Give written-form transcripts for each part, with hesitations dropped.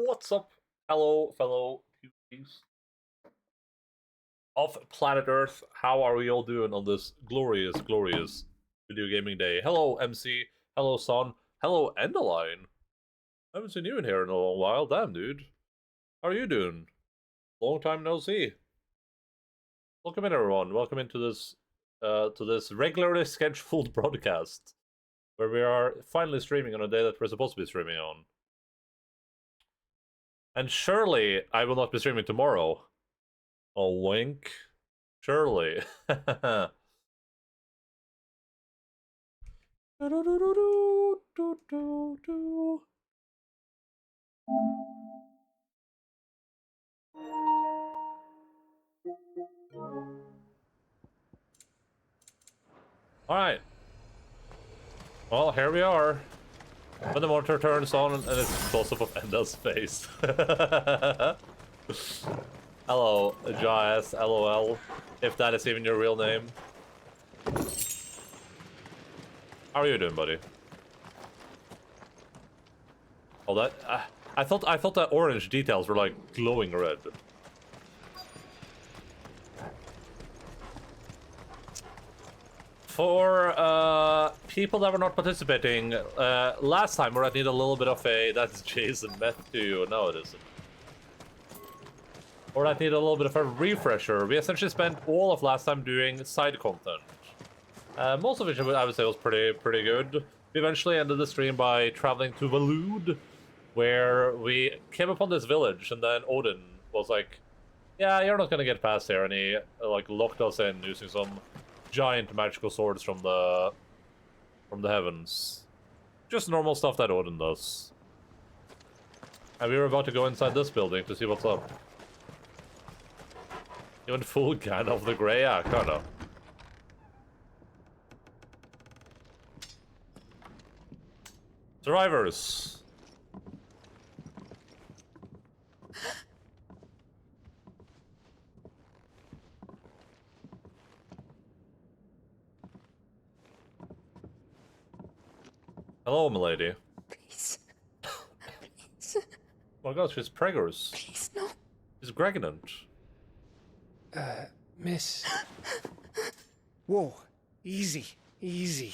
What's up, hello, fellow beauties of planet Earth? How are we all doing on this glorious, glorious video gaming day? Hello, MC. Hello, Son. Hello, Endaline. I haven't seen you in here in a long while. Damn, dude. How are you doing? Long time no see. Welcome in, everyone. Welcome into this regularly scheduled broadcast where we are finally streaming on a day that we're supposed to be streaming on. And surely I will not be streaming tomorrow. A wink. Surely. Alright. Well, here we are. When the monitor turns on and it's a close-up of Enda's face. Hello, Jas, LOL, if that is even your real name. How are you doing, buddy? Oh, that I thought that orange details were like glowing red. For people that were not participating last time, where I need a little bit of a that's Jason Meth to you. No, it isn't. Or I need a little bit of a refresher. We essentially spent all of last time doing side content. Most of which I would say was pretty good. We eventually ended the stream by traveling to Valud, where we came upon this village, and then Odin was like, "Yeah, you're not gonna get past here," and he like locked us in using some giant magical swords from the heavens. Just normal stuff that Odin does. And we were about to go inside this building to see what's up. You went full Gandalf the Grey? Yeah, kinda. Survivors! Hello, milady. Please. Please. Oh my god, she's preggers. Please, no. She's pregnant. Miss. Whoa. Easy. Easy.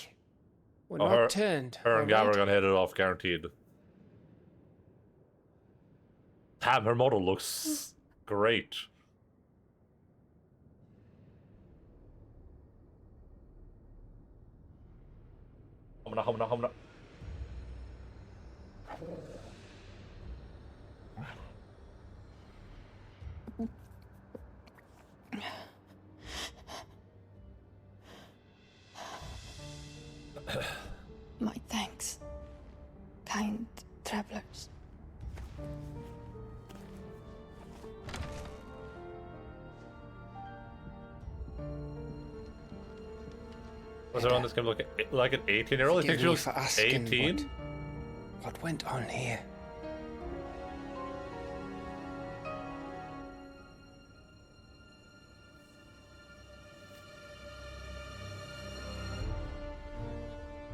We're Oh, not turned. Her and Gav alright? are gonna hit it off, guaranteed. Damn, her model looks great. Humna. My thanks, kind travelers. Was everyone this game like an 18-year-old? I think Forgive she me was for asking 18. what went on here?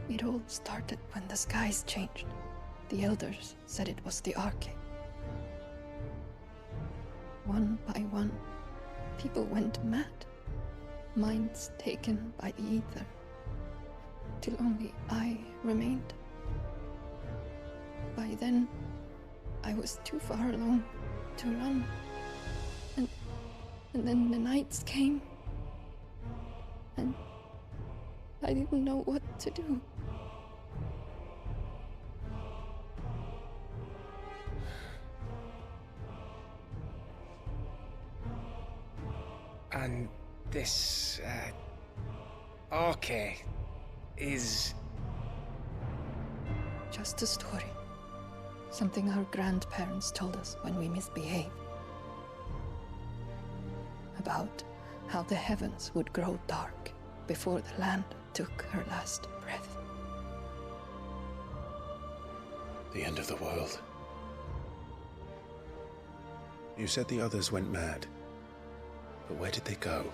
It all started when the skies changed. The elders said it was the Arcade. One by one, people went mad. Minds taken by the ether. Till only I remained. By then, I was too far along to run. And then the nights came. And I didn't know what to do. And this, Arcade is... Just a story. Something our grandparents told us when we misbehaved. About how the heavens would grow dark before the land took her last breath. The end of the world. You said the others went mad. But where did they go?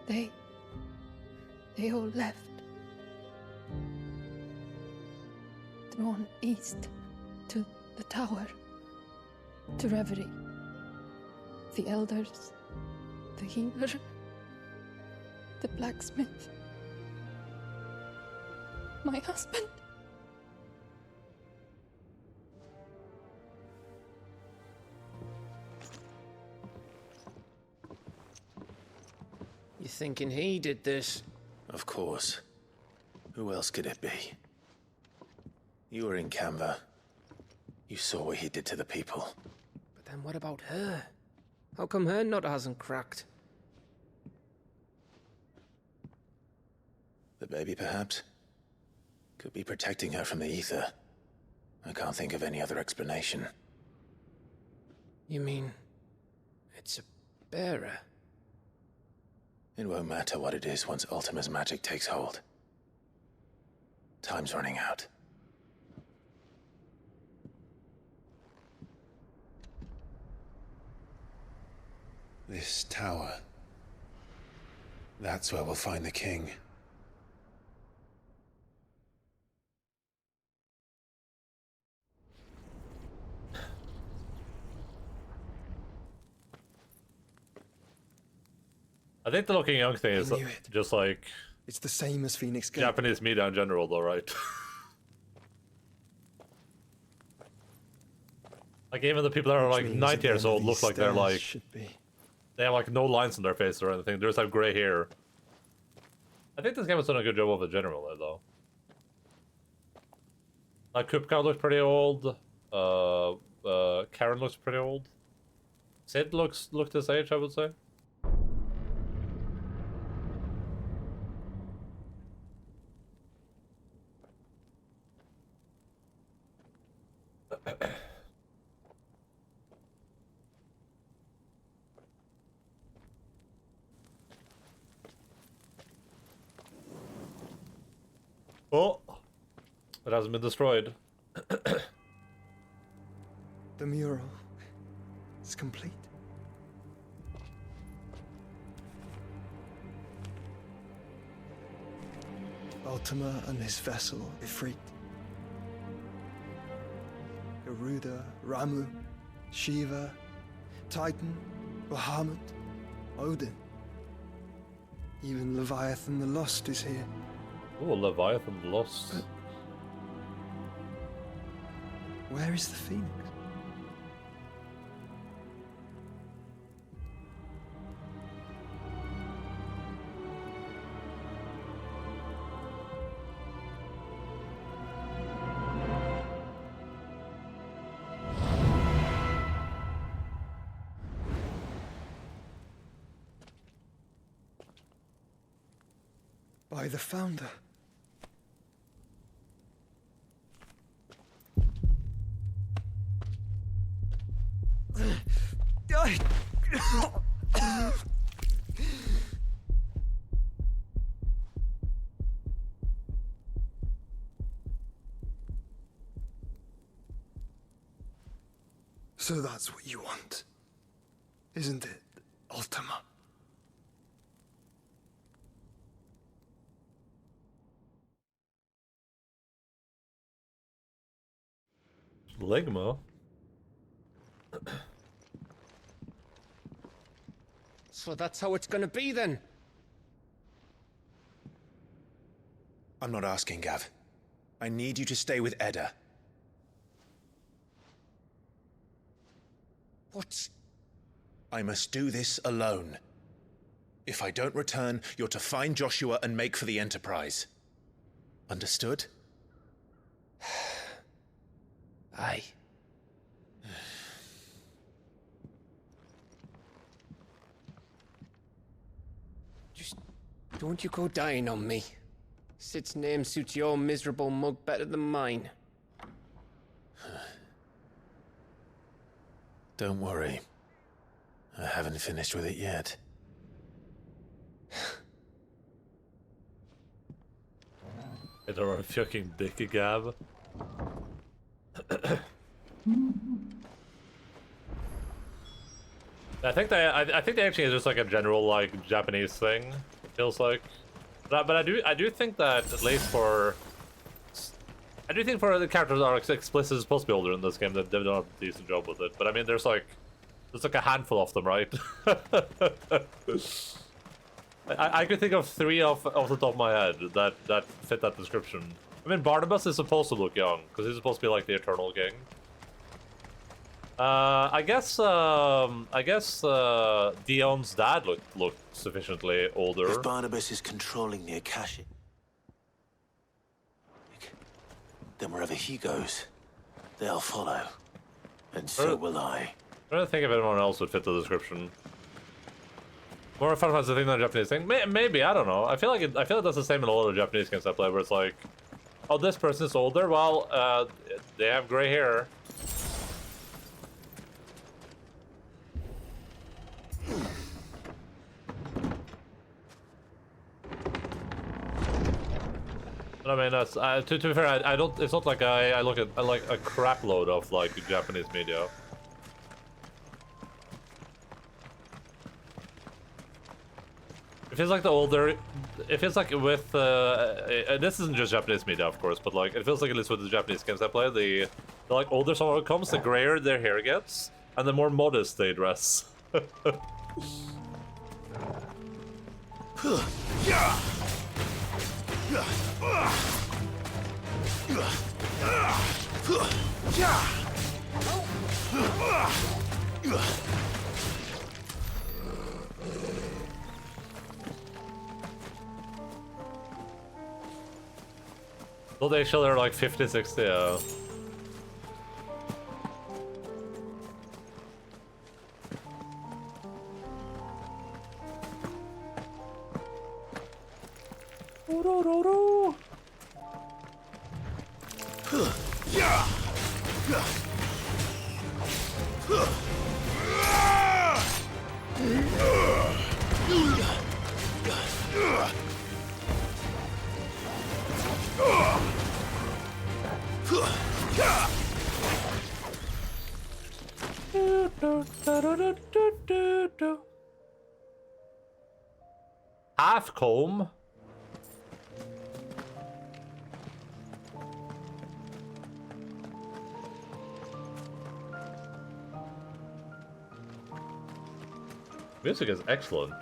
They all left. Drawn east to the tower, to Reverie. The elders, the healer, the blacksmith, my husband. You thinking he did this? Of course. Who else could it be? You were in Canva. You saw what he did to the people. But then what about her? How come her nut hasn't cracked? The baby, perhaps? Could be protecting her from the ether. I can't think of any other explanation. You mean... it's a bearer? It won't matter what it is once Ultima's magic takes hold. Time's running out. This tower. That's where we'll find the king. I think the looking young thing is I knew it. just like It's the same as Phoenix Gate. Japanese media in general, though, right? Like even the people that are like Which means 90 at the years end of old look these like they're stairs like should be. they have like no lines on their face or anything. They just have gray hair. I think this game has done a good job of it generally, though. Like Kupka looks pretty old. Karen looks pretty old. Sid looks this age, I would say. Oh, it hasn't been destroyed. The mural is complete. Ultima and his vessel, Ifrit. Garuda, Ramu, Shiva, Titan, Bahamut, Odin. Even Leviathan the Lost is here. Oh, Leviathan lost. Where is the Phoenix? By the Founder. So that's what you want, isn't it, Ultima? Ligma? So that's how it's gonna be then? I'm not asking, Gav. I need you to stay with Edda. What? I must do this alone. If I don't return, you're to find Joshua and make for the Enterprise. Understood? Aye. Just don't you go dying on me. Sid's name suits your miserable mug better than mine. Don't worry. I haven't finished with it yet. It's a fucking dicky Gab. I think they actually is just like a general like Japanese thing. It feels like, but I do think that at least for the characters are explicit as possible older in this game, that they've done a decent job with it. But I mean, there's like a handful of them, right? I could think of 3 off the top of my head that fit that description. I mean, Barnabas is supposed to look young because he's supposed to be like the Eternal King. I guess Dion's dad looked sufficiently older. If Barnabas is controlling the Akashic, then wherever he goes, they'll follow. And so will I. I don't think if anyone else would fit the description. More Final Fantasy thing than a Japanese thing. Maybe, I don't know. I feel like that's the same in a lot of Japanese games I play, where it's like, oh, this person is older. Well, they have gray hair. But I mean, that's to be fair, I don't. It's not like I look at like a crap load of like Japanese media. It feels like the older, it feels like with, this isn't just Japanese media, of course, but like, it feels like at least with the Japanese games I play, the like older someone comes, the grayer their hair gets, and the more modest they dress. Well, they actually are like 50, 60, yeah. Half comb. Music is excellent.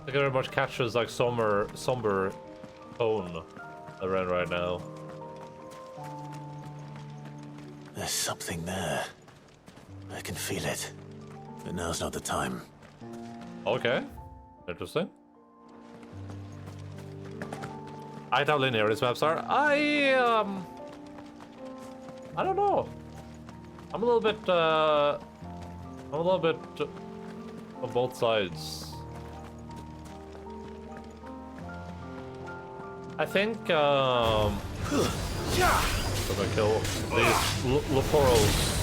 I very much captures like somber tone around right now. There's something there. I can feel it. But now's not the time. Okay. Interesting. I know how linear these maps are. I don't know. I'm a little bit on both sides. I think I'm gonna kill these Leporos.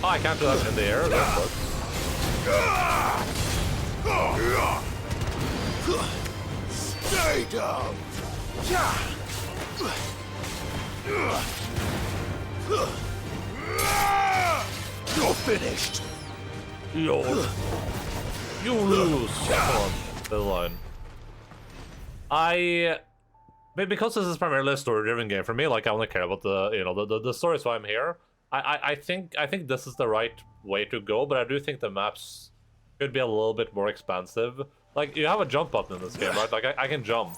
Oh, I can't do that in the air. That sucks. Stay down. You're finished. You lose. Come on, the line. Because this is primarily a story-driven game for me, like I only care about the story, so I'm here. I think this is the right way to go, but I do think the maps could be a little bit more expansive. Like you have a jump button in this game, right? Like I can jump.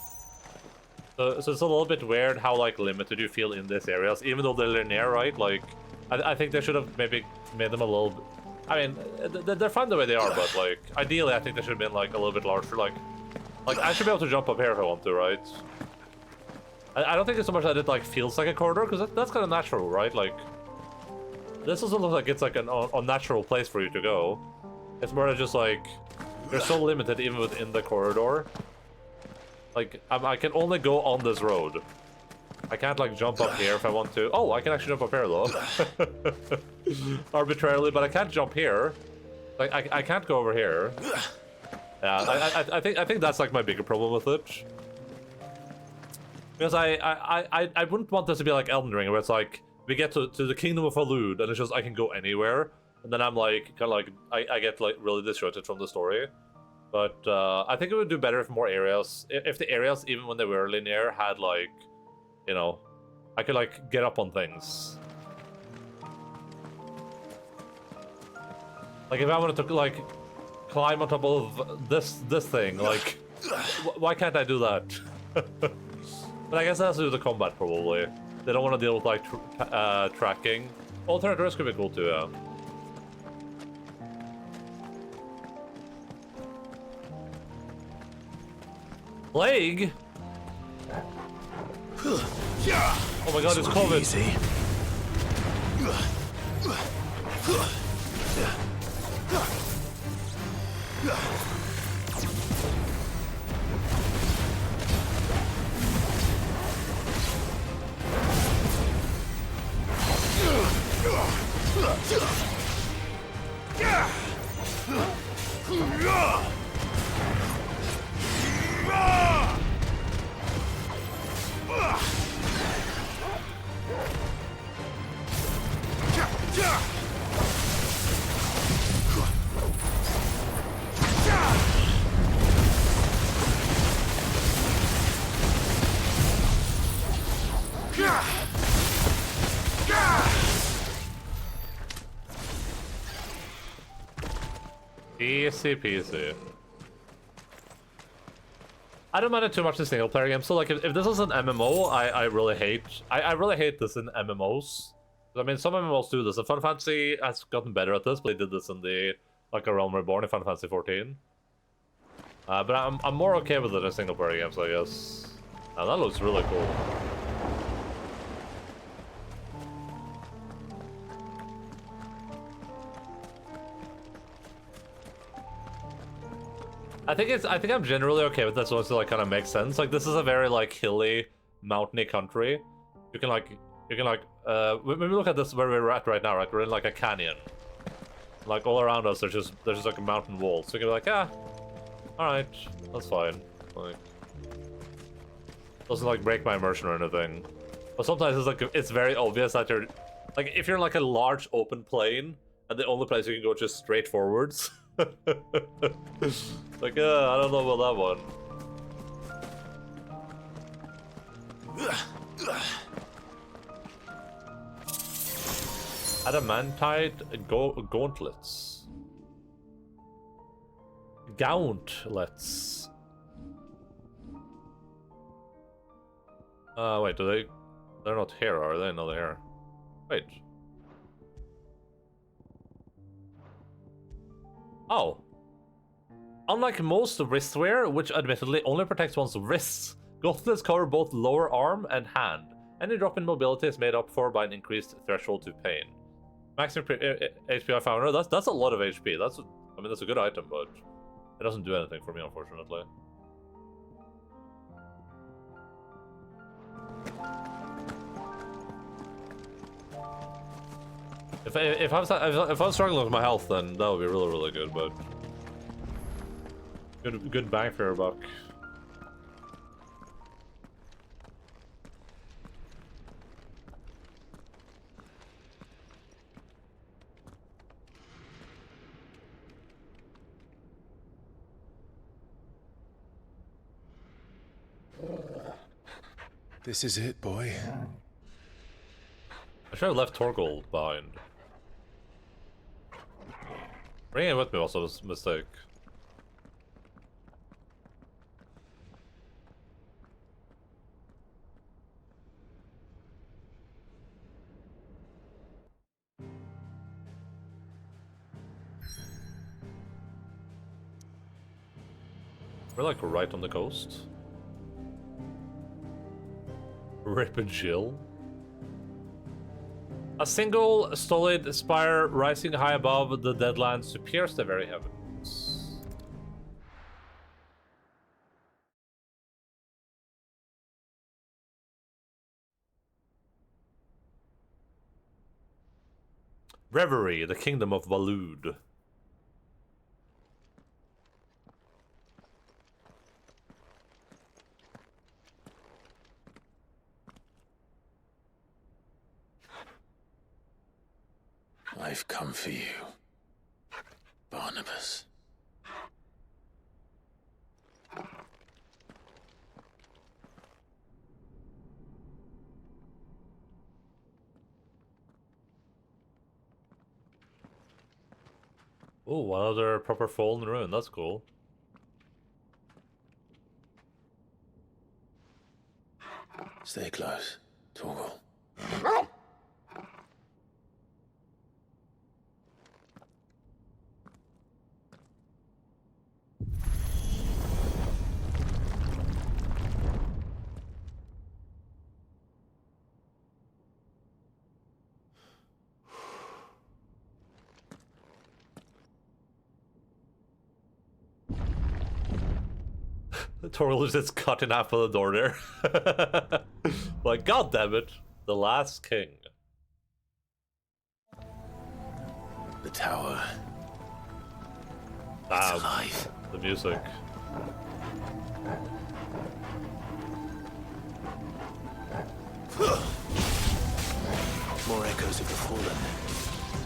So it's a little bit weird how like limited you feel in these areas, even though they're linear, right? Like I think they should have maybe made them a little. I mean, they're fine the way they are, but like ideally, I think they should have been like a little bit larger. Like I should be able to jump up here if I want to, right? I don't think it's so much that it like feels like a corridor, because that's kind of natural, right? Like this doesn't look like it's like an unnatural place for you to go. It's more just like you're so limited even within the corridor. Like I can only go on this road. I can't like jump up here if I want to. Oh, I can actually jump up here though. Arbitrarily, but I can't jump here. Like I can't go over here. Yeah, I think that's like my bigger problem with it. Because I wouldn't want this to be like Elden Ring, where it's like we get to the Kingdom of Alud and it's just I can go anywhere, and then I'm like kind of like I get like really disjointed from the story. But I think it would do better if more areas, if the areas even when they were linear had like, you know, I could like get up on things. Like if I wanted to like climb on top of this thing, like why can't I do that? But I guess that has to do with the combat probably. They don't want to deal with like tracking. Alternate routes could be cool too, yeah. Plague? Oh my god, it's COVID. Easy. Easy peasy. I don't mind it too much in single player games. So like if this is an MMO, I really hate this in MMOs. I mean some MMOs do this. And Final Fantasy has gotten better at this, but they did this in the like A Realm Reborn in Final Fantasy 14. But I'm more okay with it in single player games, I guess. Now that looks really cool. I think I'm generally okay with this, so it like kind of makes sense. Like this is a very like hilly, mountainy country. You can like when we look at this where we're at right now, right? We're in like a canyon. Like all around us, there's just like a mountain wall. So you can be like, all right, that's fine. Like doesn't like break my immersion or anything. But sometimes it's like it's very obvious that you're like if you're in like a large open plain and the only place you can go is just straight forwards. Like, I don't know about that one. Adamantite gauntlets. Gauntlets. Wait, they're not here, are they? No, they're here. Wait. Oh. Unlike most wristwear, which admittedly only protects one's wrists, gauntlets cover both lower arm and hand. Any drop in mobility is made up for by an increased threshold to pain. Maximum HP I found. That's a lot of HP. I mean that's a good item, but it doesn't do anything for me, unfortunately. If I'm struggling with my health, then that would be really good. But good bang for your buck. This is it, boy. I should have left Torgal behind. Bringing it with me also was a mistake. We're like right on the coast. Rip and Jill. A single solid spire rising high above the deadlands to pierce the very heavens. Reverie, the kingdom of Waloed. I've come for you, Barnabas. Oh, another proper fallen ruin. That's cool. Stay close, Torgal. Torgal is just cut in half of the door there. Like, god damn it. The last king. The tower. It's Damn. alive. The music. More echoes of the fallen.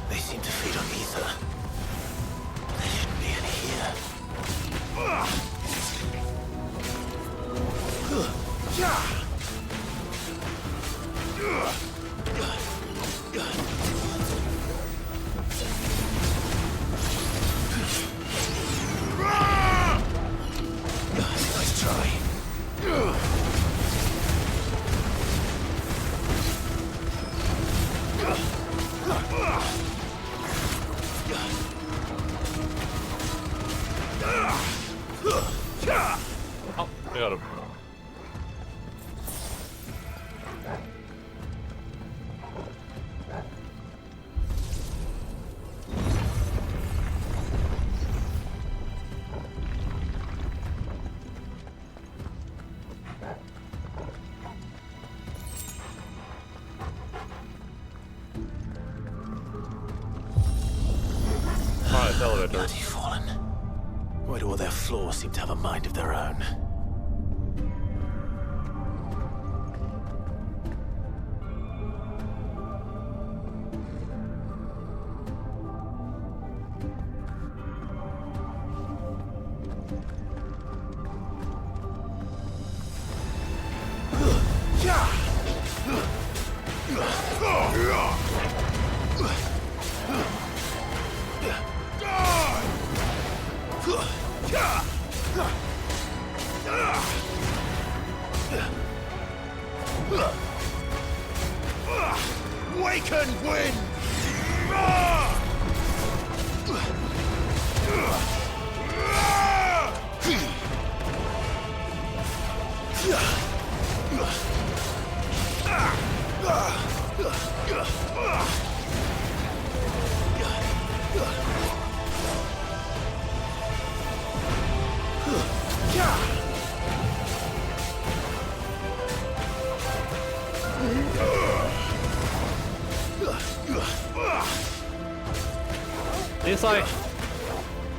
They seem to feed on ether. There shouldn't be any here. Nice try. Oh, we got him. Alright, elevator. Bloody fallen. Why do all their floors seem to have a mind of their own? Waken wind!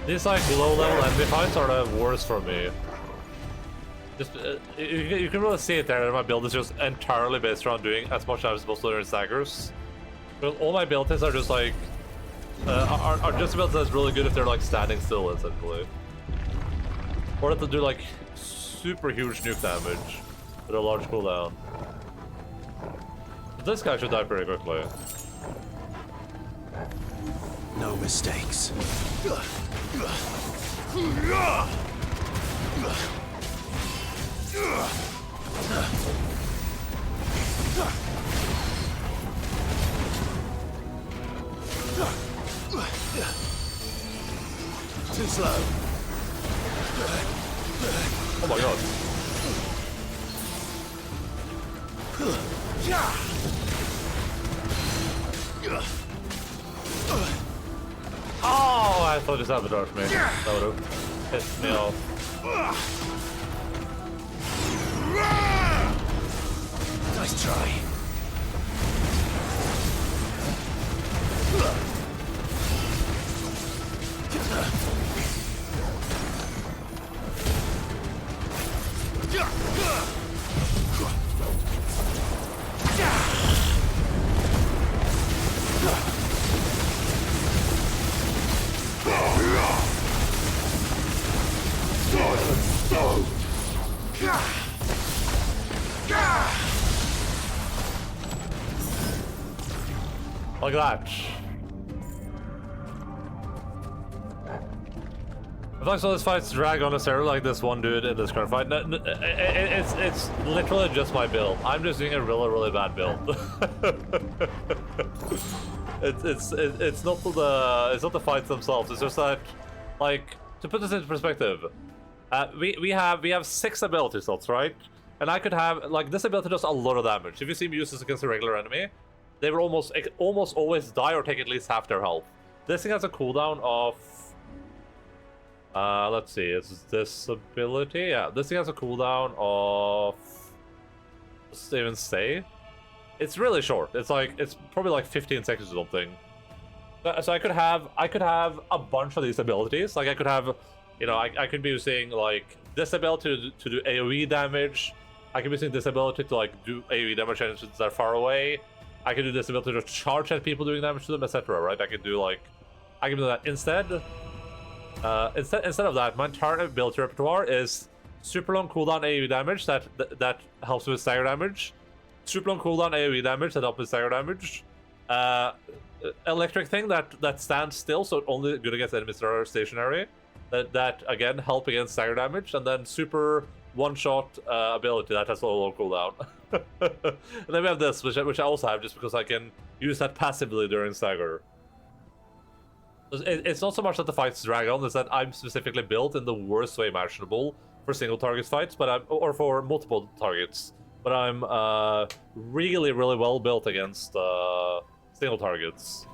These like low-level enemy fights are the worst for me. Just you can really see it there that my build is just entirely based around doing as much as I'm supposed to do in staggers. But all my abilities are just like are just abilities that's really good if they're like standing still essentially, or that they do like super huge nuke damage with a large cooldown. But this guy should die pretty quickly. No mistakes. Too slow. Oh my god. Oh, I thought it sabotaged me. That would have pissed me off. Nice try. Like that. I thought so this fight's drag unnecessarily like this one dude in this current fight. No, it's literally just my build. I'm just doing a really bad build. it's not the fights themselves. It's just that, like, to put this into perspective, we have 6 ability slots, right? And I could have, like, this ability does a lot of damage. If you see me use this against a regular enemy, they will almost always die or take at least half their health. This thing has a cooldown of let's see, is this ability? Yeah, this thing has a cooldown of, does it even say? It's really short. It's probably like 15 seconds or something. So I could have a bunch of these abilities. Like I could have, you know, I could be using like this ability to do AoE damage. I could be using this ability to like do AoE damage enemies that are far away. I could do this ability to charge at people doing damage to them, etc. Right? I could do that instead. Instead of that, my entire ability repertoire is super long cooldown AoE damage that helps with stagger damage, super long cooldown AoE damage that helps with stagger damage, electric thing that stands still, so only good against enemies that are stationary, that again help against stagger damage, and then super one-shot ability that has a low cooldown. And then we have this, which I also have just because I can use that passively during stagger. It's not so much that the fights drag on, it's that I'm specifically built in the worst way imaginable for single target fights, or for multiple targets. But I'm really well built against single targets.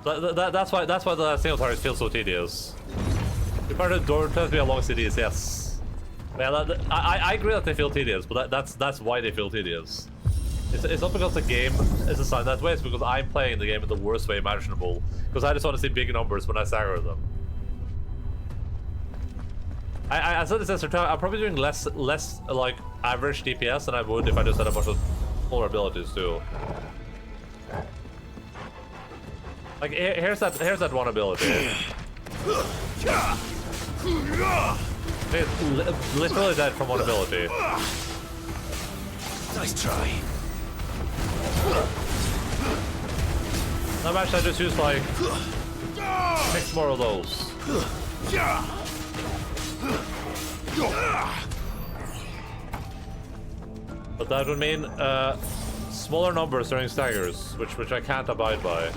That's why the single targets feel so tedious. Compared to door tends to be a long CDs, yes. Yeah, I agree that they feel tedious, but that's why they feel tedious. It's not because the game is designed that way, it's because I'm playing the game in the worst way imaginable. Because I just want to see big numbers when I stagger them. I said this yesterday, I'm probably doing less like average DPS than I would if I just had a bunch of smaller abilities too. Like here's that one ability. It's literally dead from one ability. Nice try. Now actually I just use like 6 more of those. But that would mean smaller numbers during staggers, which I can't abide by.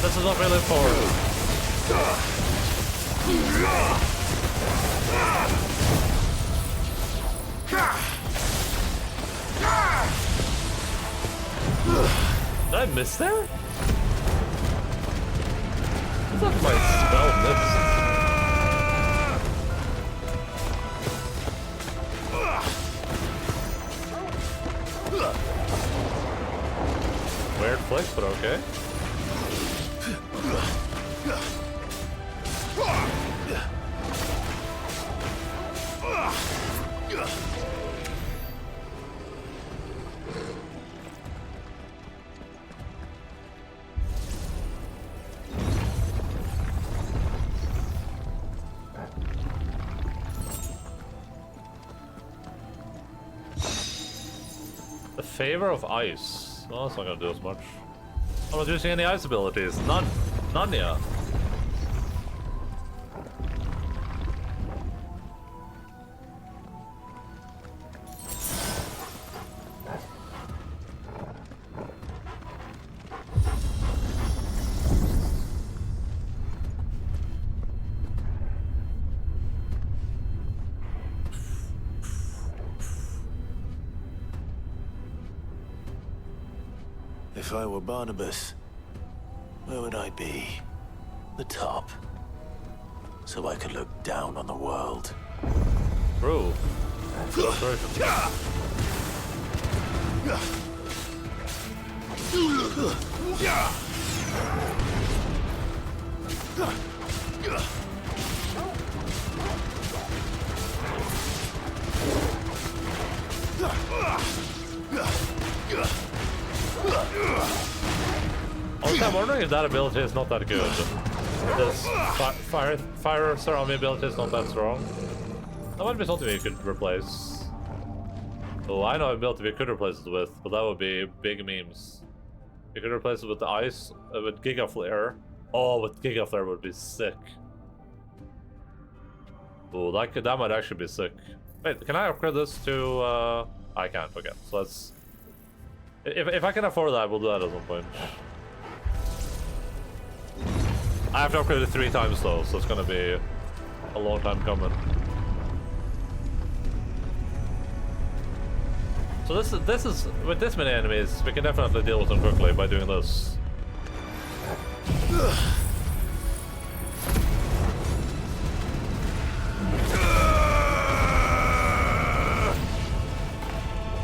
This is what we live for. Did I miss there? I thought my spell missed. Weird flick, but okay. The favor of ice. Well, that's not gonna do as much. I'm not using any ice abilities. None. None yet. If I were Barnabas, where would I be? The top. So I could look down on the world. Bro. Also, I'm wondering if that ability is not that good. This fire surrounding ability is not that strong. That might be something you could replace. Oh, I know an ability we could replace it with, but that would be big memes. You could replace it with the ice, with Giga Flare. Oh, with Giga Flare would be sick. Oh, that might actually be sick. Wait, can I upgrade this to? I can't. Okay, so let's. If I can afford that, we'll do that at some point. I have to upgrade it 3 times though, so it's gonna be a long time coming. So this is with this many enemies, we can definitely deal with them quickly by doing this.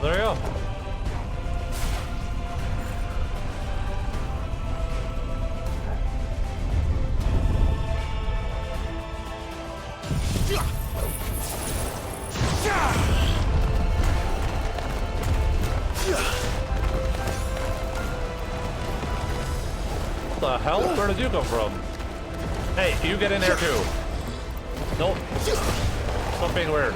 There you go. What the hell? Where did you come from? Hey, you get in there too. Nope. Stop being weird.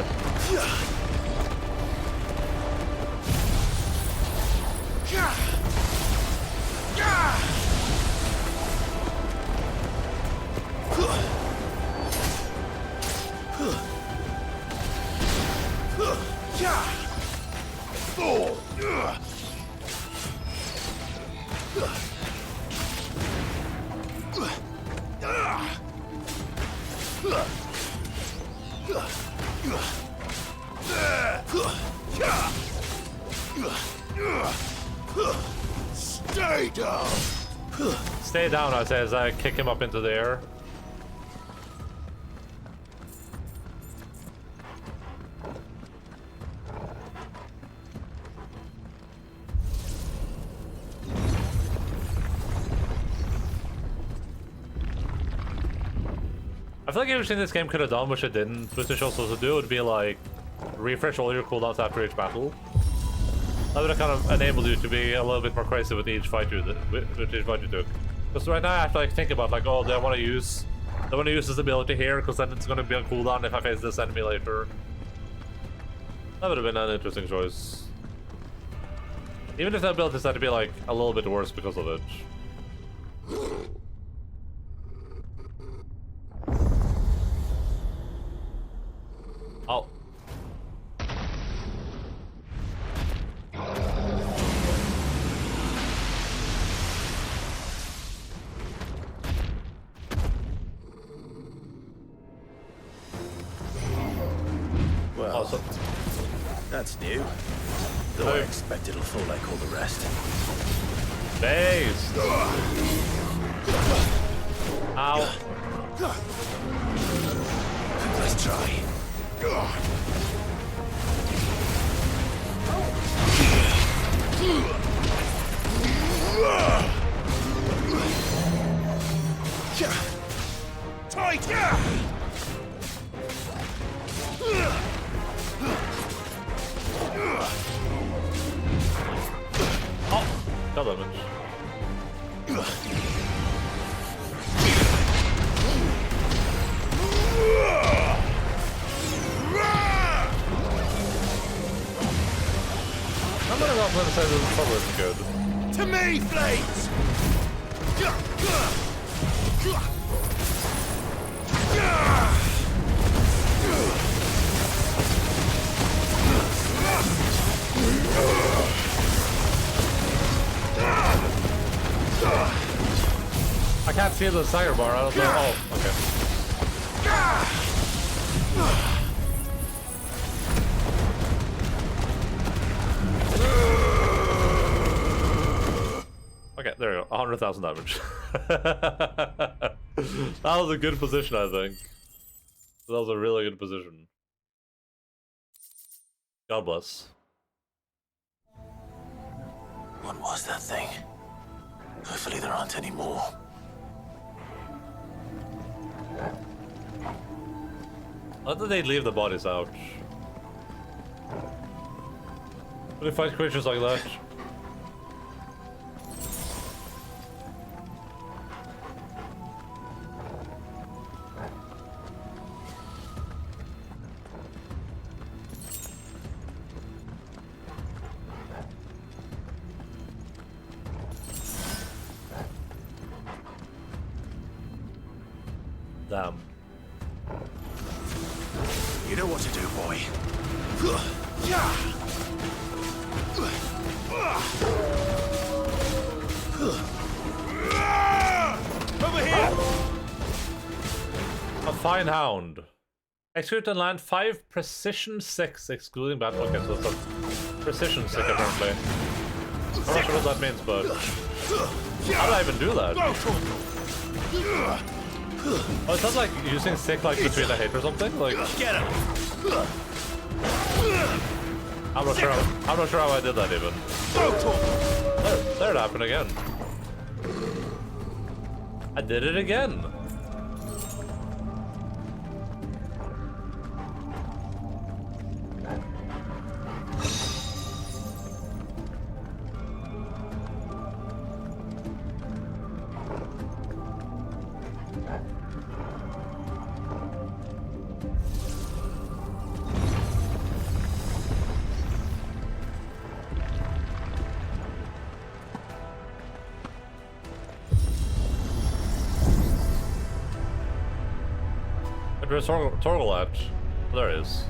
Stay down. Stay down, I say as I kick him up into the air. I feel like everything this game could have done, which it didn't, which they chose us to do, would be like refresh all your cooldowns after each battle. That would have kind of enabled you to be a little bit more crazy with each fight you took. Because right now I have to like think about like, oh, do I want to use this ability here because then it's going to be on cooldown if I face this enemy later. That would have been an interesting choice. Even if that ability had to be like a little bit worse because of it. Oh. does it. That's new. Though I expect it'll fall like all the rest. Base! Ow. Let's try. Tight! Oh, got damage. I'm gonna go up and say this is probably good. To me, Flames! I can't see the Sanger bar, I don't know. Oh, okay. Okay, there you go. 100,000 damage. That was a good position, I think. That was a really good position. God bless. What was that thing? Hopefully there aren't any more. How did they leave the bodies out? When they fight creatures like that? Damn. You know what to do, boy. Over here! A fine hound. Execute and land 5 precision 6, excluding battle. Okay, so that's a precision 6 apparently. I'm not sure what that means, but how do I even do that? Oh, is that like using sick like between the hate or something? Like, Get him! I'm not sure how I did that even. There it happened again. I did it again. Where's Torgal at? Oh, there it is.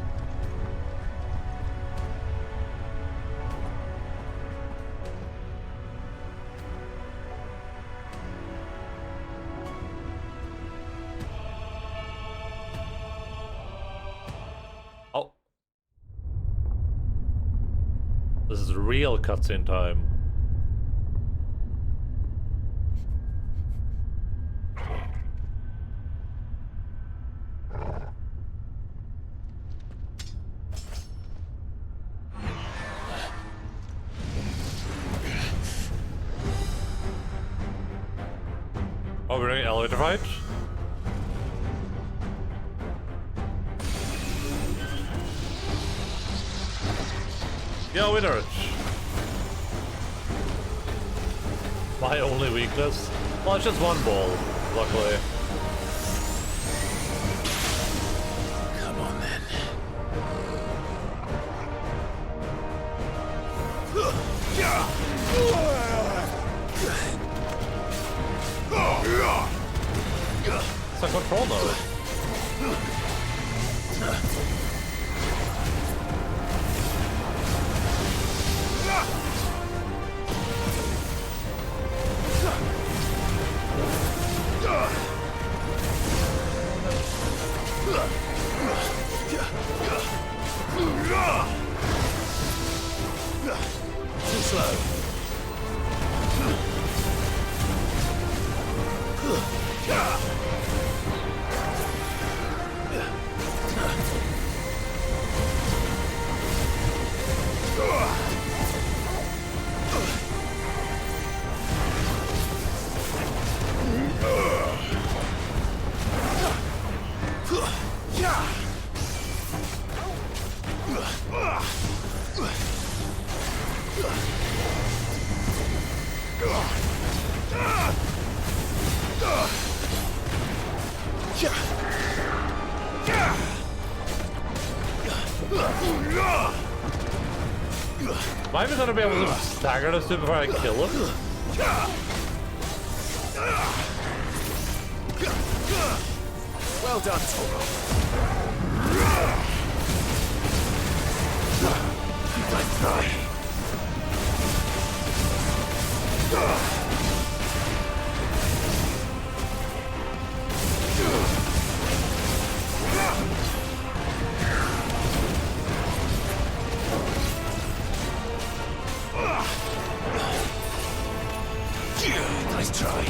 Oh. This is real cutscene time. Oh, we're doing elevator fight? Yo, winner! My only weakness? Well, it's just one ball, luckily. Come on, then. It's a control node. Am I even gonna be able to stagger this dude before I kill him? Well done, Toro. Nice try. Nice try.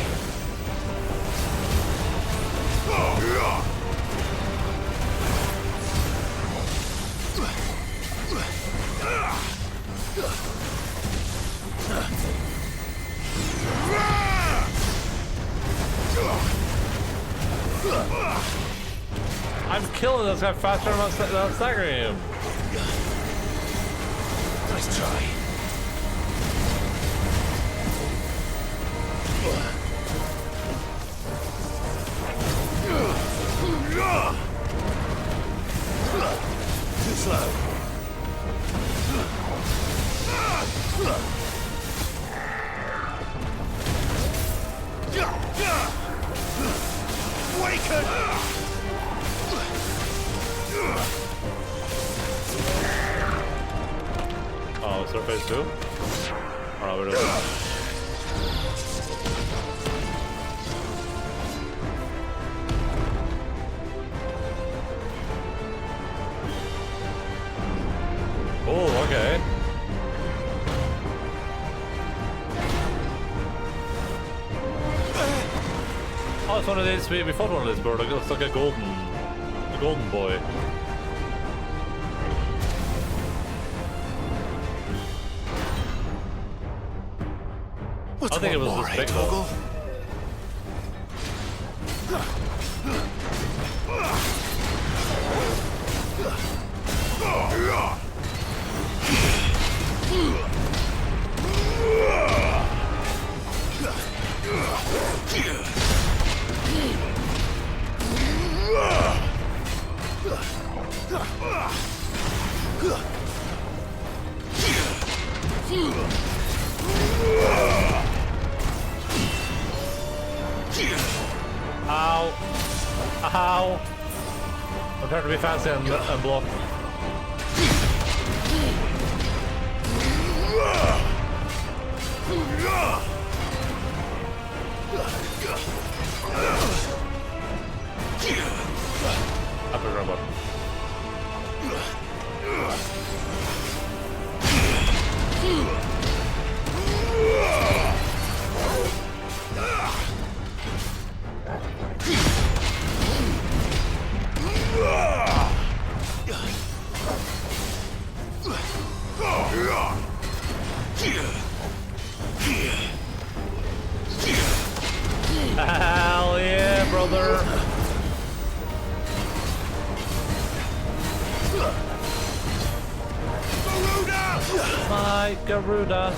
I'm killing this guy faster than I'm staggering him. Nice try. Too slow. Awaken! Oh, is there phase 2? Oh, we're done. Oh, okay. Oh, it's one of these. We fought one of these birds. It's like a golden boy. What's I think it was more, this eh, big Toggle? Ow! Ow! I'm trying to be fancy and block. Upper robot. Hell yeah, brother! My Garuda!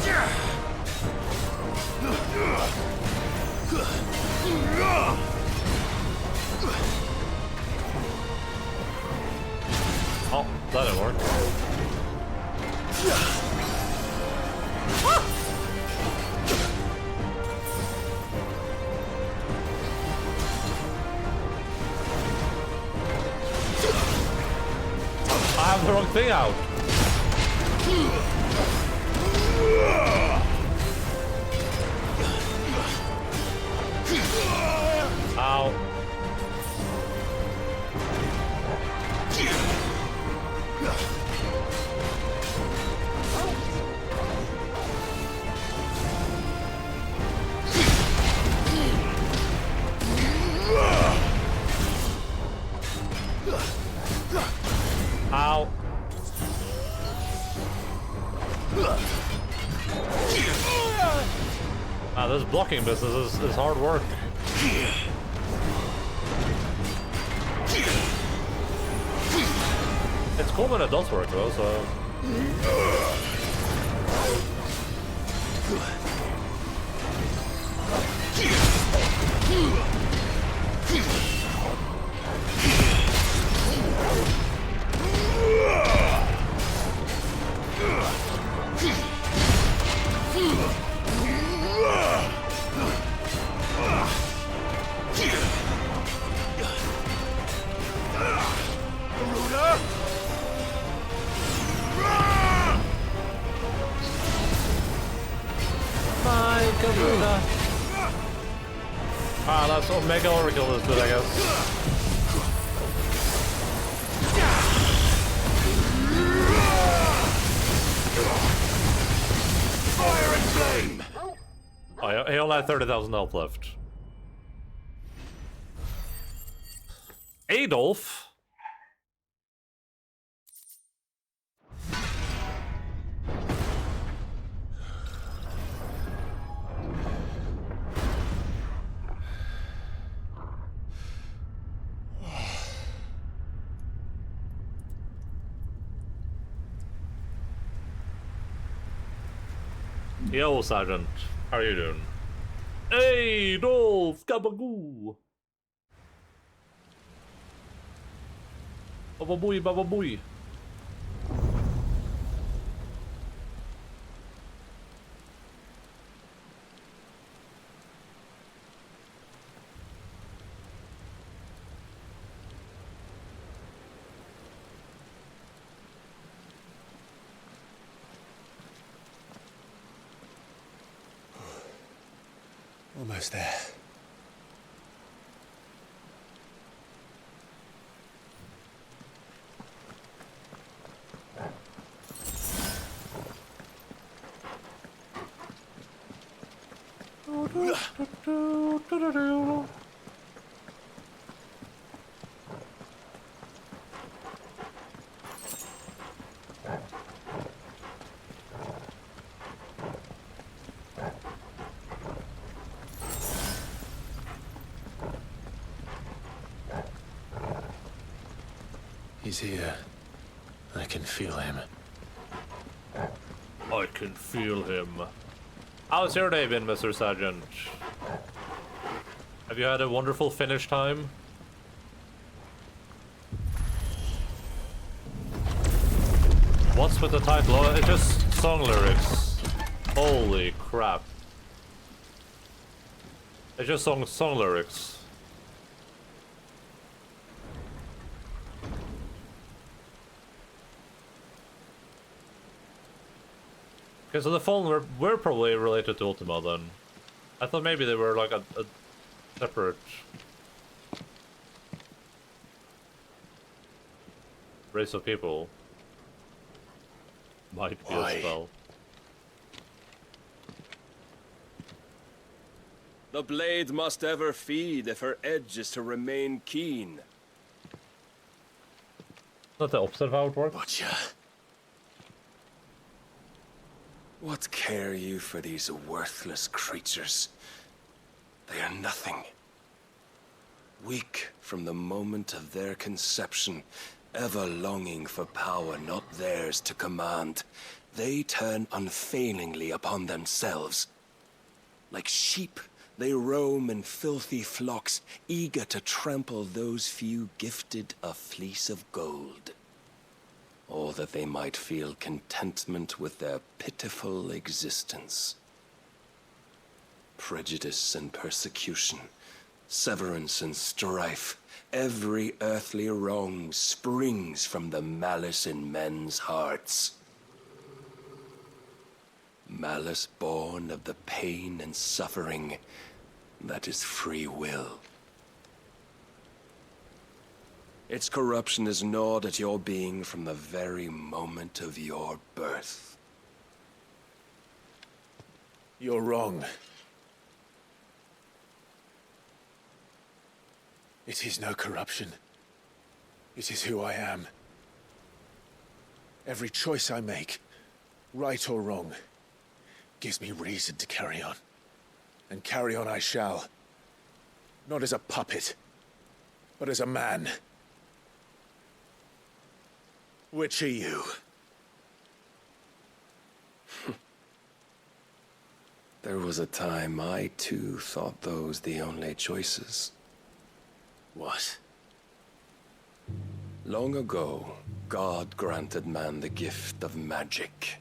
Oh, that didn't work. I have the wrong thing out. Ow. blocking business is hard work. It's cool when it does work though, so... Ah, that's Omega Oracle is good, I guess. Fire and flame! Oh, he only had 30,000 health left. Adolf? Yo, Sergeant. How are you doing? Hey, Dolph! Gabagoo! Baba booey, baba booey. Almost there. He's here. I can feel him. I can feel him. How's your day been, Mr. Sergeant? Have you had a wonderful finish time? What's with the title? Oh, it's just song lyrics. Holy crap. It's just song lyrics. Okay, so the Fallen were probably related to Ultima then. I thought maybe they were like a separate race of people. Might be Why? a spell. The blade must ever feed if her edge is to remain keen. Not the opposite of how it works. Butcher. What care you for these worthless creatures? They are nothing. Weak from the moment of their conception, ever longing for power not theirs to command, they turn unfailingly upon themselves. Like sheep, they roam in filthy flocks, eager to trample those few gifted a fleece of gold. Or that they might feel contentment with their pitiful existence. Prejudice and persecution, severance and strife, every earthly wrong springs from the malice in men's hearts. Malice born of the pain and suffering that is free will. Its corruption is gnawed at your being from the very moment of your birth. You're wrong. It is no corruption. It is who I am. Every choice I make, right or wrong, gives me reason to carry on. And carry on I shall. Not as a puppet, but as a man. Which are you? There was a time I too thought those the only choices. What? Long ago, God granted man the gift of magic.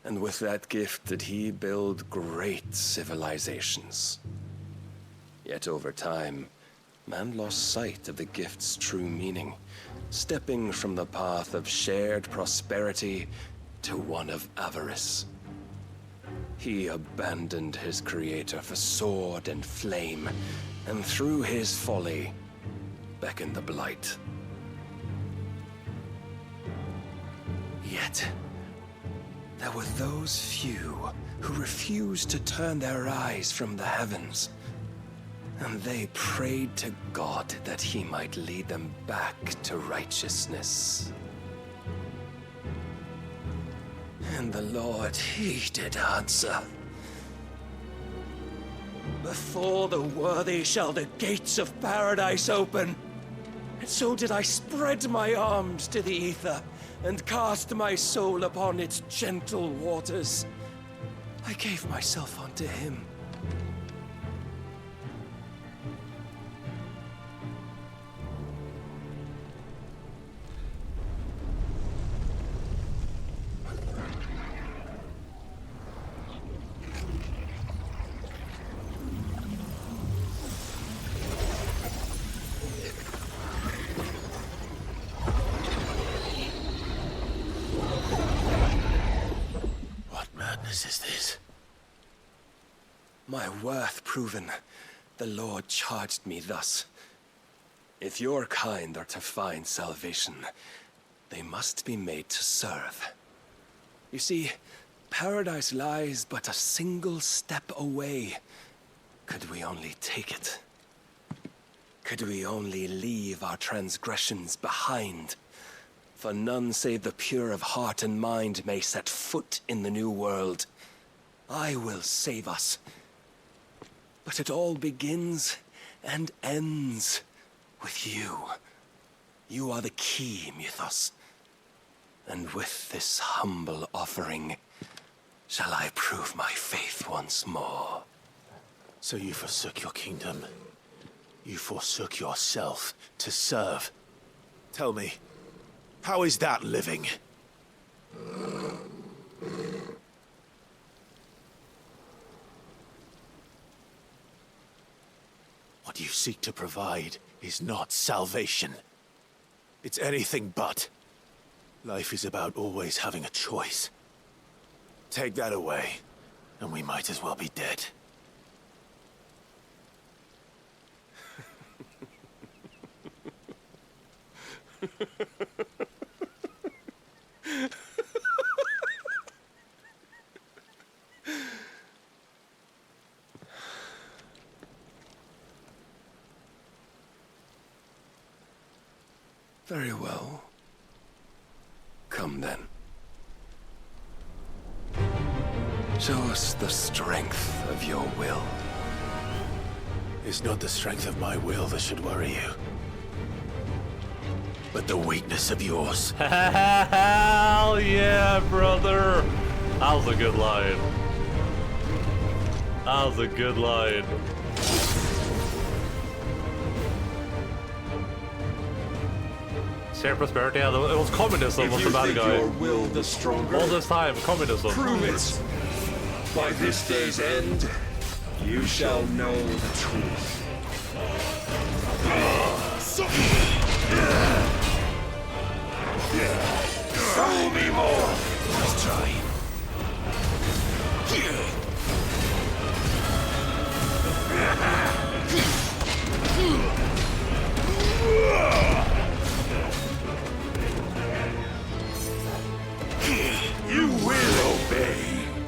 And with that gift did he build great civilizations. Yet over time, man lost sight of the gift's true meaning, stepping from the path of shared prosperity to one of avarice. He abandoned his creator for sword and flame, and through his folly, beckoned the blight. Yet, there were those few who refused to turn their eyes from the heavens, and they prayed to God that he might lead them back to righteousness. And the Lord, he did answer. Before the worthy shall the gates of paradise open. And so did I spread my arms to the ether, and cast my soul upon its gentle waters. I gave myself unto him. Is this? My worth proven, the Lord charged me thus. If your kind are to find salvation, they must be made to serve. You see, paradise lies but a single step away. Could we only take it? Could we only leave our transgressions behind? For none save the pure of heart and mind may set foot in the new world. I will save us. But it all begins and ends with you. You are the key, Mythos. And with this humble offering, shall I prove my faith once more. So you forsook your kingdom. You forsook yourself to serve. Tell me, how is that living? What you seek to provide is not salvation. It's anything but. Life is about always having a choice. Take that away, and we might as well be dead. Very well. Come then. Show us the strength of your will. It's not the strength of my will that should worry you, but the weakness of yours. Hell yeah, brother! That was a good line. That was a good line. Shared prosperity, yeah, it was communism was the bad guy. Your will the stronger, All this time, communism. prove it. By this day's end, you shall know the truth. Show me more. Let's try. You will obey.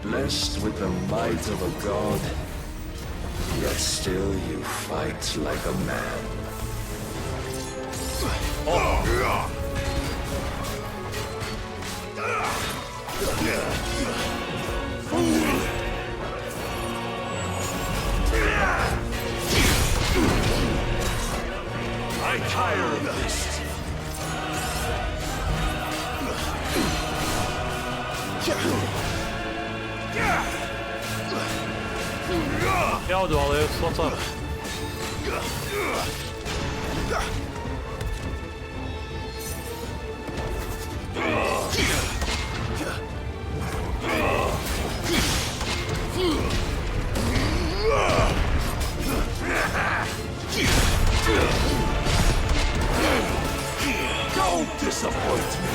Blessed with the might of a god, yet still you fight like a man. Barnabas, what's up? Don't disappoint me!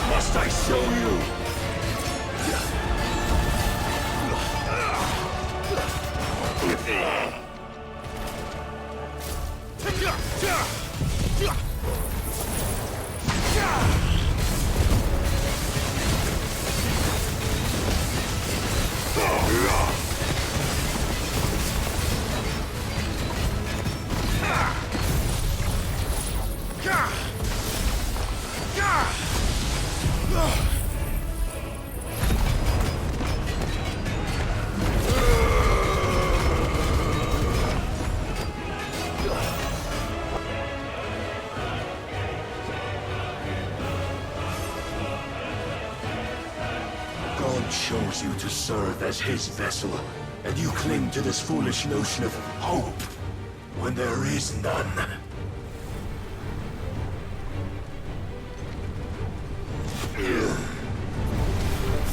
Must I show you? God chose you to serve as his vessel, and you cling to this foolish notion of hope when there is none.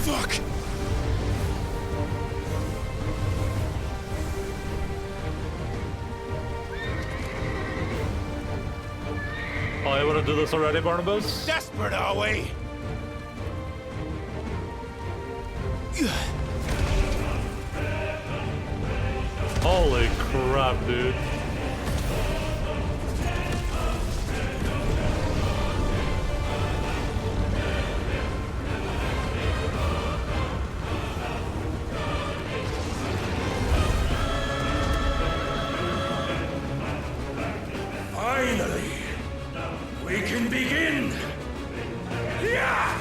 Fuck! Oh, you wanna do this already, Barnabas? Desperate, are we? Holy crap, dude. Finally, we can begin! Yeah!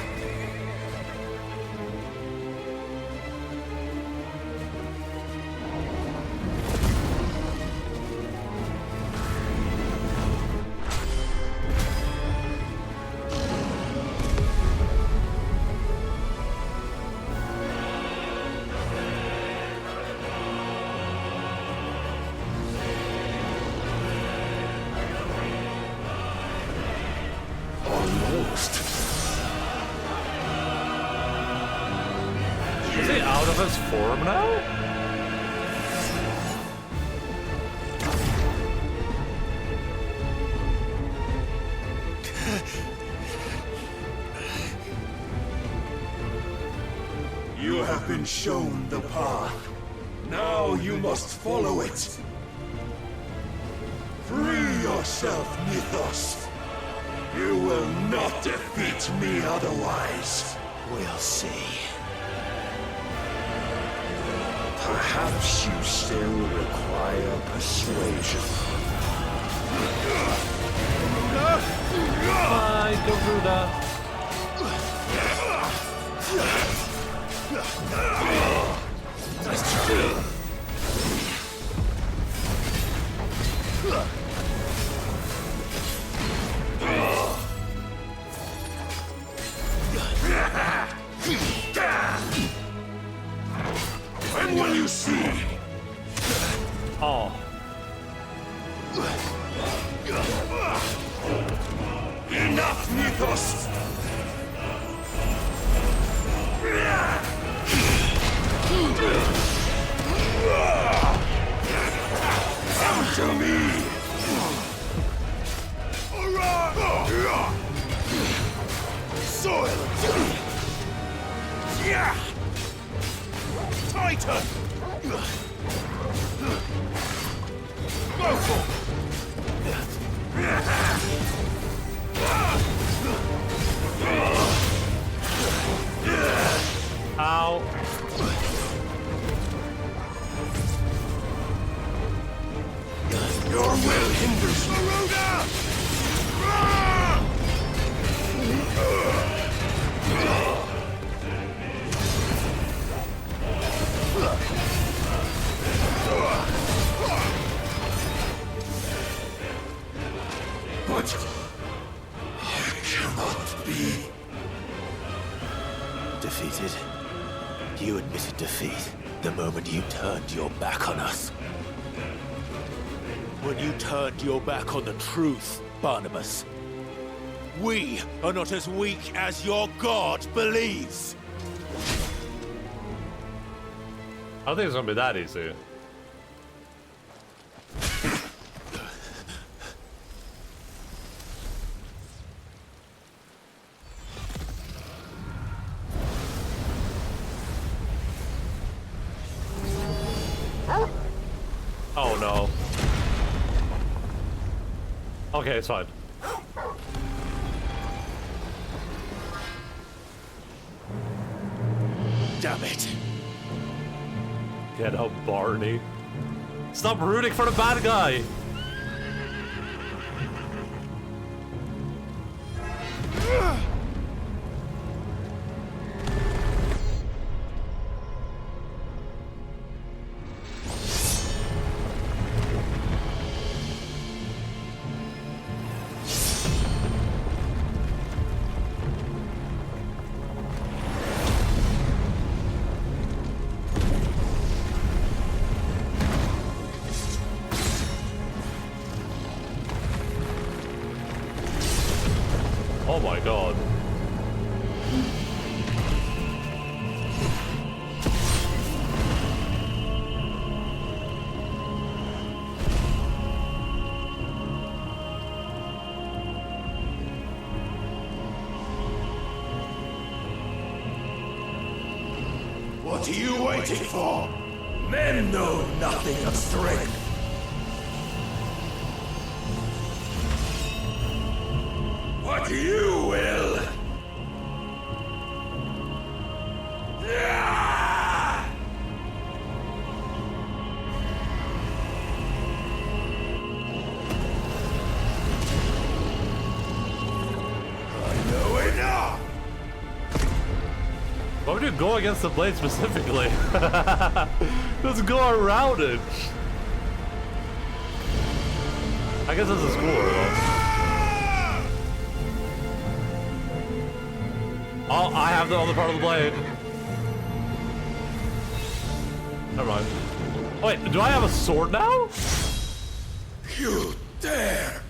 Almost. Is he out of his form now? You have been shown the path. Now you must follow it. Free yourself, Mythos. You will not defeat me otherwise. We'll see. Perhaps you still require persuasion. Fine, go through that. When will you see? Oh. Enough, Mythos! Come to me! Soil! Yeah! Titan! Vocal! Ow. Your will hinders Maruda! But Defeated? You admitted defeat the moment you turned your back on us. When you turned your back on the truth, Barnabas. We are not as weak as your god believes. I don't think it's gonna be that easy. Oh no. Okay, it's fine. Damn it. Get up, Barney. Stop rooting for the bad guy! Oh my god. What are you waiting for? Men know nothing of strength. What you will! Ah! I know enough! Why would you go against the blade specifically? Just go around it. I guess that's a score though. Oh, I have the other part of the blade. Never mind. Wait, do I have a sword now? You dare!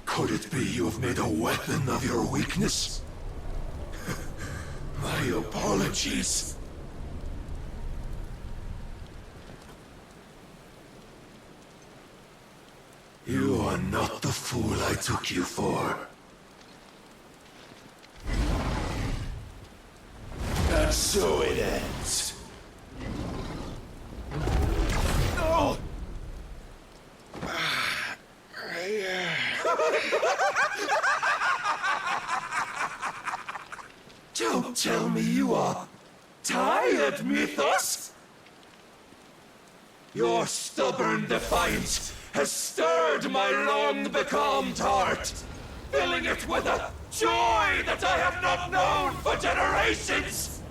Could it be you have made a weapon of your weakness? My apologies. You are not the fool I took you for. And so it ends. No! Don't tell me you are tired, Mythos! Your stubborn defiance has stirred my long-becalmed heart, filling it with a joy that I have not known for generations!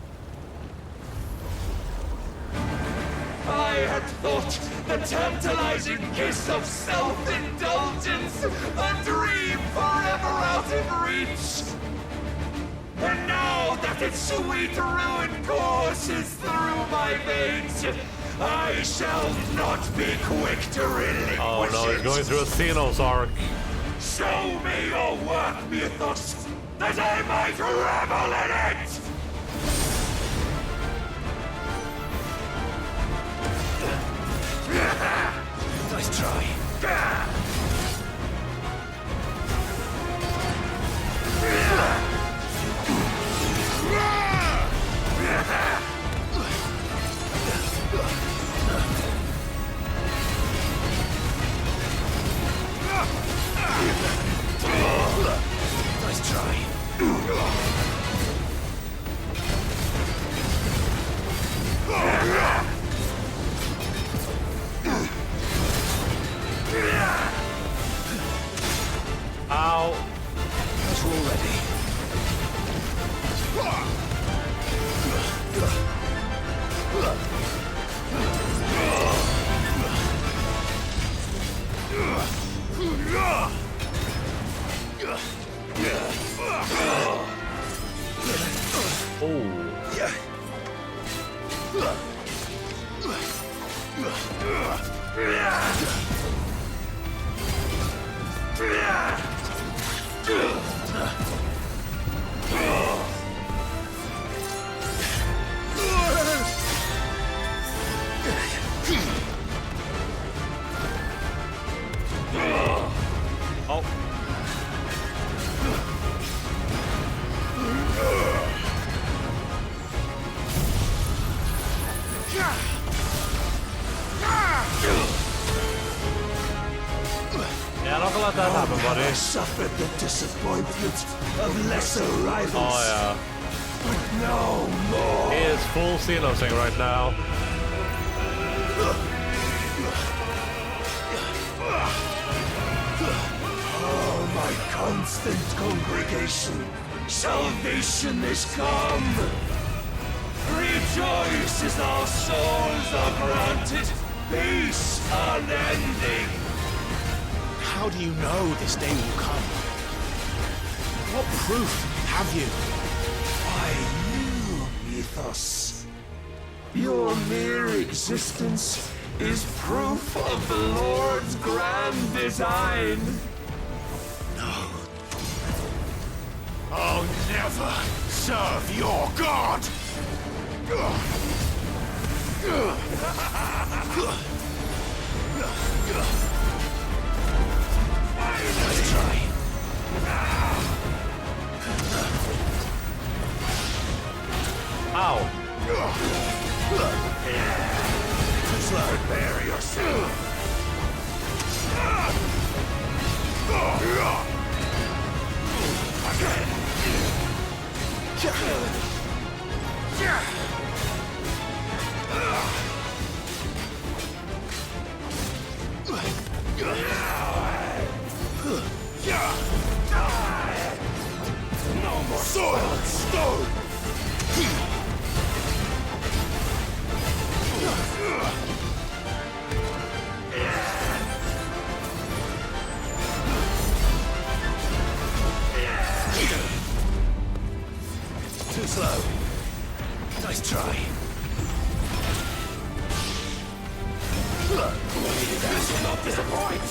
I had thought the tantalizing kiss of self-indulgence a dream forever out of reach. And now that its sweet ruin courses through my veins, I shall not be quick to relinquish it. Oh no, he's going through a Xenos arc. Show me your work, Mythos, that I might revel in it! Nice try. Nice try. That happen, buddy. I suffered the disappointment of lesser rivals. Oh yeah. But no more. He is full Xenosing right now. Oh, my constant congregation, salvation is come. Rejoice as our souls are granted peace unending. How do you know this day will come? What proof have you? By you, Mythos. Your mere existence is proof of the Lord's grand design. No. I'll never serve your god! Let's try. Ow. Prepare yourself. No more soiled stone. Too slow. Nice try. This will not disappoint.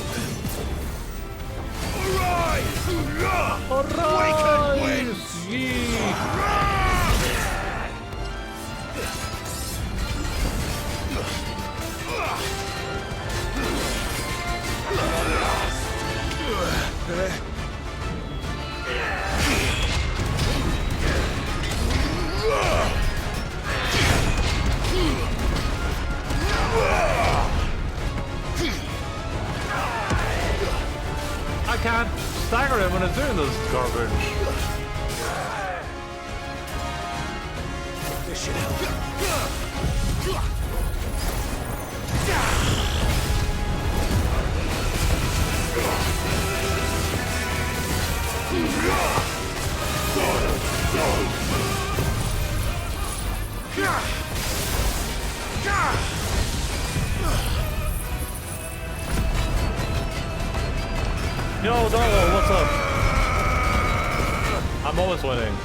Arise! Alright! winds! I can't stagger him when it's doing this garbage. This should help. Yo, Darlo, what's up? I'm always winning.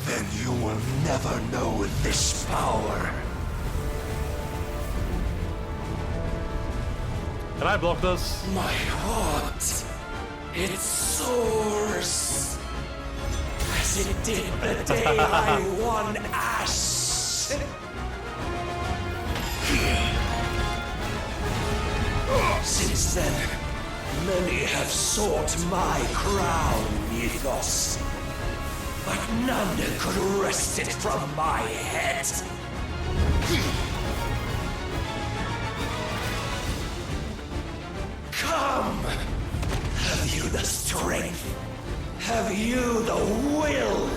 Then you will never know this power. Can I block this? My heart, it soars as it did the day I won Ash. Since then, many have sought my crown, Mythos, but none could wrest it from my head. Come! Have you the strength? Have you the will?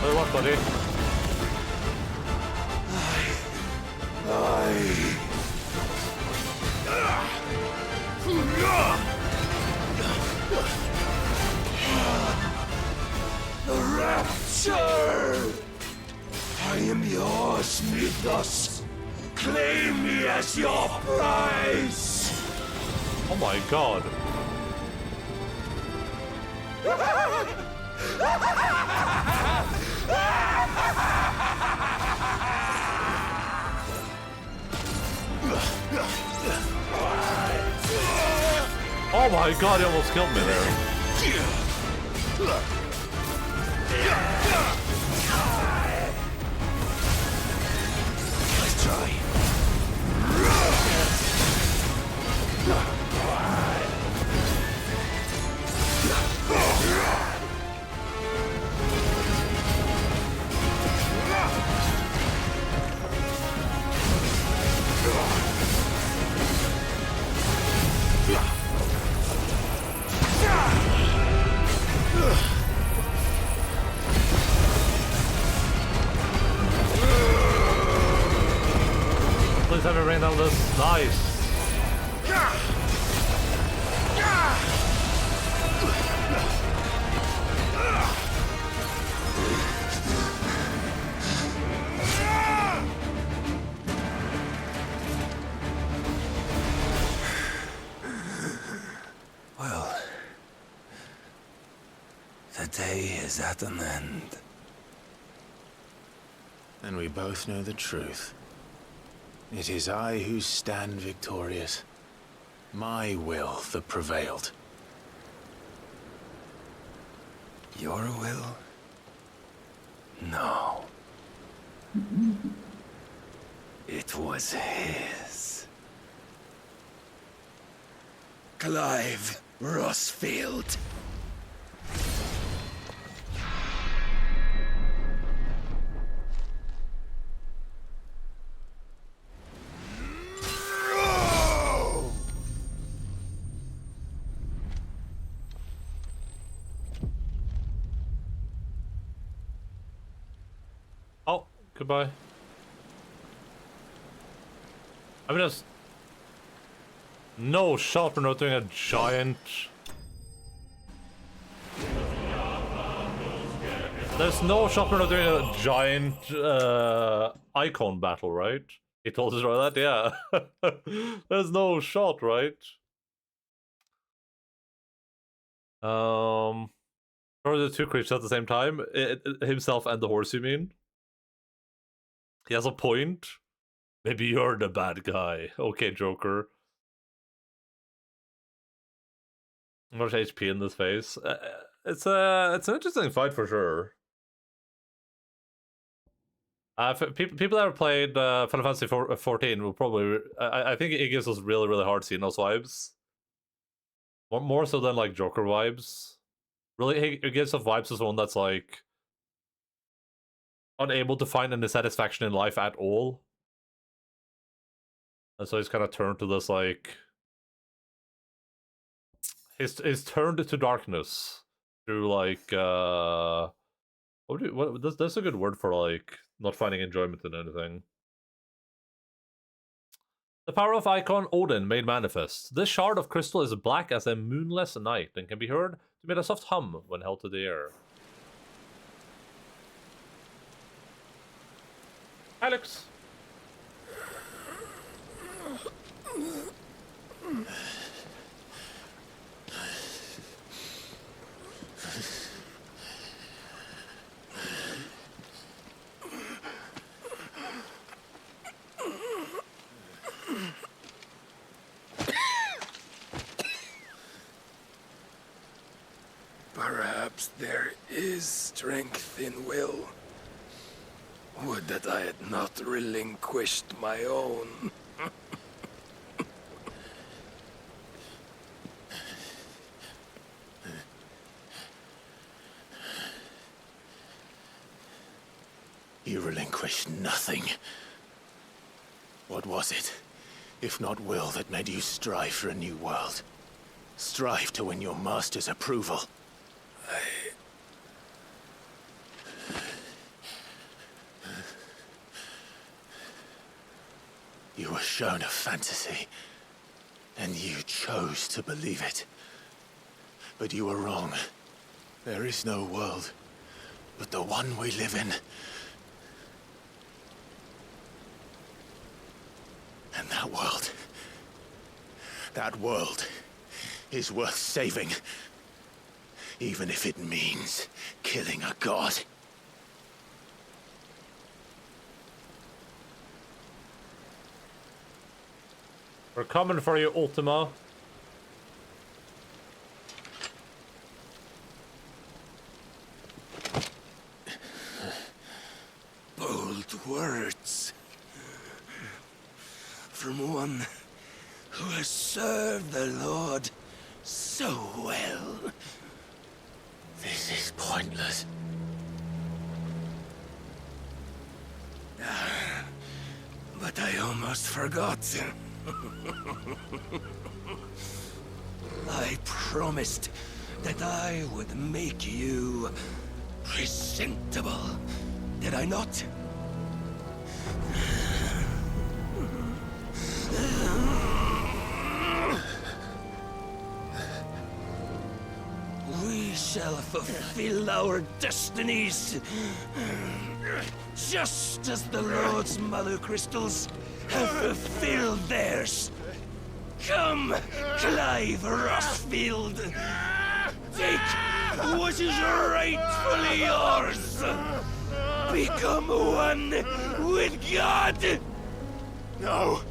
Wait, what, buddy? creature! I am yours, Mythos. Claim me as your prize! Oh my god. Oh my god, he almost killed me there. Let's try. Please have me rain down this. Nice. Well, the day is at an end. And we both know the truth. It is I who stand victorious. My will that prevailed. Your will? No. It was his. Clive Rossfield. Oh, goodbye. I mean, there's no shot for not doing a giant. There's no shot for not doing a giant icon battle, right? He told us about that, yeah. There's no shot, right? Or the two creatures at the same time, himself and the horse, you mean? He has a point. Maybe you're the bad guy. Okay, Joker. How much HP in this phase? It's an interesting fight for sure. People that have played Final Fantasy 14 will probably. I think it gives us really hard Xenos vibes. More so than like Joker vibes. Really, it gives us vibes as one that's like unable to find any satisfaction in life at all. And so he's kind of turned to this like he's turned to darkness through like that's a good word for like not finding enjoyment in anything. The power of Icon Odin made manifest. This shard of crystal is black as a moonless night and can be heard to make a soft hum when held to the air. Alex. Perhaps there is strength in will. Would that I had not relinquished my own. You relinquished nothing. What was it, if not will, that made you strive for a new world? Strive to win your master's approval? You were shown a fantasy, and you chose to believe it. But you were wrong. There is no world. but the one we live in. And that world is worth saving, even if it means killing a god. We're coming for you, Ultima. Bold words. From one who has served the Lord so well. This is pointless. But I almost forgot. I promised that I would make you presentable. Did I not? We shall fulfill our destinies, just as the Lord's mother crystals have fulfilled theirs. Come, Clive Rossfield. Take what is rightfully yours. Become one with God. No!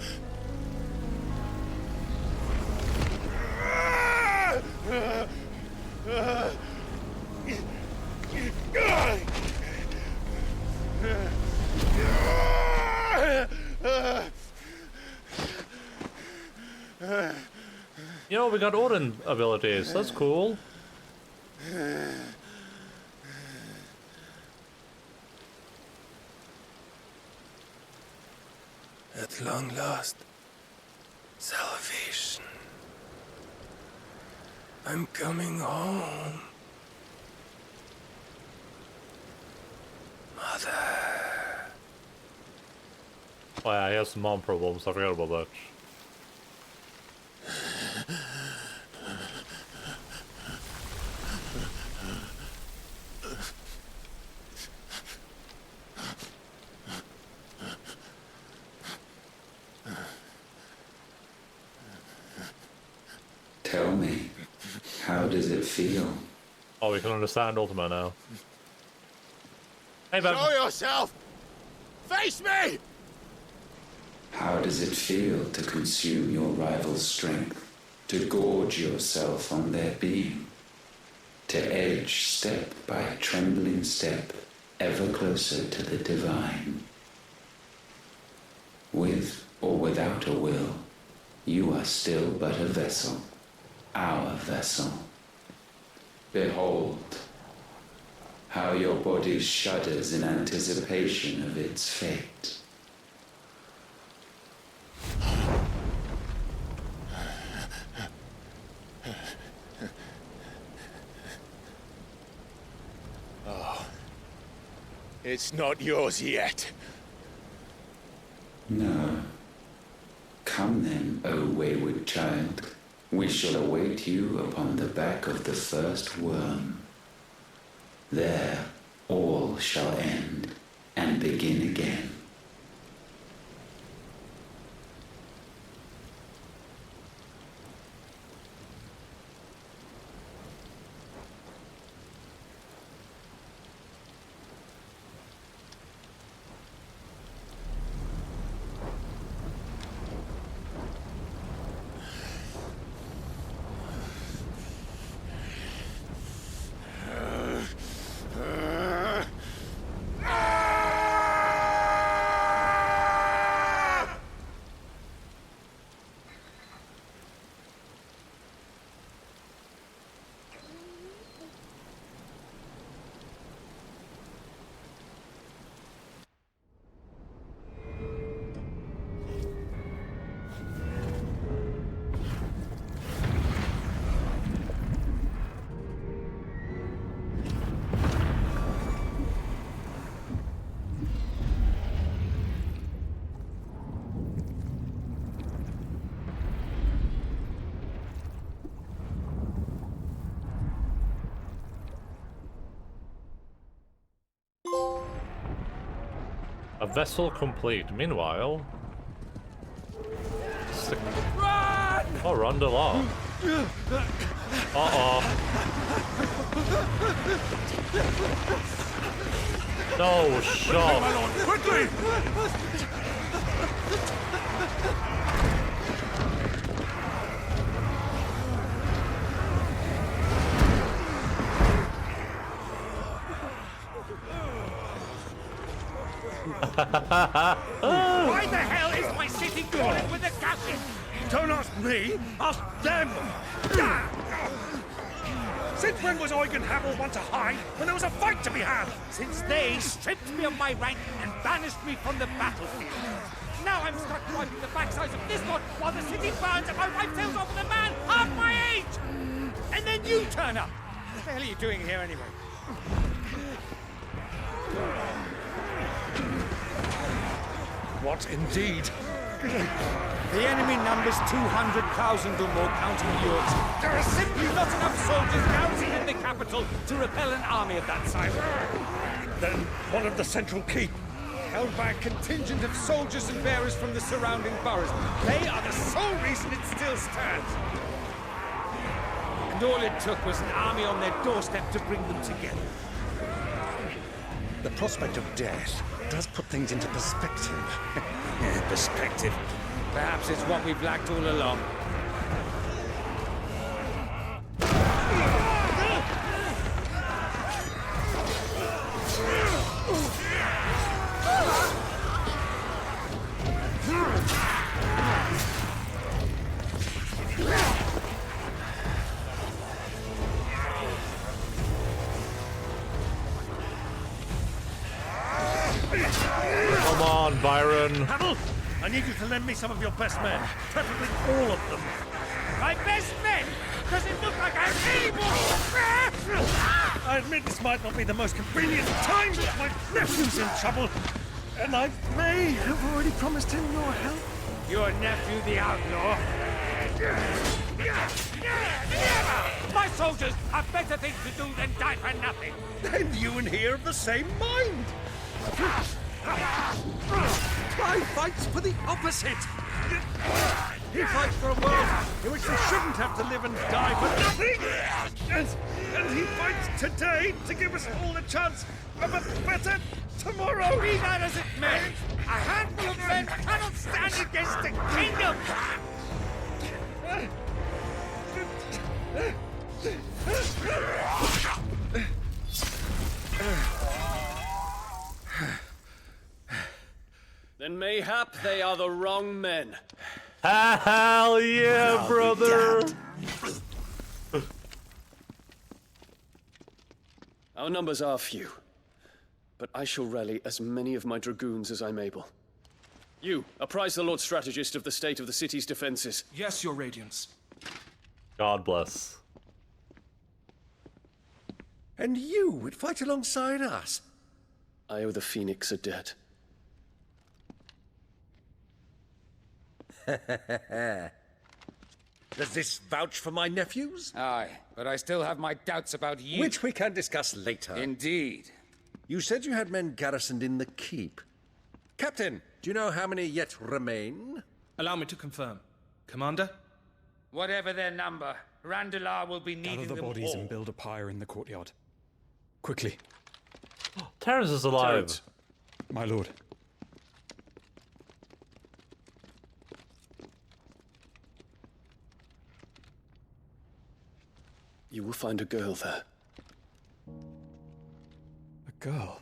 You know, we got Odin abilities. That's cool. At long last, salvation. I'm coming home. Mother. Oh yeah, he has some mom problems. I forgot about that. Tell me, how does it feel? Oh, we can understand Ultima now. Hey, man. Show yourself! Face me! How does it feel to consume your rival's strength? To gorge yourself on their being? To edge step by trembling step ever closer to the divine? With or without a will, you are still but a vessel, our vessel. Behold, how your body shudders in anticipation of its fate. It's not yours yet. No. Come then, O wayward child. We shall await you upon the back of the first worm. There all shall end and begin again. A vessel complete. Meanwhile... Run! Oh, run the law. Uh-oh. No shot. My lord, quickly! Why the hell is my city crawling with the gases? Don't ask me, ask them! Since when was Eugen Hamel one to hide when there was a fight to be had? Since they stripped me of my rank and banished me from the battlefield. Now I'm stuck wiping the backsides of this lot while the city burns and my wife tails off with a man half my age! And then you turn up! What the hell are you doing here anyway? What indeed? The enemy numbers 200,000 or more, counting yours. There are simply not enough soldiers garrisoned in the capital to repel an army of that size. Then one of the central keep. Held by a contingent of soldiers and bearers from the surrounding boroughs. They are the sole reason it still stands. And all it took was an army on their doorstep to bring them together. The prospect of death does put things into perspective. Perspective. Perhaps it's what we've lacked all along. Come on, Byron. Hamel, I need you to lend me some of your best men, preferably all of them. My best men? Does it look like I have any more? I admit this might not be the most convenient time, but my nephew's in trouble, and I may have already promised him your help. Your nephew, the outlaw? My soldiers have better things to do than die for nothing. Then you and he are of the same mind. Clive fights for the opposite. He fights for a world in which we shouldn't have to live and die for nothing. And he fights today to give us all a chance of a better tomorrow. Be that as it may, a handful of men cannot stand against a kingdom. Then mayhap they are the wrong men. Hell yeah, brother! Our numbers are few, but I shall rally as many of my dragoons as I'm able. You, apprise the Lord Strategist of the state of the city's defenses. Yes, Your Radiance. God bless. And you would fight alongside us? I owe the Phoenix a debt. Does this vouch for my nephews? Aye, but I still have my doubts about you. Which we can discuss later. Indeed. You said you had men garrisoned in the keep. Captain, do you know how many yet remain? Allow me to confirm. Commander? Whatever their number, Randalar will be needing Gather the them bodies all. and build a pyre in the courtyard. Quickly. Terrence is alive. Terrence. My lord. You will find a girl there. A girl?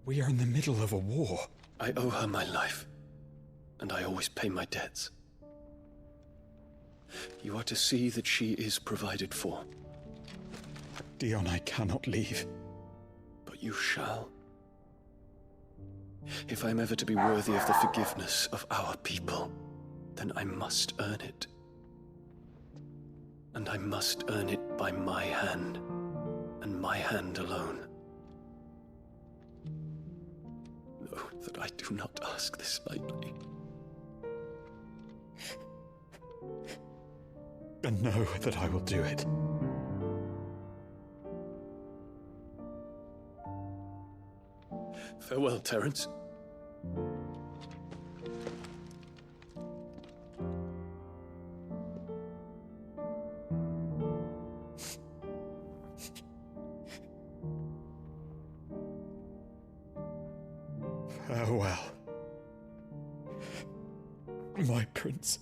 We are in the middle of a war. I owe her my life, and I always pay my debts. You are to see that she is provided for. Dion, I cannot leave. But you shall. If I'm ever to be worthy of the forgiveness of our people, then I must earn it. And I must earn it by my hand, and my hand alone. Know that I do not ask this lightly. And know that I will do it. Farewell, Terence. Farewell, my prince.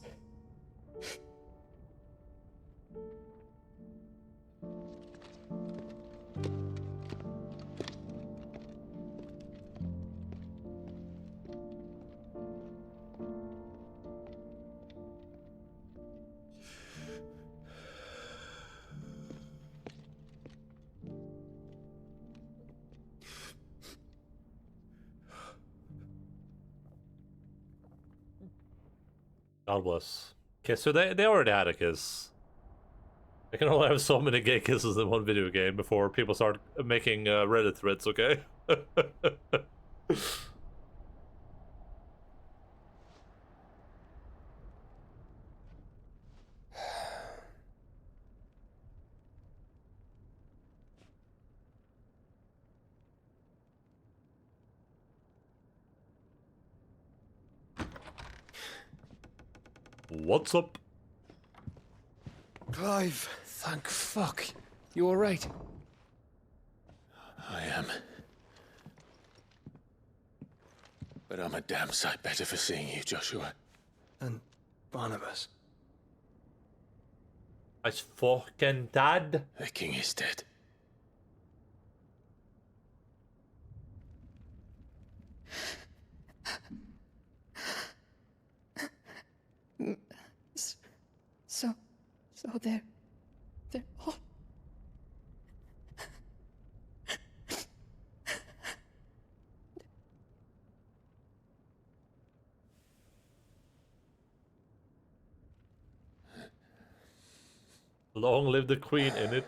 God bless. Okay, so they already had a kiss. I can only have so many gay kisses in one video game before people start making Reddit threads, okay? What's up? Clive! Thank fuck. You alright? I am. But I'm a damn sight better for seeing you, Joshua. And Barnabas. My fucking dad. The king is dead. So they're all... Long live the queen in it.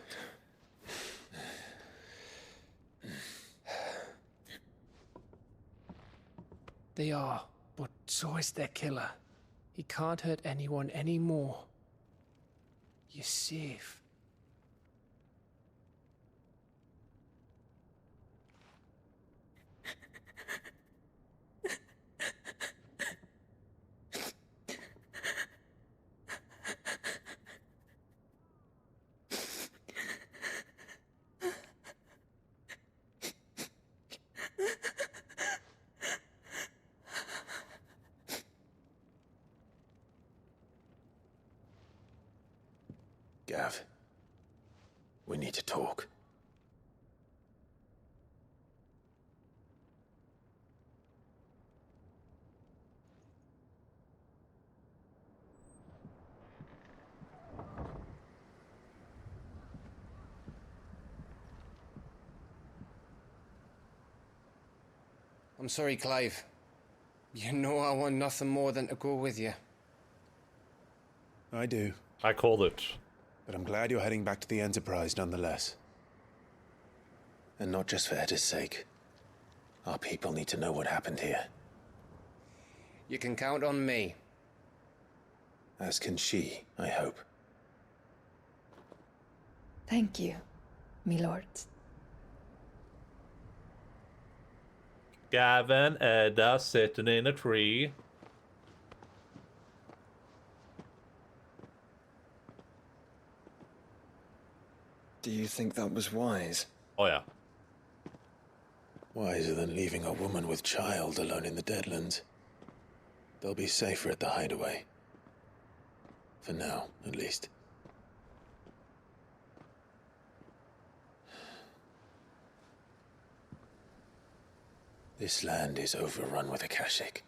They are, but so is their killer. He can't hurt anyone anymore. You're safe. Gav, we need to talk. I'm sorry, Clive. You know I want nothing more than to go with you. I do. I called it. But I'm glad you're heading back to the Enterprise nonetheless. And not just for Edda's sake. Our people need to know what happened here. You can count on me. As can she, I hope. Thank you, me lords. Gavin, Edda sitting in a tree. Do you think that was wise? Oh yeah. Wiser than leaving a woman with child alone in the Deadlands. They'll be safer at the hideaway. For now, at least. This land is overrun with Akashic.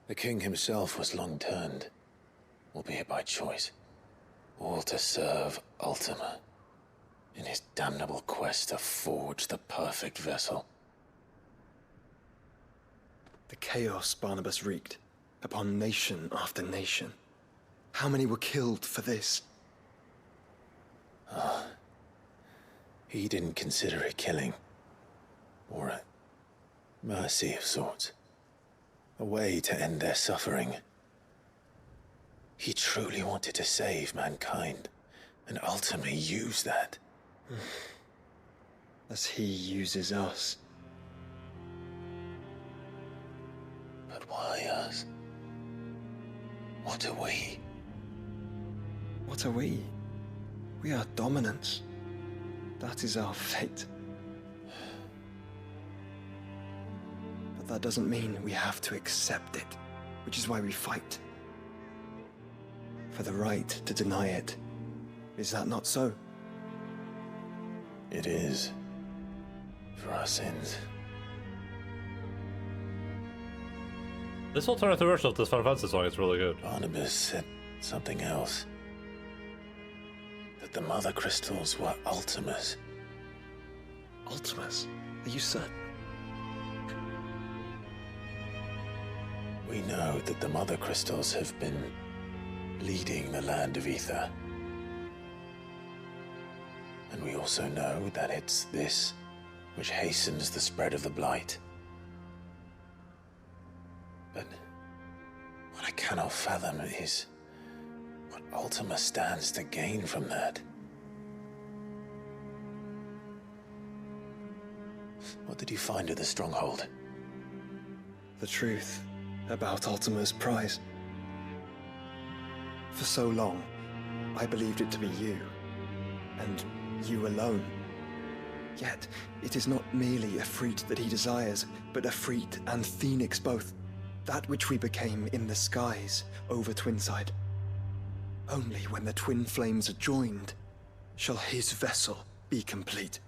The king himself was long turned, albeit by choice. All to serve Ultima, in his damnable quest to forge the perfect vessel. The chaos Barnabas wreaked upon nation after nation. How many were killed for this? He didn't consider it killing. Or a mercy of sorts. A way to end their suffering. He truly wanted to save mankind, and ultimately use that. As he uses us. Why us? What are we? What are we? We are dominance. That is our fate. But that doesn't mean we have to accept it, which is why we fight. For the right to deny it. Is that not so? It is. For our sins. This alternative version of this Final Fantasy song is really good. Barnabas said something else. That the Mother Crystals were Ultimas. Ultimas? Are you certain? We know that the Mother Crystals have been leading the land of Ether. And we also know that it's this which hastens the spread of the Blight. But what I cannot fathom is what Ultima stands to gain from that. What did you find at the Stronghold? The truth about Ultima's prize. For so long, I believed it to be you, and you alone. Yet, it is not merely Efreet that he desires, but Efreet and Phoenix both. That which we became in the skies over Twinside. Only when the twin flames are joined shall his vessel be complete.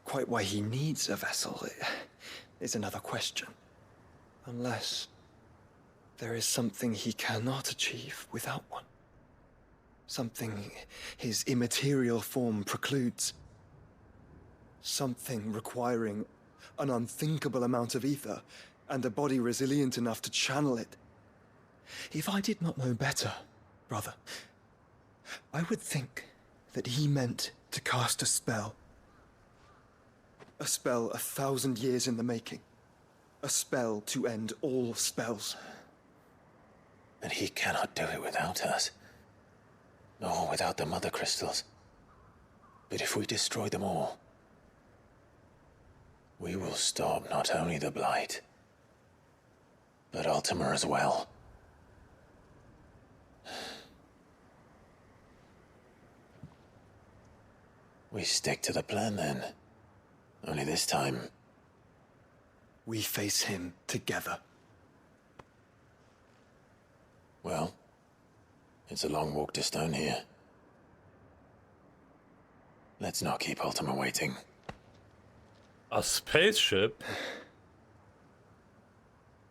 Quite why he needs a vessel is another question. Unless there is something he cannot achieve without one. Something his immaterial form precludes. Something requiring an unthinkable amount of ether and a body resilient enough to channel it. If I did not know better, brother, I would think that he meant to cast a spell. A spell 1,000 years in the making. A spell to end all spells. And he cannot do it without us. Nor without the Mother Crystals. But if we destroy them all, we will stop not only the Blight, but Ultima as well. We stick to the plan then. Only this time, we face him together. Well, it's a long walk to Stone here. Let's not keep Ultima waiting. A spaceship?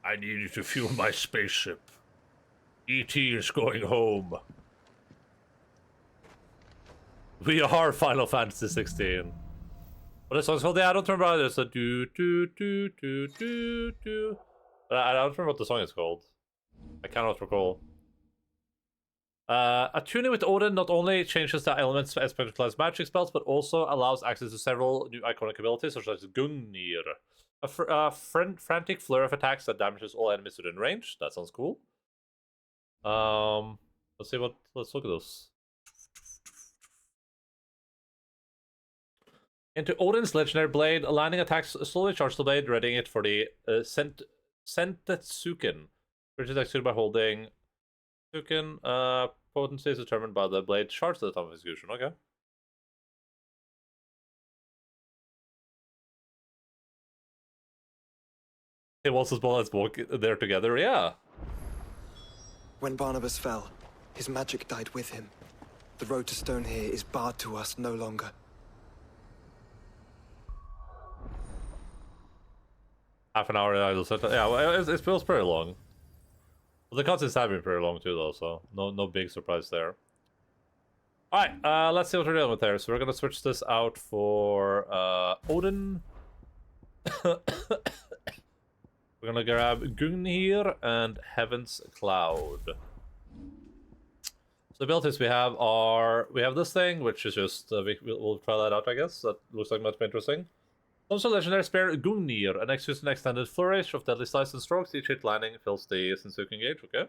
I need you to fuel my spaceship. E.T. is going home. We are Final Fantasy 16. What is song's called? Yeah, I don't remember either. It's a do. But I don't remember what the song is called. I cannot recall. Attuning with Odin not only changes the elements as specialized magic spells, but also allows access to several new iconic abilities, such as Gungnir. A frantic flurry of attacks that damages all enemies within range. That sounds cool. Let's look at those. Into Odin's legendary blade, landing attacks slowly charge the blade, readying it for the Sentetsuken, which is executed by holding Suken. Potency is determined by the blade charge at the time of execution. Okay. He wants us both to walk there together, yeah. When Barnabas fell, his magic died with him. The road to Stone here is barred to us no longer. Half an hour, yeah, well, it feels pretty long. Well, the cutscenes have been pretty long too, though, so no big surprise there. Alright, let's see what we're dealing with there. So we're gonna switch this out for Odin. We're gonna grab Gungnir and Heaven's Cloud. So the abilities we have are... We have this thing, which is just... we'll try that out, I guess. That looks like much more interesting. Also, legendary spear Gungnir, an extended flourish of deadly slice and strokes. Each hit landing fills the Sensuken gauge. Okay.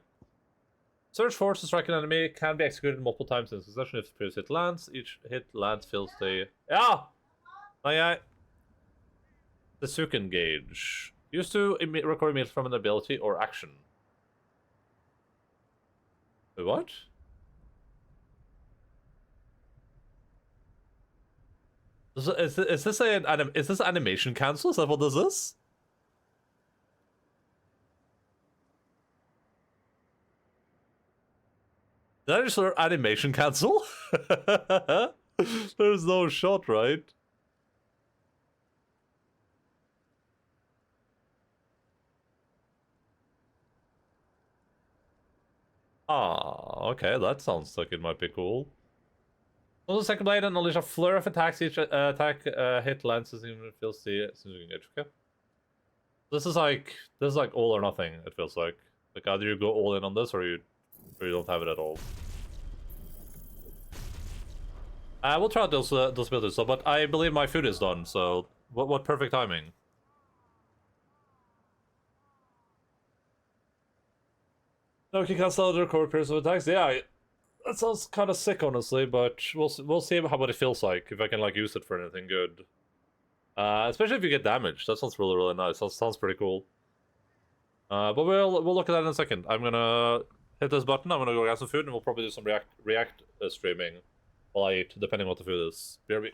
Surge force to strike an enemy can be executed multiple times in succession if the previous hit lands. Each hit lands fills the... Yeah! Aye. The Sensuken gauge. Used to record immediately from an ability or action. Wait, what? Is this animation cancel? Is that what this is? Did I just hear animation cancel? There's no shot, right? Ah, okay, that sounds like it might be cool. Also, second blade and unleash a flurry of attacks. Each attack hit lands as even feels the okay. This is like all or nothing. It feels like either you go all in on this or you don't have it at all. We'll try out those abilities. So, but I believe my food is done. So what perfect timing. No, you can cancel the record periods of attacks. Yeah, that sounds kind of sick, honestly. But we'll see how what it feels like if I can like use it for anything good. Especially if you get damaged. That sounds really nice. That sounds pretty cool. But we'll look at that in a second. I'm gonna hit this button. I'm gonna go get some food, and we'll probably do some react streaming while I eat, depending on what the food is. BRB.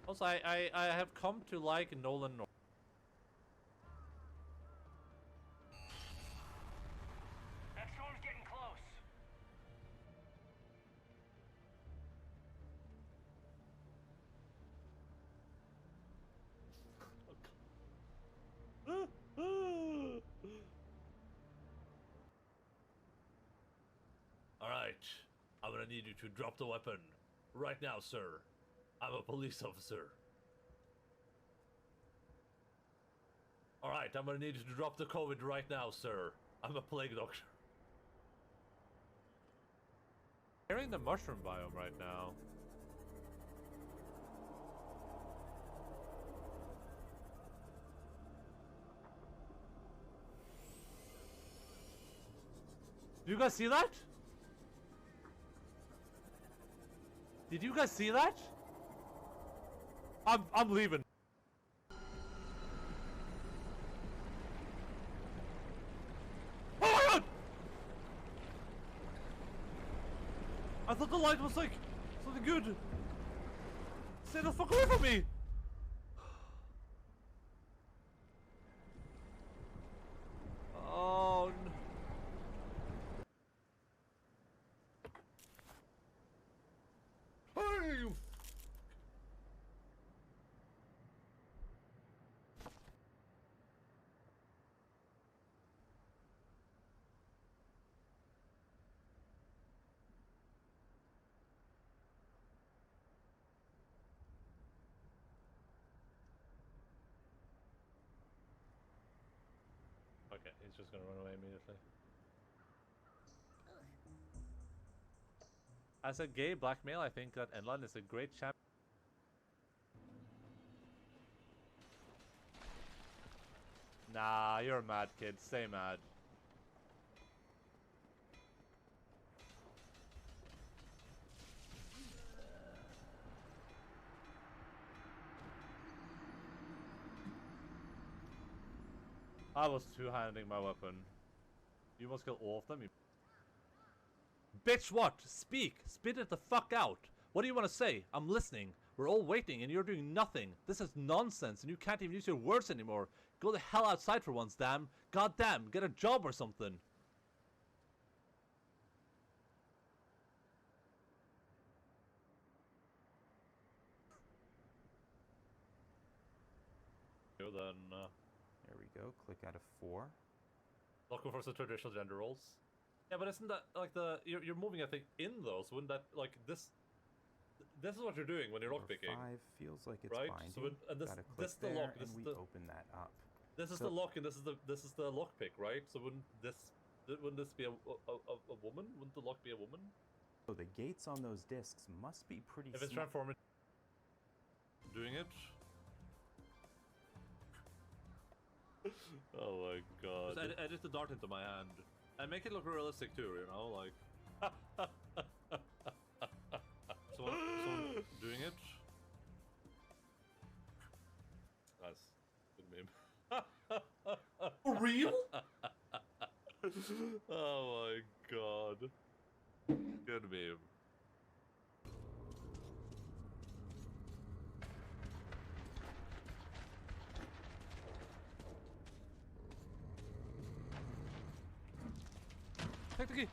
Also, I have come to like Nolan North. Alright, I'm gonna need you to drop the weapon. Right now, sir. I'm a police officer. Alright, I'm gonna need you to drop the COVID right now, sir. I'm a plague doctor. Hearing the mushroom biome right now. Do you guys see that? Did you guys see that? I'm leaving. Oh my god! I thought the light was like something good. Stay the fuck away from me! Oh no. Hey, you. Okay, he's just gonna run away immediately. As a gay black male, I think that Endaline is a great champion. Nah, you're mad, kid. Stay mad. I was two-handing my weapon. You must kill all of them. Bitch, what? Speak! Spit it the fuck out! What do you want to say? I'm listening. We're all waiting and you're doing nothing. This is nonsense and you can't even use your words anymore. Go the hell outside for once, damn. God damn, get a job or something. Then, there we go. Click out of 4. looking for some traditional gender roles. Yeah, but isn't that like you're moving a thing in those? Wouldn't that like this? This is what you're doing when you're lockpicking. 5 feels like it's right? binding. So this is the lock. This is the open that up. This is the lock, and this is the lockpick, right? So wouldn't this be a woman? Wouldn't the lock be a woman? So the gates on those discs must be pretty. If it's transforming, doing it. Oh my god! Just edit the dart into my hand and make it look realistic too. You know, like someone doing it. real? Oh my god. Good meme. Take the key.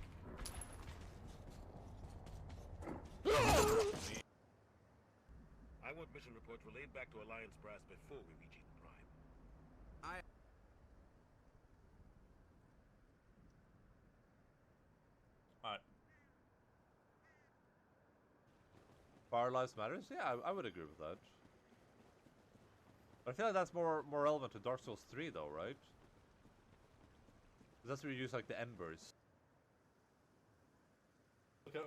I want mission reports relayed back to Alliance Brass before we reach Eden Prime. Alright. Fire lives matters? Yeah, I would agree with that. But I feel like that's more relevant to Dark Souls 3 though, right? Because that's where you use like the embers.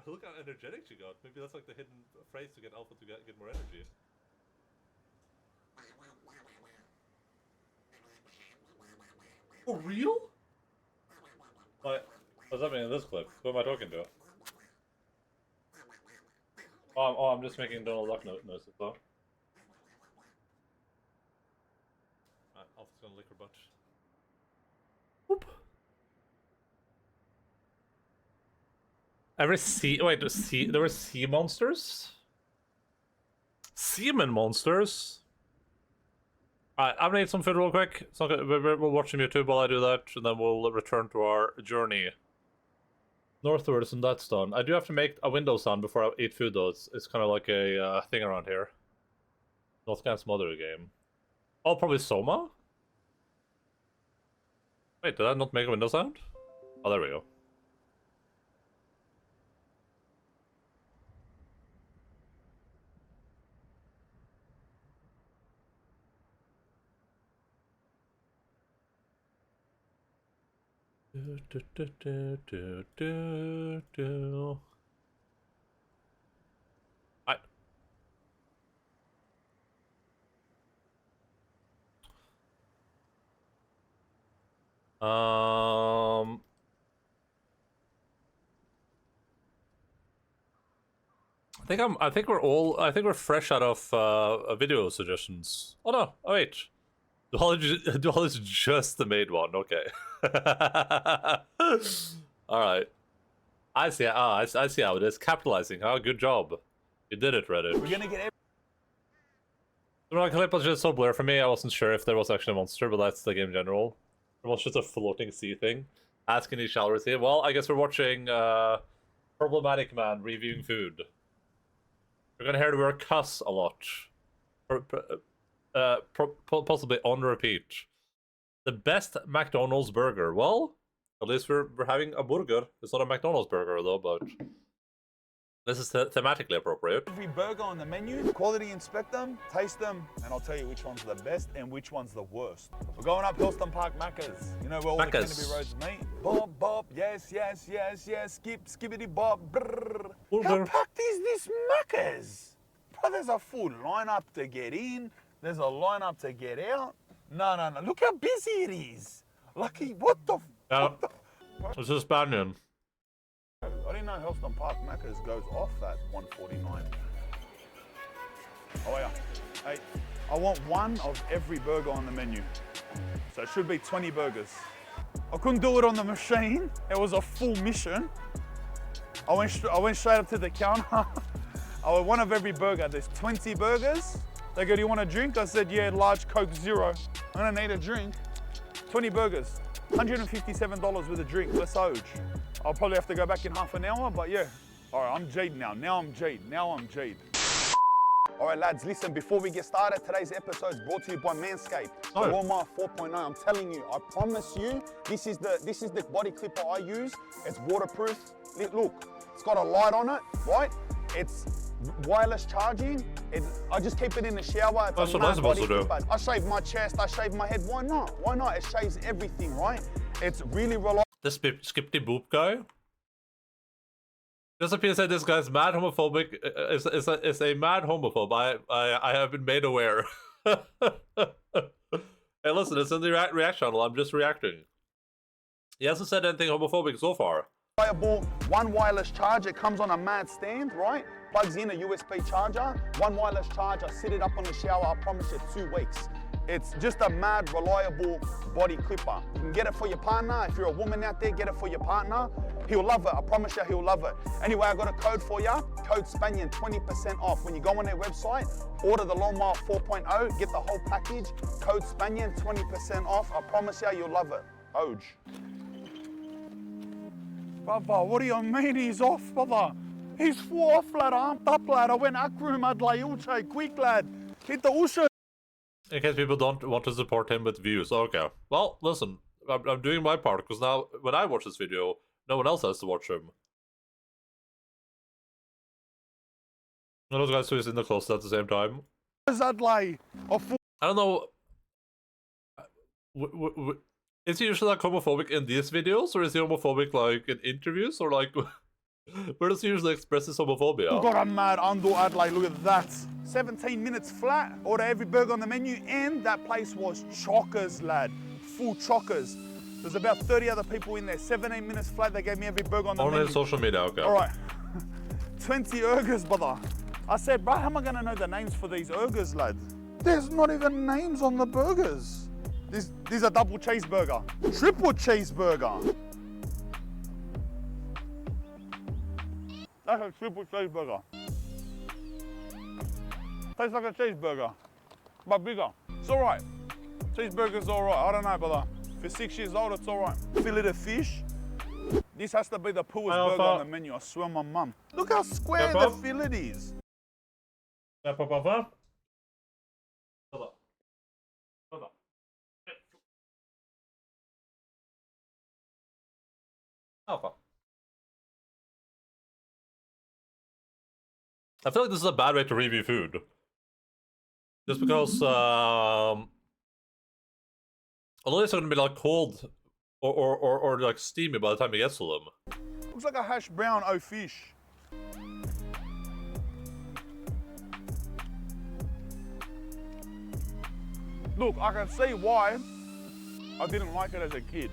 Look how energetic she got. Maybe that's like the hidden phrase to get Alpha to get more energy. For real? What's happening in this clip? Who am I talking to? Oh, I'm just making Donald Duck noises though. Alpha's gonna lick her butt. Whoop. There were sea monsters? Seaman monsters? Alright, I'm gonna eat some food real quick. It's not good. We'll watch some YouTube while I do that, and then we'll return to our journey northwards, and that's done. I do have to make a window sound before I eat food, though. It's kind of like a thing around here. North Can't Smother game. Oh, probably Soma? Wait, did I not make a window sound? Oh, there we go. Right. I think we're fresh out of video suggestions. Oh no! Oh wait. Duology just the made one. Okay. All right. I see. I see how it is. Capitalizing. Huh? Good job. You did it, Reddit. We're gonna get. The clip was just so blurry for me. I wasn't sure if there was actually a monster, but that's the game in general. It was just a floating sea thing. Asking each shall receive. Well, I guess we're watching Problematic Man reviewing food. We're gonna hear the word cuss a lot. Possibly on repeat. The best McDonald's burger. Well, at least we're having a burger. It's not a McDonald's burger though, but this is thematically appropriate. Every burger on the menu, quality inspect them, taste them, and I'll tell you which one's the best and which one's the worst. We're going up Hillston Park Macca's. You know where all the Kennedy roads meet? Bob, bob, yes, yes, yes, yes, skip, skibbity bob, brrr. How packed is this Macca's? Bro, there's a full lineup to get in. There's a lineup to get out. No. Look how busy it is. Lucky, what the? Yeah, it's a Spaniard. I didn't know Hillston Park Macca's goes off at 149. Oh yeah. Hey, I want one of every burger on the menu. So it should be 20 burgers. I couldn't do it on the machine. It was a full mission. I went straight up to the counter. I want one of every burger. There's 20 burgers. They go, do you want a drink? I said, yeah, large Coke Zero. I'm gonna need a drink. 20 burgers, $157 with a drink, Lesage. I'll probably have to go back in half an hour, but yeah. All right, I'm Jade now. Now I'm Jade. All right, lads, listen, before we get started, today's episode is brought to you by Manscaped. The Lawnmower 4.0, I'm telling you, I promise you, this is the body clipper I use. It's waterproof. Look, it's got a light on it, right? It's wireless charging. I just keep it in the shower. That's what I'm supposed to do. I shave my chest, I shave my head. Why not? Why not? It shaves everything, right? It's really reliable. This Skipty Boop guy. Just appears that this guy's mad homophobic. Is a mad homophobe. I have been made aware. Hey, listen, it's in the react channel. I'm just reacting. He hasn't said anything homophobic so far. One wireless charger, it comes on a mad stand, right? Plugs in a USB charger, one wireless charger, sit it up on the shower, I promise you 2 weeks. It's just a mad, reliable body clipper. You can get it for your partner. If you're a woman out there, get it for your partner. He'll love it. I promise you, he'll love it. Anyway, I got a code for you. Code Spanian, 20% off. When you go on their website, order the Lawnmower 4.0, get the whole package. Code Spanian, 20% off. I promise you, you'll love it. Oj. Brother, what do you mean he's off, brother? He's full off, lad. Armed up, lad. I went Akrum, Adlai, Uche, quick, lad. Hit the Usha. In case people don't want to support him with views. Okay. Well, listen. I'm doing my part, because now, when I watch this video, no one else has to watch him. And those guys who is in the closet at the same time. Adlai. I don't know. Is he usually like homophobic in these videos, or is he homophobic like in interviews, or like where does he usually express his homophobia? We've got a mad Undo Adelaide, look at that. 17 minutes flat, order every burger on the menu, and that place was chockers, lad. Full chockers. There's about 30 other people in there. 17 minutes flat, they gave me every burger on the menu. On social media, okay. All right. 20 burgers, brother. I said, bro, how am I gonna know the names for these burgers, lad? There's not even names on the burgers. These are double cheeseburger, triple cheeseburger. That's a triple cheeseburger. Tastes like a cheeseburger, but bigger. It's all right. Cheeseburger's all right. I don't know, brother. For 6 years old, it's all right. Fillet of fish. This has to be the poorest burger on the menu. I swear, my mum. Look how square the fillet is. Alpha. I feel like this is a bad way to review food. Just because, although it's going to be like cold or like steamy by the time it gets to them. Looks like a hash brown o fish. Look, I can see why I didn't like it as a kid.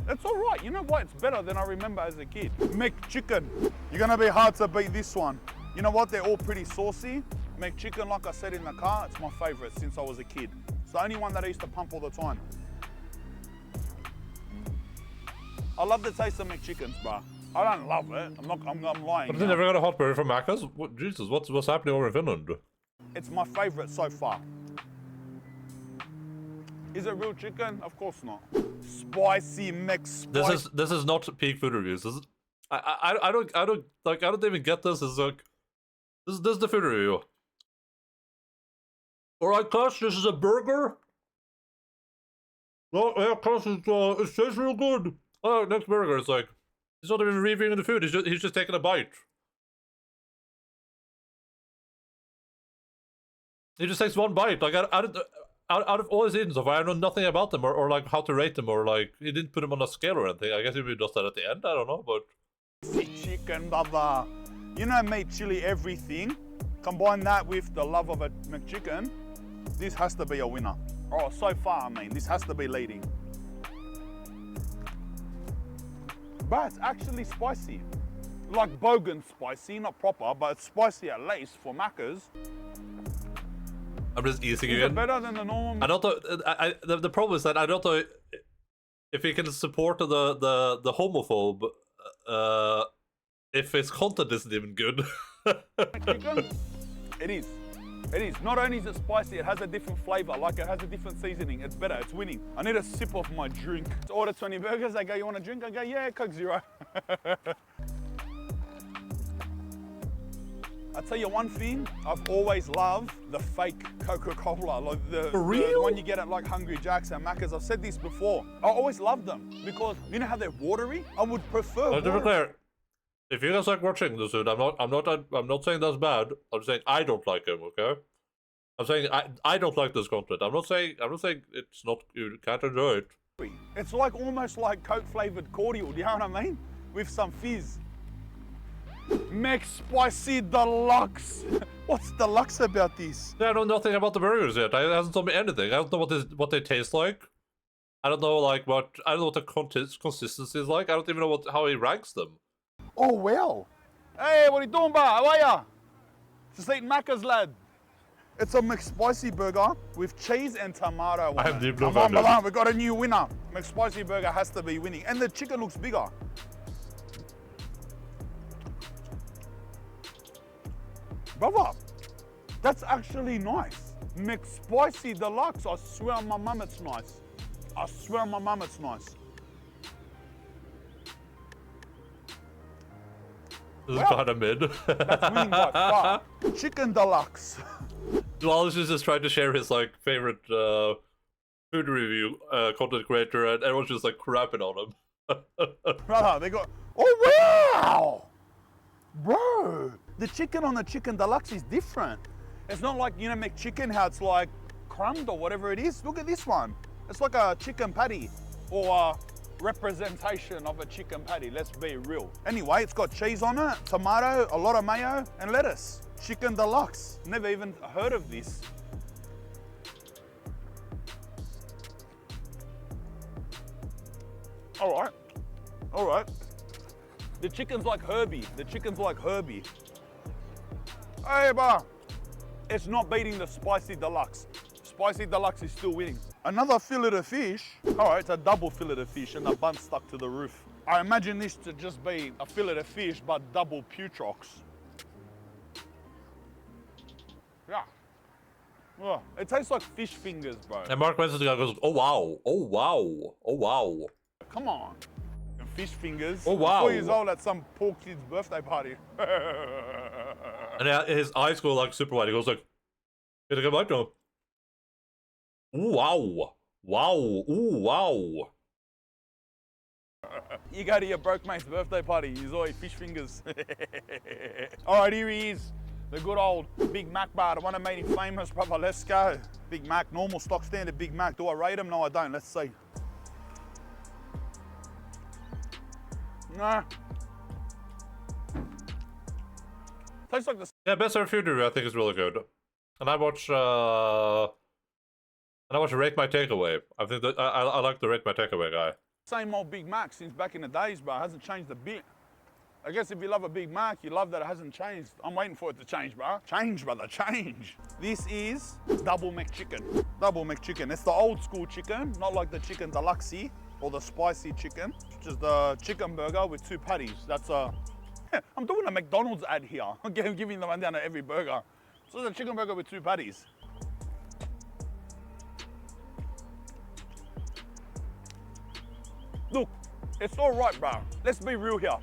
It's all right. You know what? It's better than I remember as a kid. McChicken. You're gonna be hard to beat this one. You know what? They're all pretty saucy. McChicken, like I said in the car, it's my favorite since I was a kid. It's the only one that I used to pump all the time. I love the taste of McChickens, bro. I don't love it. I'm lying. But have you never got a hot burger from Macca's? What, Jesus, what's happening over in Finland? It's my favorite so far. Is it real chicken? Of course not. Spicy McSpicy. This is not peak food reviews. This is, I don't even get this. It's like this is the food review. All right, Cash, this is a burger. Oh yeah, Cash, it tastes real good. Oh, next burger. It's like he's not even reviewing the food. He's just taking a bite. He just takes one bite. Like out of all his eaten so far, I know nothing about them or like how to rate them or like he didn't put them on a scale or anything. I guess he does that at the end. I don't know, but chicken, brother. You know me, chili everything. Combine that with the love of a McChicken. This has to be a winner. Oh, so far, I mean, this has to be leading. But it's actually spicy. Like Bogan spicy, not proper, but it's spicy at least for Macca's. I'm just easing you Is it in. better than the normal? I don't know. The problem is that I don't know if he can support the homophobe if his content isn't even good. It is. It is. Not only is it spicy, it has a different flavor. Like it has a different seasoning. It's better. It's winning. I need a sip of my drink. To order 20 burgers. They go, you want a drink? I go, yeah, Coke Zero. I tell you one thing, I've always loved the fake Coca-Cola, like the one you get at like Hungry Jack's and Macca's. I've said this before. I always loved them because you know how they're watery. I would prefer. To be clear, if you guys like watching this, dude, I'm not saying that's bad. I'm saying I don't like him. Okay, I'm saying I don't like this content. I'm not saying it's not, you can't enjoy it. It's like almost like Coke flavored cordial. Do you know what I mean? With some fizz. McSpicy Deluxe. What's deluxe about this? Yeah, I know nothing about the burgers yet. He hasn't told me anything. I don't know what they taste like. I don't know I don't know what the consistency is like. I don't even know how he ranks them. Oh well. Hey, what are you doing, bro? How are ya? Just eating Macca's, lad. It's a McSpicy burger with cheese and tomato on I am it. deeply Come on, offended. Milan, we got a new winner. McSpicy burger has to be winning. And the chicken looks bigger. Brother, that's actually nice. McSpicy Deluxe, I swear on my mum it's nice. I swear on my mum it's nice. This is kind of mid. That's winning by far. Chicken Deluxe. Wallace is just trying to share his like favorite food review content creator, and everyone's just like crapping on him. Brother, they got, oh wow! Bro, the chicken on the Chicken Deluxe is different. It's not like, you know, McChicken, how it's like crumbed or whatever it is. Look at this one. It's like a chicken patty or a representation of a chicken patty, let's be real. Anyway, it's got cheese on it, tomato, a lot of mayo, and lettuce. Chicken Deluxe. Never even heard of this. All right, all right. The chicken's like Herbie. The chicken's like Herbie. Hey, bah. It's not beating the Spicy Deluxe. Spicy Deluxe is still winning. Another fillet of fish. All right, it's a double fillet of fish and the bun stuck to the roof. I imagine this to just be a fillet of fish, but double putrox. Yeah. Oh, it tastes like fish fingers, bro. And Mark Wenzel goes, oh wow, oh wow, oh wow. Come on. And fish fingers. Oh wow. 4 years old at some poor kid's birthday party. And his eyes go like super wide. He goes like, "Get a good bite, no." Ooh, wow, wow, ooh, wow. You go to your broke mate's birthday party, he's always fish fingers. All right, here he is. The good old Big Mac bar, the one that made him famous, brother. Let's go. Big Mac, normal stock standard Big Mac. Do I rate him? No, I don't. Let's see. Nah. Tastes like the... Yeah, Best Ever Food Review I think is really good. And I watch Rate My Takeaway. I think that I like the Rate My Takeaway guy. same old Big Mac since back in the days, bro. It hasn't changed a bit. I guess if you love a Big Mac, you love that it hasn't changed. I'm waiting for it to change, bro. Change, brother, change. This is Double McChicken. Double McChicken. It's the old school chicken, not like the Chicken Deluxe or the spicy chicken. It's just the chicken burger with 2 patties. That's a... I'm doing a McDonald's ad here. I'm giving the one down to every burger. So it's a chicken burger with 2 patties. Look, it's all right, bro. Let's be real here.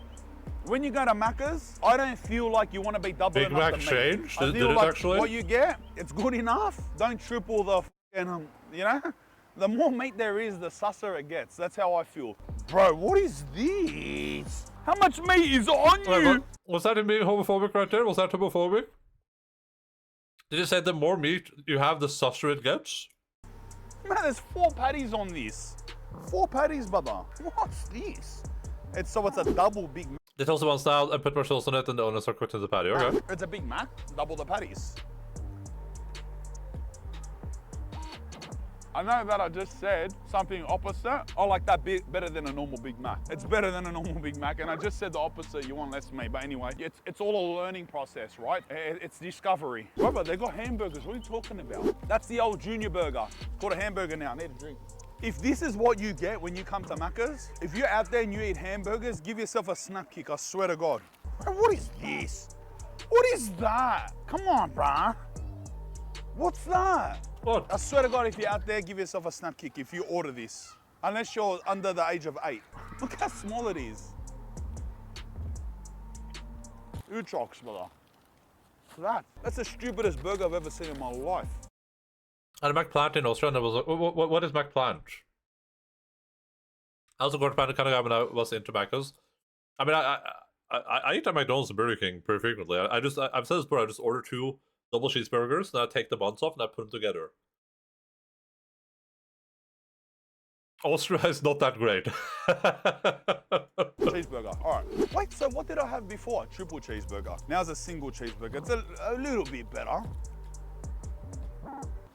When you go to Macca's, I don't feel like you want to be doubling Big up Mac the meat. changed? I Did feel it like actually? what you get, it's good enough. Don't triple the fucking, you know? The more meat there is, the susser it gets. That's how I feel. Bro, what is this? How much meat is on you? Was that him being homophobic right there? Was that homophobic? Did you say the more meat you have, the saucer it gets? Man, there's 4 patties on this. 4 patties, brother. What's this? It's a double Big Mac. They toast it one style and put more sauce on it, and the owners are cooked in the patty. Okay. It's a Big Mac, double the patties. I know that I just said something opposite. I like that bit better than a normal Big Mac. It's better than a normal Big Mac, and I just said the opposite. You want less of me, but anyway, it's all a learning process, right? It's discovery. Brother, they got hamburgers. What are you talking about? That's the old junior burger. It's called a hamburger now. I need a drink. If this is what you get when you come to Macca's, if you're out there and you eat hamburgers, give yourself a snap kick, I swear to God. Bro, what is this? What is that? Come on, bruh. What's that? What? I swear to God, if you're out there, give yourself a snap kick if you order this. Unless you're under the age of 8. Look how small it is. Utrox, brother. That's the stupidest burger I've ever seen in my life. And McPlant in Austria, and I was like, what is McPlant? I also got kind of guy when I was into Macca's. I mean, I eat at McDonald's and Burger King pretty frequently. I've said this before, I just order 2 double cheeseburgers, and I take the buns off and I put them together. Austria is not that great. Cheeseburger, all right. Wait, so what did I have before? A triple cheeseburger. Now it's a single cheeseburger. It's a little bit better.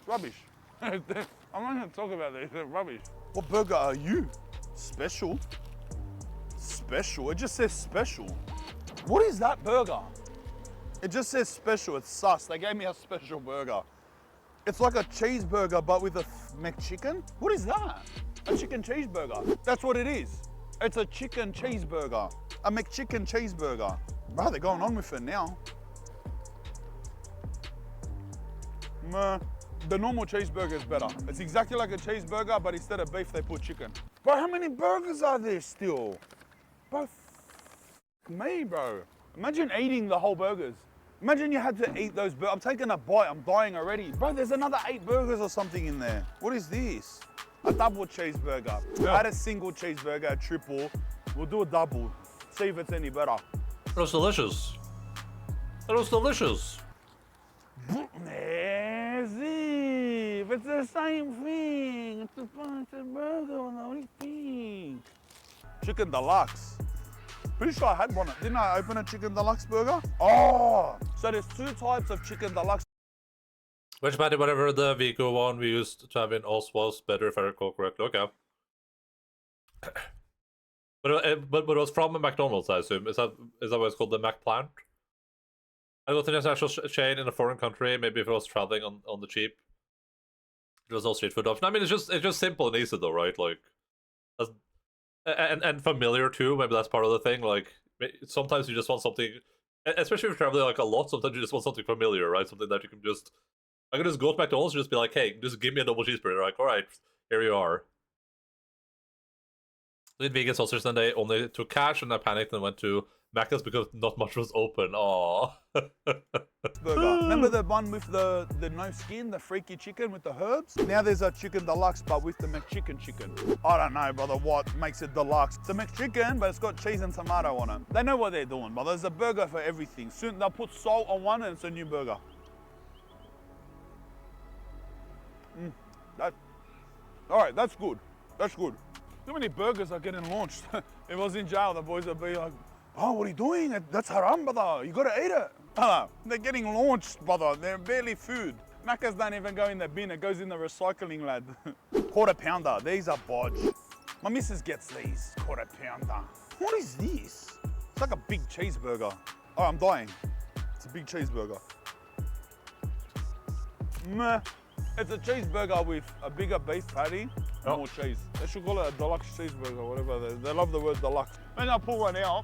Rubbish. I'm not going to talk about this. It's rubbish. What burger are you? Special? Special? It just says special. What is that burger? It just says special. It's sus. They gave me a special burger. It's like a cheeseburger, but with a McChicken. What is that? A chicken cheeseburger. That's what it is. It's a chicken cheeseburger. A McChicken cheeseburger. Bro, they're going on with it now. The normal cheeseburger is better. It's exactly like a cheeseburger, but instead of beef, they put chicken. Bro, how many burgers are there still? Bro, me, bro. Imagine eating the whole burgers. Imagine you had to eat those burgers. I'm taking a bite, I'm dying already. Bro, there's another 8 burgers or something in there. What is this? A double cheeseburger. Yeah. Add a single cheeseburger, a triple. We'll do a double. See if it's any better. That was delicious. That was delicious. It's the same thing. It's a burger on the only thing. Chicken deluxe. Pretty sure I had one. Didn't I open a chicken deluxe burger? Oh, so there's 2 types of chicken deluxe. Which patty, whatever the Vico one we used to have in Oz was better, if I recall correctly. Okay. But it was from a McDonald's, I assume. Is that what it's called, the Mac plant? I got an international chain in a foreign country. Maybe if I was traveling on the cheap, it was no street food option. I mean, it's just simple and easy though, right? Like, and familiar too. Maybe that's part of the thing. Like, sometimes you just want something, especially if you're traveling like a lot. Sometimes you just want something familiar, right? Something that you can just. I can just go to McDonald's and just be like, hey, just give me a double cheeseburger. Like, all right, here you are. Did vegan sausage, then they only took cash, and I panicked and went to Macca's because not much was open. Aww. Remember the one with the no skin, the freaky chicken with the herbs? Now there's a chicken deluxe, but with the McChicken chicken. I don't know, brother, what makes it deluxe. It's a McChicken, but it's got cheese and tomato on it. They know what they're doing, but there's a burger for everything. Soon they'll put salt on one and it's a new burger. All right, that's good. That's good. Too many burgers are getting launched. If I was in jail, the boys would be like, oh, what are you doing? That's haram, brother. You gotta eat it. They're getting launched, brother. They're barely food. Macca's don't even go in the bin. It goes in the recycling, lad. Quarter pounder. These are bodge. My missus gets these. Quarter pounder. What is this? It's like a big cheeseburger. Oh, I'm dying. It's a big cheeseburger. Meh. It's a cheeseburger with a bigger beef patty and more cheese. They should call it a deluxe cheeseburger, whatever. They love the word deluxe. And I'll pull one out.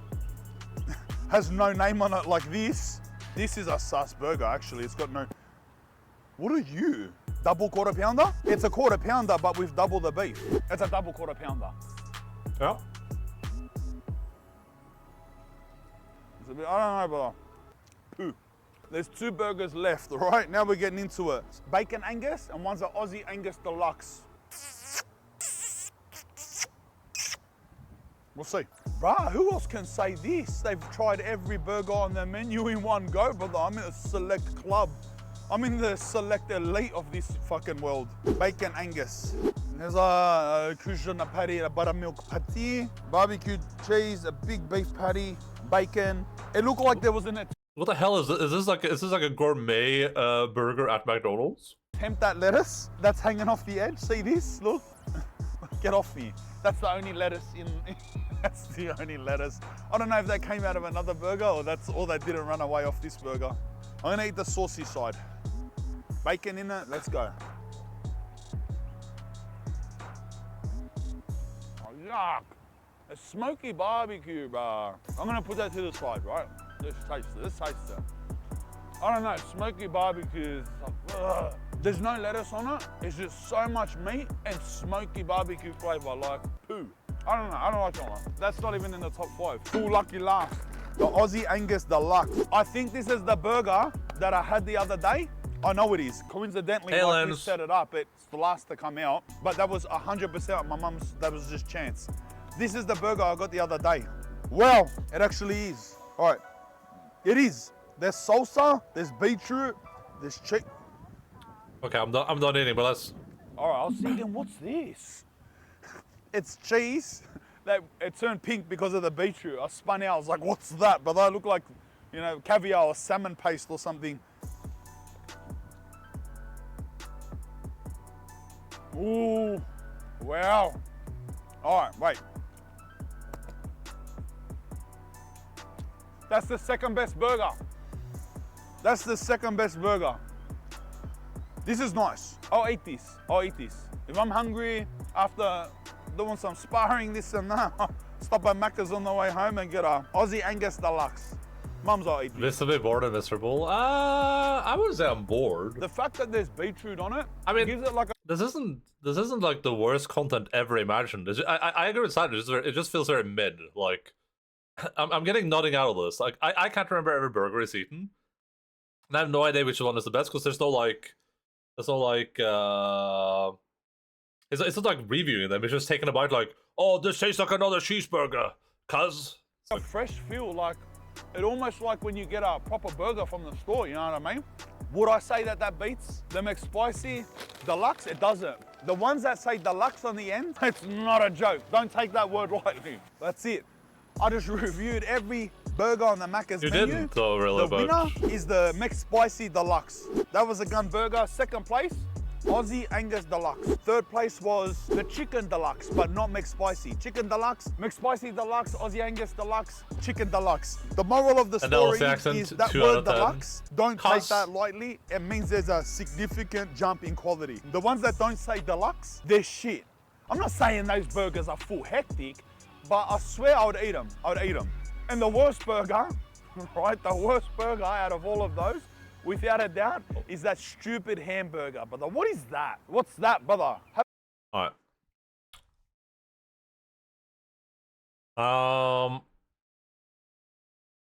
Has no name on it like this. This is a sus burger, actually. It's got no... What are you? Double quarter pounder? It's a quarter pounder, but with double the beef. It's a double quarter pounder. Yeah. It's a bit, I don't know, brother. Poo. There's 2 burgers left, all right? Now we're getting into it. Bacon Angus and one's an Aussie Angus Deluxe. We'll see. Bruh, who else can say this? They've tried every burger on their menu in one go, brother. I'm in a select club. I'm in the select elite of this fucking world. Bacon Angus. There's a cushion, a patty, a buttermilk patty, barbecue cheese, a big beef patty, bacon. It looked like there was an... What the hell is this? Is this like a gourmet burger at McDonald's? Tempt that lettuce that's hanging off the edge. See this? Look. Get off me. That's the only lettuce in... That's the only lettuce. I don't know if that came out of another burger or that's all they didn't run away off this burger. I'm gonna eat the saucy side. Bacon in it, let's go. Oh, yuck. A smoky barbecue, bro. I'm gonna put that to the side, right? Let's taste it, let's taste it. I don't know, smoky barbecue is like, ugh. There's no lettuce on it. It's just so much meat and smoky barbecue flavor, like poo. I don't know, I don't like that one. That's not even in the top 5. Full lucky laugh. The Aussie Angus Deluxe. I think this is the burger that I had the other day. I know it is. Coincidentally, hey, like you set it up, it's the last to come out. But that was 100% my mum's, that was just chance. This is the burger I got the other day. Well, it actually is. All right, it is. There's salsa, there's beetroot, there's chicken. Okay, I'm done eating, but let's... All right, I was thinking, what's this? It's cheese. It turned pink because of the beetroot. I spun out, I was like, what's that? But that looked like, you know, caviar or salmon paste or something. Ooh, wow. All right, wait. That's the second best burger. That's the second best burger. This is nice. I'll eat this. I'll eat this. If I'm hungry after doing some sparring, this and that, stop at Macca's on the way home and get a Aussie Angus Deluxe. Mum's, I'll eat this. Visibly bored and miserable. I wouldn't say I'm bored. The fact that there's beetroot on it, I mean, gives it like a... this isn't like the worst content ever imagined. I agree with Simon. It just feels very mid. Like, I'm getting nothing out of this. Like, I can't remember every burger he's eaten, and I have no idea which one is the best because there's no like, it's not like reviewing them. It's just taking a bite like, oh, this tastes like another cheeseburger, cuz. A fresh feel, like, it almost like when you get a proper burger from the store, you know what I mean? Would I say that beats the McSpicy Deluxe? It doesn't. The ones that say Deluxe on the end, it's not a joke. Don't take that word lightly. That's it. I just reviewed every burger on the Macca's menu. You didn't, though, really. The winner is the McSpicy Deluxe. That was a gun burger. Second place, Aussie Angus Deluxe. Third place was the Chicken Deluxe, but not McSpicy. Chicken Deluxe, McSpicy Deluxe, Aussie Angus Deluxe, Chicken Deluxe. The moral of the story is that word Deluxe, don't take that lightly. It means there's a significant jump in quality. The ones that don't say Deluxe, they're shit. I'm not saying those burgers are full hectic, but I swear I would eat them. I would eat them. And the worst burger, right? The worst burger out of all of those, without a doubt, is that stupid hamburger, brother. What is that? What's that, brother? Alright. My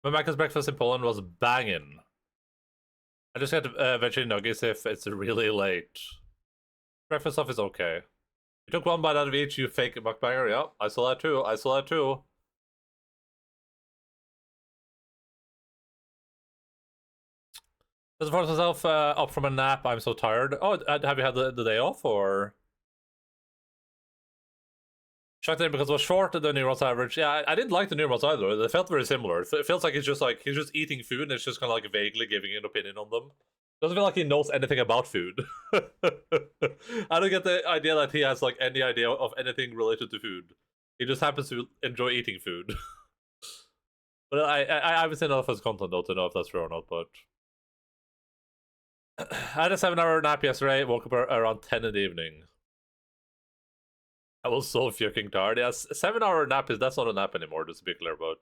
Macca's breakfast in Poland was banging. I just had veggie nuggets if it's really late. Breakfast stuff is okay. You took one bite out of each, you fake mukbanger. Yeah, I saw that too. I saw that too. Just forced myself up from a nap. I'm so tired. Oh, have you had the day off or? Shocked in because it was short the New Year's average. Yeah, I didn't like the New Year's either. They felt very similar. It feels like he's just eating food and it's just kind of like vaguely giving an opinion on them. Doesn't feel like he knows anything about food. I don't get the idea that he has like any idea of anything related to food. He just happens to enjoy eating food. But I haven't seen enough of his content though to know if that's true or not. But I had a 7-hour nap yesterday. Woke up around 10 in the evening. I was so fucking tired. Yes, 7-hour nap that's not a nap anymore. Just to be clear, but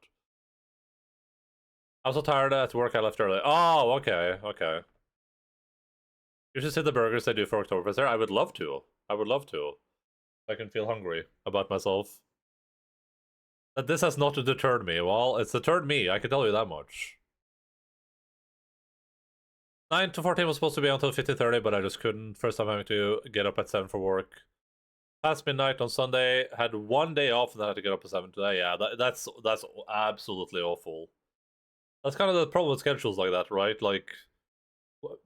I was so tired at work. I left early. Oh, okay. You should see the burgers they do for Oktoberfest there. I would love to. I would love to. I can feel hungry about myself. That this has not deterred me. Well, it's deterred me. I can tell you that much. 9 to 14 was supposed to be until 15:30, but I just couldn't. First time having to get up at 7 for work. Past midnight on Sunday. Had one day off and then I had to get up at 7 today. Yeah, that's absolutely awful. That's kind of the problem with schedules like that, right? Like,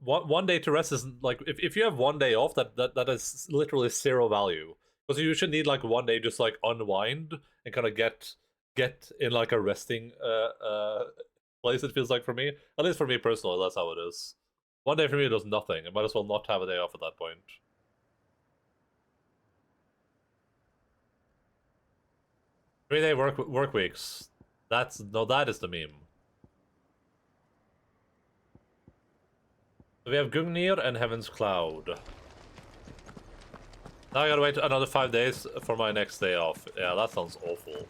one day to rest isn't like if you have one day off, that is literally zero value. Because you should need like one day just like unwind and kind of get in like a resting place. It feels like for me, at least for me personally, that's how it is. One day for me does nothing. I might as well not have a day off at that point. Three-day work weeks. That is the meme. We have Gungnir and Heaven's Cloud. Now I gotta wait another 5 days for my next day off. Yeah, that sounds awful.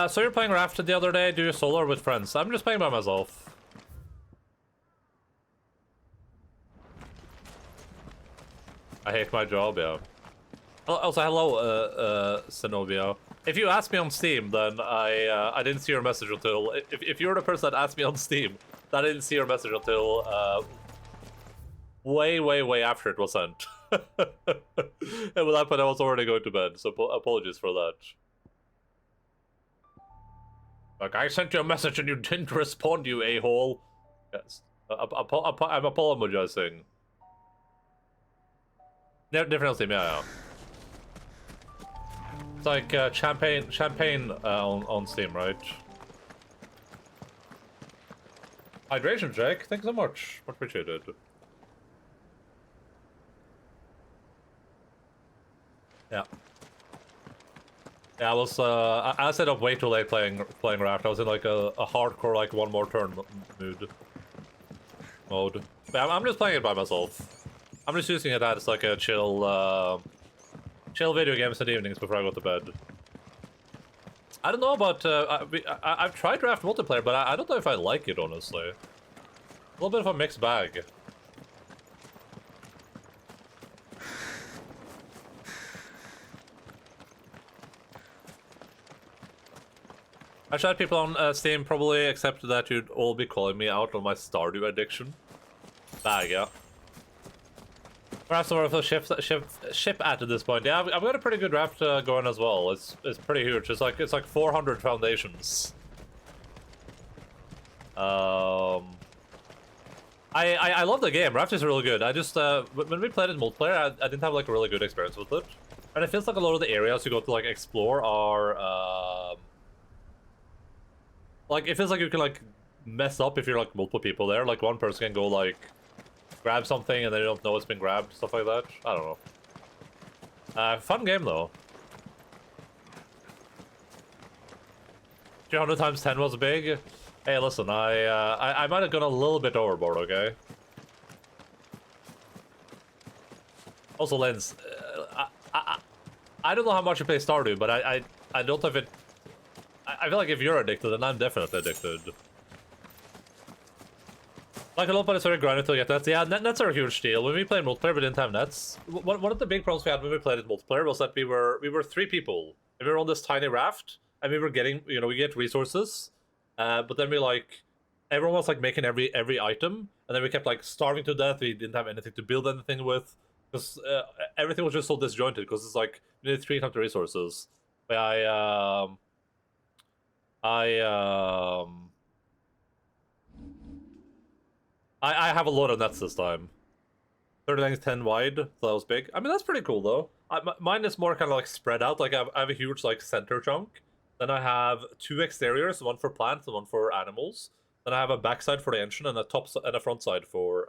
So you're playing Raft the other day? Do you solo or with friends? I'm just playing by myself. I hate my job, yeah. Also, hello, Zenobia. If you asked me on Steam, then I didn't see your message until... If you're the person that asked me on Steam, then I didn't see your message until way after it was sent. And with that point, I was already going to bed, so apologies for that. Like, I sent you a message and you didn't respond, you a-hole. Yes. I'm apologizing. Different Steam, yeah. It's like champagne on Steam, right? Hydration check, thanks so much. Much appreciated. Yeah. Yeah, I was I stayed up way too late playing Raft. I was in like a hardcore like one more turn mode. But I'm just playing it by myself. I'm just using it as like a chill video games in the evenings before I go to bed. I don't know about I've tried Raft multiplayer, but I don't know if I like it honestly. A little bit of a mixed bag. I tried people on Steam probably accepted that you'd all be calling me out on my Stardew addiction. Bag, yeah. Perhaps more of a ship at this point. Yeah, I've got a pretty good raft going as well. It's pretty huge. It's like 400 foundations. I love the game. Raft is really good. I just when we played it multiplayer, I didn't have like a really good experience with it, and it feels like a lot of the areas you go to like explore are like it feels like you can like mess up if you're like multiple people there. Like one person can go like grab something and then you don't know it's been grabbed, stuff like that. I don't know. Fun game though. 300 times 10 was big. Hey, listen, I might have gone a little bit overboard, okay? Also, Lens, I don't know how much you play Stardew, but I don't know if it. I feel like if you're addicted, then I'm definitely addicted. Like a lot, but it's very grinding to get nets. Yeah, nets are a huge deal. When we played multiplayer, we didn't have nets. One of the big problems we had when we played it multiplayer was that we were 3 people, and we were on this tiny raft, and we were getting, you know, we get resources, but then we like, everyone was like making every item, and then we kept like starving to death. We didn't have anything to build anything with, because everything was just so disjointed. Because it's like we need 3 times the resources. But I have a lot of nets this time. 30 length, 10 wide, so that was big. I mean, that's pretty cool, though. Mine is more kind of like spread out. Like, I have a huge, like, center chunk. Then I have 2 exteriors, one for plants and one for animals. Then I have a backside for the engine and a and a front side for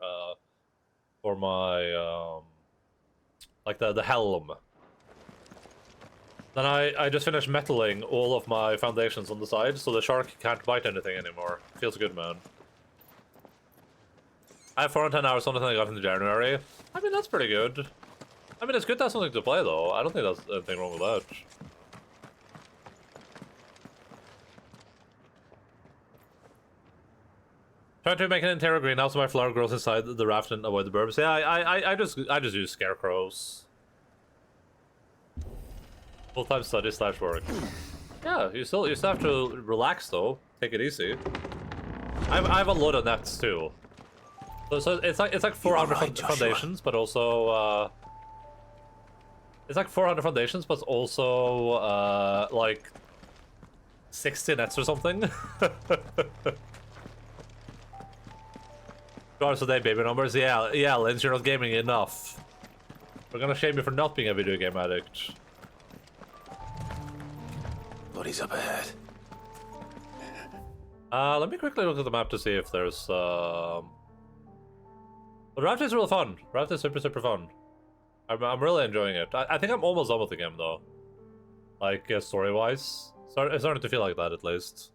my, like, the helm. Then I just finished metaling all of my foundations on the side, so the shark can't bite anything anymore. Feels good, man. I have 410 hours on the thing I got in January. I mean, that's pretty good. I mean, it's good to have something to play, though. I don't think there's anything wrong with that. Trying to make an interior greenhouse so my flower grows inside the raft and avoid the burbs. Yeah, I just use scarecrows. Full-time study / work. Yeah, you still have to relax, though. Take it easy. I have a lot of nets, too. So it's like 400 foundations, but also it's like 400 foundations, but also like 60 nets or something. $2 a day, baby numbers. Yeah, Lynch, you're not gaming enough. We're gonna shame you for not being a video game addict. Bodies up ahead. Let me quickly look at the map to see if there's But Raft is real fun. Raft is super fun. I'm really enjoying it. I think I'm almost done with the game though. Like story-wise, it's starting to feel like that at least.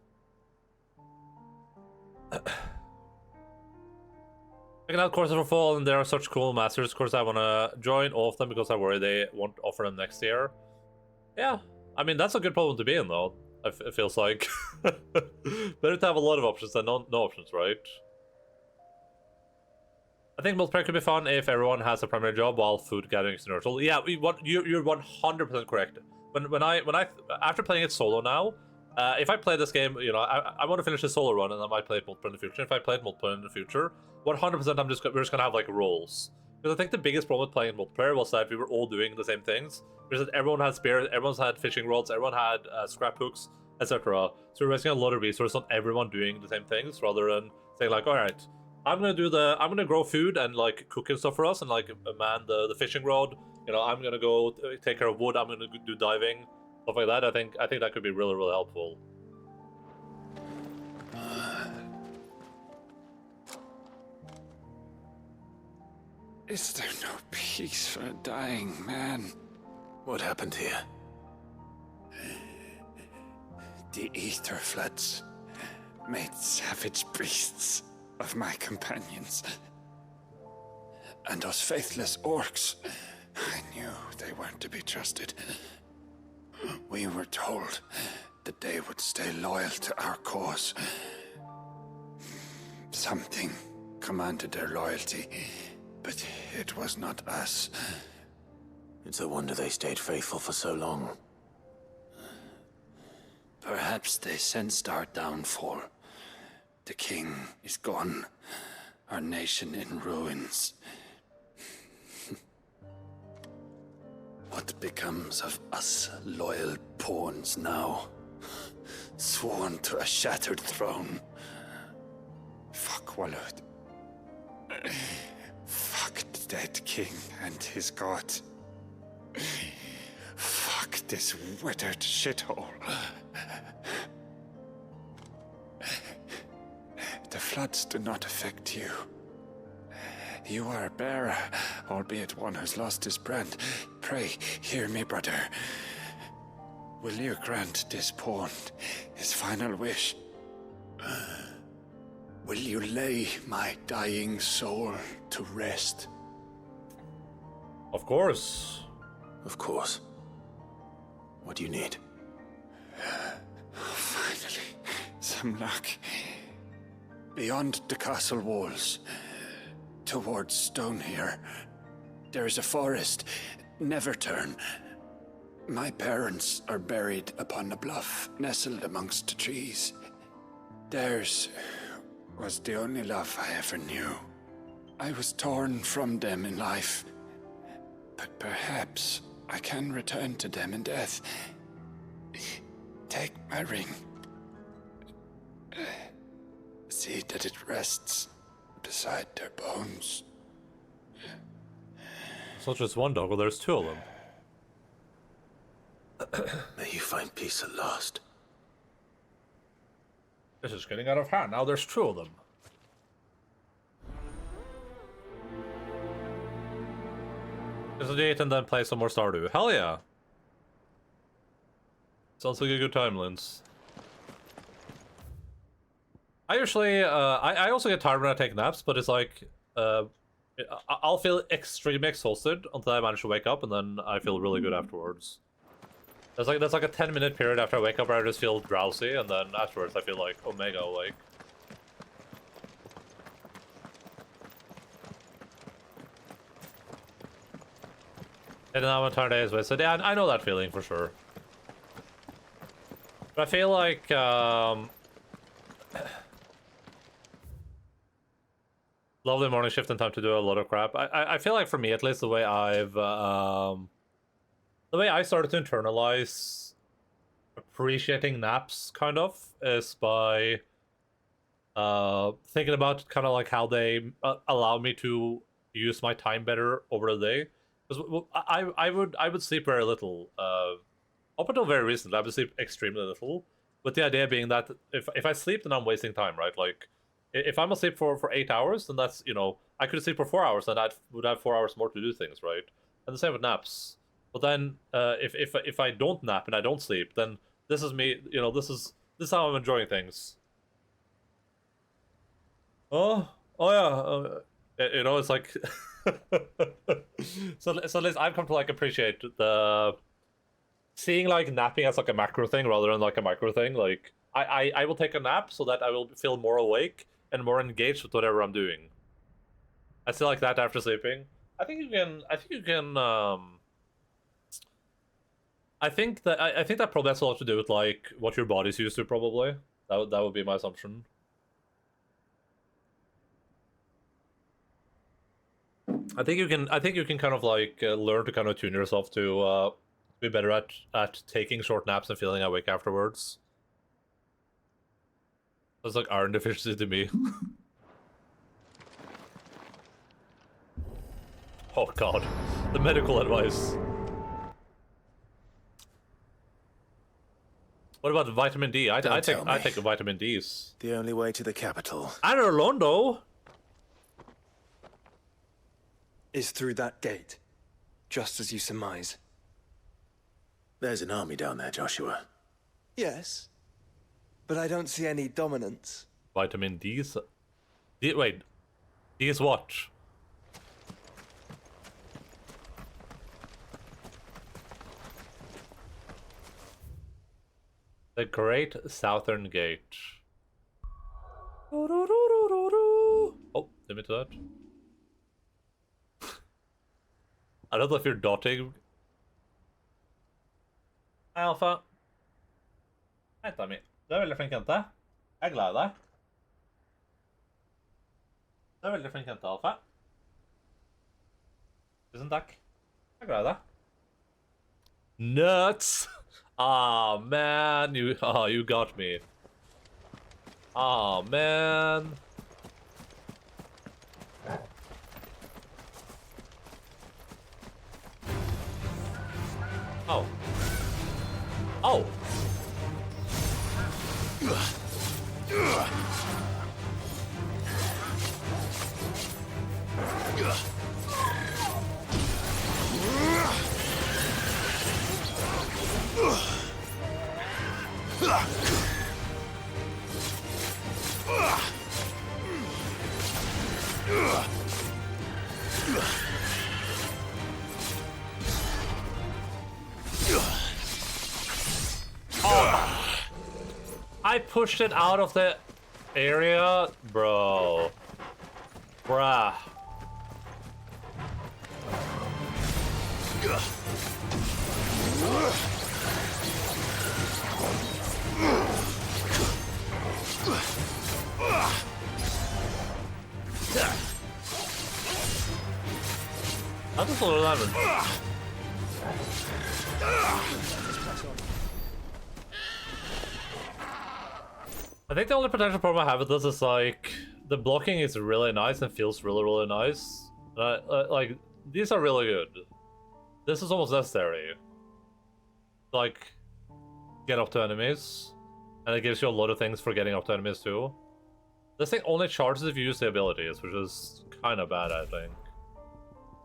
Checking out courses for fall, and there are such cool masters courses. I want to join all of them because I worry they won't offer them next year. Yeah, I mean that's a good problem to be in though. It feels like better to have a lot of options than no options, right? I think multiplayer could be fun if everyone has a primary job while food gathering is neutral. Yeah, you're 100% correct. When I after playing it solo now, if I play this game, you know, I want to finish the solo run and I might play it multiplayer in the future. If I play it multiplayer in the future, 100% we're just gonna have like roles. Because I think the biggest problem with playing multiplayer was that we were all doing the same things. Because everyone had spears, everyone had fishing rods, everyone had scrap hooks, etc. So we're wasting a lot of resources on everyone doing the same things rather than saying like, all right, I'm gonna grow food and like cook and stuff for us and like man the fishing rod. You know, I'm gonna go take care of wood. I'm gonna do diving, stuff like that. I think that could be really helpful. Is there no peace for a dying man? What happened here? The ether floods made savage beasts of my companions. And those faithless orcs, I knew they weren't to be trusted. We were told that they would stay loyal to our cause. Something commanded their loyalty, but it was not us. It's a wonder they stayed faithful for so long. Perhaps they sensed our downfall. The king is gone, our nation in ruins. What becomes of us loyal pawns now? Sworn to a shattered throne. Fuck Walud. Fuck the dead king and his god. Fuck this withered shithole. The floods do not affect you. You are a bearer, albeit one who's lost his brand. Pray, hear me, brother. Will you grant this pawn his final wish? Will you lay my dying soul to rest? Of course. Of course. What do you need? Finally, some luck. Beyond the castle walls, towards Stone here, there is a forest. Never turn. My parents are buried upon a bluff, nestled amongst the trees. Theirs was the only love I ever knew. I was torn from them in life, but perhaps I can return to them in death. Take my ring. See that it rests beside their bones. It's not just one dog, well, there's two of them. May you find peace at last. This is getting out of hand. Now there's two of them. Date and then play some more Stardew. Hell yeah! Sounds like a good time, Linz. I usually, I also get tired when I take naps, but it's like, I'll feel extremely exhausted until I manage to wake up, and then I feel really good afterwards. There's like a 10-minute period after I wake up where I just feel drowsy, and then afterwards I feel like omega awake. And then I'm entire days wasted. Yeah, I know that feeling for sure. But I feel like, lovely morning shift and time to do a lot of crap. I feel like for me, at least, the way I've, the way I started to internalize appreciating naps, kind of, is by thinking about kind of like how they allow me to use my time better over the day. Because I would sleep very little. Up until very recently, I would sleep extremely little. With the idea being that if I sleep, then I'm wasting time, right? Like, if I'm asleep for 8 hours, then that's, you know, I could sleep for 4 hours, then I would have 4 hours more to do things, right? And the same with naps. But then, if I don't nap and I don't sleep, then this is me, you know, this is how I'm enjoying things. Oh yeah, you know, it's like, so at least I've come to like appreciate seeing like napping as like a macro thing rather than like a micro thing. Like, I will take a nap so that I will feel more awake and more engaged with whatever I'm doing. I still like that after sleeping. I think you can I think that probably has a lot to do with like what your body's used to, probably. That would be my assumption. I think you can kind of like learn to kind of tune yourself to be better at taking short naps and feeling awake afterwards. That's like iron deficiency to me. Oh god, the medical advice. What about vitamin D? I take vitamin D's. The only way to the capital. And Orlando is through that gate, just as you surmise. There's an army down there, Joshua. Yes, But I don't see any dominance. Vitamin D's. Wait. D's what? The Great Southern Gate. Oh, limit to that. I don't know if you're dotting. Hei, Alfa. Hei, Tommy. Du er veldig flink jente. Jeg er glad i deg. Du er veldig flink jente, Alfa. Tusen takk. Jeg er glad i deg. Nuts! Ah, man. You got me. Ah, man. Oh. Oh. I pushed it out of the area, bro. Bruh. That's just a little lemon. I think the only potential problem I have with this is like the blocking is really nice and feels really nice. Like these are really good. This is almost necessary. Like get up to enemies, and it gives you a lot of things for getting up to enemies too. This thing only charges if you use the abilities, which is kind of bad, I think.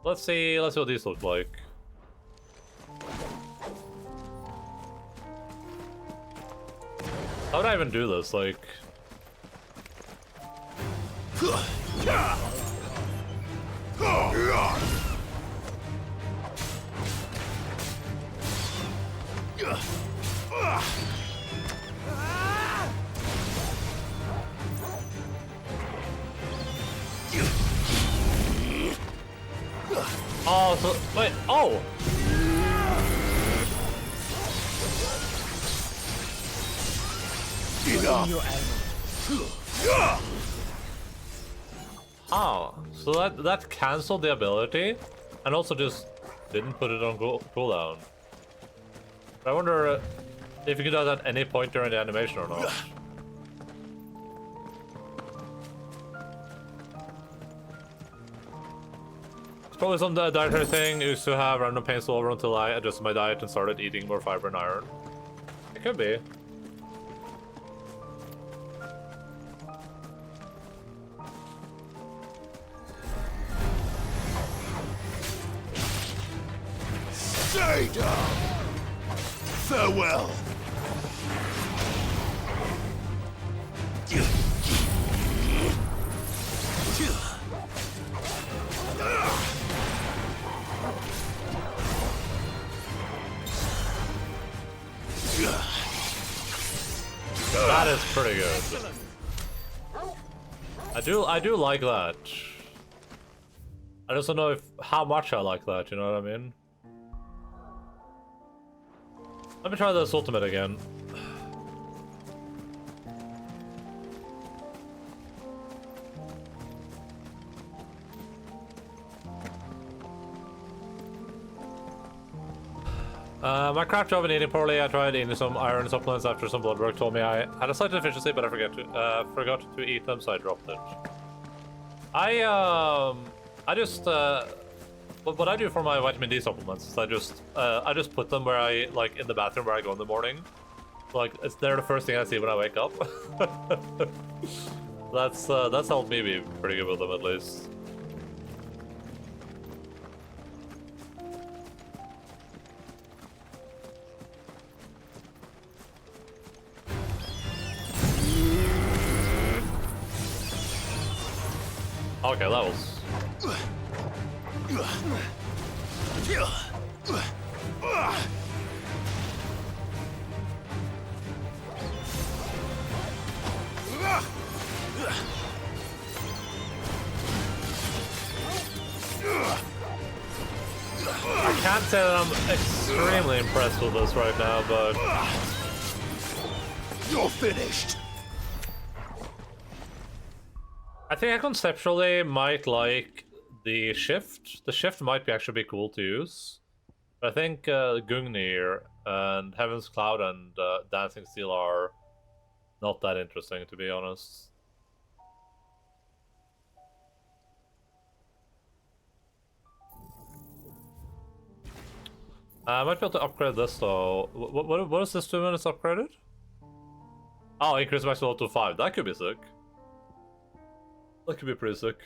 Let's see what these look like. How would I even do this? Like... Oh, so... Wait, oh! Oh, so that canceled the ability, and also just didn't put it on cooldown. I wonder if you could do that at any point during the animation or not. It's probably some dietary thing. Used to have random pains all over until I adjusted my diet and started eating more fiber and iron. It could be. Stay down! Farewell! That is pretty good. I do like that. I just don't know how much I like that, you know what I mean? Let me try this ultimate again. My craft job and eating poorly. I tried eating some iron supplements after some blood work told me I had a slight deficiency, but I forgot to eat them, so I dropped it. I just what I do for my vitamin D supplements is I just put them where I like in the bathroom where I go in the morning. Like they're the first thing I see when I wake up. That's helped me be pretty good with them at least. Okay, that was... I can't say that I'm extremely impressed with this right now, but... You're finished! I think I conceptually might like the shift. The shift might actually be cool to use. But I think Gungnir and Heaven's Cloud and Dancing Steel are not that interesting, to be honest. I might be able to upgrade this though. What is this 2 minutes upgraded? Oh, increase maximum to 5. That could be sick. That could be pretty sick.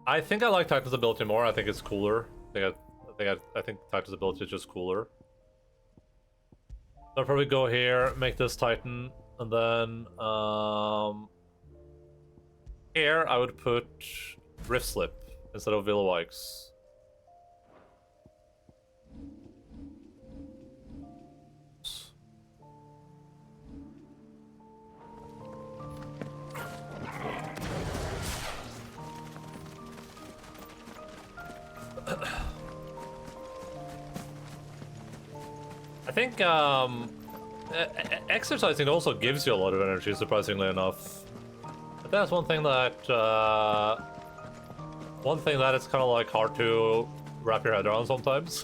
I think I like Titan's ability more. I think it's cooler. I think Titan's ability is just cooler. So I'll probably go here, make this Titan, and then here I would put Rift Slip instead of Villuikes. I think exercising also gives you a lot of energy, surprisingly enough. But that's one thing that it's kind of like hard to wrap your head around sometimes.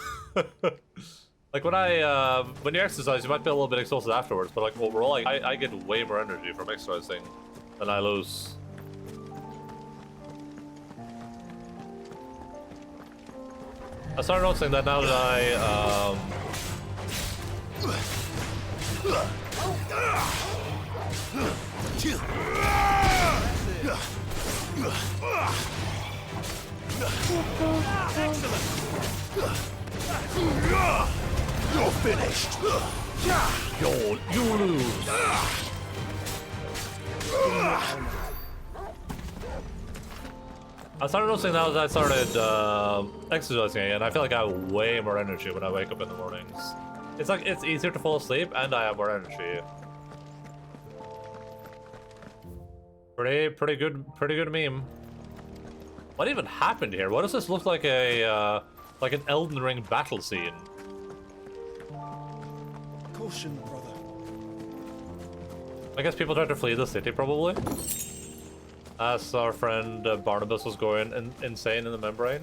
Like when you exercise, you might be a little bit exhausted afterwards, but like overall, I get way more energy from exercising than I lose. I started noticing that now that I You're finished. You lose. I started noticing now that I started exercising again. I feel like I have way more energy when I wake up in the mornings. It's like it's easier to fall asleep, and I have more energy. Pretty good meme. What even happened here? What does this look like like an Elden Ring battle scene? Caution, brother. I guess people tried to flee the city, probably. As our friend Barnabas was going insane in the membrane.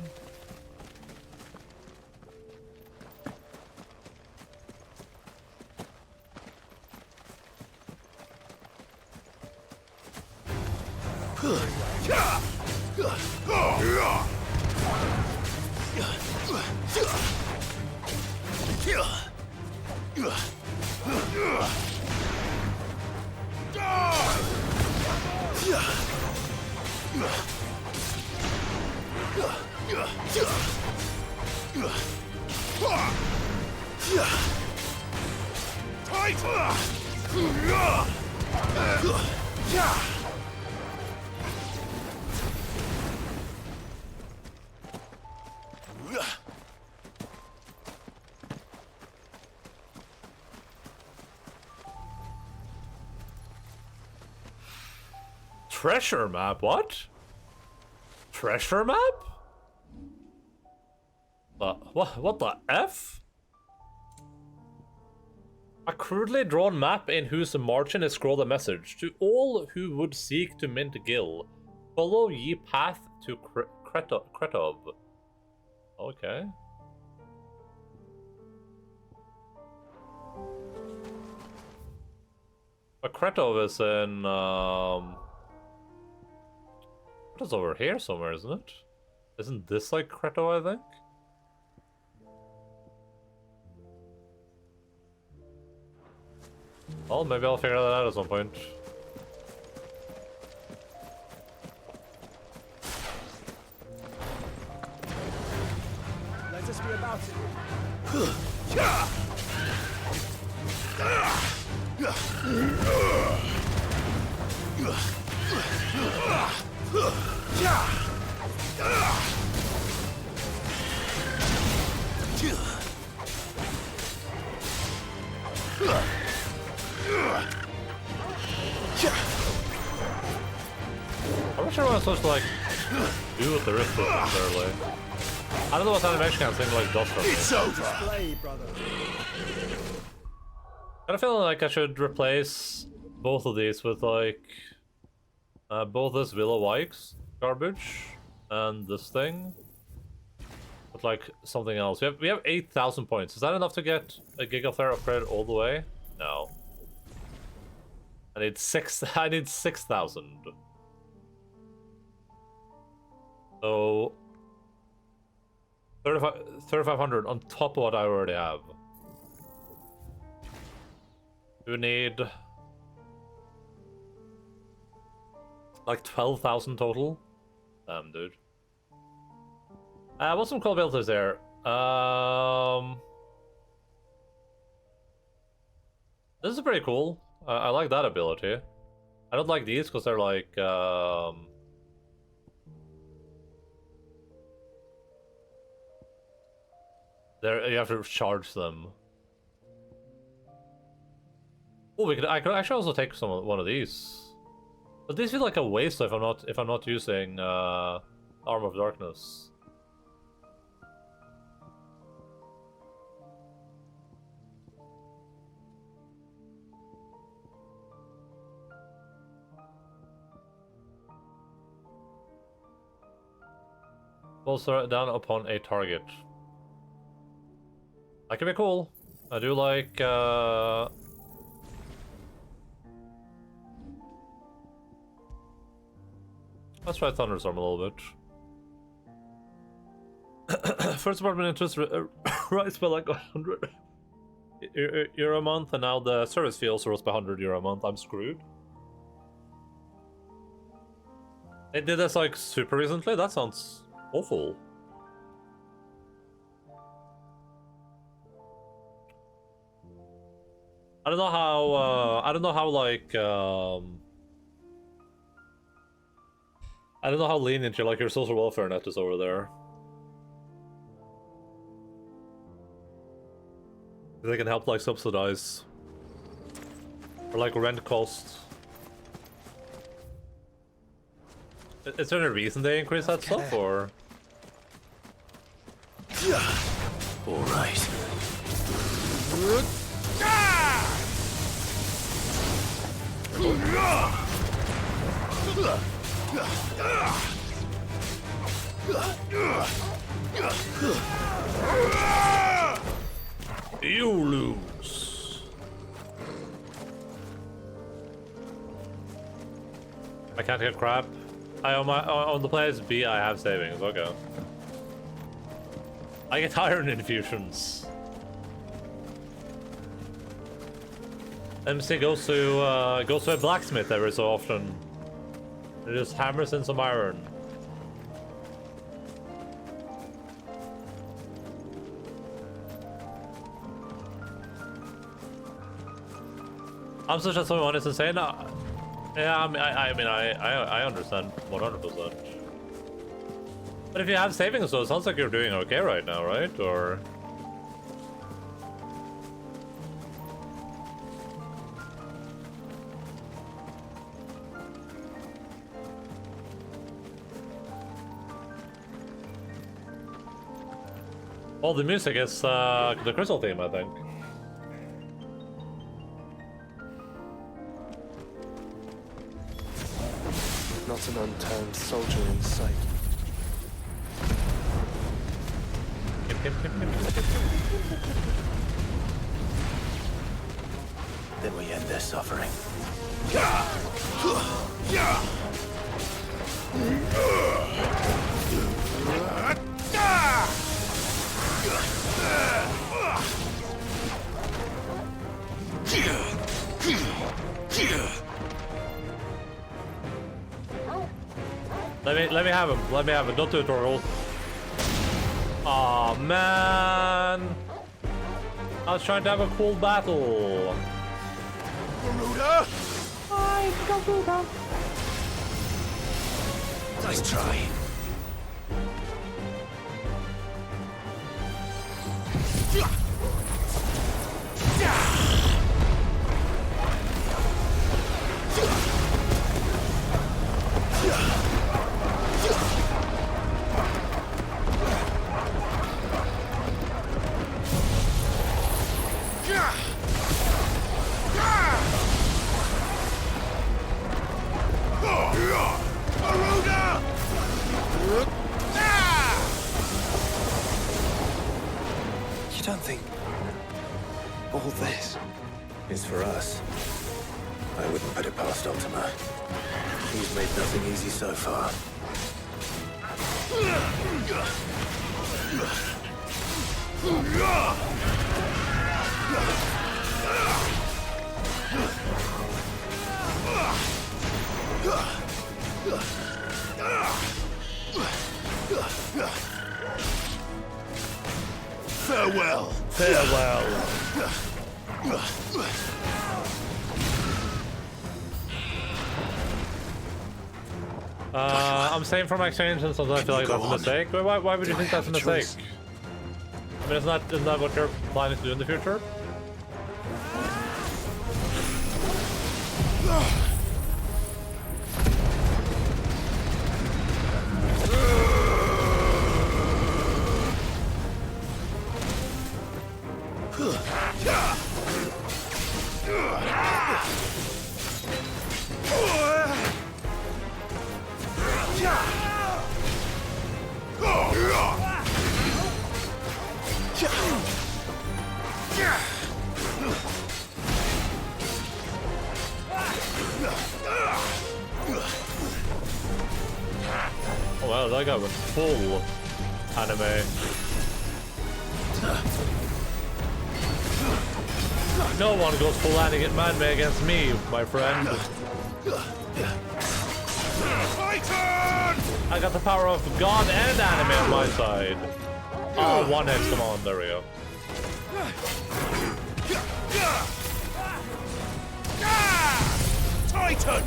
Treasure map? What? Treasure map? What the F? A crudely drawn map in whose margin is scrawled a message. To all who would seek to mint Gil, follow ye path to Kretov. Okay. But Kretov is in, what is over here somewhere, isn't it? Isn't this like Kretov, I think? Well, maybe I'll figure that out at some point. Let us be about it. I'm not sure what I'm supposed to like do with the wrist necessarily. I don't know what animation cancing like does for me. It's over. Kind of feeling like I should replace both of these with like both this Willow Wikes garbage and this thing with like something else. We have 8,000 points. Is that enough to get a Gigaflare upgrade all the way? No. I need 6,000. So 3,500 on top of what I already have. Do we need like 12,000 total? Damn, dude. What's some cool abilities there? This is pretty cool. I like that ability. I don't like these because they're like you have to charge them. Oh, I could actually also take one of these. But these feel like a waste if I'm not using Arm of Darkness. Pulls down upon a target. That can be cool. I do like let's try Thunderstorm a little bit. First apartment interest rise by like 100 euro a month, and now the service fee also rose by 100 euro a month. I'm screwed. They did this like super recently? That sounds awful. I don't know how like I don't know how lenient your social welfare net is over there. They can help like subsidize or like rent costs. Is there any reason they increase that stuff or? All right. You lose. I can't get crap. On the player's B I have savings, okay. I get iron infusions. MC goes to a blacksmith every so often. It just hammers in some iron. I'm such that someone is insane. Yeah, I understand 100%. But if you have savings, though, it sounds like you're doing okay right now, right? Or well, the music is the Crystal theme, I think. Not an unturned soldier in sight. Then we end their suffering. Let me have him. Let me have him. Don't do it, Torgal. Aw, man. I was trying to have a cool battle. Garuda! Hi, Garuda. Nice try. You don't think all this Is for us. I wouldn't put it past Ultima. He's made nothing easy so far. Farewell! Farewell! I'm saying from exchange and sometimes I feel like that's a mistake. Why would you think that's a mistake? I mean, isn't that what you're planning to do in the future? Oh wow, that guy went full anime. No one goes full anime against me, my friend. I got the power of God and anime on my side. Oh, 1x, come on, there we go. Titan!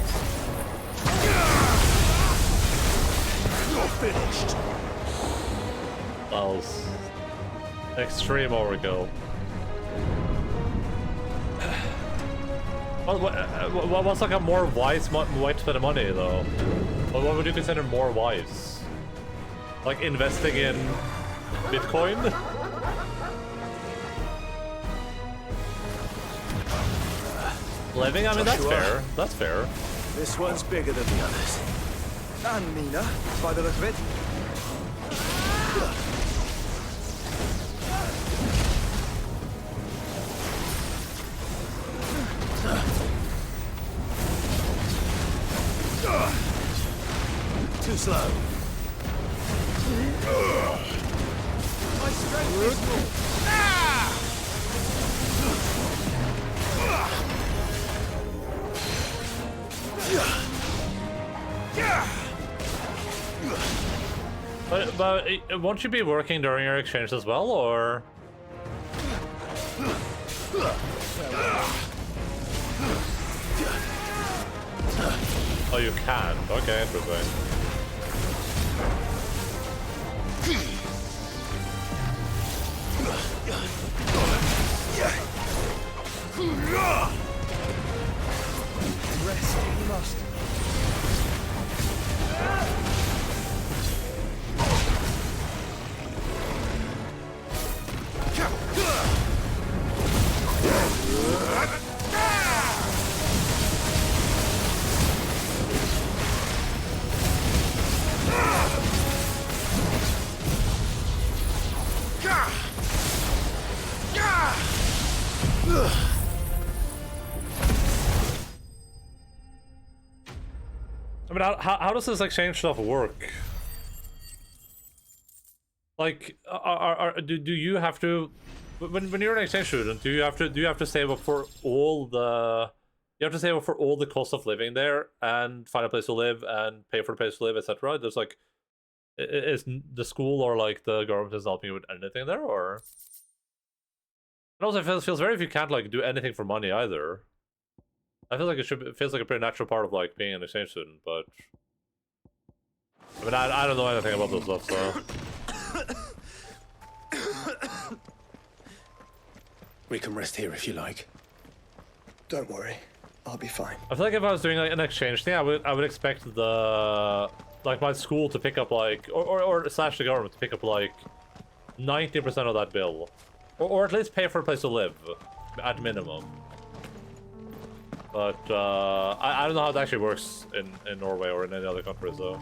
You're finished! That was extreme overkill. What's like a more wise way to spend money though? What would you consider more wise? Like investing in Bitcoin? Living? I mean, that's fair. That's fair. This one's bigger than the others. And meaner, by the look of it. Too slow. My strength is full. But won't you be working during your exchange as well, or? Oh, you can. Okay, interesting. Rest, you must. I mean, how does this exchange stuff work? Like, do you have to, when you're an exchange student, do you have to save up for all the, you have to save up for all the cost of living there and find a place to live and pay for the place to live, etc. There's like, is the school or like the government is helping you with anything there, or? And also, it feels very if you can't like do anything for money either. I feel like it feels like a pretty natural part of like being an exchange student, but I mean, I don't know anything about this stuff, so. We can rest here if you like. Don't worry, I'll be fine. I feel like if I was doing like an exchange thing, I would expect the like my school to pick up like or slash the government to pick up like 90% of that bill, or at least pay for a place to live at minimum. But I don't know how it actually works in Norway or in any other countries though.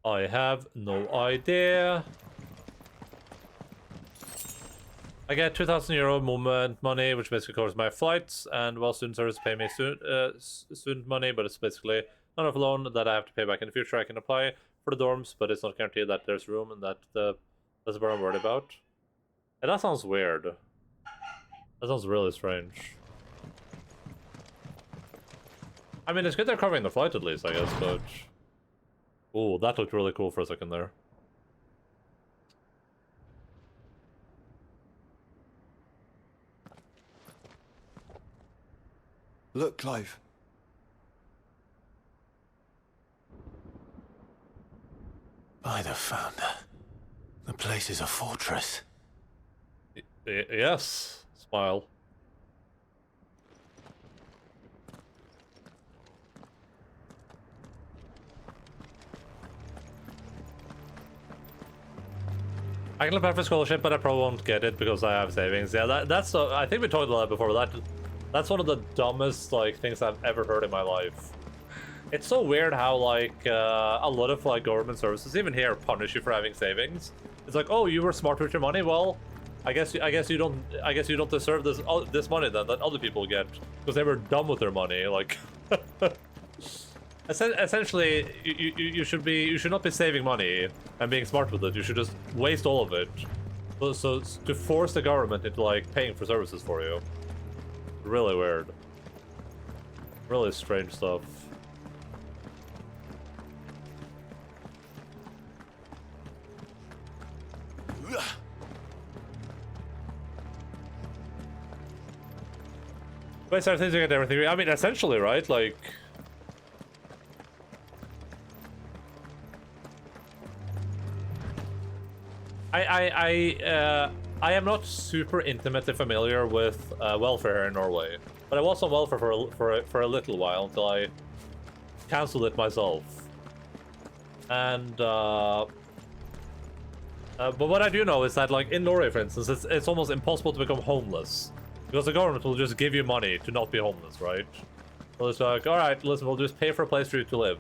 I have no idea. I get 2,000 euro movement money, which basically covers my flights, and while student service pay me student money, but it's basically not enough loan that I have to pay back in the future. I can apply for the dorms, but it's not guaranteed that there's room, and that's what I'm worried about. And that sounds weird. That sounds really strange. I mean, it's good they're covering the flight at least, I guess, but... Ooh, that looked really cool for a second there. Look, Clive. By the Founder. The place is a fortress. Yes. Smile. I can apply for scholarship, but I probably won't get it because I have savings. Yeah, that's. I think we talked about that before. That's one of the dumbest like things I've ever heard in my life. It's so weird how like a lot of like government services, even here, punish you for having savings. It's like, oh, you were smart with your money. Well, I guess you don't deserve this money then that other people get because they were dumb with their money. Like. Essentially, you should not be saving money and being smart with it. You should just waste all of it. So to force the government into like paying for services for you. Really weird. Really strange stuff. Wait, so things to get everything. I mean, essentially, right? Like. I am not super intimately familiar with welfare here in Norway, but I was on welfare for a little while until I canceled it myself. And but what I do know is that, like in Norway, for instance, it's almost impossible to become homeless because the government will just give you money to not be homeless, right? So it's like, all right, listen, we'll just pay for a place for you to live.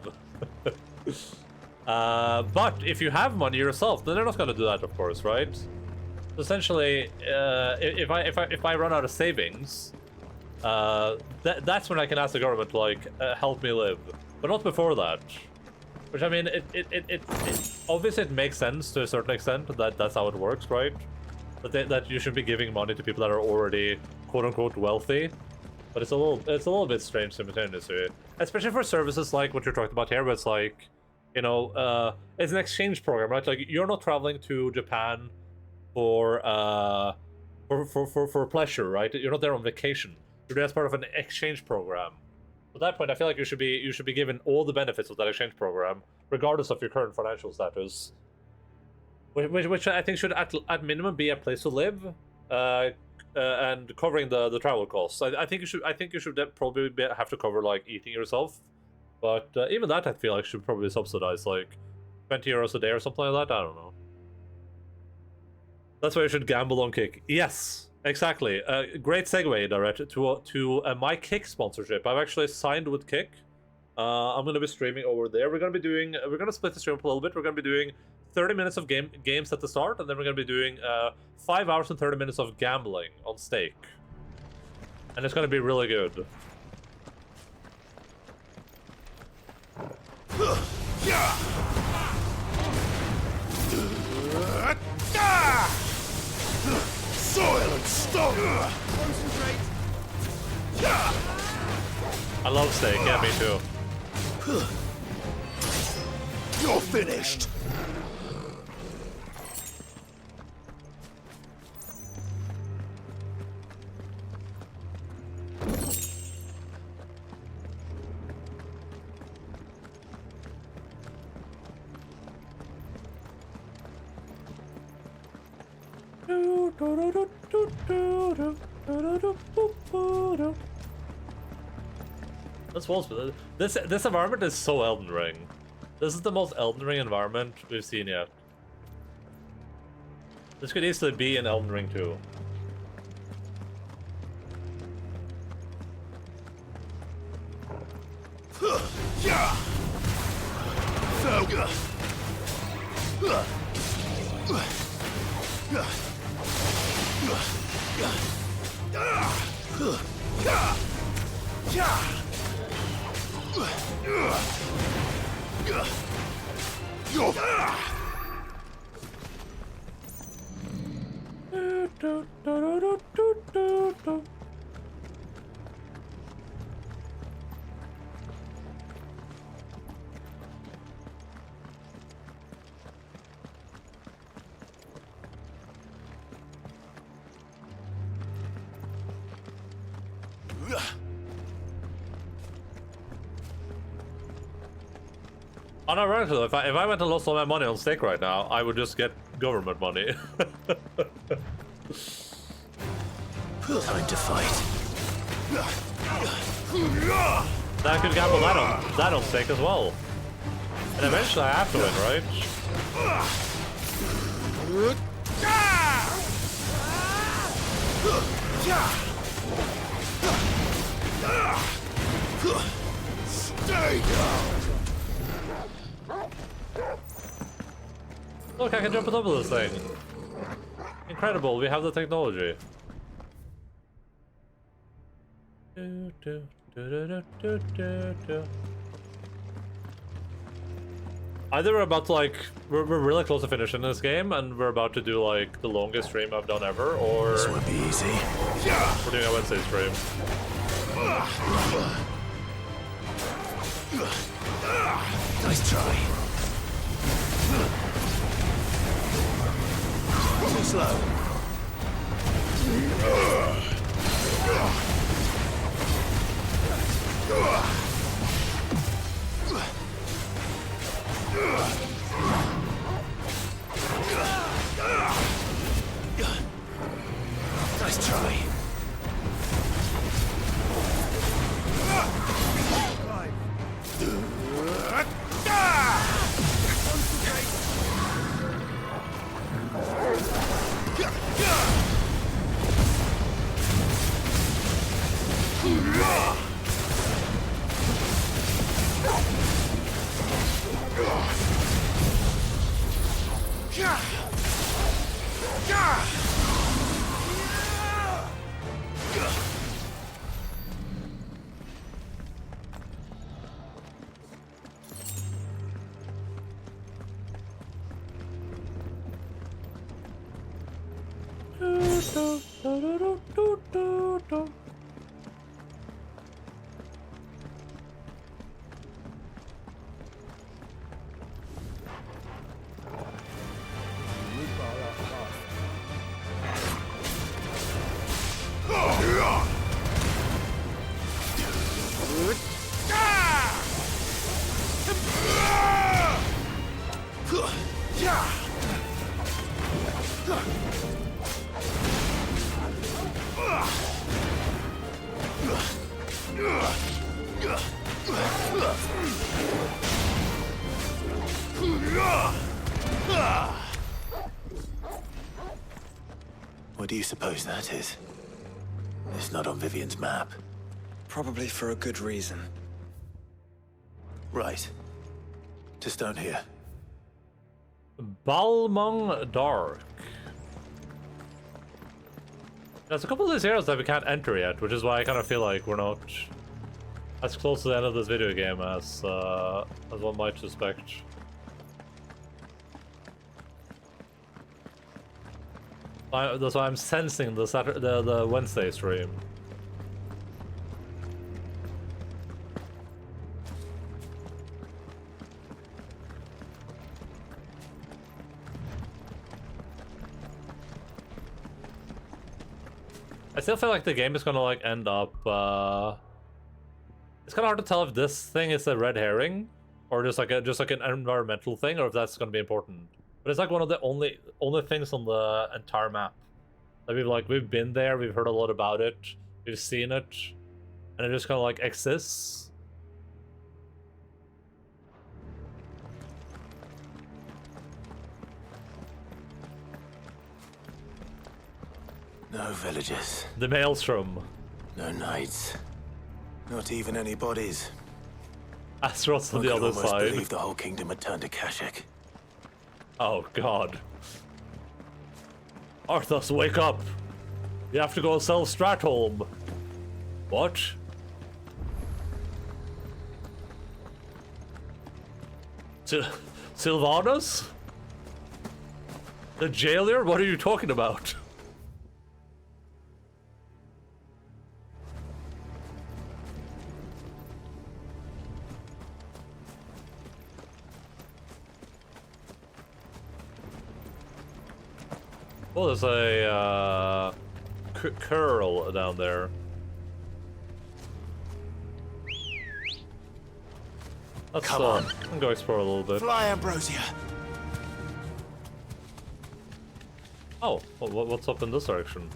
But if you have money yourself, then they're not going to do that, of course, right? So essentially, if I run out of savings, that's when I can ask the government to like help me live, but not before that. Which I mean, it obviously it makes sense to a certain extent that that's how it works, right? That you should be giving money to people that are already quote unquote wealthy, but it's a little bit strange simultaneously, especially for services like what you're talking about here, where it's like. You know, it's an exchange program, right? Like you're not traveling to Japan for pleasure, right? You're not there on vacation. You're there as part of an exchange program. At that point, I feel like you should be given all the benefits of that exchange program, regardless of your current financial status. Which I think should at minimum be a place to live, and covering the travel costs. I think you should probably have to cover like eating yourself. But even that, I feel like should probably subsidize like 20 euros a day or something like that. I don't know. That's why you should gamble on Kick. Yes, exactly. Great segue, Direct, to my Kick sponsorship. I've actually signed with Kick. I'm going to be streaming over there. We're going to split the stream up a little bit. We're going to be doing 30 minutes of games at the start, and then we're going to be doing 5 hours and 30 minutes of gambling on stake. And it's going to be really good. Soil and stone! Concentrate! I love steak, yeah, me too. You're finished. This environment is so Elden Ring. This is the most Elden Ring environment we've seen yet. This could easily be in Elden Ring 2. Unironically, if I went and lost all my money on steak right now, I would just get government money. Time to fight. Then I could gamble that on steak as well. And eventually I have to win, right? Stay down. Look, I can jump on top of this thing. Incredible, we have the technology. Either we're about to we're really close to finishing this game and we're about to do like the longest stream I've done ever, or this won't be easy. We're doing a Wednesday stream. Nice try. Too slow. Nice try. What do you suppose that is? It's not on Vivian's map. Probably for a good reason. Right. Just down here. Balmung Dark. There's a couple of these areas that we can't enter yet, which is why I kind of feel like we're not as close to the end of this video game as one might suspect. That's why I'm sensing the Wednesday stream. I still feel like the game is gonna like end up. It's kind of hard to tell if this thing is a red herring, or just like an environmental thing, or if that's gonna be important. But it's like one of the only things on the entire map that we've been there, we've heard a lot about it, we've seen it, and it just kind of like exists. No villages. The Maelstrom. No knights. Not even any bodies. Astaroth's on the other almost side. Believe the whole kingdom had turned to Kashyyyk. Oh god. Arthas, wake up! You have to go sell Stratholm. What? Sylvanas? The jailer? What are you talking about? Oh, there's a curl down there. Let's go explore a little bit. Fly, Ambrosia. Oh, what's up in this direction?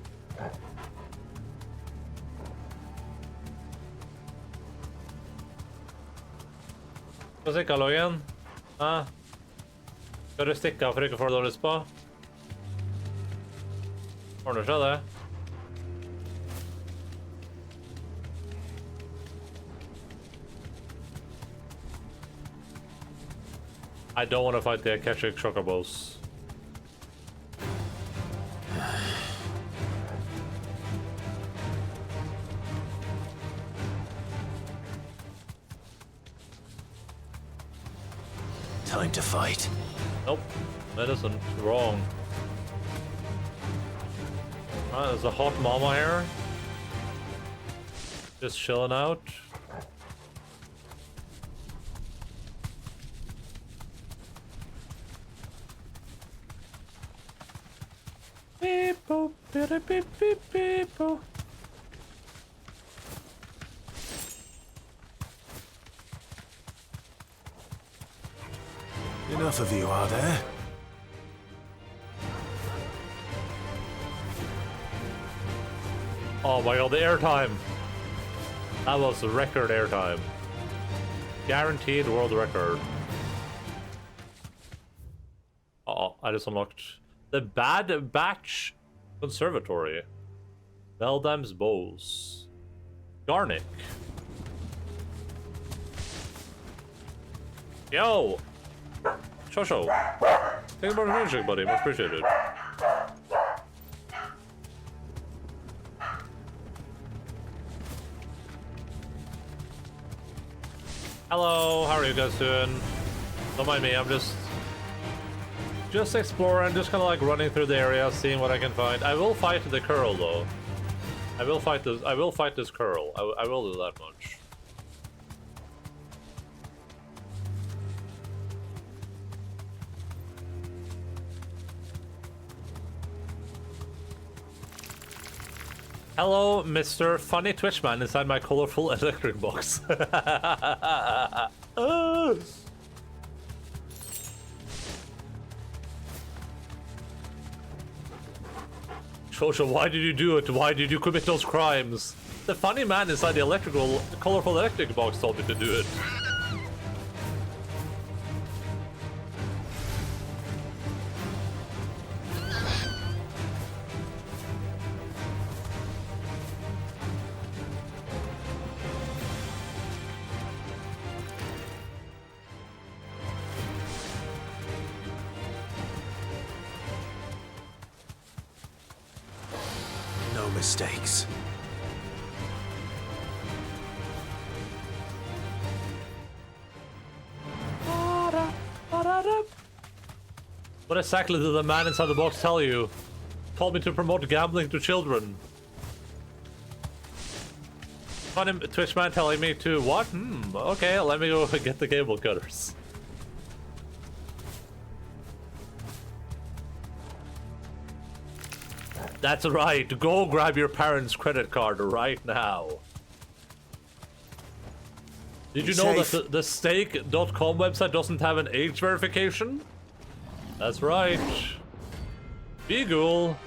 Hva sier Kallogen? Hæ? Skal du stikke av for ikke å få det dårlig spa? Ordner seg det. I don't want to fight the Akashic Chocobos. Time to fight. Nope, that isn't wrong. Alright, there's a hot mama here. Just chilling out. Beep boop, beep beep beep beep boop. Enough of you, are there? Oh my god, the airtime! That was the record airtime. Guaranteed world record. Oh, I just unlocked the Bad Batch Conservatory. Beldam's Bows. Garnick. Yo! Shosho. Thank you for the magic, buddy. Much appreciated. Hello, how are you guys doing? Don't mind me, I'm just exploring, just kind of like running through the area, seeing what I can find. I will fight the curl though. I will fight this curl. I will do that much. Hello, Mr. Funny Twitchman inside my colorful electric box. Shosha, why did you do it? Why did you commit those crimes? The funny man inside the colorful electric box told me to do it. Mistakes. What exactly did the man inside the box tell you? Told me to promote gambling to children. Funny Twitchman telling me to what? Okay, let me go get the cable cutters. That's right. Go grab your parents' credit card right now. Did you know that the stake.com website doesn't have an age verification? That's right. Beagle.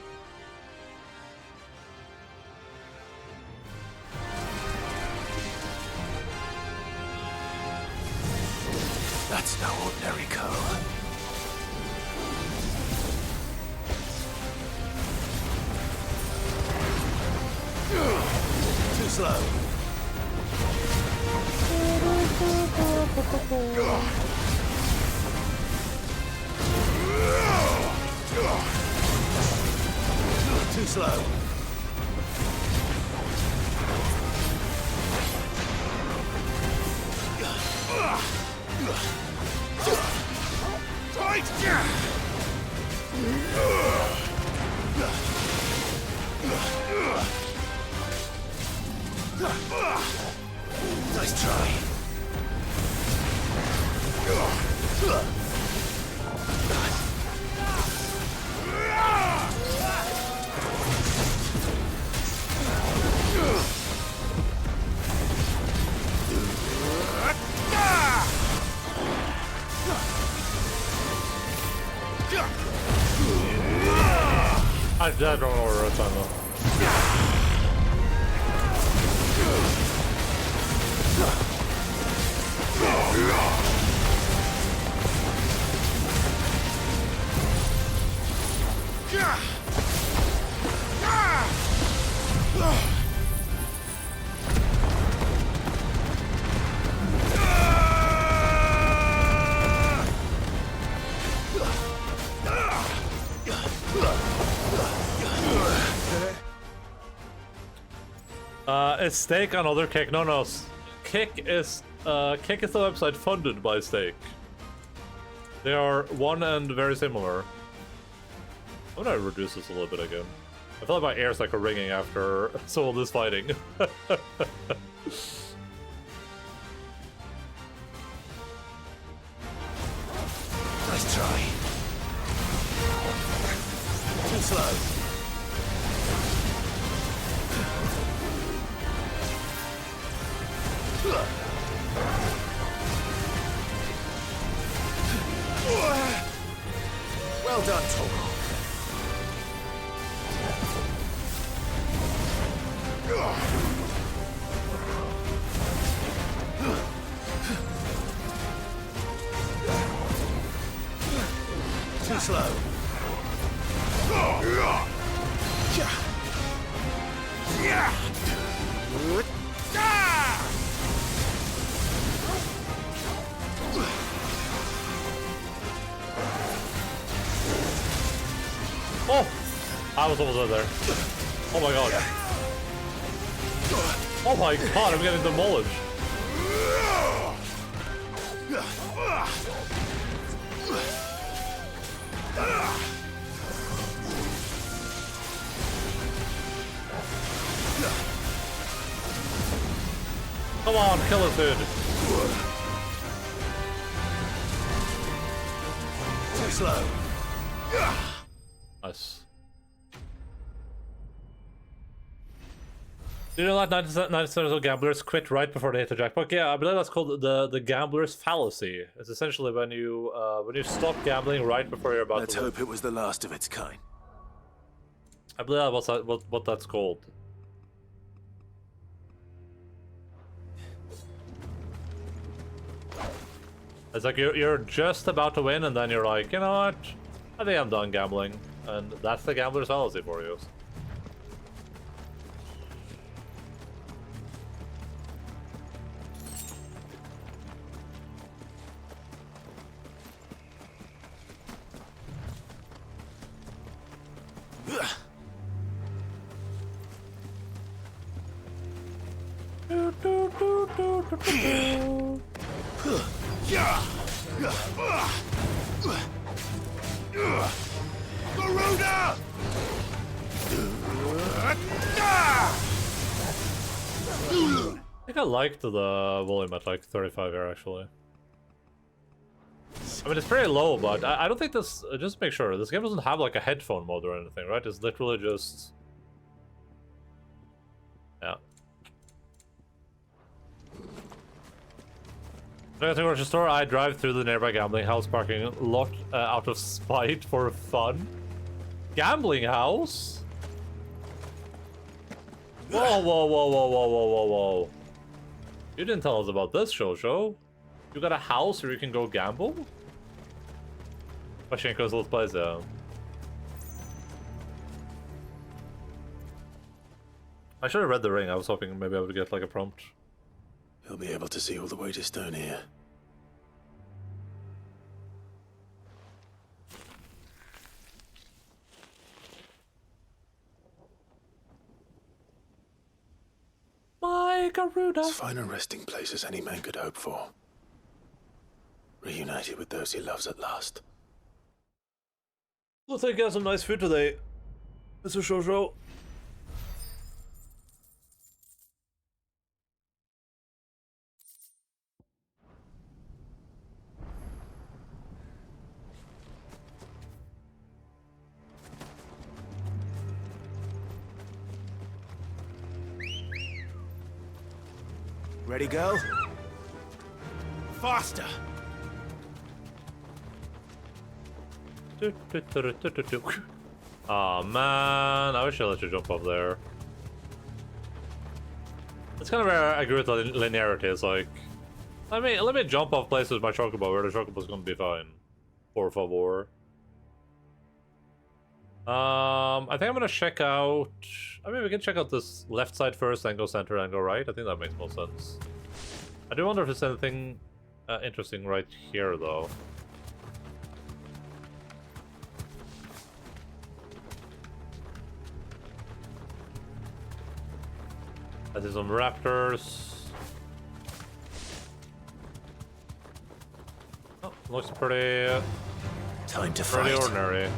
That's no ordinary code. Too slow. Too slow. Nice try. I don't know where it's on though. Is Stake another Kick? No. Kick is the website funded by Stake. They are one and very similar. I'm gonna reduce this a little bit again. I feel like my ears like are ringing after so all this fighting. Nice try. Too slow. Well done, Toro. Too slow. Oh! I was almost there. Oh my god. Oh my god, I'm getting demolished. Come on, kill us, dude. Too slow. Nice. Do you know that 90% of gamblers quit right before they hit the jackpot? Yeah, I believe that's called the gambler's fallacy. It's essentially when you stop gambling right before you're about Let's to win. hope it was the last of its kind. I believe that's what that's called. It's like you're just about to win and then you're like, you know what? I think I'm done gambling. And that's the gambler's fallacy for you. Garuda! I think I liked the volume at like 35 here actually. I mean, it's pretty low, but I don't think this... just make sure, this game doesn't have like a headphone mode or anything, right? It's literally just... yeah. Next to grocery store, I drive through the nearby gambling house parking lot out of spite for fun. Gambling house? Whoa, whoa, whoa, whoa, whoa, whoa, whoa, whoa. You didn't tell us about this, Shosho. You got a house where you can go gamble? Pachinko's Let's Plays, yeah. I should have read the ring. I was hoping maybe I would get like a prompt. He'll be able to see all the way to Stone here. My Garuda! As fine a resting place as any man could hope for. Reunited with those he loves at last. Looks like you got some nice food today, Mr. Shosho. Ready, go? Faster! Aw, man, I wish I let you jump up there. It's kind of where I agree with the linearity. It's like, let me jump off places with my chocobo where the chocobo's gonna be fine. Por favor. I think I'm gonna check out... I mean, we can check out this left side first, then go center, and go right. I think that makes more sense. I do wonder if there's anything interesting right here, though. I see some raptors. Oh, looks pretty... Time to pretty fight. ordinary.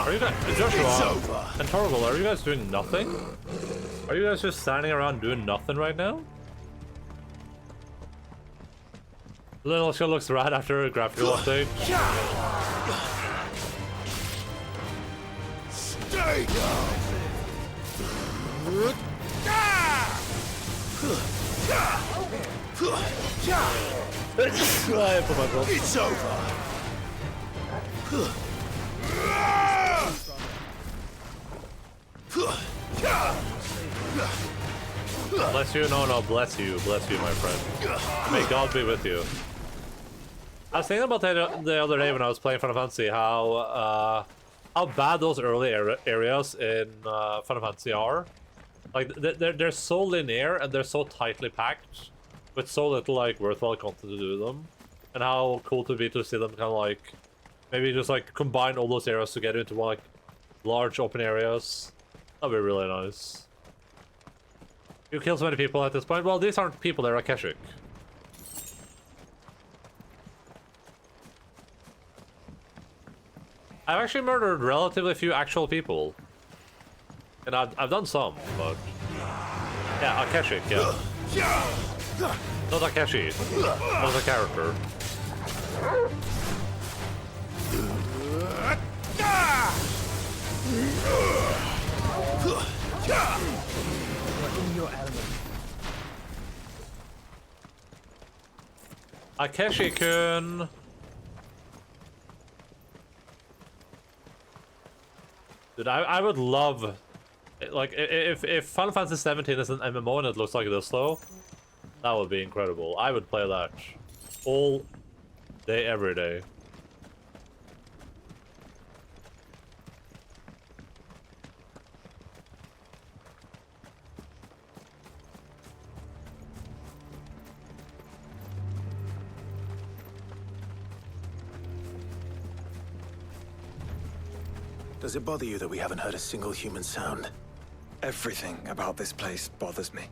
Are you guys, Joshua and Torval, are you guys doing nothing? Are you guys just standing around doing nothing right now? Little show looks rad after a graphical update. Stay down! It's over! Bless you? No, bless you, my friend. May God be with you. I was thinking about that the other day when I was playing Final Fantasy, how bad those early areas in Final Fantasy are. Like, they're so linear and they're so tightly packed, with so little, like, worthwhile content to do them. And how cool it would be to see them kind of, like, maybe just, like, combine all those areas together into one, like, large open areas. That'd be really nice. You kill so many people at this point? Well, these aren't people, they're Akashic. I've actually murdered relatively few actual people. And I've done some, but... yeah, Akashic, yeah. Not Akashi. Not a character. Akeshi-kun! Dude, I would love... like, if Final Fantasy 17 is an MMO and it looks like this though, that would be incredible. I would play that. All day, every day. Does it bother you that we haven't heard a single human sound? Everything about this place bothers me.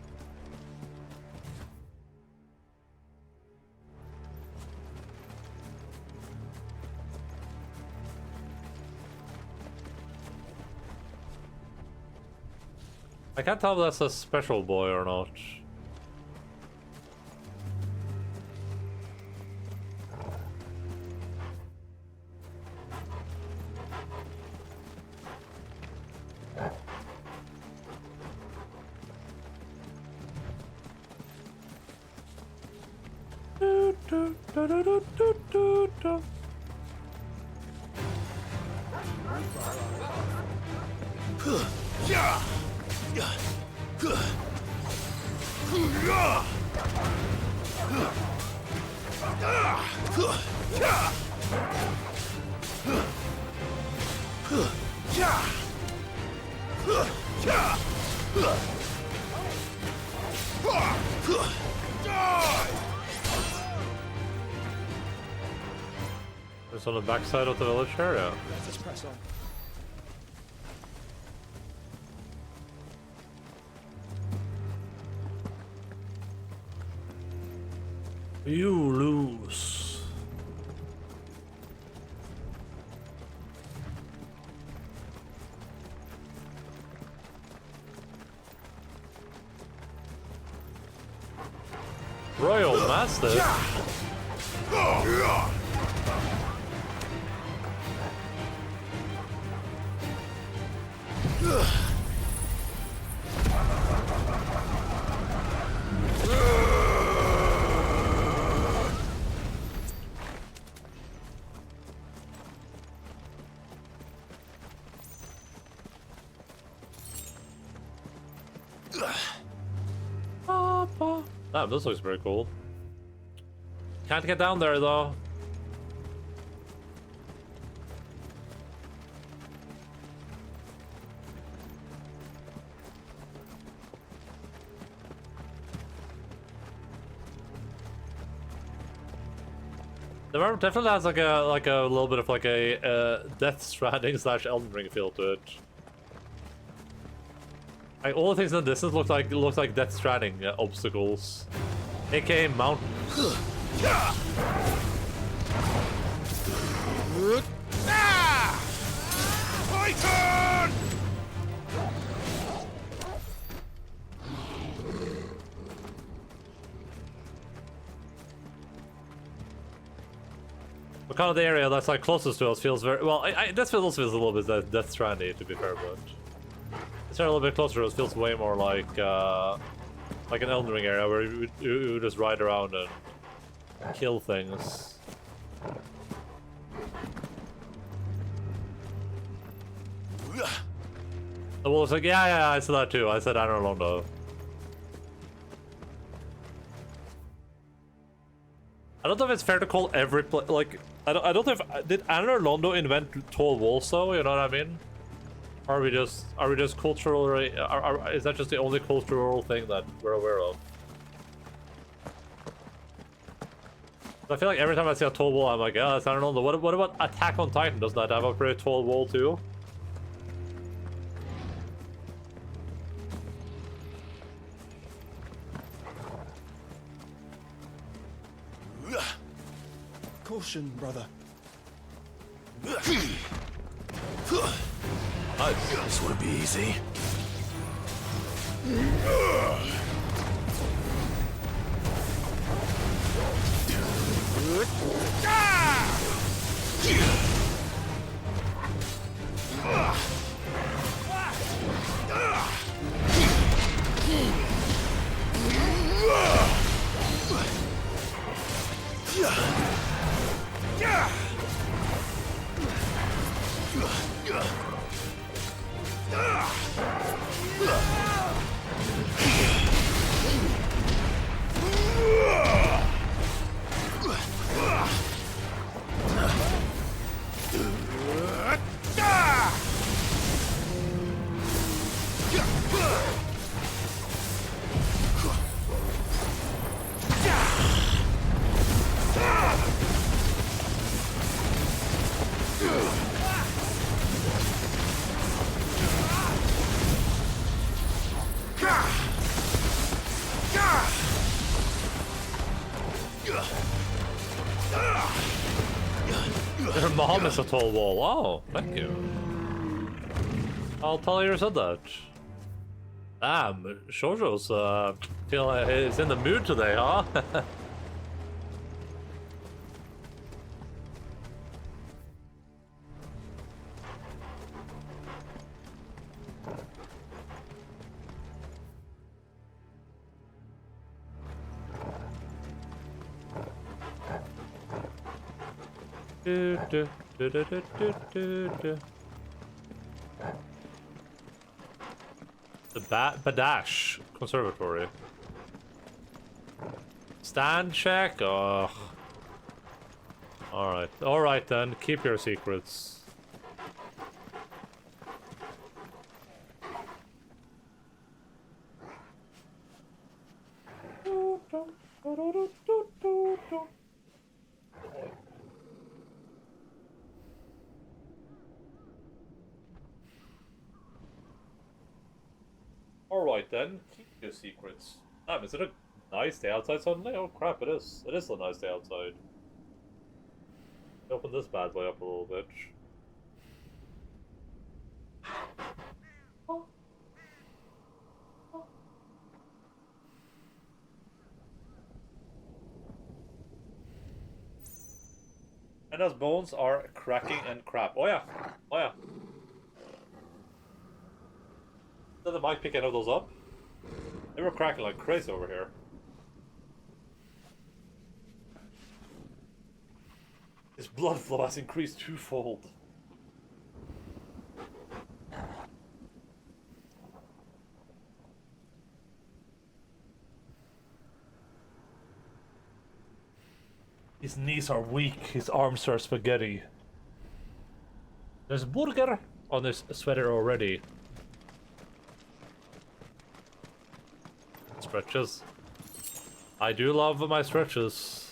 I can't tell if that's a special boy or not. It's on the backside of the village area. Let's just press on. You lose. Royal Master. Damn, this looks pretty cool. Can't get down there though. The map definitely has like a little bit of like a Death Stranding / Elden Ring feel to it. Like all the things in the distance look like Death Stranding obstacles, aka mountains. My turn! But kind of the area that's like closest to us feels very well. This also feels a little bit Death Stranding, to be fair, but it's a little bit closer to us feels way more like an Elden Ring area where you just ride around and kill things. The wolf's like, yeah, I said that too. I said Anor Londo. I don't know if it's fair to call every like I don't know if did Anor Londo invent tall walls though. You know what I mean? Are we just cultural? Is that just the only cultural thing that we're aware of? I feel like every time I see a tall wall, I'm like, yeah, that's Anor Londo. What about Attack on Titan? Doesn't that have a pretty tall wall too? Caution, brother. Nice. This won't be easy. Bahamut is a tall wall. Oh, thank you. I'll tell you said that. Damn, Shoujo's feel like he's in the mood today, huh? Do, do, do, do, do, do, do. The Badash Conservatory. Stand check? Oh. Alright then, keep your secrets. Alright then, keep your secrets. Damn, is it a nice day outside suddenly? Oh crap, it is. It is a nice day outside. Open this bad boy up a little bit. And those bones are cracking and crap. Oh yeah. Oh yeah. Did the mic pick any of those up? They were cracking like crazy over here. His blood flow has increased twofold. His knees are weak, his arms are spaghetti. There's a burger on this sweater already. Stretches. I do love my stretches.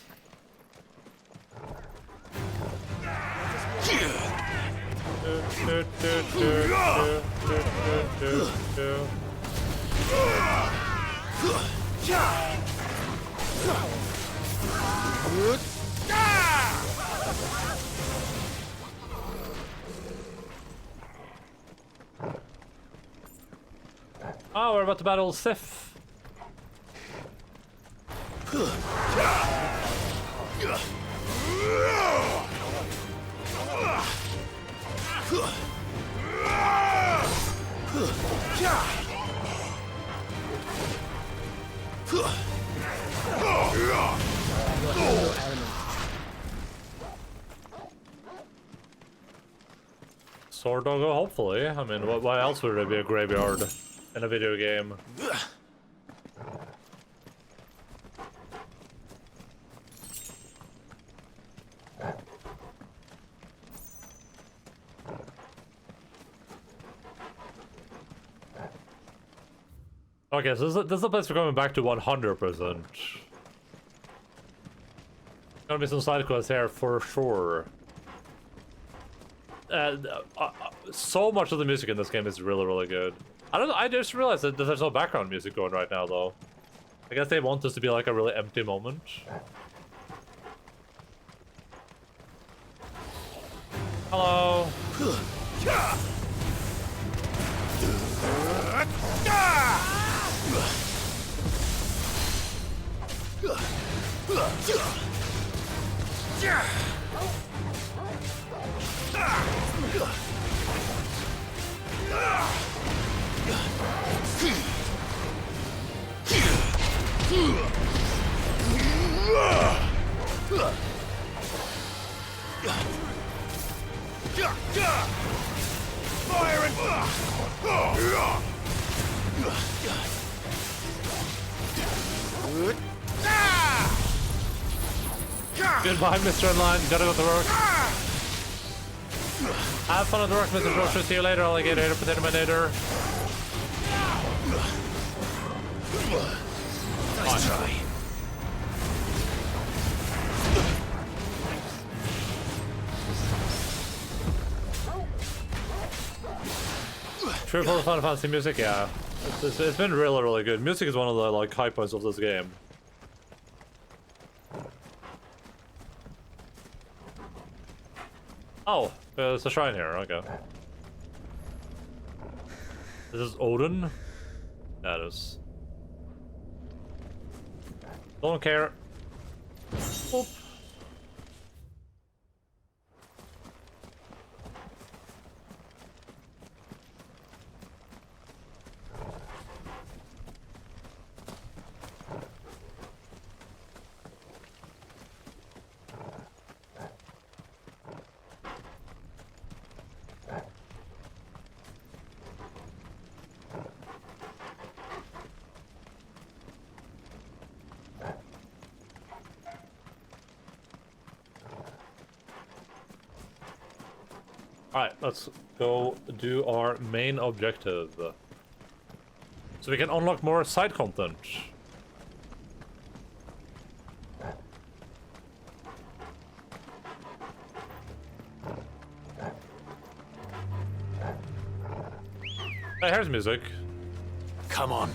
Oh, we're about to battle Sif. Sword doggo, hopefully. I mean, why else would there be a graveyard in a video game? Okay, so this is the place we're going back to 100%. Gonna be some side quests here for sure. So much of the music in this game is really, really good. I just realized that there's no background music going right now, though. I guess they want this to be like a really empty moment. Hello. Goodbye, Mr. Endaline. Gotta go to work. Have fun at work, Mr. Joshua. See you later, alligator, potato manator. Nice try. True for the Final Fantasy music, yeah. It's been really, really good. Music is one of the like high points of this game. Oh, there's a shrine here. Okay. This is Odin? That is. Don't care. Oop. Alright, let's go do our main objective. So we can unlock more side content. Hey, here's music. Come on.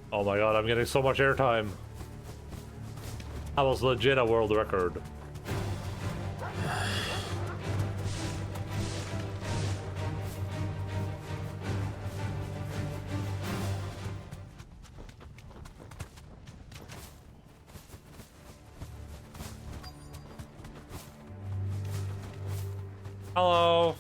Oh my god, I'm getting so much airtime. That was legit a world record. Hello.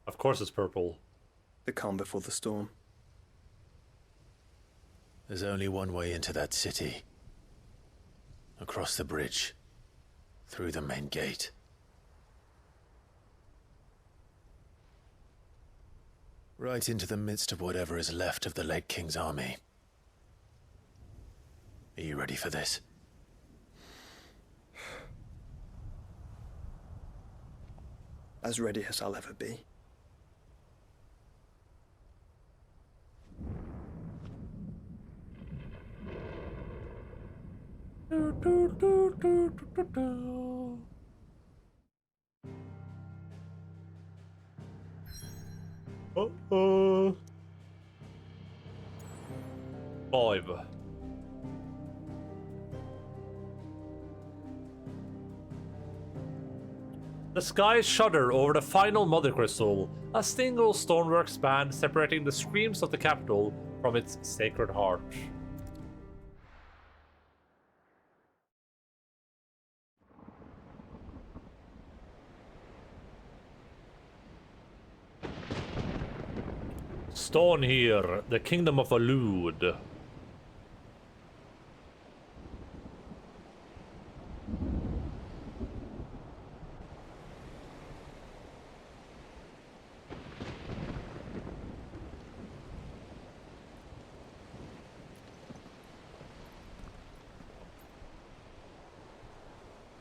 Of course it's purple. The calm before the storm. There's only one way into that city. Across the bridge. Through the main gate. Right into the midst of whatever is left of the late King's army. Are you ready for this? As ready as I'll ever be. Uh-oh. 5. The skies shudder over the final Mother Crystal, a single stonework span separating the screams of the capital from its sacred heart. Stone here, the kingdom of Alud.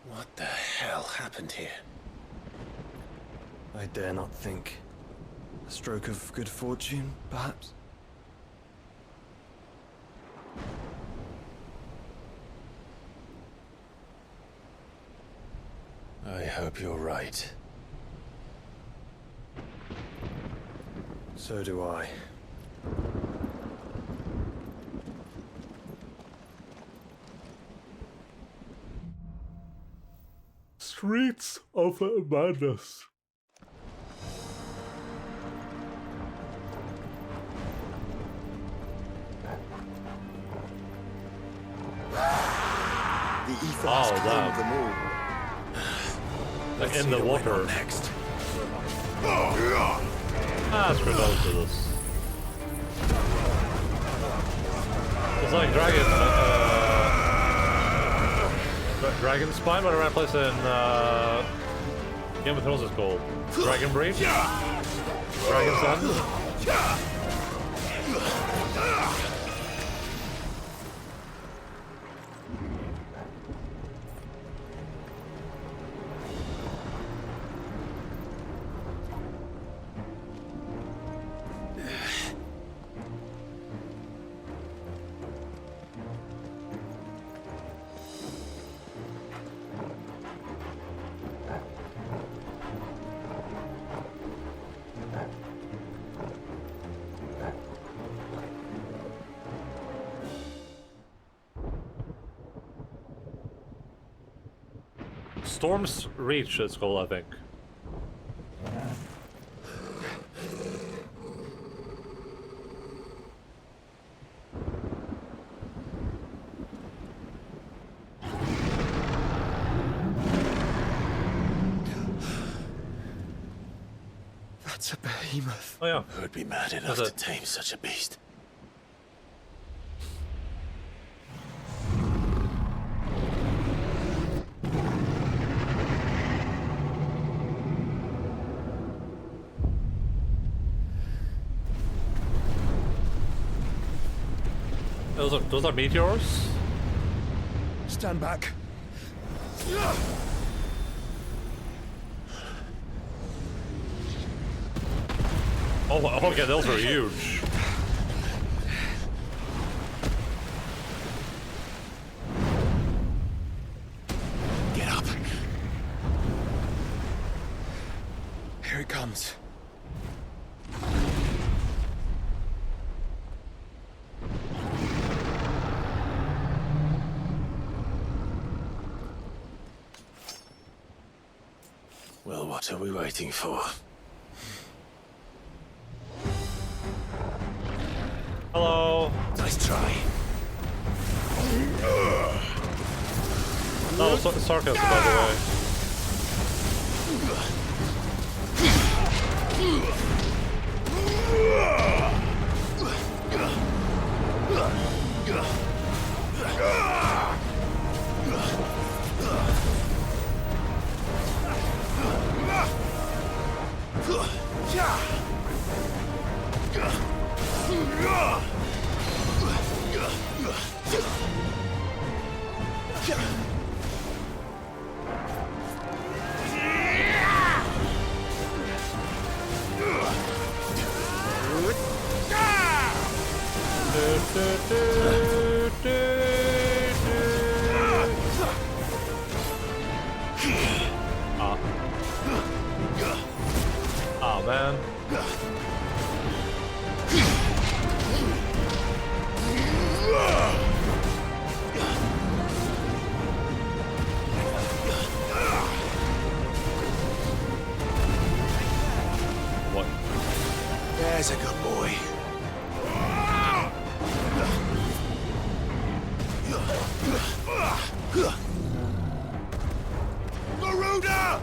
What the hell happened here? I dare not think. A stroke of good fortune, perhaps? I hope you're right. So do I. Streets of Madness. The ether has claimed them all. Like in the water. Next. Screw those to this. It's like Dragon Spine, whatever that place in Game of Thrones is called. Dragon Breach? Dragon's End? Storm's Reach is called, I think. That's a behemoth. Oh yeah. Who would be mad enough to tame such a beast? Those are meteors? Stand back. Oh, okay, those are huge. Get up. Here it comes. Well, what are we waiting for? Hello. Nice try. No, sarcasm, by the way. Oh man. What? There's a good boy. Garuda!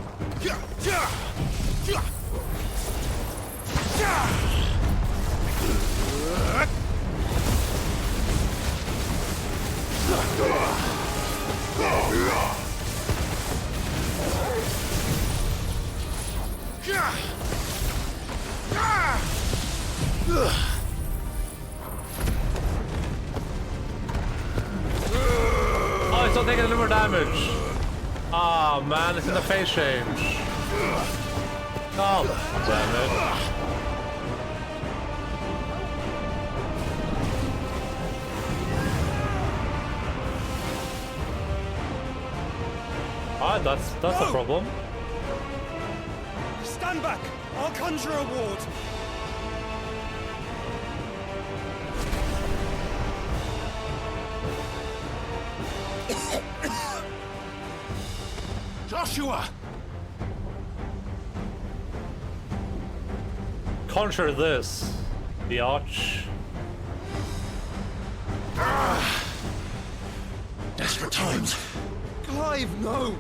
Oh, it's not taking any more damage. Ah, man, it's in the phase change. Oh, damn it. Ah, that's a problem. Stand back! I'll conjure a ward! Joshua! Conjure this, the arch. Desperate times. Clive, no!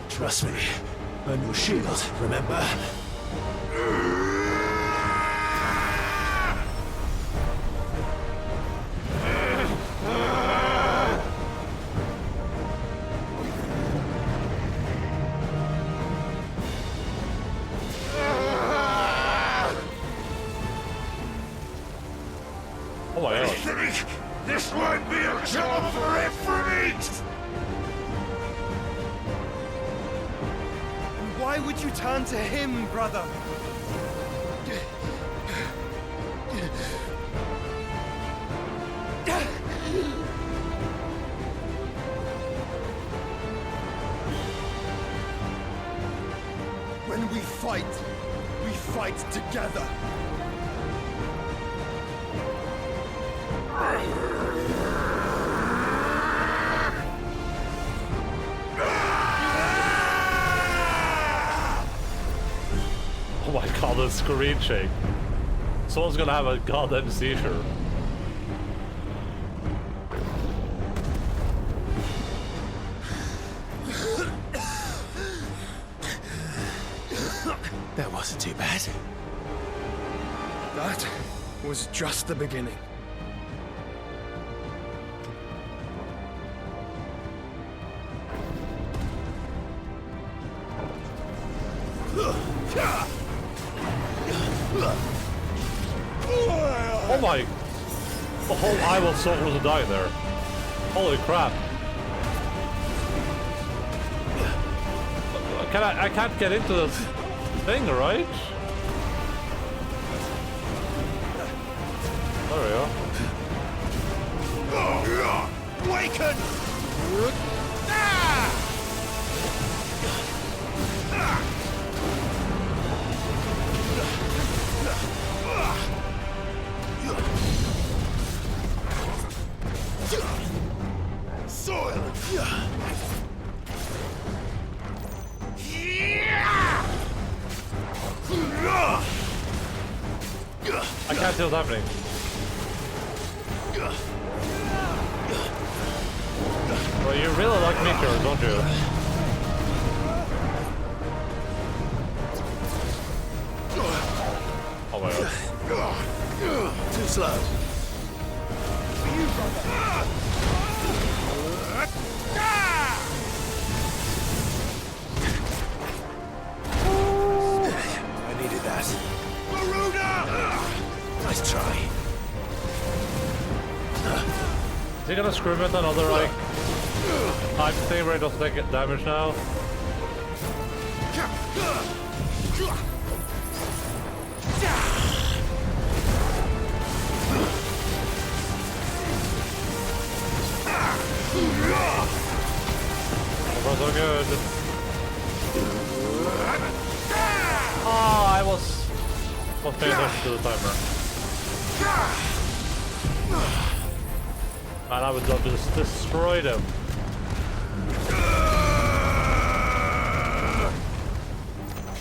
Trust me. I'm your shield, remember? Oh my god. Think this won't be a job for Ifrit! Why would you turn to him, brother? When we fight together. the screen shake. Someone's gonna have a goddamn seizure. That wasn't too bad. That was just the beginning. Oh my! The whole eye was so close to dying there. Holy crap! I can't get into this thing, right? There we go. Awaken! Soil! I can't see what's happening. Well, you really like meteors, don't you? Oh my god. Too slow. I needed that. Nice try. Is he gonna scream with another, like, type thing where it doesn't take damage now? Oh, so good. Oh, I was paying attention to the timer. Man, I would love to just destroy them.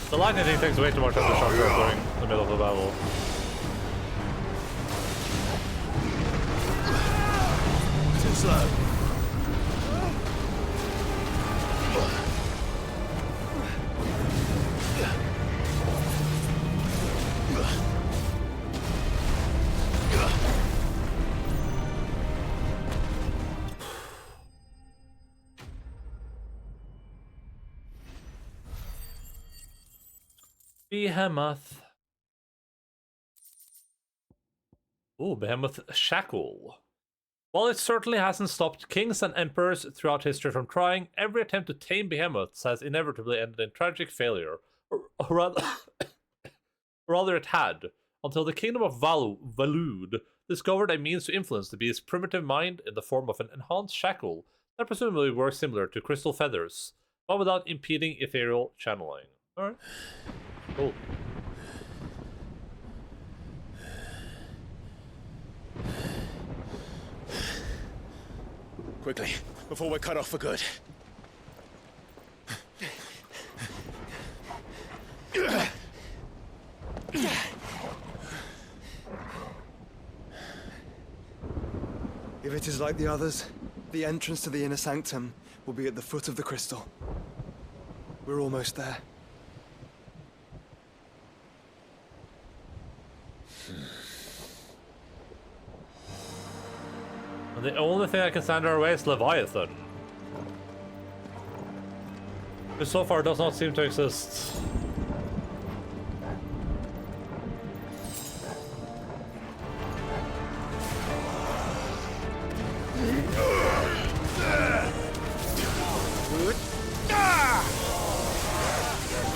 The lightning thing takes way too much of the shot during the middle of the battle. Too slow. Behemoth. Oh, Behemoth Shackle. While it certainly hasn't stopped kings and emperors throughout history from trying, every attempt to tame behemoths has inevitably ended in tragic failure. Or rather it had, until the kingdom of Valud discovered a means to influence the beast's primitive mind in the form of an enhanced shackle that presumably works similar to crystal feathers, but without impeding ethereal channeling. Alright. Cool. Quickly, before we're cut off for good. If it is like the others, the entrance to the inner sanctum will be at the foot of the crystal. We're almost there. The only thing that can stand our way is Leviathan, which so far does not seem to exist.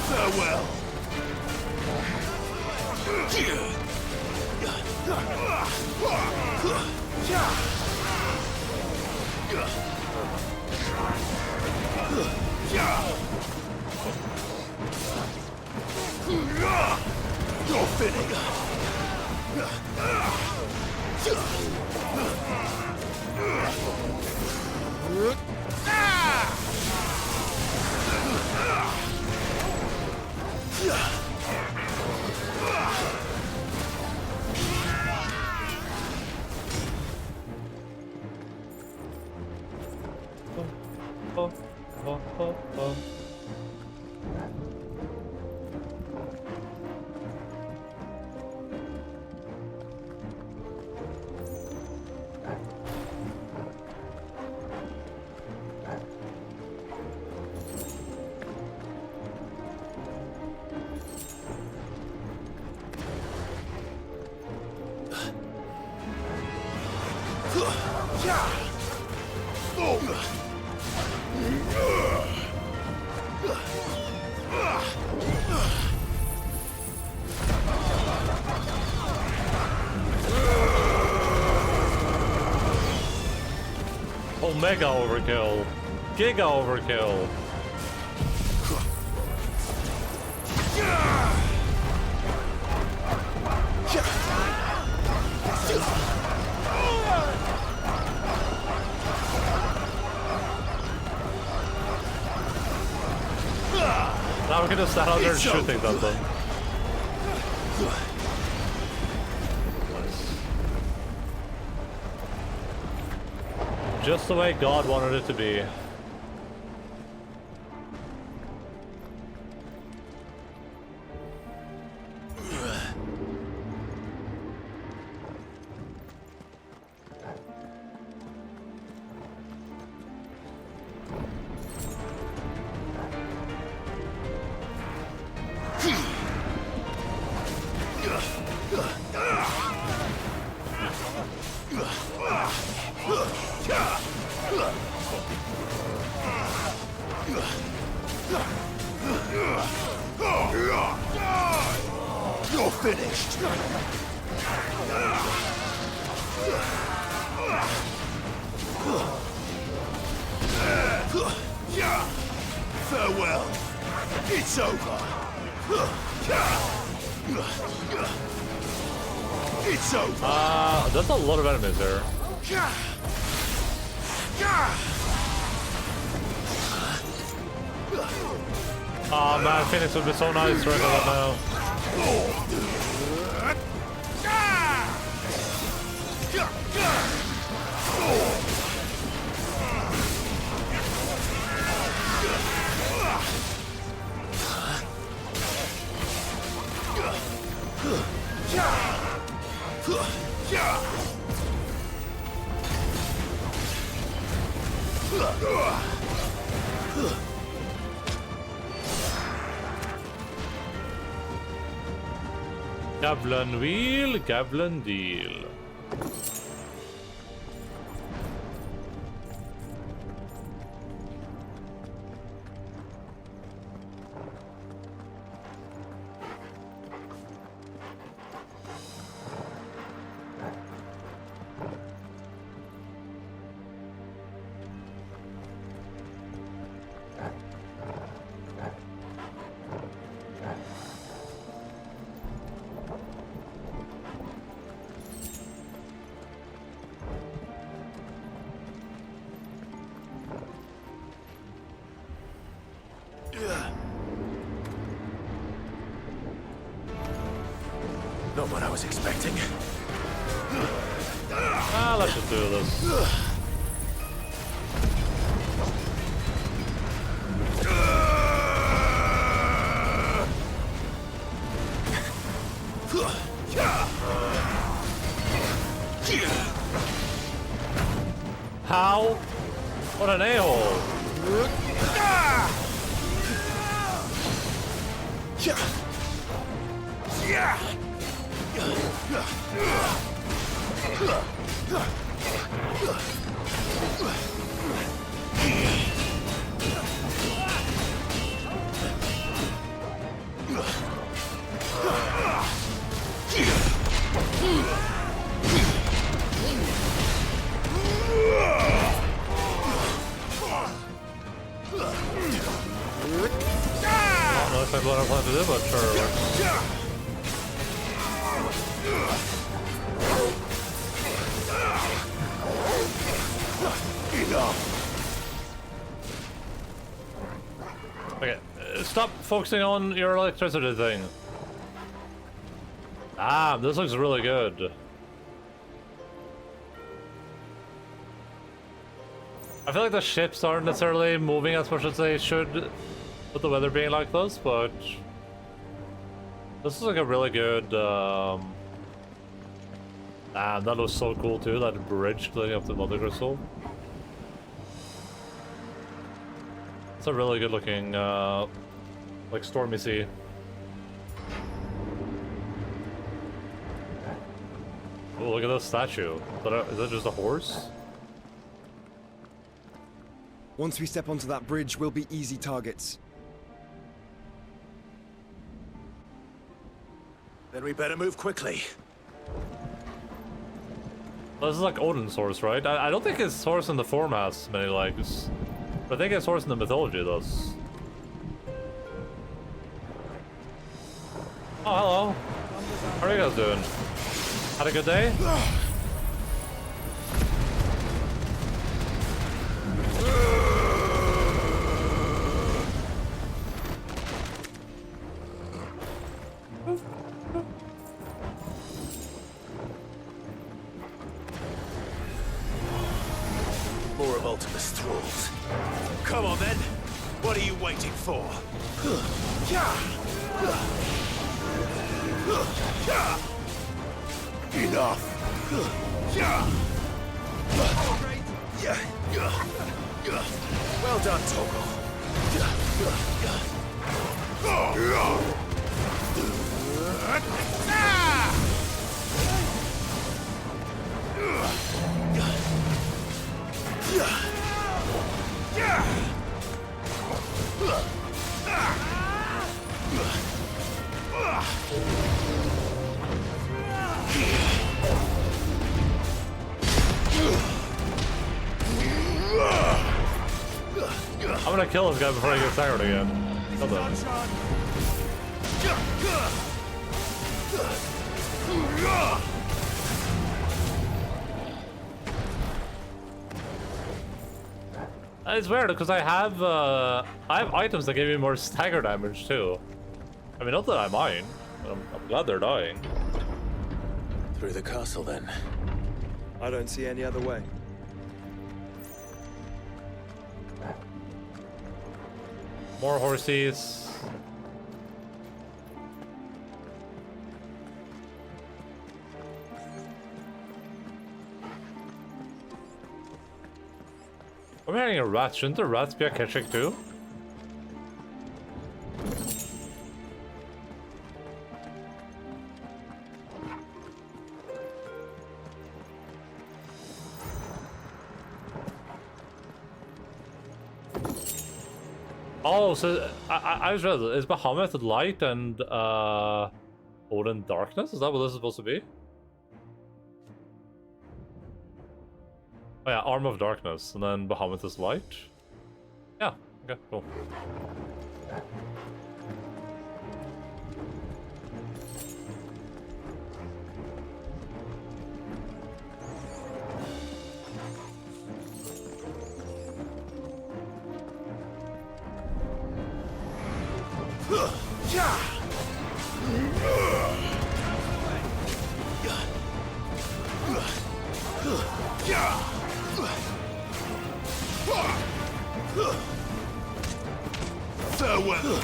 Farewell. You're finished. Oh, oh, oh, oh. Omega overkill. Giga overkill. Now we can just stand out there and shoot things at them. Just the way God wanted it to be. You're finished. Farewell. It's over. It's over. That's a lot of enemies there. Oh man, Phoenix would be so nice right about now. Gavlan wheel, Gavlan deal. Not what I was expecting. Let's just do this. How? What an a-hole. I don't know if what I plan to do, but sure. Okay, stop focusing on your electricity thing. Ah, this looks really good. I feel like the ships aren't necessarily moving as much as they should with the weather being like this, but this is like a really good, damn, that looks so cool too, that bridge leading up to Mother Crystal. It's a really good looking, like stormy sea. Oh, look at this statue. Is that just a horse? Once we step onto that bridge, we'll be easy targets. Then we better move quickly. This is like Odin's horse, right? I don't think his horse in the form has many legs. But I think his horse in the mythology does. Oh, hello. How are you guys doing? Had a good day? More of Ultimus thralls. Come on then. What are you waiting for? Enough. Well done, Torgal. I'm gonna kill this guy before he gets tired again. Hold on. It's weird because I have items that give me more stagger damage too. I mean, not that I mind, but I'm glad they're dying. Through the castle then. I don't see any other way. More horses. I'm hearing a rat. Shouldn't the rats be a catching too? Oh, so I was read, is Bahamut light and Odin darkness? Is that what this is supposed to be? Oh yeah, Arm of Darkness, and then Bahamut is light? Yeah, okay, cool. Farewell.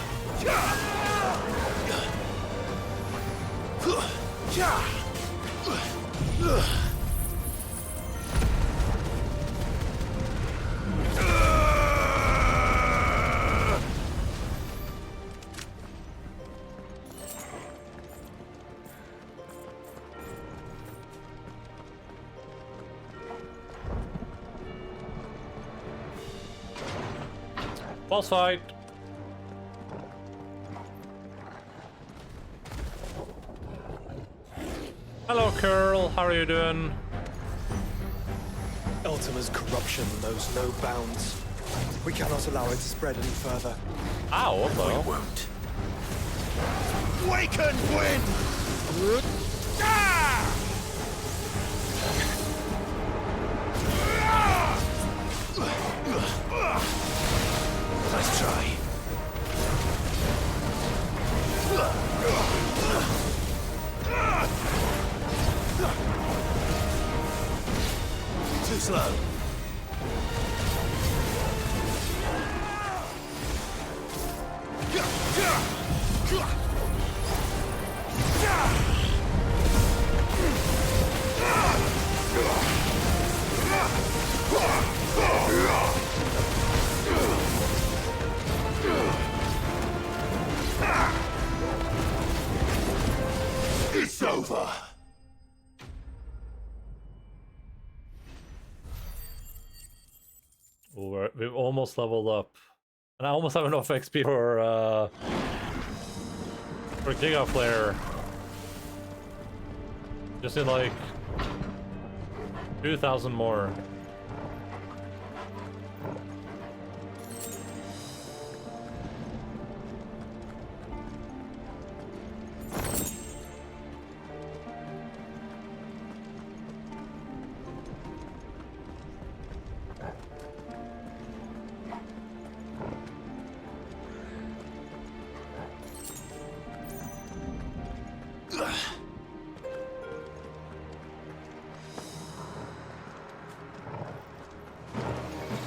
Boss fight. Hello, Curl. How are you doing? Ultima's corruption knows no bounds. We cannot allow it to spread any further. Ow, what the hell? We won't. Waken wind! Nice try. Too slow. We've almost leveled up. And I almost have enough XP for Giga Flare. Just in like 2,000 more.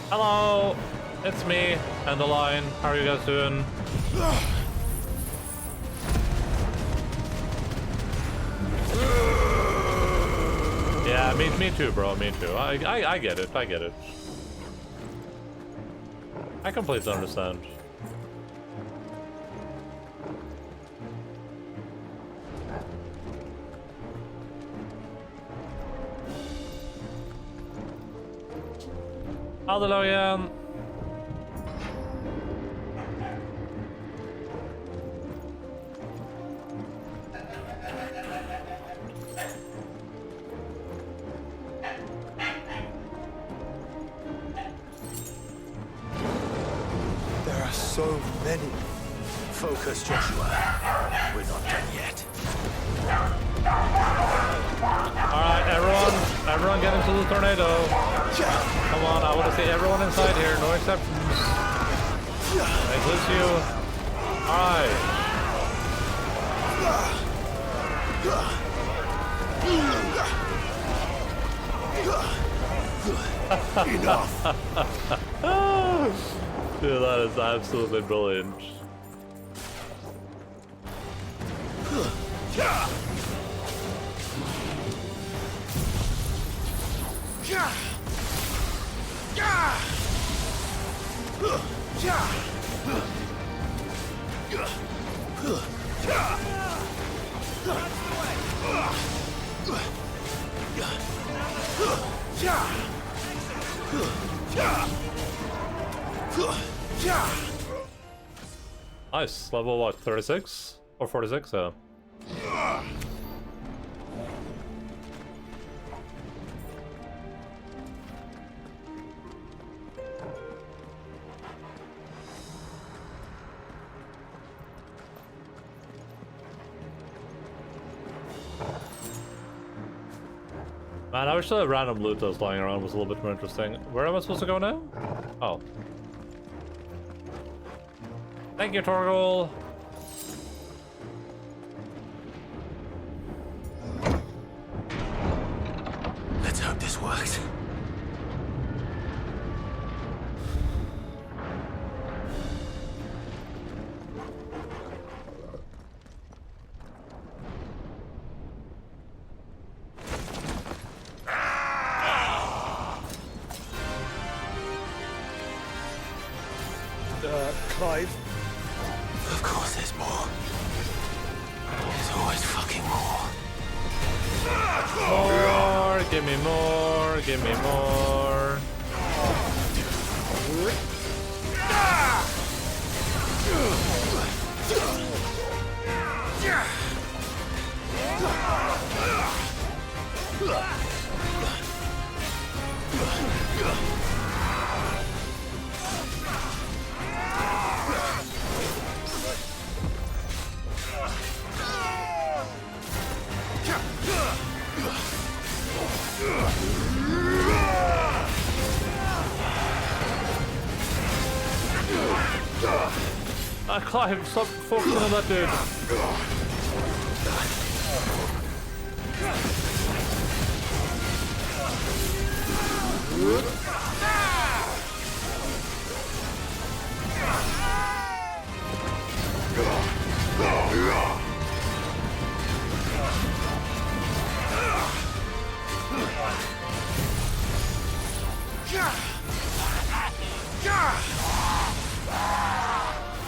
Hello, it's me, Endaline. How are you guys doing? Yeah, me too, bro. Me too. I get it. I get it. I completely understand. Hallelujah. There are so many. Focus, Joshua. We're not done yet. Alright, everyone get into the tornado. Come on, I want to see everyone inside here, no exceptions. Includes you. Alright. Enough. Dude, that is absolutely brilliant. Nice, level what, 36? Or 46, yeah. Man, I wish the random loot that was lying around was a little bit more interesting. Where am I supposed to go now? Oh. Thank you, Torgal. Let's hope this works. Clive? Of course there's more. There's always fucking more. More, give me more, give me more. Clive, stop focusing on that dude.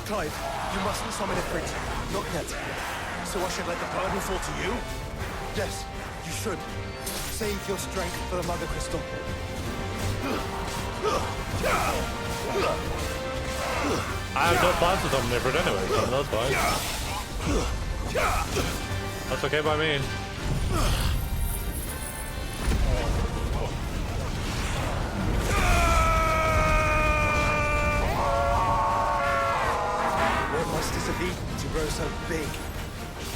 Clive, you mustn't summon a prince. Not yet. So I should let the burden fall to you? Yes, you should. Save your strength for the Mother Crystal. I have no plans to summon Ifrit anyway, so that's fine. That's okay by me. What must this have eaten to grow so big?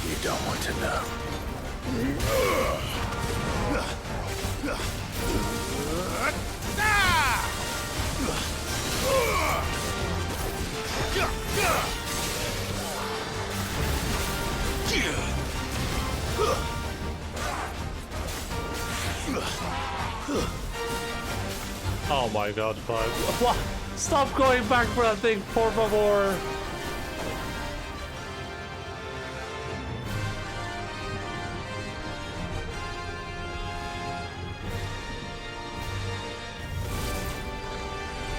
You don't want to know. Oh my god, Clive. What? Stop going back for that thing, por favor.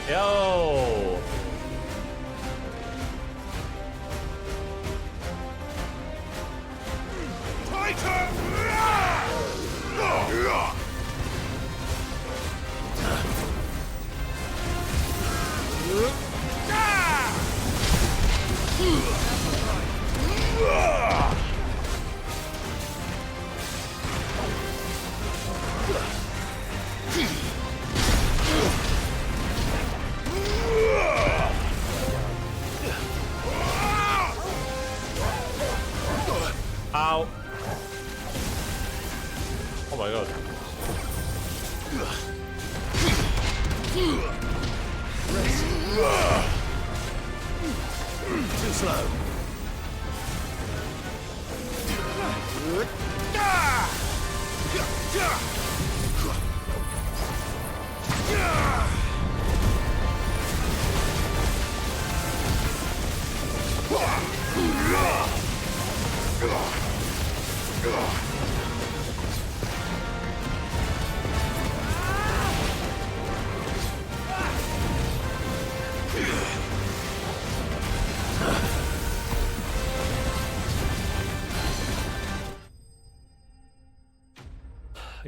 Yo! Ow. Oh my god. Too slow.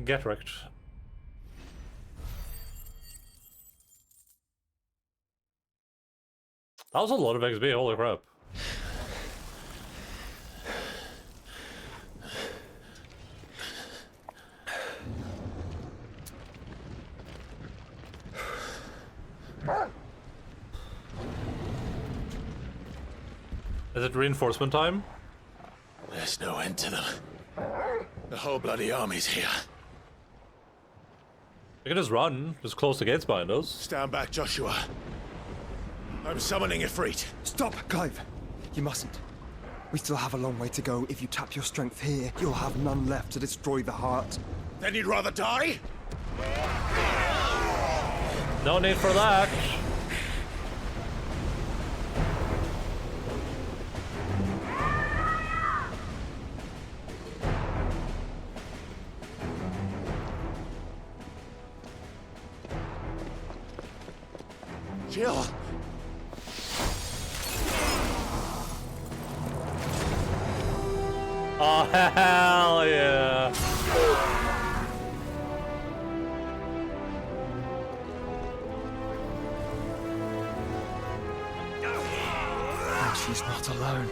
Get wrecked. That was a lot of XP, holy crap. Is it reinforcement time? There's no end to them. The whole bloody army's here. We can just run, just close the gates behind us. Stand back, Joshua. I'm summoning Ifrit. Stop, Clive. You mustn't. We still have a long way to go. If you tap your strength here, you'll have none left to destroy the heart. Then you'd rather die? No need for that. Jill! Oh, hell yeah. Oh, she's not alone.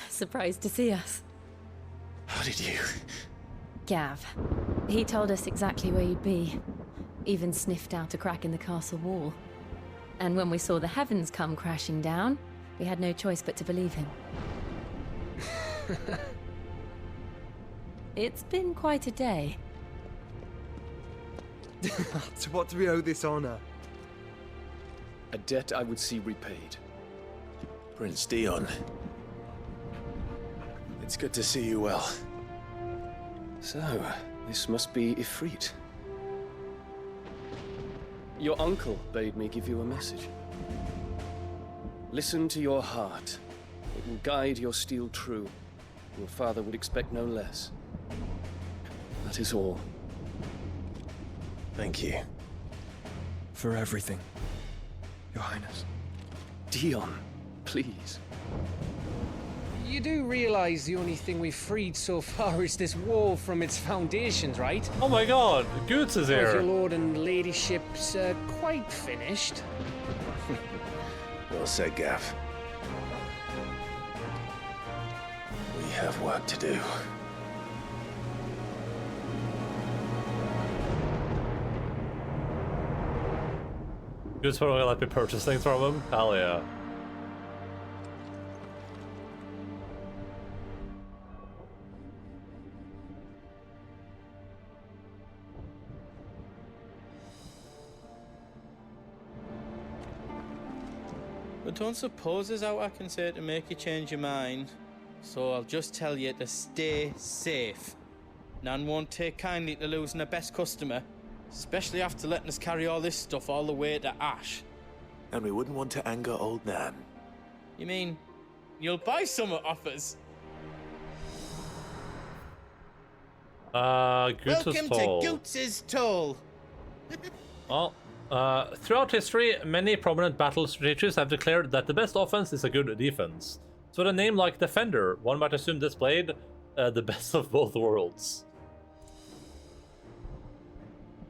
Surprised to see us. How did you? Gav. He told us exactly where you'd be. Even sniffed out a crack in the castle wall. And when we saw the heavens come crashing down, we had no choice but to believe him. It's been quite a day. To what do we owe this honor? A debt I would see repaid. Prince Dion. It's good to see you well. So, this must be Ifrit. Your uncle bade me give you a message. Listen to your heart. It will guide your steel true. Your father would expect no less. That is all. Thank you. For everything, Your Highness. Dion, please. You do realize the only thing we've freed so far is this wall from its foundations, right? Oh my god, Goots is Your here. lord and ladyship's quite finished. Well said, Gav. We have work to do. Goots probably gonna let me purchase things from him. Hell yeah. I don't suppose there's out I can say to make you change your mind. So I'll just tell you to stay safe. Nan won't take kindly to losing her best customer, especially after letting us carry all this stuff all the way to Ash. And we wouldn't want to anger old Nan. You mean, you'll buy some off us? Goots' Welcome Toll. to Goots' Toll. Well, throughout history, many prominent battle strategists have declared that the best offense is a good defense. So with a name like Defender, one might assume this played the best of both worlds.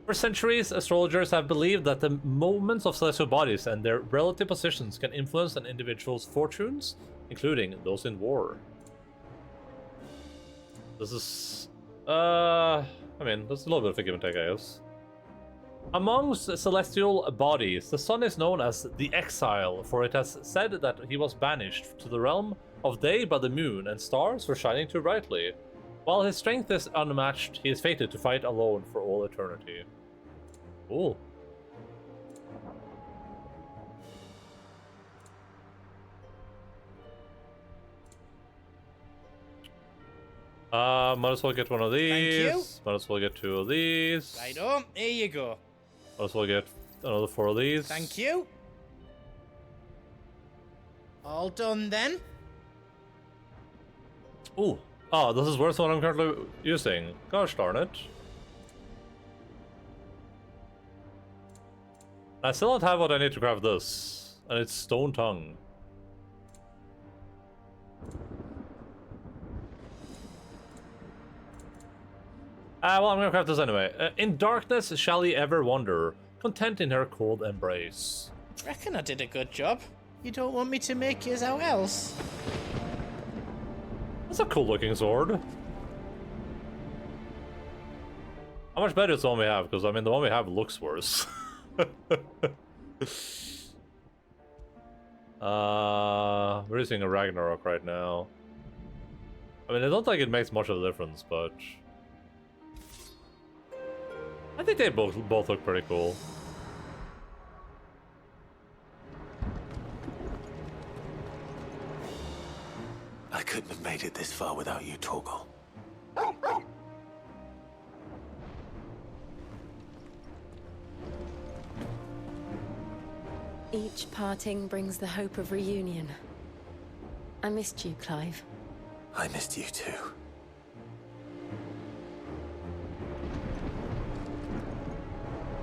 For centuries, astrologers have believed that the movements of celestial bodies and their relative positions can influence an individual's fortunes, including those in war. This is... I mean, there's a little bit of a give and take, I guess. Amongst celestial bodies, the sun is known as the Exile, for it has said that he was banished to the realm of day by the moon and stars for shining too brightly. While his strength is unmatched, he is fated to fight alone for all eternity. Cool. Might as well get one of these. Thank you. Might as well get 2 of these. Right on, here you go. Might as well get another 4 of these. Thank you. All done then. Ooh. Oh, this is worse than what I'm currently using. Gosh darn it. I still don't have what I need to craft this. And it's Stone Tongue. Well, I'm gonna craft this anyway. In darkness shall he ever wander, content in her cold embrace. Reckon I did a good job. You don't want me to make yours out else? That's a cool looking sword. How much better is the one we have? Because I mean the one we have looks worse. We're using a Ragnarok right now. I mean I don't think it makes much of a difference, but I think they both look pretty cool. I couldn't have made it this far without you, Torgal. Each parting brings the hope of reunion. I missed you, Clive. I missed you too.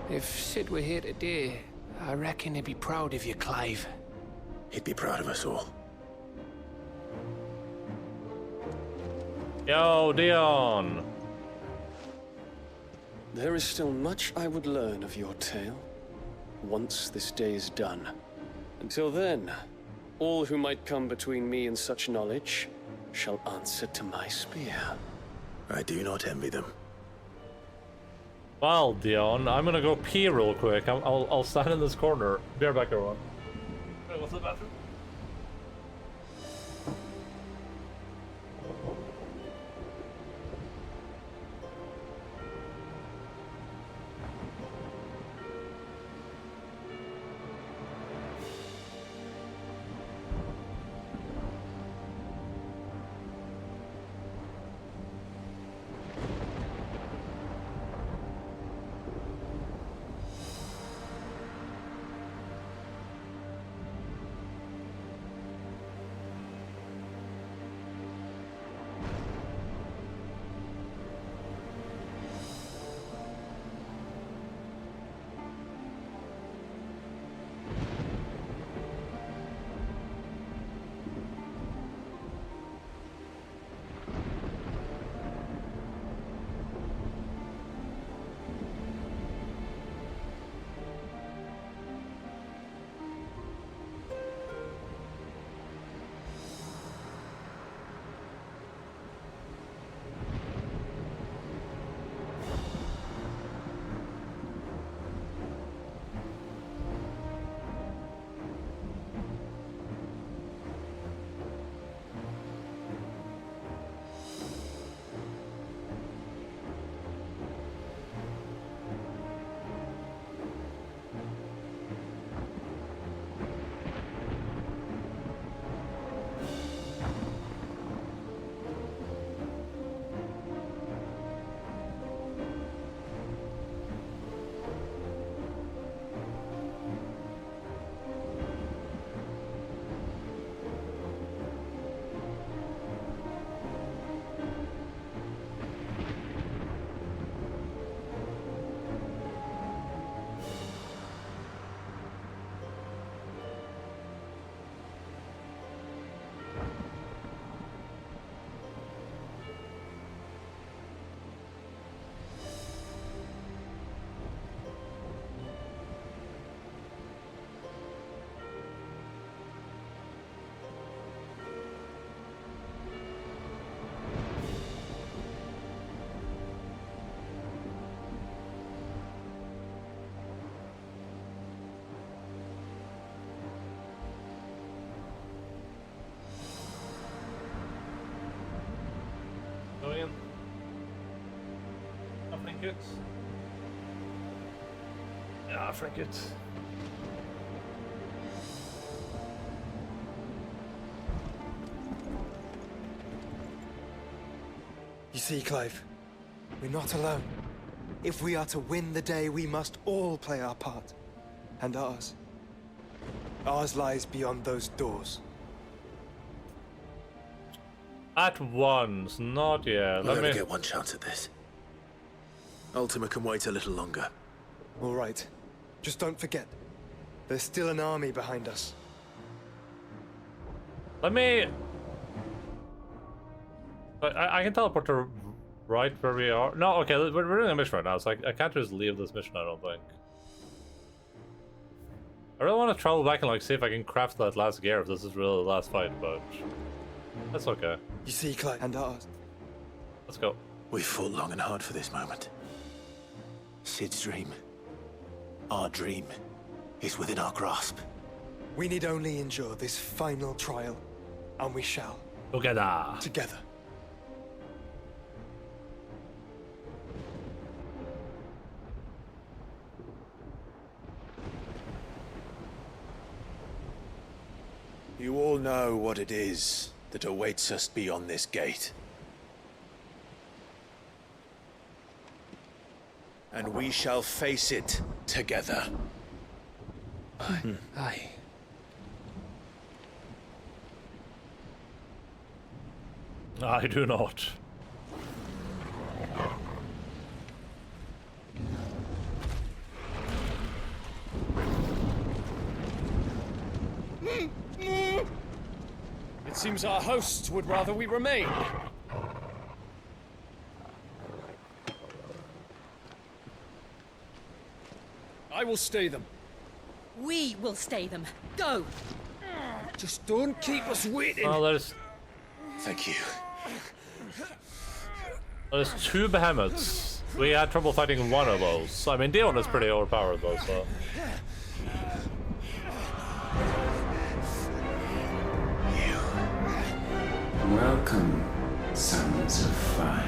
If Sid were here today, I reckon he'd be proud of you, Clive. He'd be proud of us all. Yo, Dion! There is still much I would learn of your tale, once this day is done. Until then, all who might come between me and such knowledge shall answer to my spear. I do not envy them. Well, Dion, I'm gonna go pee real quick. I'll stand in this corner. Be right back, everyone. I'm gonna go to the bathroom. it. Yeah, frank it. You see, Clive, we're not alone. If we are to win the day, we must all play our part. And ours. Ours lies beyond those doors. At once, not yet. We'll only get one chance at this. Ultima can wait a little longer. All right. Just don't forget, there's still an army behind us. Let me... I can teleport to right where we are. No, okay, we're doing a mission right now, so I can't just leave this mission, I don't think. I really want to travel back and like see if I can craft that last gear if this is really the last fight, but that's okay. You see, Clive, and ours. Let's go. We fought long and hard for this moment. Sid's dream, our dream, is within our grasp. We need only endure this final trial, and we shall. Together. Together. You all know what it is that awaits us beyond this gate. And we shall face it together. Aye. I do not. It seems our hosts would rather we remain. I will stay them. We will stay them. Go! Just don't keep us waiting. Oh, there's... Thank you. There's two behemoths. We had trouble fighting one of those. I mean, Dion is pretty overpowered though, so... Welcome, sons of fire.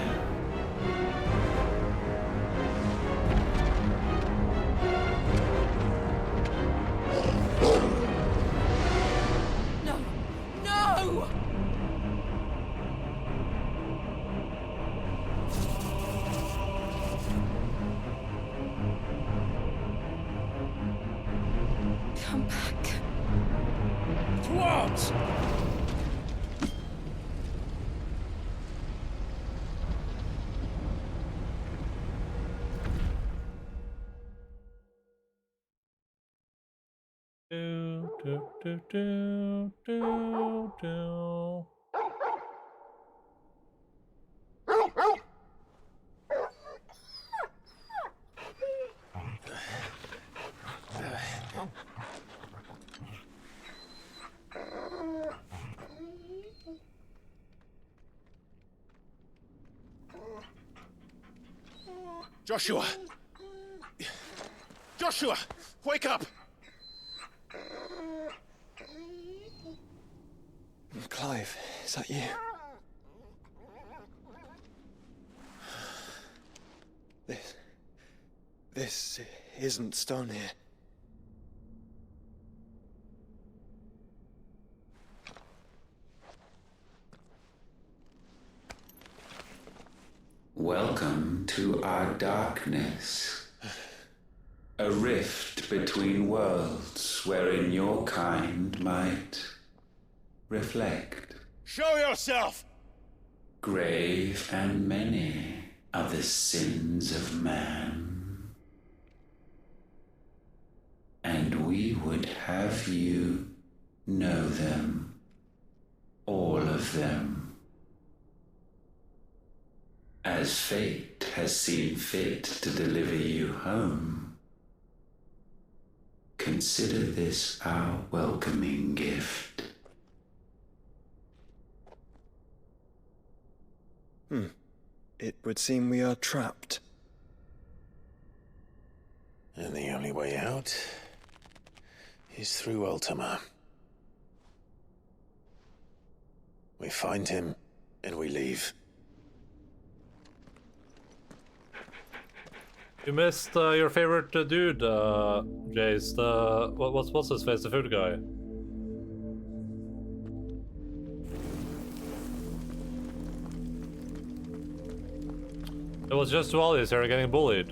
No! No! Come back. To arms! Do. Joshua! Joshua! Wake up! Clive, is that you? This isn't stone here. Welcome to our darkness. A rift between worlds wherein your kind might reflect. Show yourself! Grave and many are the sins of man. And we would have you know them. All of them. As fate has seen fit to deliver you home, consider this our welcoming gift. It would seem we are trapped. And the only way out is through Ultima. We find him, and we leave. You missed your favorite dude, Jace. What's his face? The food guy. It was just Wallies here getting bullied.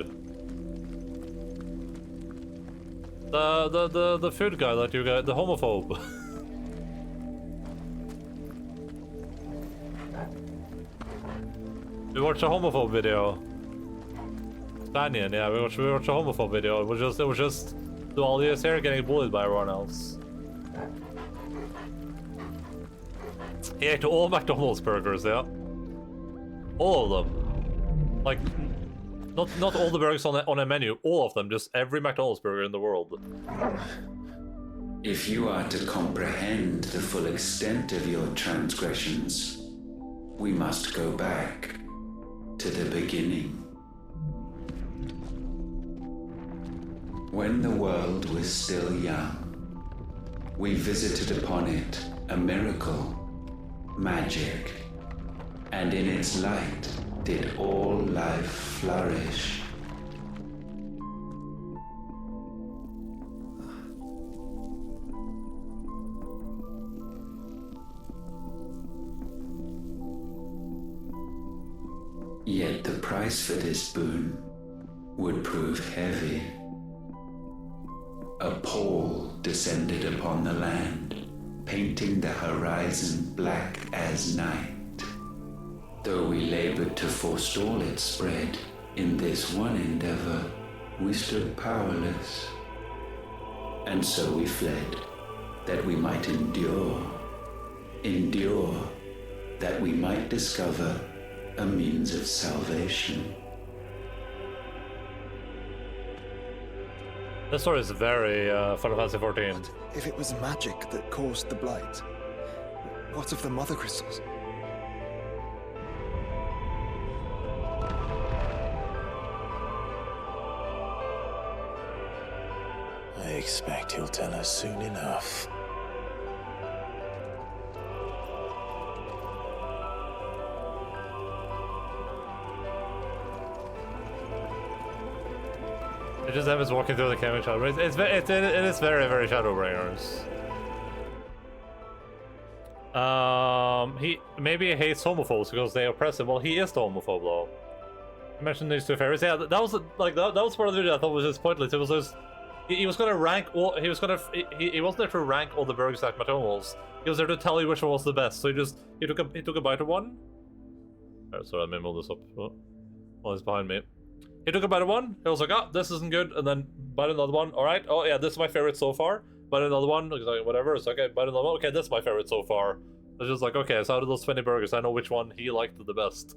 The food guy that you got, the homophobe. We watched a homophobe video. Spanian, yeah, we watched a homophobe video. It was just Wallies here getting bullied by everyone else. He ate all McDonald's burgers, yeah. All of them. Like, not all the burgers on a menu, all of them, just every McDonald's burger in the world. If you are to comprehend the full extent of your transgressions, we must go back to the beginning. When the world was still young, we visited upon it a miracle, magic, and in its light did all life flourish. Yet the price for this boon would prove heavy. A pall descended upon the land, painting the horizon black as night. Though we labored to forestall its spread, in this one endeavor, we stood powerless. And so we fled, that we might endure, that we might discover a means of salvation. This story is very Final Fantasy XIV. If it was magic that caused the blight, what of the mother crystals? I expect he'll tell us soon enough. It just them is walking through the camping shadow. It is very, very Shadowbringers. Maybe he hates homophobes because they oppress him. Well, he is the homophobe though. I mentioned these two favorites. Yeah, that was like that was part of the video I thought was just pointless. It was just he was gonna rank all. He wasn't there to rank all the burgers at McDonald's. He was there to tell you which one was the best. So he took a bite of one. Oh, sorry, let me move this up. Oh, he's behind me. He took a bite of one. He was like, "Ah, this isn't good," and then bite another one. All right. Oh yeah, this is my favorite so far. Bite another one. Like, whatever. It's okay. Bite another one. Okay, this is my favorite so far. It's just like, okay, so out of those 20 burgers, I know which one he liked the best.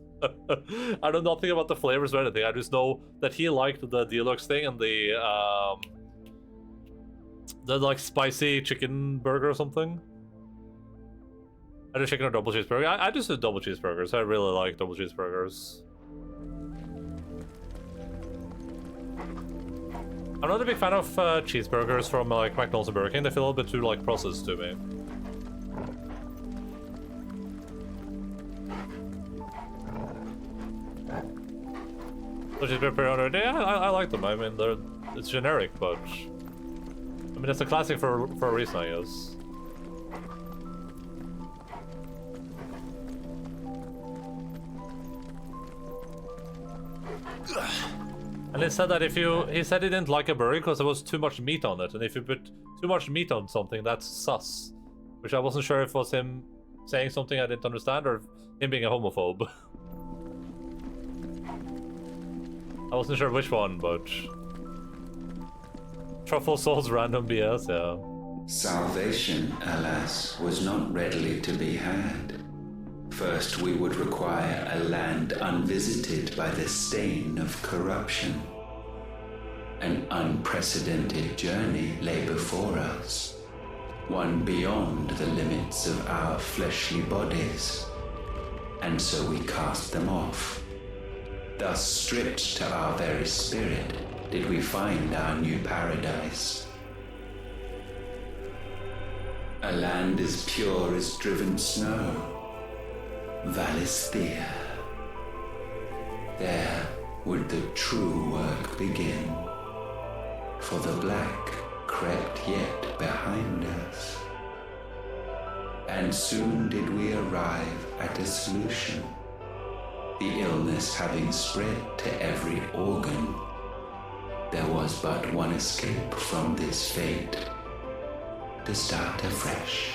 I know nothing about the flavors or anything. I just know that he liked the deluxe thing and the like spicy chicken burger or something. I do chicken or double cheeseburger. I just do double cheeseburgers. I really like double cheeseburgers. I'm not a big fan of cheeseburgers from like McDonald's and Burger King. They feel a little bit too like processed to me. Which is yeah, I like them. I mean, it's generic, but I mean, it's a classic for a reason, I guess. And he said that he said he didn't like a burger because there was too much meat on it, and if you put too much meat on something, that's sus. Which I wasn't sure if it was him saying something I didn't understand or him being a homophobe. I wasn't sure which one, but truffle sauce random BS, yeah. Salvation, alas, was not readily to be had. First, we would require a land unvisited by the stain of corruption. An unprecedented journey lay before us, one beyond the limits of our fleshly bodies. And so we cast them off. Thus, stripped to our very spirit, did we find our new paradise. A land as pure as driven snow. Valisthea. There, would the true work begin. For the black crept yet behind us. And soon did we arrive at a solution. The illness having spread to every organ, there was but one escape from this fate, to start afresh.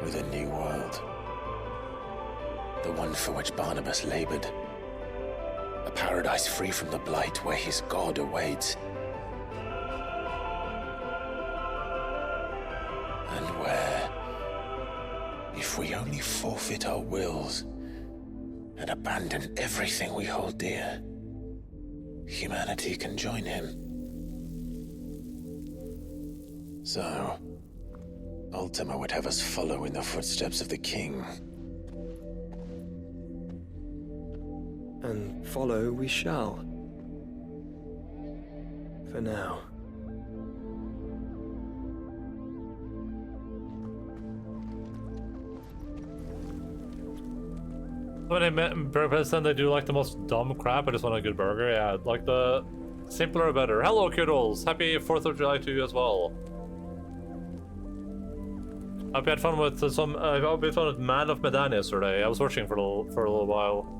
With a new world. The one for which Barnabas labored. A paradise free from the blight where his God awaits. And where, if we only forfeit our wills and abandon everything we hold dear, humanity can join him. So, Ultima would have us follow in the footsteps of the king. And follow we shall. For now. When I met President, they do like the most dumb crap. I just want a good burger. Yeah, like the simpler better. Hello, kiddos. Happy 4th of July to you as well. Hope you had fun with some. I hope you had fun with Man of Medan yesterday. I was watching for a little while.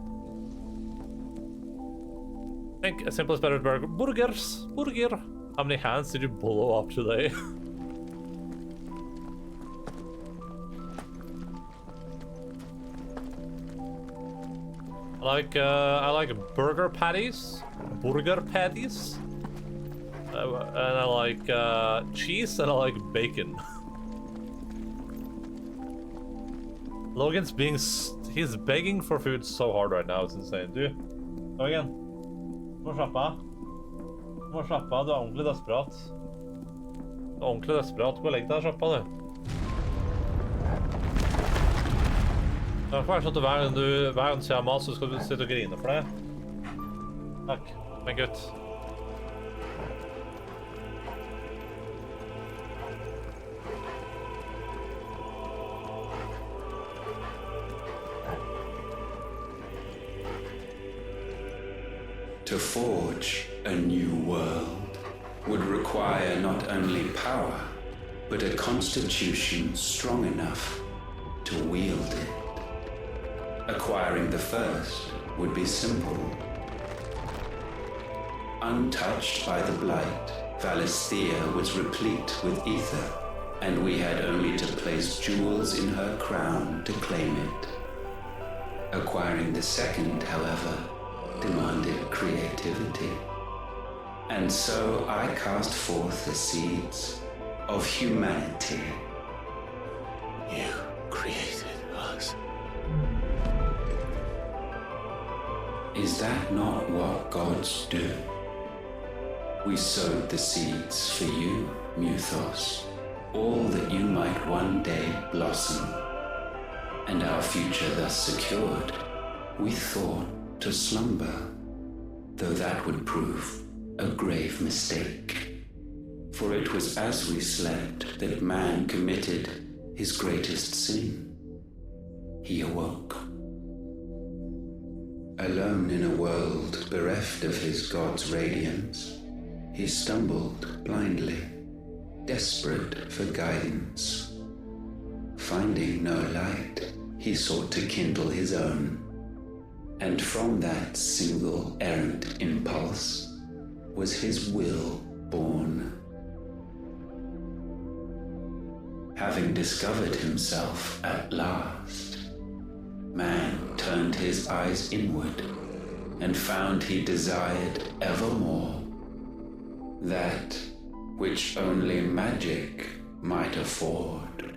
I think a simplest better burger. Burger. How many hands did you blow up today? I like burger patties, and I like cheese, and I like bacon. Logan's he's begging for food so hard right now, it's insane. Du, Logan, du må slappe av. Du må slappe av, du er ordentlig desperat. Du er ordentlig desperat, gå og legg deg og slappe av, du. Det kan ikke være sånn at hver gang du sier mat, så skal du sitte og grine for det. Takk, men gutt. To forge a new world would require not only power, but a constitution strong enough to wield it. Acquiring the first would be simple. Untouched by the blight, Valisthea was replete with ether, and we had only to place jewels in her crown to claim it. Acquiring the second, however, demanded creativity. And so I cast forth the seeds of humanity. You created us. Is that not what gods do? We sowed the seeds for you, Muthos, all that you might one day blossom. And our future thus secured, we thought to slumber, though that would prove a grave mistake. For it was as we slept that man committed his greatest sin. He awoke. Alone in a world bereft of his god's radiance, he stumbled blindly, desperate for guidance. Finding no light, he sought to kindle his own. And from that single errant impulse was his will born. Having discovered himself at last, man turned his eyes inward and found he desired evermore that which only magic might afford.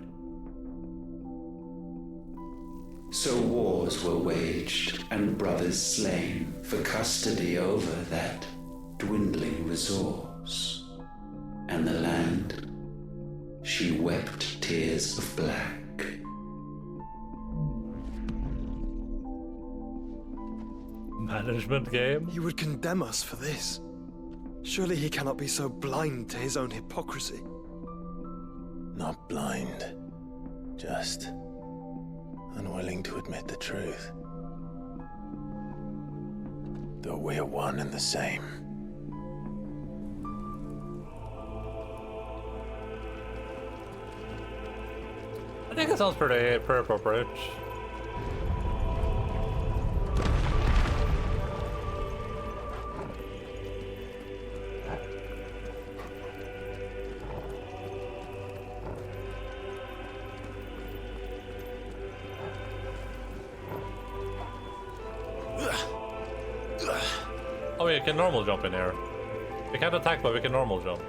So wars were waged and brothers slain for custody over that dwindling resource. And the land, she wept tears of black. Management game? He would condemn us for this. Surely he cannot be so blind to his own hypocrisy. Not blind, just unwilling to admit the truth. Though we're one and the same. I think it sounds pretty appropriate. Oh, we can normal jump in here. We can't attack, but we can normal jump.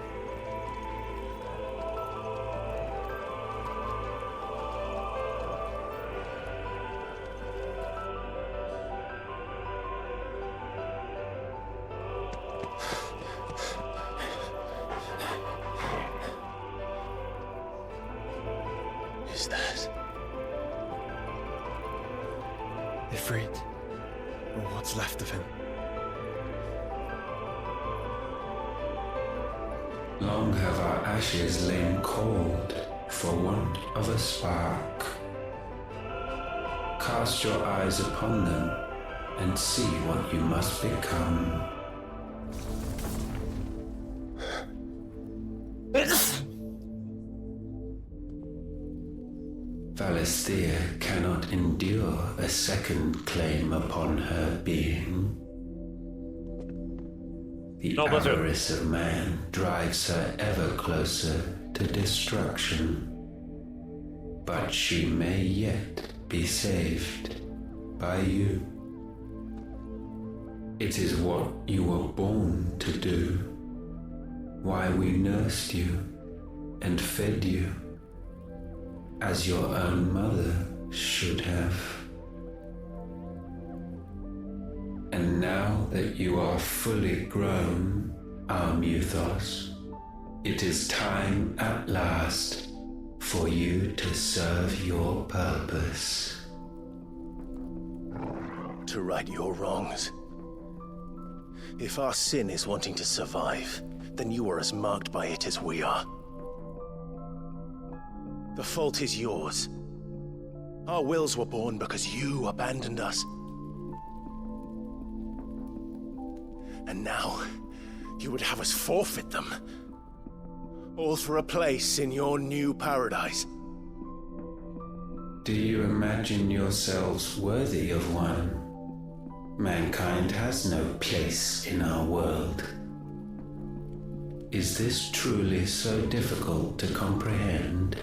Is that Ifrit, or what's left of him? Long have our ashes lain cold for want of a spark. Cast your eyes upon them and see what you must become. Valisthea cannot endure a second claim upon her being. The avarice of man drives her ever closer to destruction. But she may yet be saved by you. It is what you were born to do, why we nursed you and fed you, as your own mother should have. And now that you are fully grown, our Muthos, it is time at last for you to serve your purpose. To right your wrongs. If our sin is wanting to survive, then you are as marked by it as we are. The fault is yours. Our wills were born because you abandoned us. And now, you would have us forfeit them. All for a place in your new paradise. Do you imagine yourselves worthy of one? Mankind has no place in our world. Is this truly so difficult to comprehend?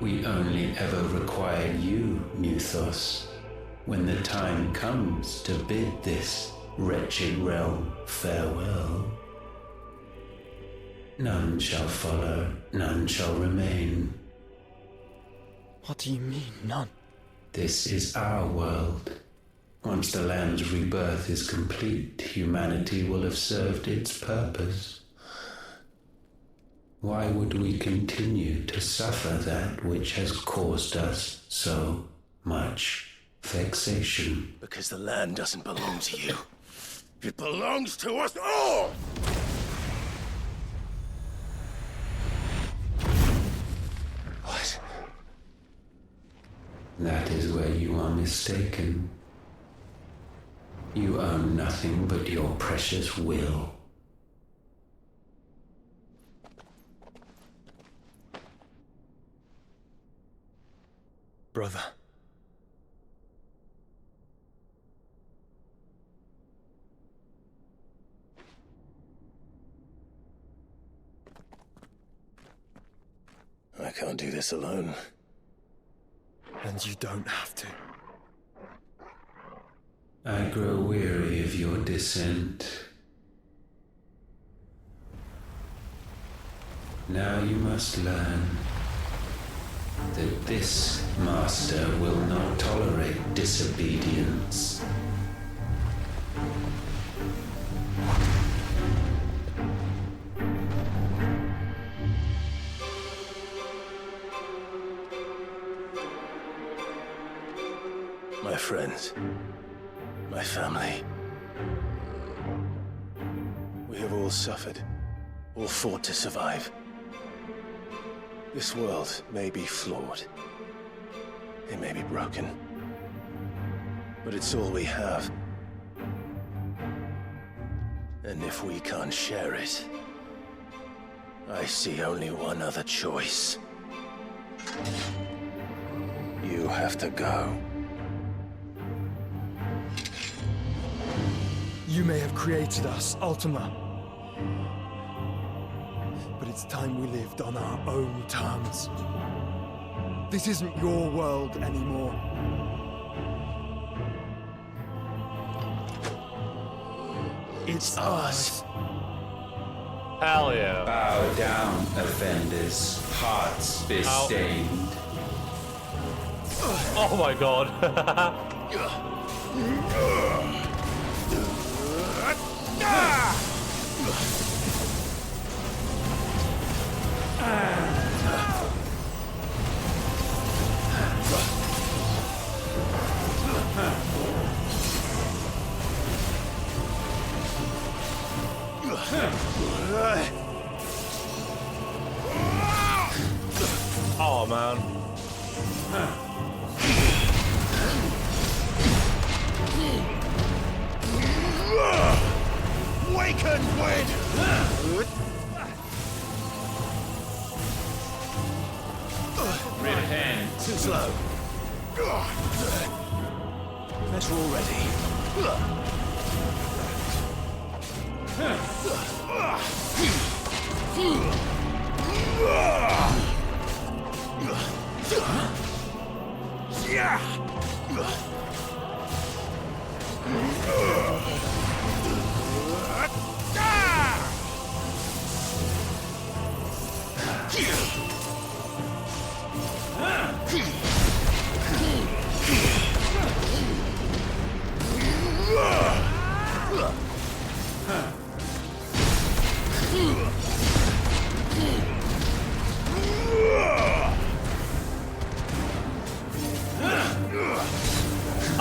We only ever require you, Muthos, when the time comes to bid this wretched realm farewell. None shall follow, none shall remain. What do you mean, none? This is our world. Once the land's rebirth is complete, humanity will have served its purpose. Why would we continue to suffer that which has caused us so much vexation? Because the land doesn't belong to you. It belongs to us all! What? That is where you are mistaken. You own nothing but your precious will. Brother. I can't do this alone. And you don't have to. I grow weary of your dissent. Now you must learn that this master will not tolerate disobedience. My friends, my family. We have all suffered, all fought to survive. This world may be flawed. It may be broken. But it's all we have. And if we can't share it, I see only one other choice. You have to go. You may have created us, Ultima. But it's time we lived on our own terms. This isn't your world anymore. It's ours. Hell yeah. Bow down, offenders, hearts be stained. Oh my god. Oh man. Waken wind! Repent. Too slow. Measure already.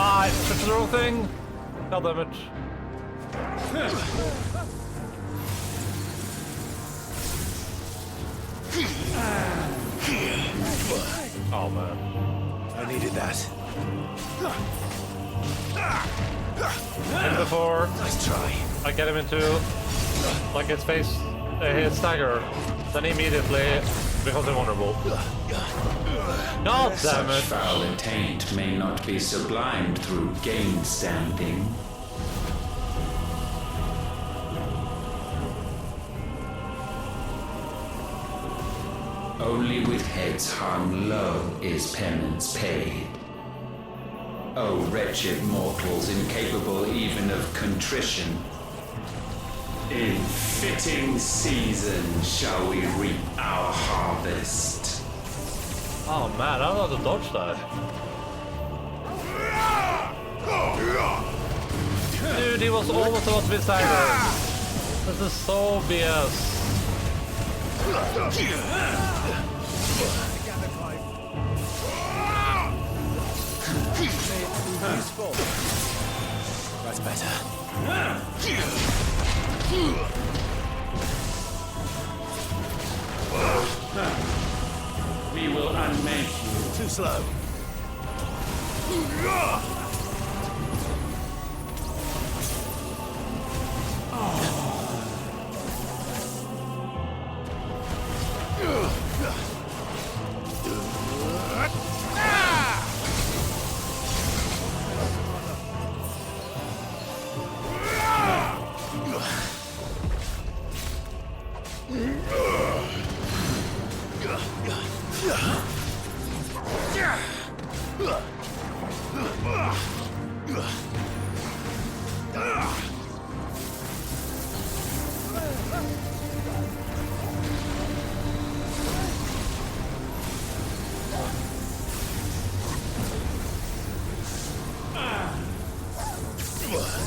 Ah, I pushed the wrong thing. God damn it. Oh man. I needed that. And before Nice try. I get him into like his face, his stagger, then he immediately becomes invulnerable. God damn Such it. foul intent may not be sublimed through gainstanding. Only with heads hung low is penance paid. O wretched mortals incapable even of contrition, in fitting season shall we reap our harvest. Oh man, I don't know how to dodge that. Dude, he was almost about to be staggered. This is so BS. That's better. We will unmake you. Too slow.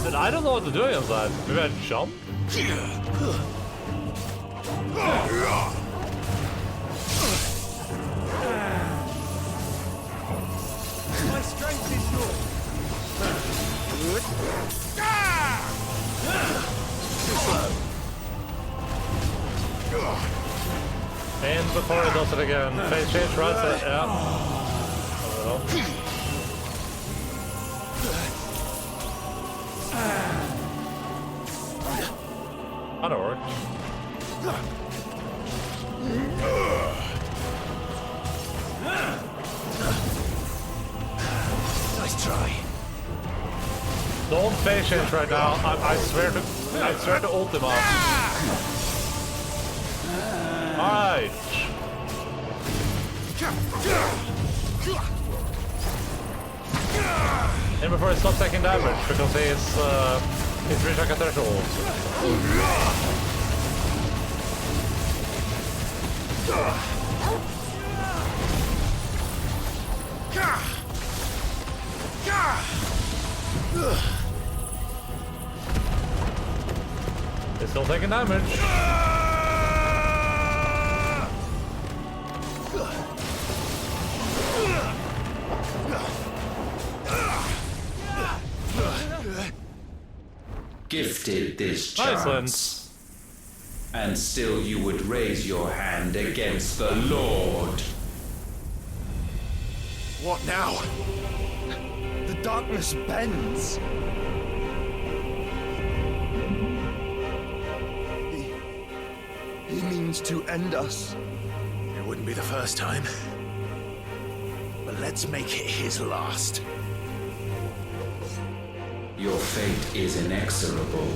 Dude, I don't know what to do against that. Maybe I jump? My strength is yours. Too slow. And before it does it again. Phase change, right? So, yeah. Oh, That'll work. Nice try. Don't face change right now. I swear to ult him up. Alright. And before he stops taking damage because he's reached like a threshold. He's still taking damage. Gifted this Nice chance, and still you would raise your hand against the Lord. What now? The darkness bends. He means to end us. It wouldn't be the first time. But let's make it his last. Your fate is inexorable.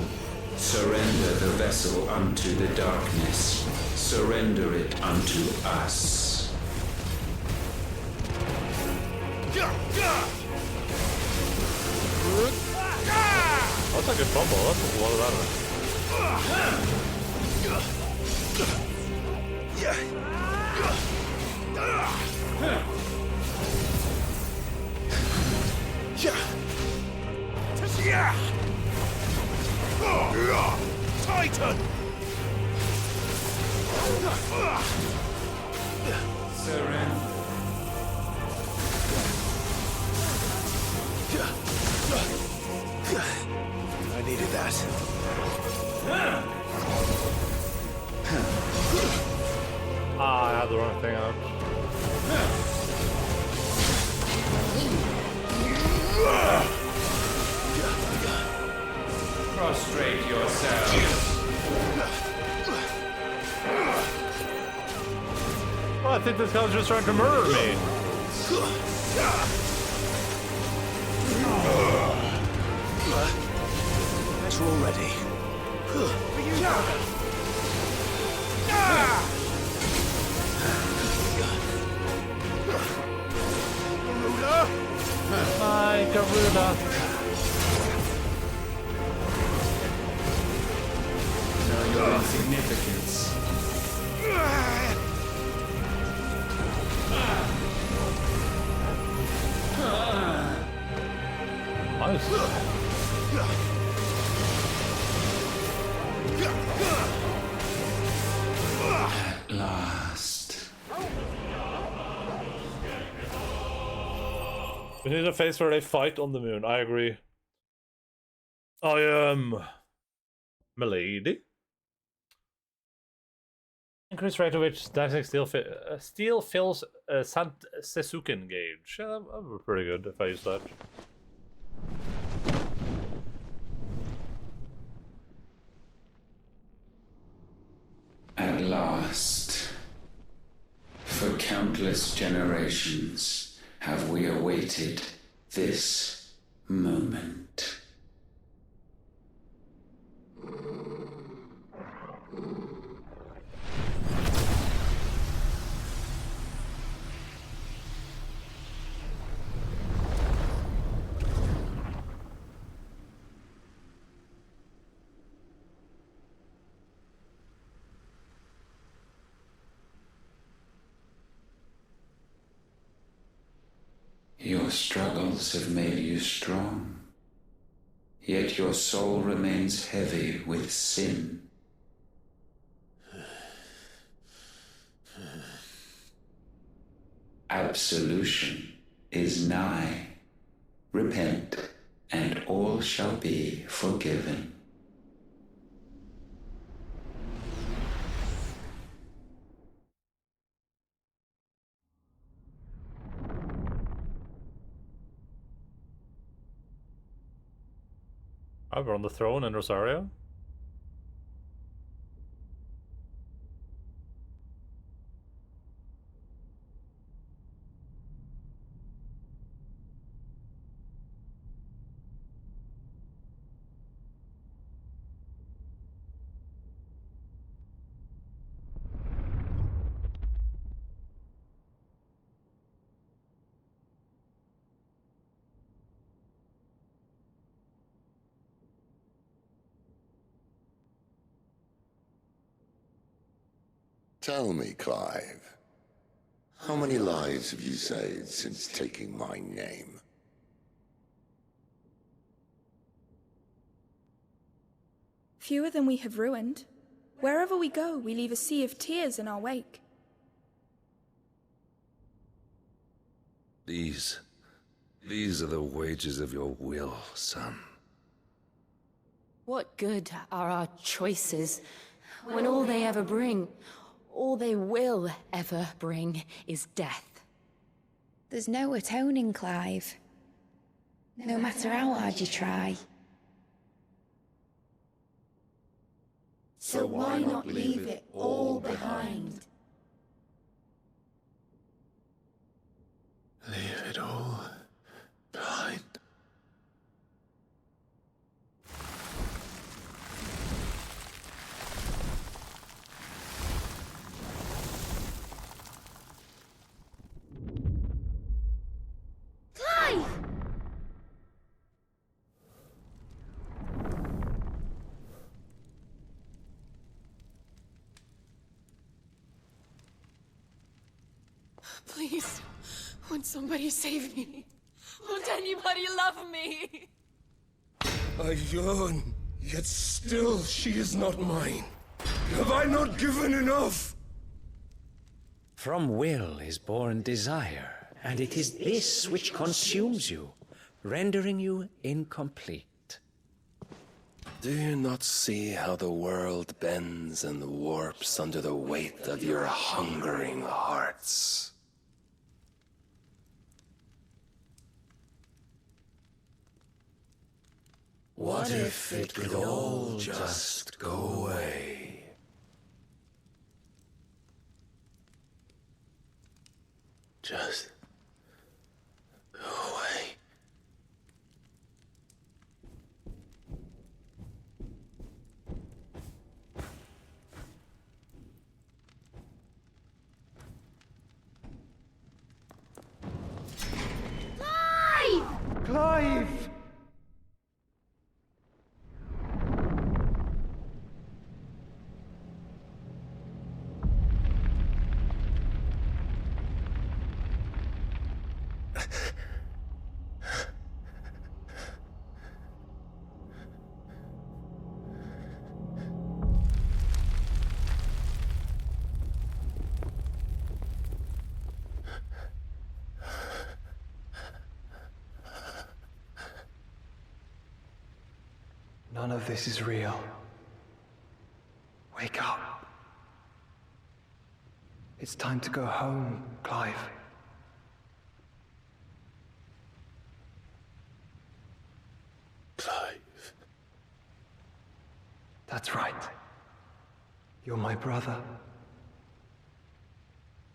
Surrender the vessel unto the darkness. Surrender it unto us. That's a good combo. That's a lot of damage. Titan! Surrender. I needed that. Ah, I had the wrong thing out. Prostrate yourself. Oh, I think this guy's just trying to murder me. Guess we're all ready. Hi, Garuda. Know your insignificance. At last. We need a phase where they fight on the moon. I agree. I am Milady. Increased rate of which dancing steel fills Sant Sesuken gauge. Yeah, that would be pretty good if I use that. At last, for countless generations, have we awaited this moment. Your struggles have made you strong, yet your soul remains heavy with sin. Absolution is nigh. Repent, and all shall be forgiven. Oh, we're on the throne in Rosario. Tell me, Clive, how many lives have you saved since taking my name? Fewer than we have ruined. Wherever we go, we leave a sea of tears in our wake. These are the wages of your will, son. What good are our choices when all they ever bring, all they will ever bring, is death? There's no atoning, Clive. No matter how hard you try. So why not leave it all behind? Leave it all behind. Clive! Please, won't somebody save me? Won't anybody love me? I yearn, yet still she is not mine. Have I not given enough? From will is born desire, and it is this which consumes you, rendering you incomplete. Do you not see how the world bends and warps under the weight of your hungering hearts? What if it could all just go away? Just go away. Clive! Clive! None of this is real. Wake up. It's time to go home, Clive. Clive. That's right. You're my brother.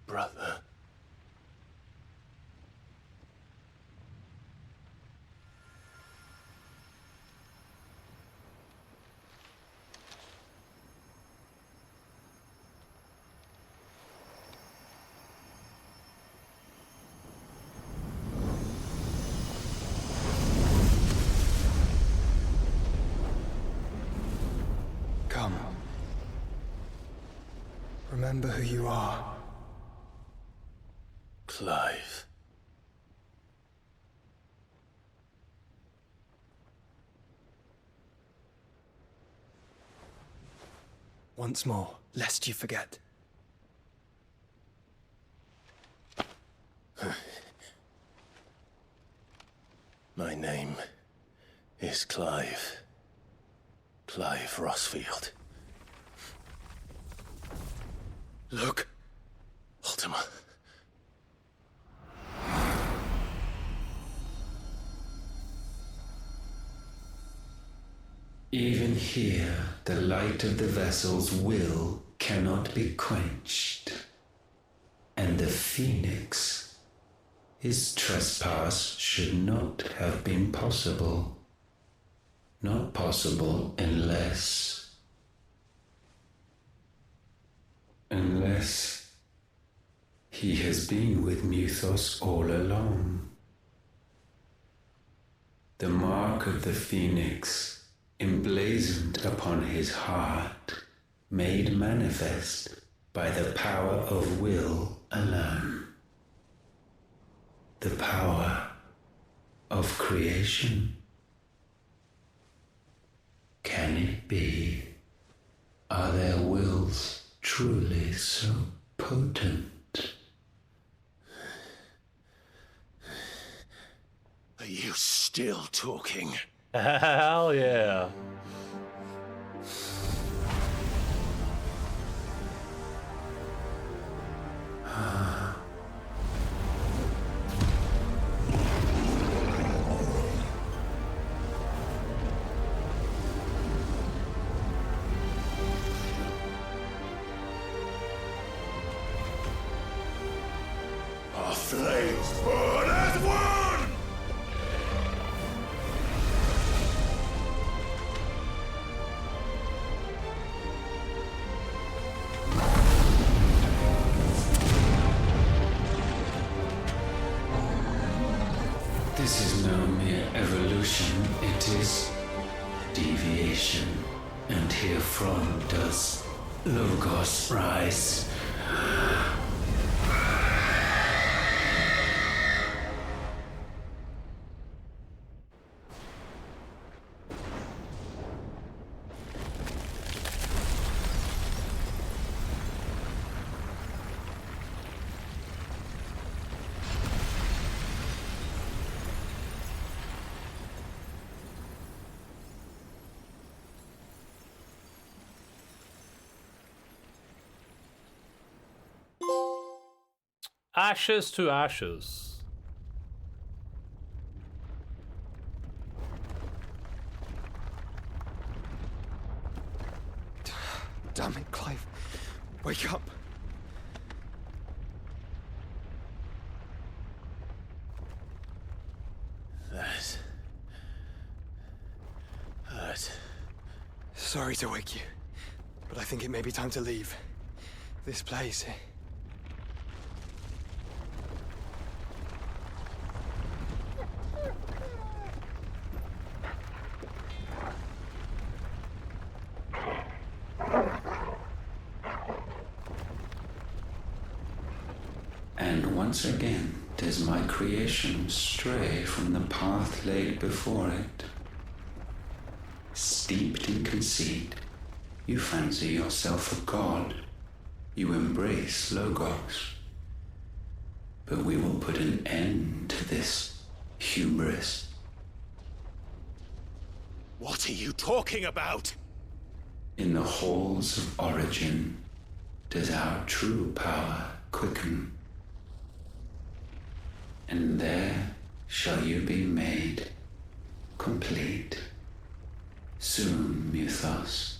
Brother. Come. Remember who you are. Clive. Once more, lest you forget. My name is Clive. Clive Rossfield. Look, Ultima. Even here, the light of the vessel's will cannot be quenched. And the Phoenix, his trespass should not have been possible. Not possible unless he has been with Muthos all along. The mark of the Phoenix, emblazoned upon his heart, made manifest by the power of will alone. The power of creation. Can it be? Are their wills truly so potent? Are you still talking? Hell yeah. Our flames burn as one! This is no mere evolution, it is deviation. And herefrom does Logos rise. Ashes to ashes. Damn it, Clive. Wake up. That hurt. Sorry to wake you, but I think it may be time to leave. This place. And once again does my creation stray from the path laid before it. Steeped in conceit, you fancy yourself a god. You embrace Logos. But we will put an end to this hubris. What are you talking about? In the halls of origin does our true power quicken. And there shall you be made complete. Soon, Mythos,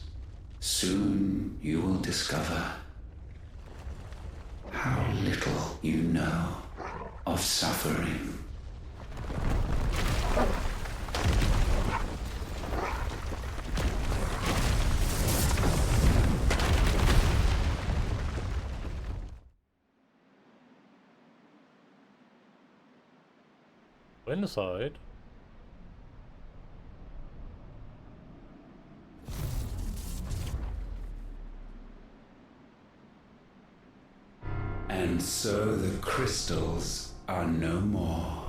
soon you will discover how little you know of suffering. Inside. And so the crystals are no more.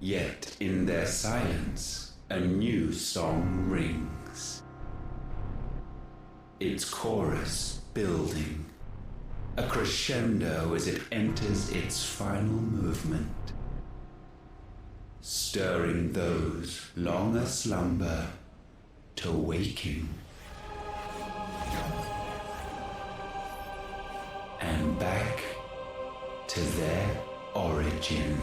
Yet in their silence, a new song rings. Its chorus building, a crescendo as it enters its final movement, stirring those long aslumber to waking. And back to their origin.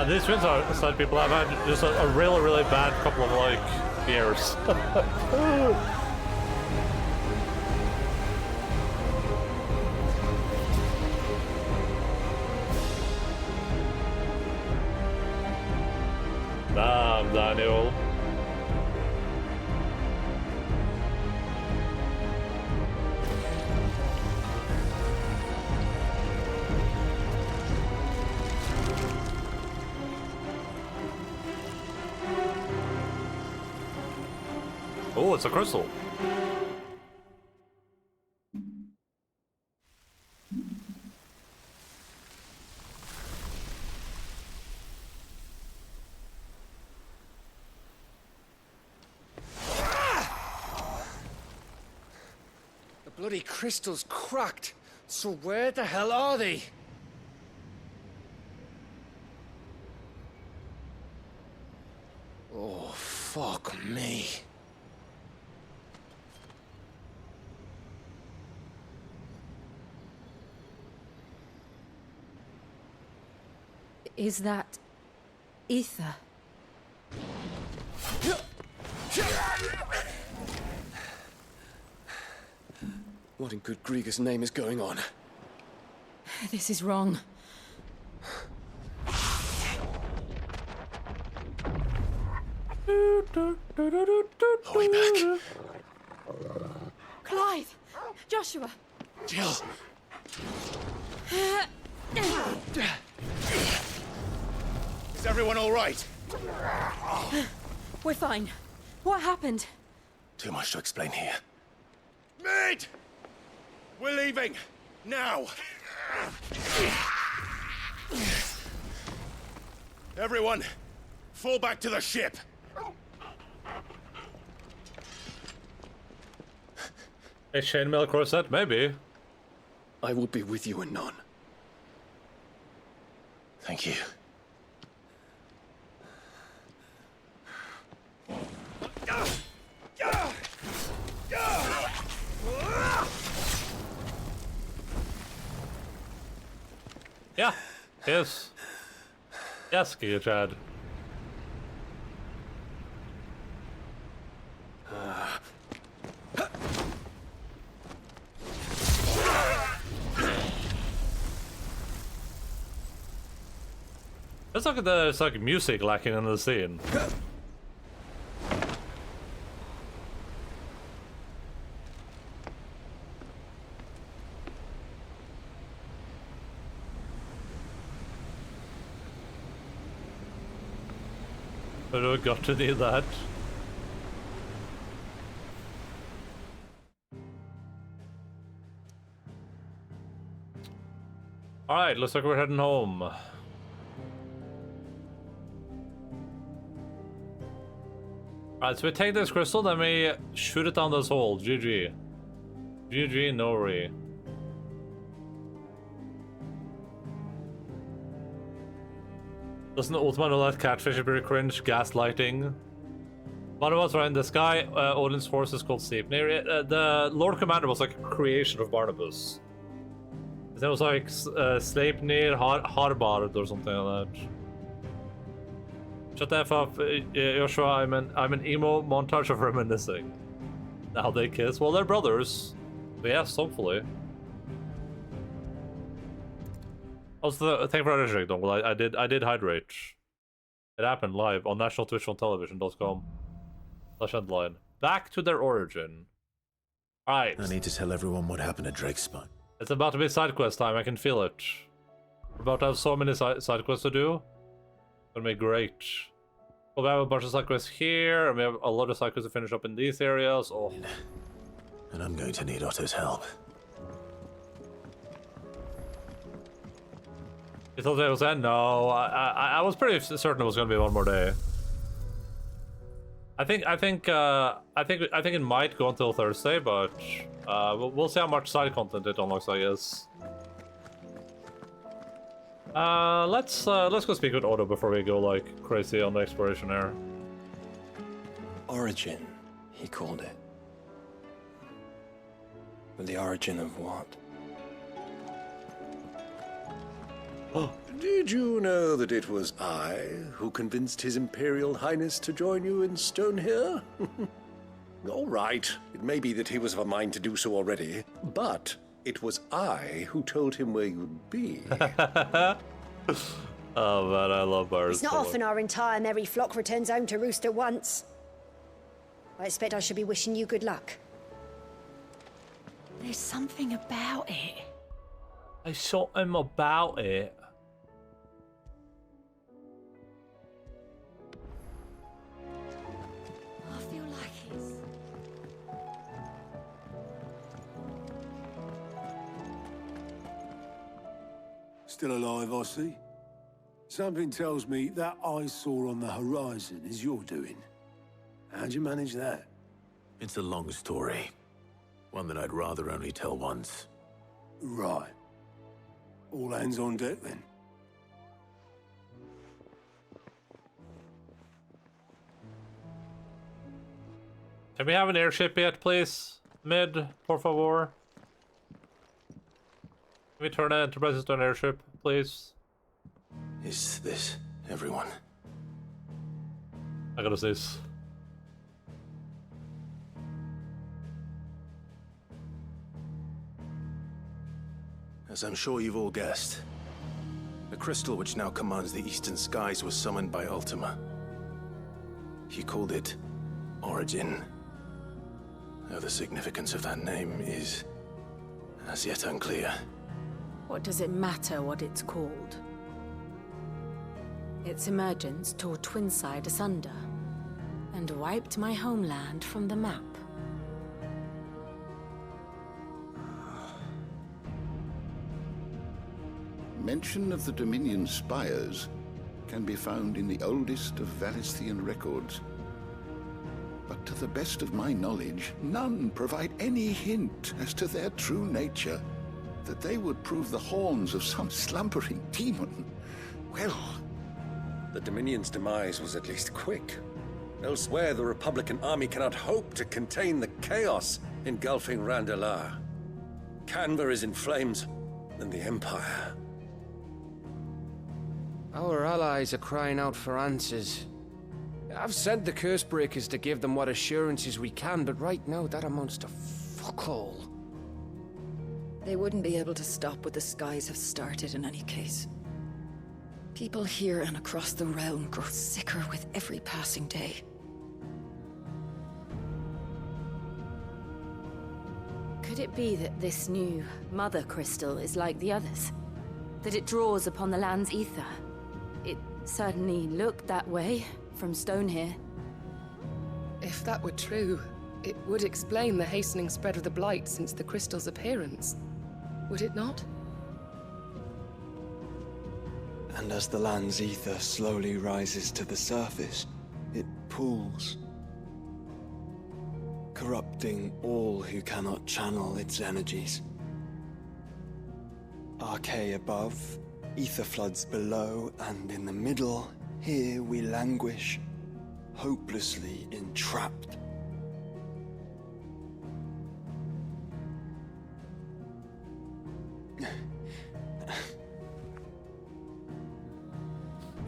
These twins are side people. I've had just a really, really bad couple of years. Damn, Daniel. Oh, it's a crystal. The bloody crystal's cracked. So where the hell are they? Oh, fuck me. Is that ether? What in good Grieger's name is going on? This is wrong. Are we back? Clive! Joshua! Jill! Is everyone all right? We're fine. What happened? Too much to explain here. Mate! We're leaving! Now! Everyone, fall back to the ship! A chainmail corset? Maybe. I will be with you anon. Thank you. Yeah. Yes. Yes, Giga Chad. Let's look at there's like music lacking in the scene. But we got to do that. Alright, looks like we're heading home. Alright, so we take this crystal, then we shoot it down this hole. GG. GG, Nori. Doesn't Ultima know that catfish is pretty cringe? Gaslighting. But it was right in the sky. Odin's horse is called Sleipnir. The Lord Commander was like a creation of Barnabas. His name was like Sleipnir Harbard or something like that. Shut the F up, Joshua. I'm an emo montage of reminiscing. Now they kiss. Well, they're brothers. But yes, hopefully. Also, thank you for registering, Dongle. I did hydrate. It happened live on nationaltwitchtelevision.com/Endaline. Back to their origin. Alright. I need to tell everyone what happened at Drake's Spot. It's about to be side quest time, I can feel it. We're about to have so many side quests to do. It's gonna be great. Well, we have a bunch of side quests here, and we have a lot of side quests to finish up in these areas. Oh. And I'm going to need Otto's help. You thought it was end? No, I was pretty certain it was gonna be one more day. I think it might go until Thursday, but we'll see how much side content it unlocks, I guess. Let's go speak with Otto before we go like crazy on the exploration here. Origin, he called it. But the origin of what? Did you know that it was I who convinced His Imperial Highness to join you in stone here? All right, it may be that he was of a mind to do so already, but it was I who told him where you'd be. Oh man, I love bars. It's not often our entire merry flock returns home to roost at once. I expect I should be wishing you good luck. There's something about it. I saw him about it. I feel like Still alive, I see. Something tells me that I saw on the horizon is your doing. How'd you manage that? It's a long story. One that I'd rather only tell once. Right. All hands on deck, then. Can we have an airship yet, please? Mid, por favor. Can we turn the Enterprise into an airship, please? Is this everyone? I gotta say this. As I'm sure you've all guessed, the crystal which now commands the eastern skies was summoned by Ultima. He called it Origin. Though the significance of that name is as yet unclear. What does it matter what it's called? Its emergence tore Twinside asunder and wiped my homeland from the map. Mention of the Dominion spires can be found in the oldest of Valisthian records. But to the best of my knowledge, none provide any hint as to their true nature. That they would prove the horns of some slumbering demon. Well... The Dominion's demise was at least quick. Elsewhere, the Republican army cannot hope to contain the chaos engulfing Randalar. Canva is in flames, and the Empire. Our allies are crying out for answers. I've sent the Cursebreakers to give them what assurances we can, but right now that amounts to fuck all. They wouldn't be able to stop what the skies have started in any case. People here and across the realm grow sicker with every passing day. Could it be that this new Mother Crystal is like the others? That it draws upon the land's ether? It certainly looked that way from stone here. If that were true, it would explain the hastening spread of the Blight since the crystal's appearance. Would it not? And as the land's ether slowly rises to the surface, it pools, corrupting all who cannot channel its energies. Archay above, ether floods below, and in the middle, here we languish, hopelessly entrapped.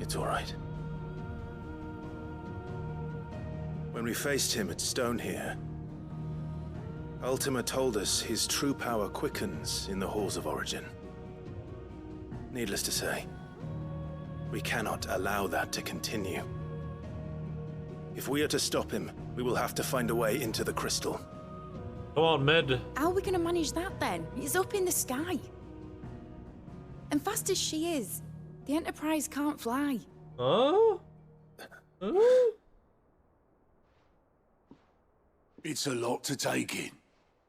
It's all right. When we faced him at Stone here, Ultima told us his true power quickens in the halls of Origin. Needless to say, we cannot allow that to continue. If we are to stop him, we will have to find a way into the crystal. Come on, Mid. How are we gonna manage that then? It's up in the sky. And fast as she is, the Enterprise can't fly. Oh? It's a lot to take in,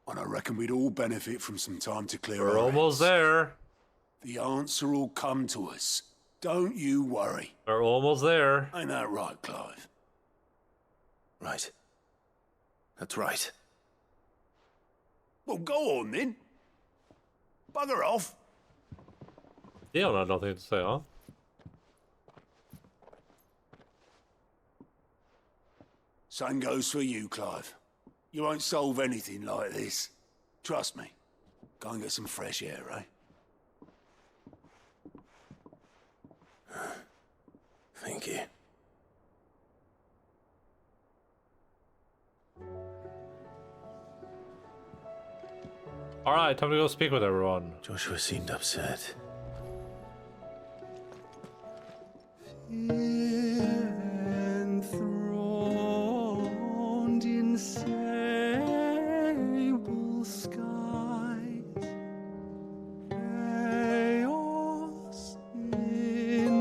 and I reckon we'd all benefit from some time to clear We're our almost heads. there. The answer will come to us. Don't you worry. We're almost there. Ain't that right, Clive? Right. That's right. Well, go on then. Bugger off. Dion had nothing to say, huh? Same goes for you, Clive. You won't solve anything like this. Trust me. Go and get some fresh air, eh? Thank you. Alright, time to go speak with everyone. Joshua seemed upset. Enthroned in sable skies, chaos in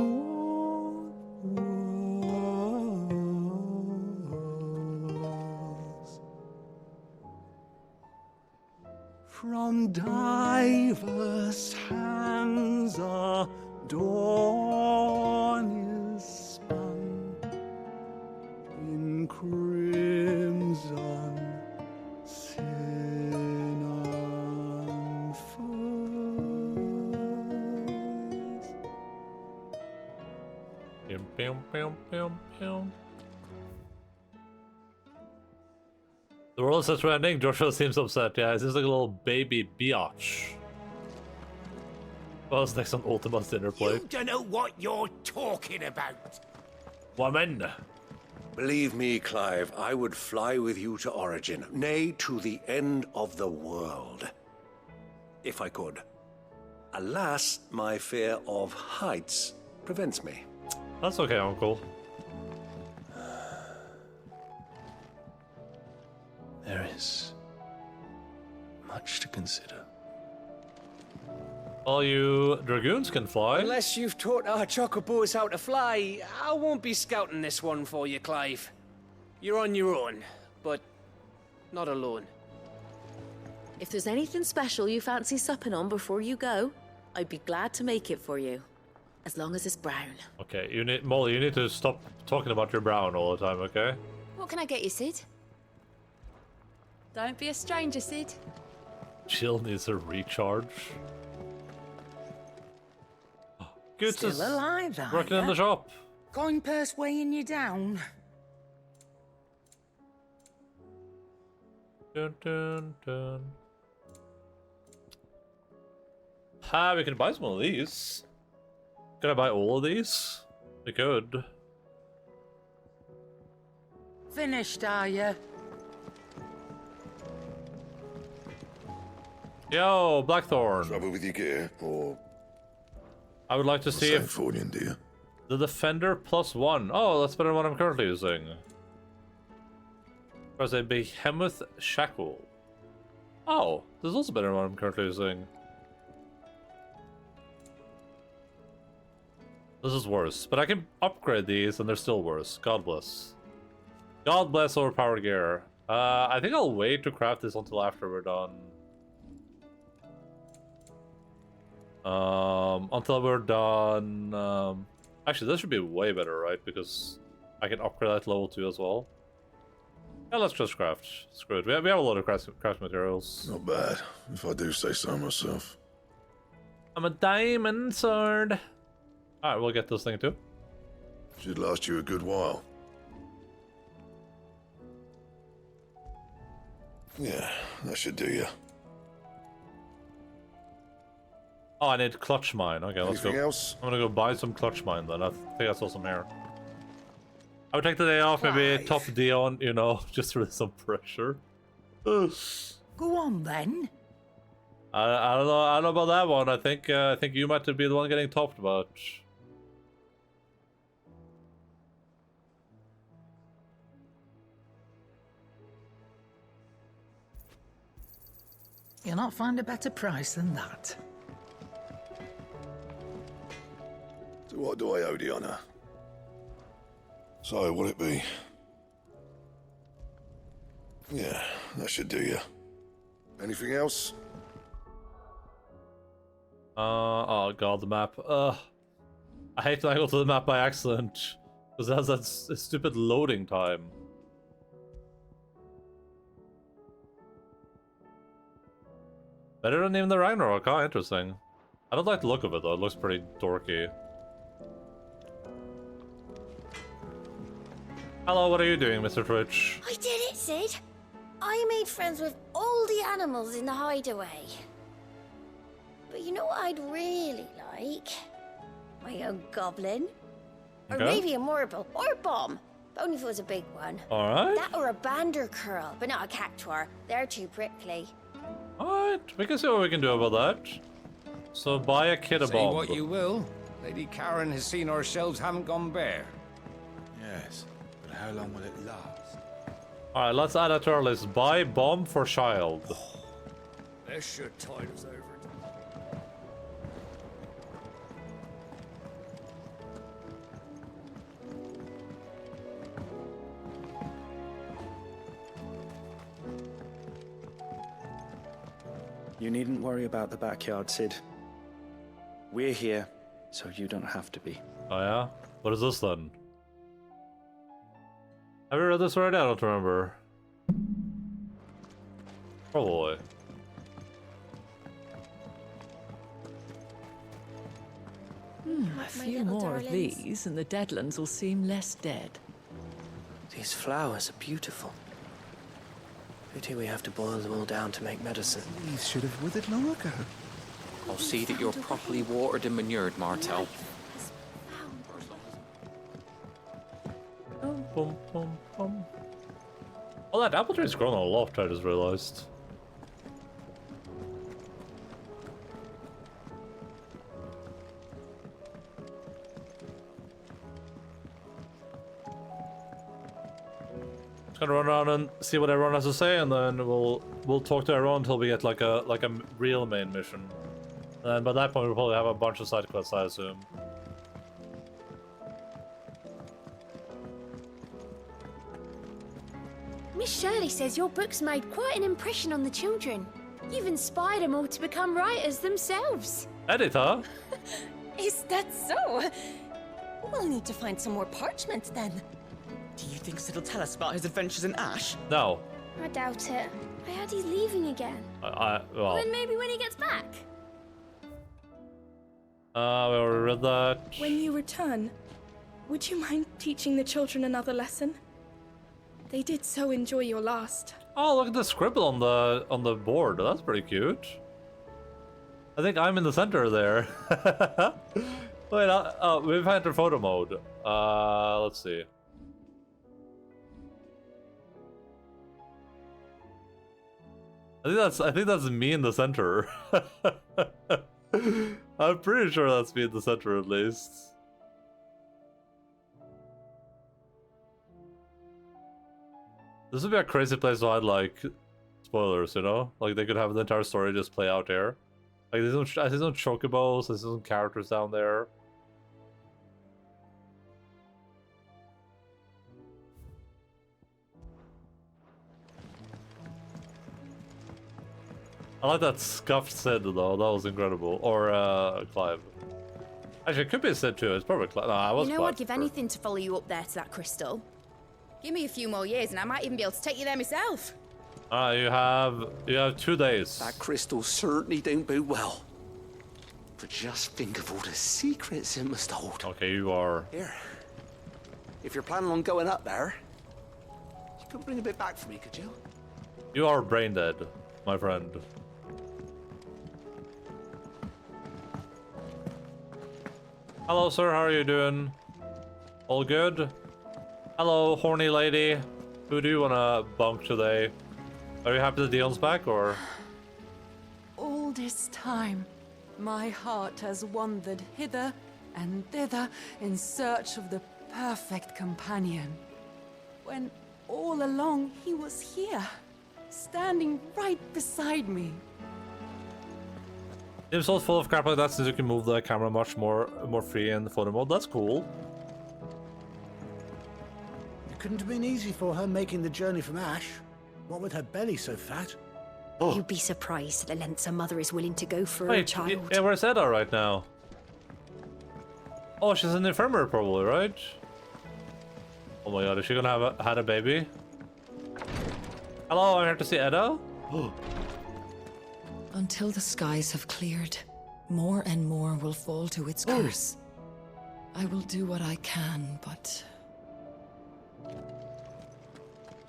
walls. From diverse hands a dawn is spun in crimson cinnamon furs. Pew, pew, pew, pew, pew. The world is such an ending. Joshua seems upset. Yeah, it seems like a little baby biatch. Well, it's next on Ultima's dinner plate. You don't know what you're talking about. Woman. Believe me, Clive, I would fly with you to Origin, nay, to the end of the world. If I could. Alas, my fear of heights prevents me. That's okay, Uncle. There is much to consider. All you dragoons can fly. Unless you've taught our chocobos how to fly, I won't be scouting this one for you, Clive. You're on your own, but not alone. If there's anything special you fancy supping on before you go, I'd be glad to make it for you. As long as it's brown. Okay, Molly, you need to stop talking about your brown all the time, okay? What can I get you, Sid? Don't be a stranger, Sid. Jill needs a recharge. Good Still alive, are working ya? in the shop. Coin purse weighing you down. Dun, dun, dun. Ah, we can buy some of these. Can I buy all of these? We could. Finished, are you? Yo, Blackthorn. Trouble with your gear, or I would like to see if Fordian, do you? the Defender +1. Oh, that's better than what I'm currently using. There's a Behemoth Shackle. Oh, this is also better than what I'm currently using. This is worse, but I can upgrade these and they're still worse. God bless. God bless overpowered gear. I think I'll wait to craft this until after we're done. Until we're done. Actually, this should be way better, right? Because I can upgrade that to level 2 as well. Yeah, let's just craft. Screw it. We have a lot of craft materials. Not bad, if I do say so myself. I'm a diamond sword. Alright, we'll get this thing too. Should last you a good while. Yeah, that should do you. Oh, I need clutch mine. Okay, let's go. Anything else? I'm gonna go buy some clutch mine then. I think I saw some here. I would take the day off, maybe top Dion, you know, just with some pressure. Go on then. I don't know. I don't know about that one. I think you might be the one getting topped, but You'll not find a better price than that. So what do I owe the honour? So, will it be? Yeah, that should do you. Anything else? Oh god, the map. I hate that I go to the map by accident. Because it has that stupid loading time. Better than even the Ragnarok, huh? Interesting. I don't like the look of it though, it looks pretty dorky. Hello, what are you doing, Mr. Twitch? I did it, Sid. I made friends with all the animals in the hideaway. But you know what I'd really like? My own goblin. Or Okay. maybe a marble. Or a bomb. But only if it was a big one. Alright. That or a bander curl, but not a cactuar. They're too prickly. Alright, we can see what we can do about that. So buy a kid a Say bomb. what you will, Lady Karen has seen our shelves haven't gone bare. Yes, but how long will it last? Alright, let's add that to our list. Buy bomb for child. This should tide us over. You needn't worry about the backyard, Sid. We're here, so you don't have to be. Oh yeah? What is this then? Have you read this already? I don't remember. Probably. A few more of these, and the Deadlands will seem less dead. These flowers are beautiful. Pity we have to boil them all down to make medicine. These should have withered long ago. I'll see that you're properly watered and manured, Martel. Bum, bum, bum. Oh, that apple tree's grown a lot, I just realized. Just gonna run around and see what everyone has to say, and then we'll talk to everyone until we get like a real main mission. And by that point, we'll probably have a bunch of side quests, I assume. Miss Shirley says your book's made quite an impression on the children. You've inspired them all to become writers themselves. Editor? Is that so? We'll need to find some more parchment then. Do you think Sid will tell us about his adventures in Ash? No. I doubt it. I heard he's leaving again. Well, Then maybe when he gets back. we already read that. When you return, would you mind teaching the children another lesson? They did so enjoy your last. Oh, look at the scribble on the board. That's pretty cute. I think I'm in the center there. Wait, we've entered photo mode. Let's see. I think that's me in the center. I'm pretty sure that's me in the center at least. This would be a crazy place to hide, like, spoilers, you know? Like, they could have the entire story just play out here. Like, I see some chocobos, I see some characters down there. I like that scuffed Sid, though. That was incredible. Or, Clive. Actually, it could be Sid, too. It's probably Clive. No, I was You know, Clive I'd give for- anything to follow you up there to that crystal. Give me a few more years and I might even be able to take you there myself. You have 2 days. That crystal certainly don't bode well. But just think of all the secrets it must hold. Okay, you are. Here. If you're planning on going up there, you could bring a bit back for me, could you? You are brain dead, my friend. Hello, sir. How are you doing? All good? Hello, horny lady. Who do you wanna bunk today? Are you happy that Dion's back, or? All this time, my heart has wandered hither and thither in search of the perfect companion. When all along he was here, standing right beside me. Seems so full of crap like that since you can move the camera much more free in photo mode. That's cool. It couldn't have been easy for her making the journey from Ash. What with her belly so fat? You'd be surprised at the lengths a mother is willing to go for her Wait, child. yeah, where's Edda right now? Oh, she's an infirmary probably, right? Oh my god, is she gonna have had a baby? Hello, I'm here to see Edda. Until the skies have cleared, more and more will fall to its curse. I will do what I can, but...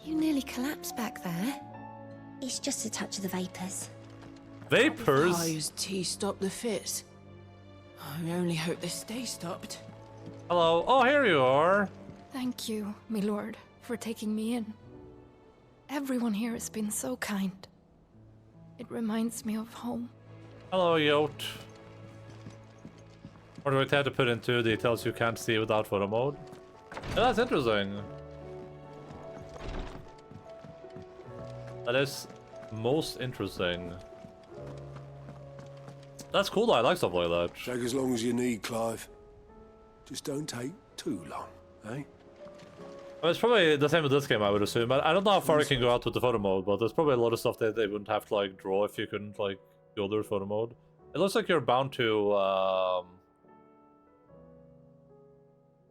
You nearly collapsed back there. It's just a touch of the vapors. Vapors? Pi's tea stopped the fit. I only hope they stay stopped. Hello. Oh, here you are. Thank you, my lord, for taking me in. Everyone here has been so kind. It reminds me of home. Hello, Yote. Or do I have to put into details you can't see without photo mode? Yeah, that's interesting. That is most interesting. That's cool though, I like stuff like that. Take as long as you need, Clive. Just don't take too long, eh? Well, it's probably the same with this game, I would assume. I don't know how far you can go out with the photo mode, but there's probably a lot of stuff that they wouldn't have to like draw if you couldn't like builder photo mode. It looks like you're bound to.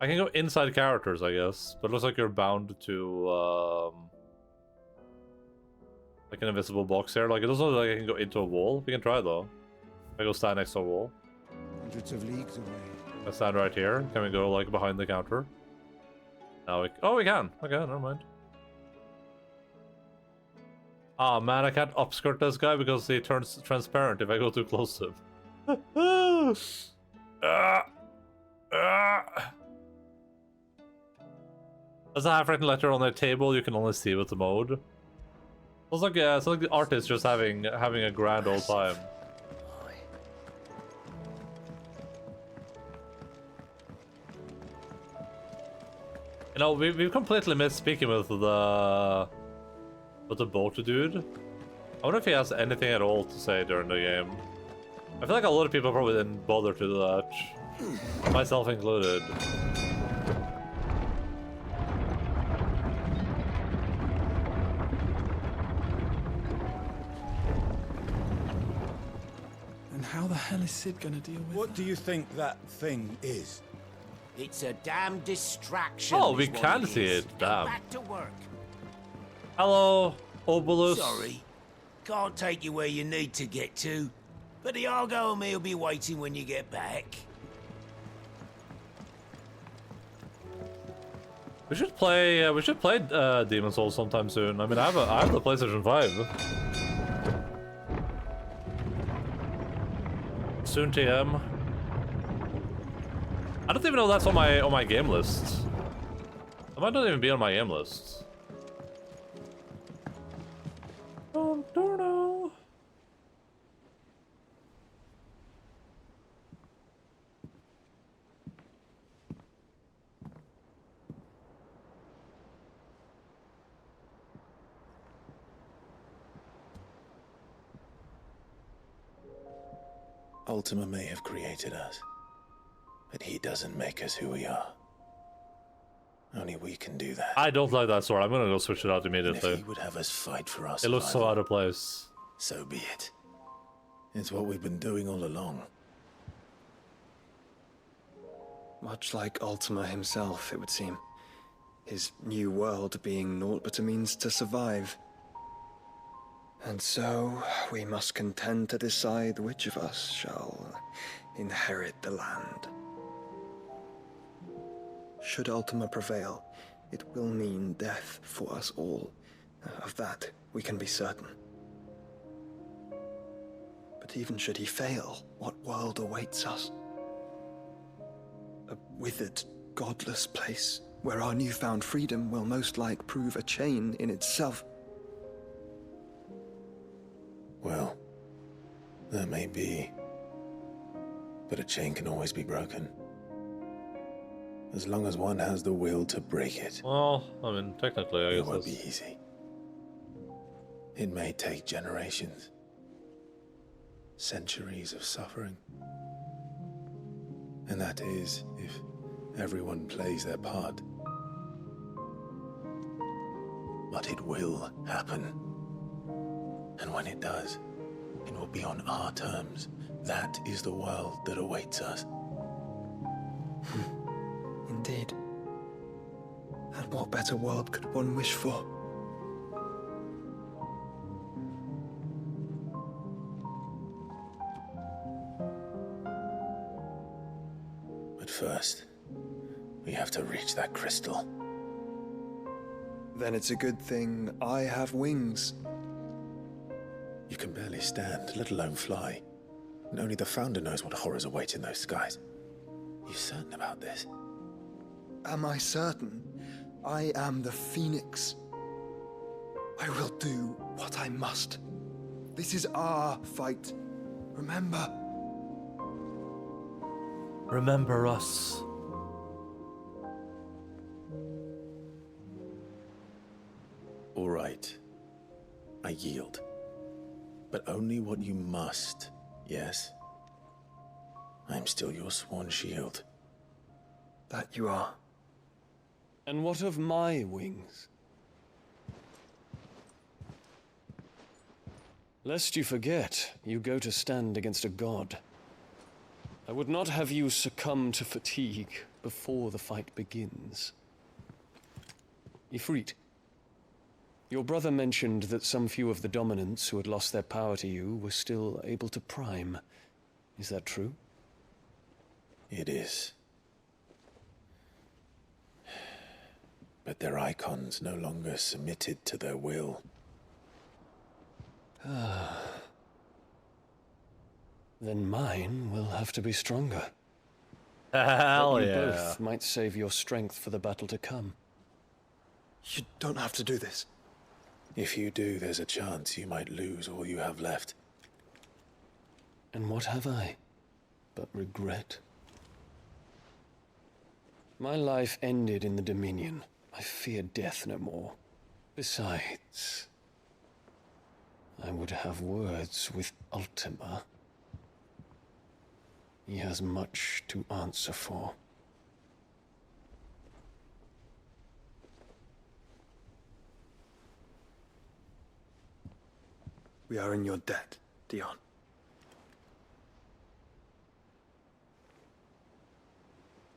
I can go inside characters, I guess, but it looks like you're bound to like an invisible box here. Like it doesn't look like I can go into a wall. We can try though. I go stand next to a wall. Hundreds of leagues away. I stand right here. Can we go like behind the counter? No, we can. Okay, never mind. Ah man, I can't upskirt this guy because he turns transparent if I go too close to him. There's a handwritten letter on the table you can only see with the mode. It's like the artist just having a grand old time. You know, we've completely missed speaking with the boat dude. I wonder if he has anything at all to say during the game. I feel like a lot of people probably didn't bother to do that, myself included. And how the hell is Sid gonna deal with What do you think that thing is? It's a damn distraction. Oh, we can see it. Damn. Back to work. Hello, Obolus. Sorry, can't take you where you need to get to, but the Argo and me will be waiting when you get back. We should play. Demon's Souls sometime soon. I mean, I have the PlayStation 5. Soon TM. I don't even know that's on my game list. It might not even be on my game list. Don't know. Ultima may have created us, but he doesn't make us who we are. Only we can do that. I don't like that sword. I'm gonna go switch it out immediately. And if he would have us fight for us, it looks so out of place. So be it. It's what we've been doing all along. Much like Ultima himself, it would seem. His new world being naught but a means to survive. And so, we must contend to decide which of us shall inherit the land. Should Ultima prevail, it will mean death for us all. Of that, we can be certain. But even should he fail, what world awaits us? A withered, godless place, where our newfound freedom will most like prove a chain in itself. Well, that may be. But a chain can always be broken. As long as one has the will to break it. Well, I mean, technically, I guess it won't be easy. It may take generations. Centuries of suffering. And that is, if everyone plays their part. But it will happen. And when it does, it will be on our terms. That is the world that awaits us. Indeed. And what better world could one wish for? But first, we have to reach that crystal. Then it's a good thing I have wings. You can barely stand, let alone fly. And only the Founder knows what horrors await in those skies. You certain about this? Am I certain? I am the Phoenix. I will do what I must. This is our fight. Remember. Remember us. All right. I yield. But only what you must, yes? I'm still your sworn shield. That you are. And what of my wings? Lest you forget, you go to stand against a god. I would not have you succumb to fatigue before the fight begins. Ifrit, your brother mentioned that some few of the dominants who had lost their power to you were still able to prime. Is that true? It is. But their icons no longer submitted to their will. Then mine will have to be stronger. Hell But you yeah. both might save your strength for the battle to come. You don't have to do this. If you do, there's a chance you might lose all you have left. And what have I but regret? My life ended in the Dominion. I fear death no more. Besides, I would have words with Ultima. He has much to answer for. We are in your debt, Dion.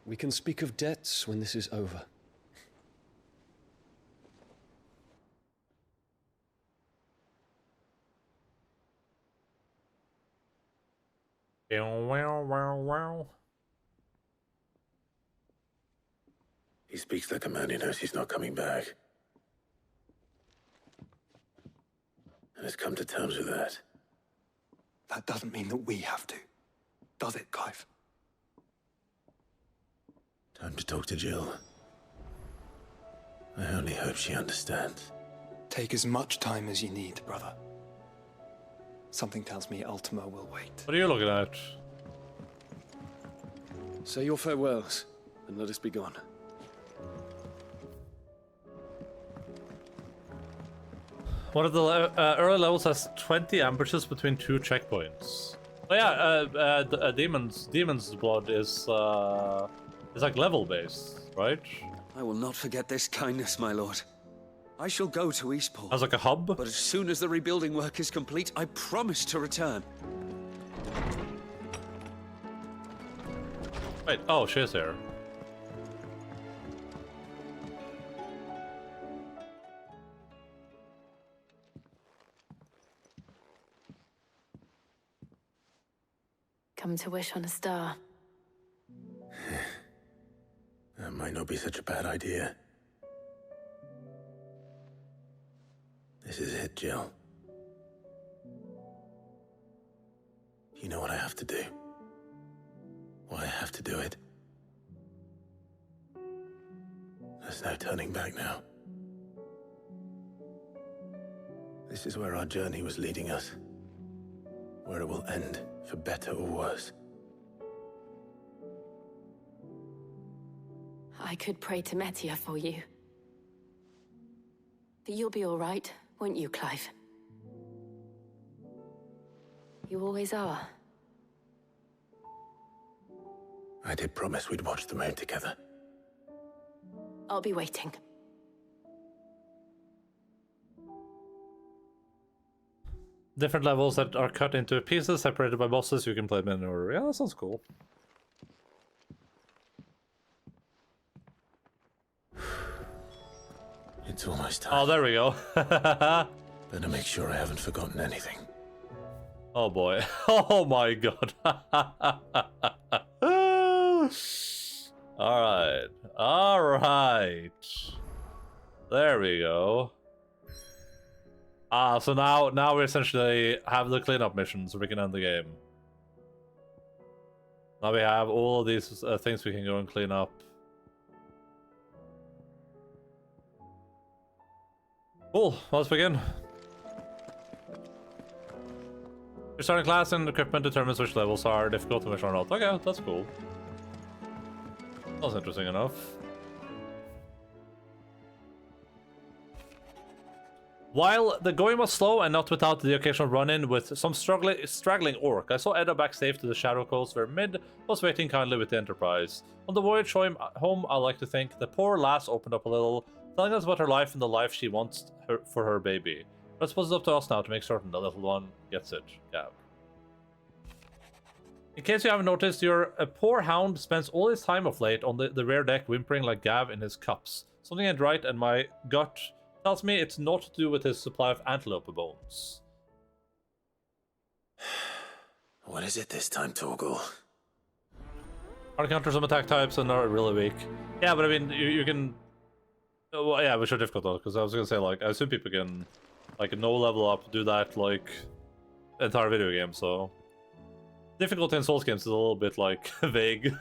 We can speak of debts when this is over. Wow. He speaks like a man who knows he's not coming back. And has come to terms with that. That doesn't mean that we have to. Does it, Clive? Time to talk to Jill. I only hope she understands. Take as much time as you need, brother. Something tells me Ultima will wait. What are you looking at? Say your farewells, and let us be gone. One of the early levels has 20 ambushes between 2 checkpoints. Oh yeah, Demon's Blood is like level based, right? I will not forget this kindness, my lord. I shall go to Eastport. As like a hub? But as soon as the rebuilding work is complete, I promise to return. Wait, oh, she's here. Come to wish on a star. That might not be such a bad idea. This is it, Jill. You know what I have to do. Why I have to do it. There's no turning back now. This is where our journey was leading us. Where it will end, for better or worse. I could pray to Metia for you. But you'll be all right, won't you, Clive? You always are. I did promise we'd watch the moon together. I'll be waiting. Different levels that are cut into pieces, separated by bosses. You can play them in order. Yeah, that sounds cool. It's almost time. Oh, there we go. Better make sure I haven't forgotten anything. Oh boy. Oh my god. Alright. Alright. There we go. So now we essentially have the cleanup mission, so we can end the game. Now we have all of these things we can go and clean up. Cool, let's begin. Your starting class and equipment determines which levels are difficult to mission or not. Okay, that's cool. That's interesting enough. While the going was slow and not without the occasional run-in with some straggling orc, I saw Edda back safe to the Shadow Coast where Mid was waiting kindly with the Enterprise. On the voyage home, I like to think, the poor lass opened up a little, telling us about her life and the life she wants for her baby. But I suppose it's up to us now to make certain the little one gets it. Yeah. In case you haven't noticed, your poor hound spends all his time of late on the rear deck whimpering like Gav in his cups. Something ain't right, and my gut tells me it's not to do with his supply of antelope bones. What is it this time, Torgal? Hard counter some attack types and are really weak. Yeah, but I mean, you can... Well, yeah, which are difficult though, because I was gonna say, like, I assume people can, like, no level up, do that, like, entire video game, so... Difficulty in Souls games is a little bit, like, vague.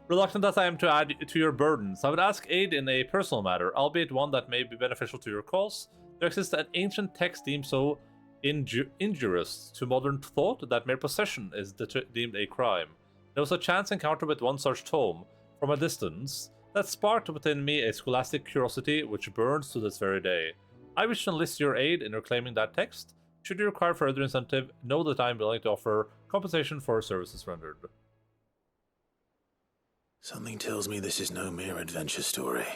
Reluctant as I am to add to your burdens, I would ask aid in a personal matter, albeit one that may be beneficial to your cause. There exists an ancient text deemed so injurious to modern thought that mere possession is deemed a crime. There was a chance encounter with one such tome, from a distance, that sparked within me a scholastic curiosity which burns to this very day. I wish to enlist your aid in reclaiming that text. Should you require further incentive, know that I am willing to offer compensation for services rendered. Something tells me this is no mere adventure story.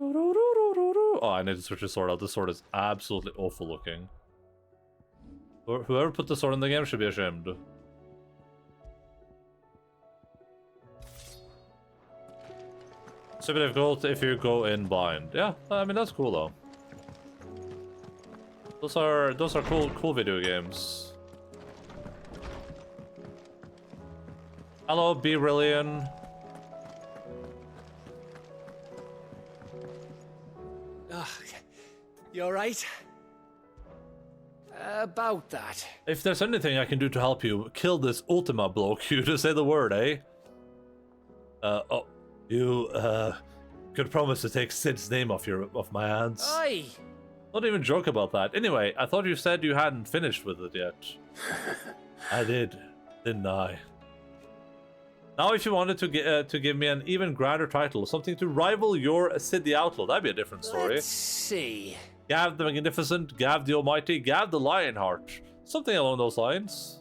Oh, I need to switch the sword out. This sword is absolutely awful looking. Whoever put the sword in the game should be ashamed. Super difficult if you go in blind. Yeah, I mean that's cool though. Those are cool video games. Hello, Berillion. You alright? About that. If there's anything I can do to help you, kill this Ultima bloke, you just say the word, eh? You could promise to take Sid's name off my hands. Aye. Don't even joke about that. Anyway, I thought you said you hadn't finished with it yet. I did, didn't I? Now, if you wanted to give me an even grander title, something to rival your Sid the Outlaw, that'd be a different story. Let's see. Gav the Magnificent, Gav the Almighty, Gav the Lionheart. Something along those lines.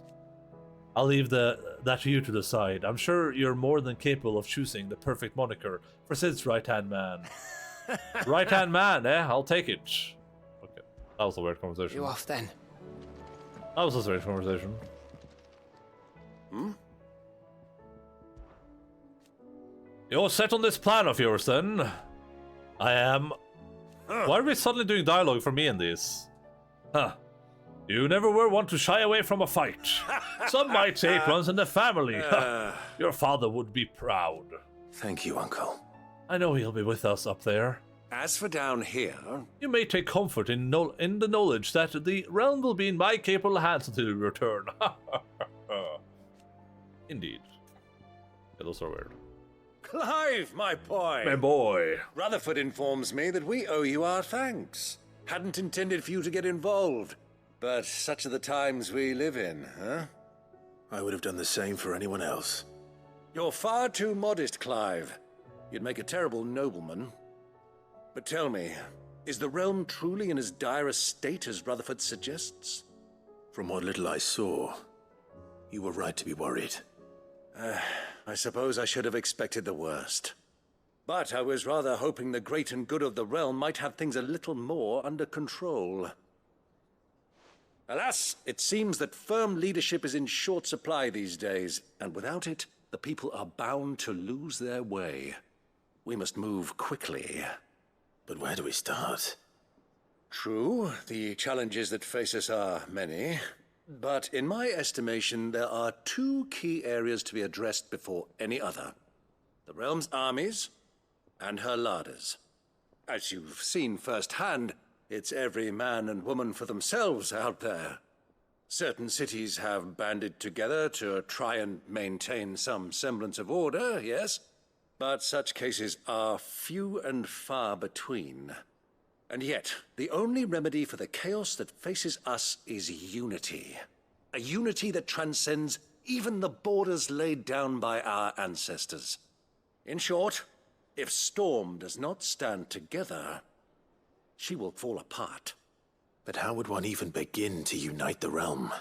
I'll leave that to you to decide. I'm sure you're more than capable of choosing the perfect moniker for Sid's right-hand man. Right-hand man, eh? I'll take it. Okay, that was a weird conversation. You off then? That was a strange conversation. Hmm? You're set on this plan of yours, then? I am. Why are we suddenly doing dialogue for me in these? Huh. You never were one to shy away from a fight. Some might say it runs in the family. Your father would be proud. Thank you, Uncle. I know he'll be with us up there. As for down here... You may take comfort in the knowledge that the realm will be in my capable hands until you return. Indeed. Yeah, those are weird. Clive, my boy! My boy! Rutherford informs me that we owe you our thanks. Hadn't intended for you to get involved, but such are the times we live in, huh? I would have done the same for anyone else. You're far too modest, Clive. You'd make a terrible nobleman. But tell me, is the realm truly in as dire a state as Rutherford suggests? From what little I saw, you were right to be worried. I suppose I should have expected the worst. But I was rather hoping the great and good of the realm might have things a little more under control. Alas, it seems that firm leadership is in short supply these days, and without it, the people are bound to lose their way. We must move quickly. But where do we start? True, the challenges that face us are many. But in my estimation, there are two key areas to be addressed before any other. The realm's armies and her larders. As you've seen firsthand, it's every man and woman for themselves out there. Certain cities have banded together to try and maintain some semblance of order, yes? But such cases are few and far between. And yet, the only remedy for the chaos that faces us is unity. A unity that transcends even the borders laid down by our ancestors. In short, if Storm does not stand together, she will fall apart. But how would one even begin to unite the realm?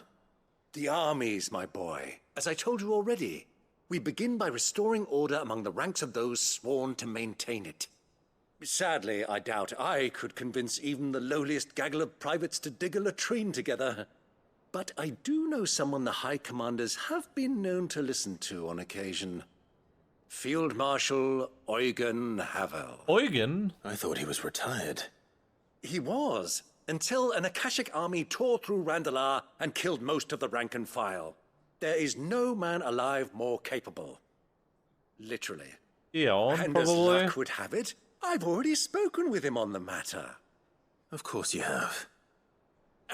The armies, my boy. As I told you already, We begin by restoring order among the ranks of those sworn to maintain it. Sadly, I doubt I could convince even the lowliest gaggle of privates to dig a latrine together. But I do know someone the High Commanders have been known to listen to on occasion. Field Marshal Eugen Havel. Eugen? I thought he was retired. He was, until an Akashic army tore through Randalar and killed most of the rank and file. There is no man alive more capable. Literally. Yeah, and probably. as luck would have it, I've already spoken with him on the matter. Of course you have.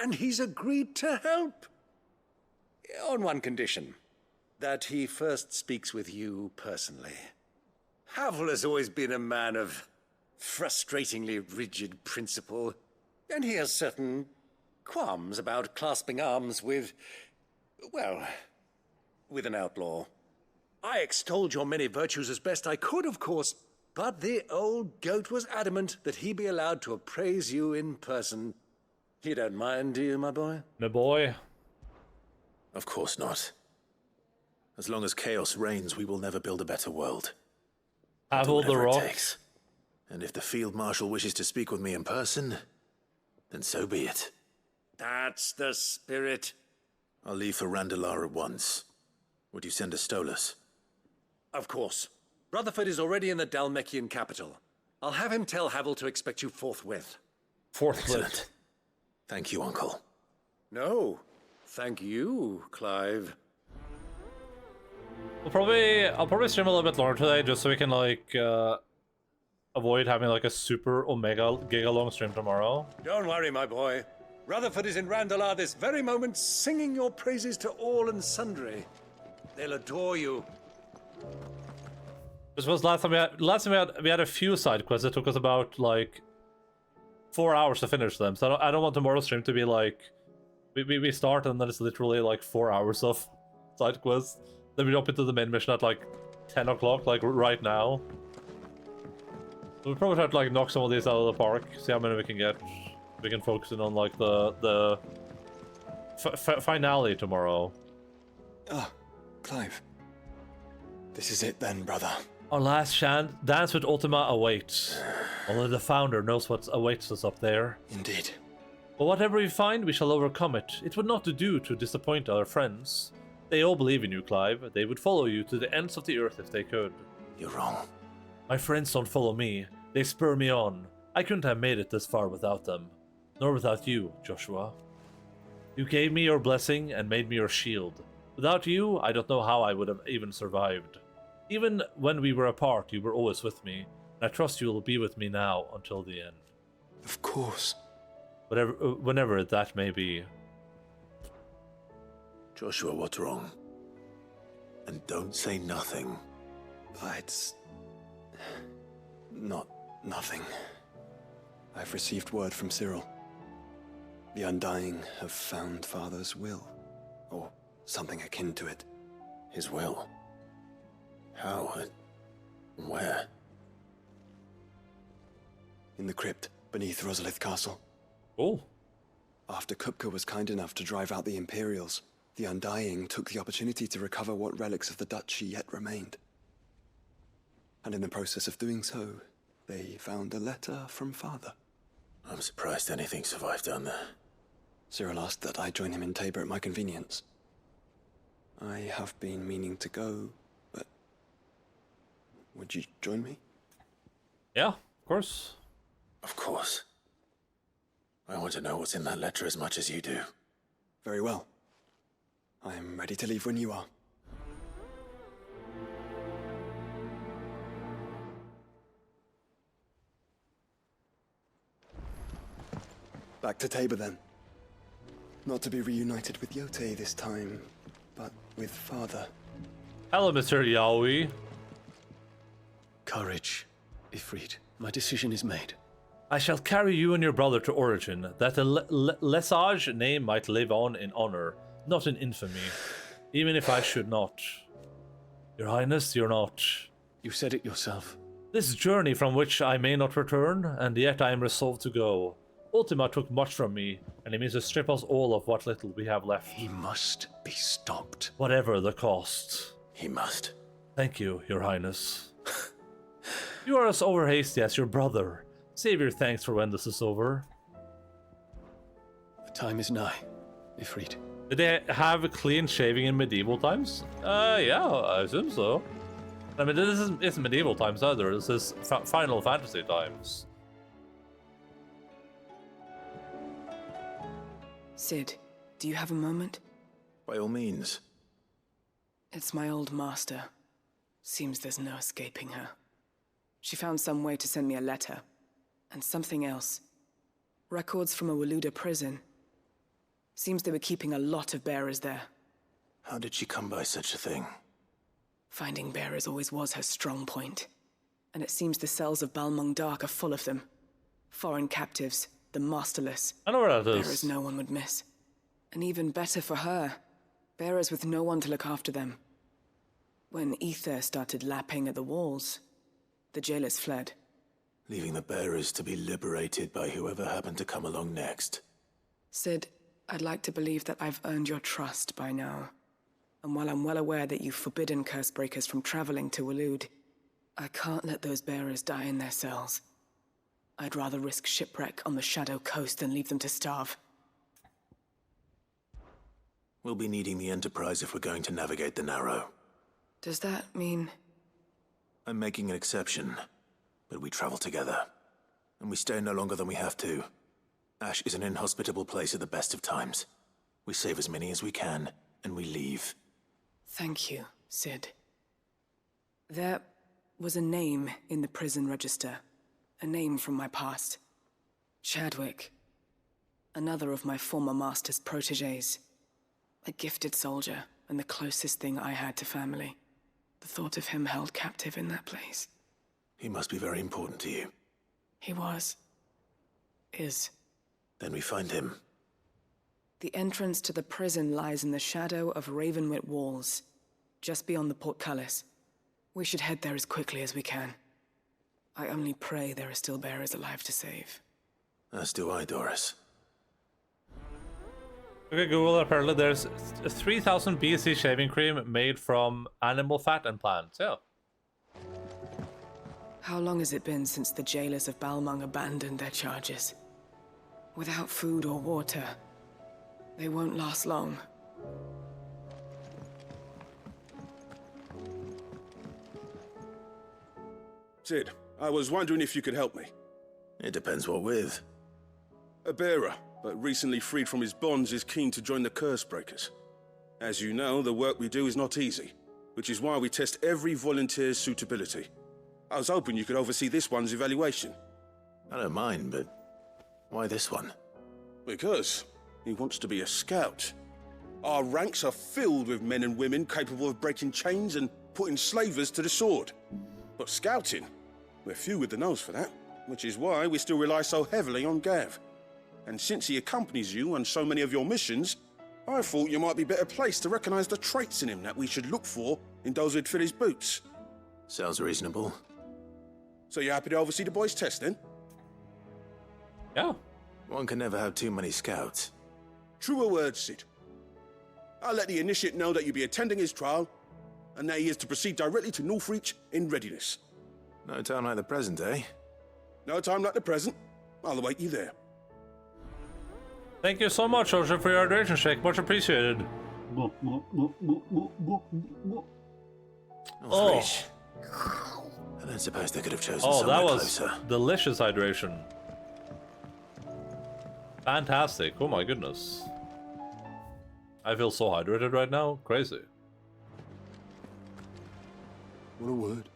And he's agreed to help. On one condition. That he first speaks with you personally. Havel has always been a man of frustratingly rigid principle, and he has certain qualms about clasping arms with, well, with an outlaw. I extolled your many virtues as best I could, of course, but the old goat was adamant that he be allowed to appraise you in person. You don't mind, do you, my boy? My boy. Of course not. As long as chaos reigns, we will never build a better world. Havel the Rock. And if the Field Marshal wishes to speak with me in person, then so be it. That's the spirit. I'll leave for Randalar at once. Would you send a Stolas? Of course. Rutherford is already in the Dalmekian capital. I'll have him tell Havel to expect you forthwith. Excellent. Thank you, Uncle. No, thank you, Clive. I'll probably stream a little bit longer today, just so we can like avoid having like a super omega giga long stream tomorrow. Don't worry, my boy. Rutherford is in Randalar this very moment, singing your praises to all and sundry. They'll adore you. This was last time we had a few side quests. It took us about like 4 hours to finish them. So I don't want tomorrow's stream to be like we start and then it's literally like 4 hours of side quests. Then we jump into the main mission at like 10 o'clock, like right now. We'll probably try to like knock some of these out of the park, see how many we can get. We can focus in on like the finale tomorrow. Ah, Clive. This is it then, brother. Our last dance with Ultima awaits. Only the Founder knows what awaits us up there. Indeed. But whatever we find, we shall overcome it. It would not do to disappoint our friends. They all believe in you, Clive. They would follow you to the ends of the earth if they could. You're wrong. My friends don't follow me. They spur me on. I couldn't have made it this far without them. Nor without you, Joshua. You gave me your blessing and made me your shield. Without you, I don't know how I would have even survived. Even when we were apart, you were always with me. And I trust you will be with me now until the end. Of course. Whenever that may be. Joshua, what's wrong? And don't say nothing. It's not nothing. I've received word from Cyril. The Undying have found Father's will, or something akin to it. His will? How and where? In the crypt beneath Rosalith Castle. Oh. After Kupka was kind enough to drive out the Imperials, the Undying took the opportunity to recover what relics of the Duchy yet remained. And in the process of doing so, they found a letter from Father. I'm surprised anything survived down there. Cyril asked that I join him in Tabor at my convenience. I have been meaning to go, but would you join me? Yeah, of course. Of course. I want to know what's in that letter as much as you do. Very well. I am ready to leave when you are. Back to Tabor then. Not to be reunited with Yote this time, but with Father. Hello, Mr. Yaoi. Courage, Ifrit. My decision is made. I shall carry you and your brother to Origin, that the Lesage name might live on in honor, not in infamy, even if I should not. Your Highness, you're not. You said it yourself. This journey from which I may not return, and yet I am resolved to go. Ultima took much from me, and he means to strip us all of what little we have left. He must be stopped. Whatever the cost. He must. Thank you, Your Highness. You are as overhasty as your brother. Save your thanks for when this is over. The time is nigh, Ifrit. Did they have clean shaving in medieval times? Yeah, I assume so. I mean, this isn't medieval times either. This is Final Fantasy times. Cid, do you have a moment? By all means. It's my old master. Seems there's no escaping her. She found some way to send me a letter. And something else. Records from a Waluda prison. Seems they were keeping a lot of bearers there. How did she come by such a thing? Finding bearers always was her strong point. And it seems the cells of Balmung Dark are full of them. Foreign captives, the masterless. I know where that is. Bearers no one would miss. And even better for her. Bearers with no one to look after them. When ether started lapping at the walls, the jailers fled. Leaving the bearers to be liberated by whoever happened to come along next. Cid, I'd like to believe that I've earned your trust by now. And while I'm well aware that you've forbidden Cursebreakers from traveling to Waloed, I can't let those bearers die in their cells. I'd rather risk shipwreck on the Shadow Coast than leave them to starve. We'll be needing the Enterprise if we're going to navigate the Narrow. Does that mean... I'm making an exception, but we travel together. And we stay no longer than we have to. Ash is an inhospitable place at the best of times. We save as many as we can, and we leave. Thank you, Cid. There was a name in the prison register. A name from my past. Chadwick. Another of my former master's protégés. A gifted soldier, and the closest thing I had to family. The thought of him held captive in that place. He must be very important to you. He was. Is. Then we find him. The entrance to the prison lies in the shadow of Ravenwit Walls, just beyond the portcullis. We should head there as quickly as we can. I only pray there are still bearers alive to save. As do I, Doris. Okay, Google, apparently there's 3000 BC shaving cream made from animal fat and plants, yeah. How long has it been since the jailers of Balmung abandoned their charges? Without food or water, they won't last long. Cid, I was wondering if you could help me. It depends what with. A bearer, but recently freed from his bonds, is keen to join the Cursebreakers. As you know, the work we do is not easy, which is why we test every volunteer's suitability. I was hoping you could oversee this one's evaluation. I don't mind, but why this one? Because he wants to be a scout. Our ranks are filled with men and women capable of breaking chains and putting slavers to the sword. But scouting, we're few with the nose for that, which is why we still rely so heavily on Gav. And since he accompanies you on so many of your missions, I thought you might be better placed to recognize the traits in him that we should look for in those who'd fill his boots. Sounds reasonable. So you're happy to oversee the boys' test, then? Yeah. One can never have too many scouts. Truer words, Cid. I'll let the initiate know that you'll be attending his trial, and that he is to proceed directly to Northreach in readiness. No time like the present, eh? No time like the present. I'll await you there. Thank you so much, Ocean, for your hydration shake. Much appreciated. Northreach. I don't suppose they could have chosen Oh, that somewhere was closer. delicious hydration. Fantastic. Oh my goodness. I feel so hydrated right now. Crazy. What a word.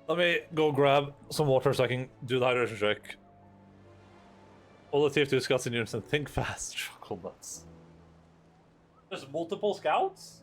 Let me go grab some water so I can do the hydration check. All the TF2 scouts in unison, think fast, chocolate nuts. There's multiple scouts?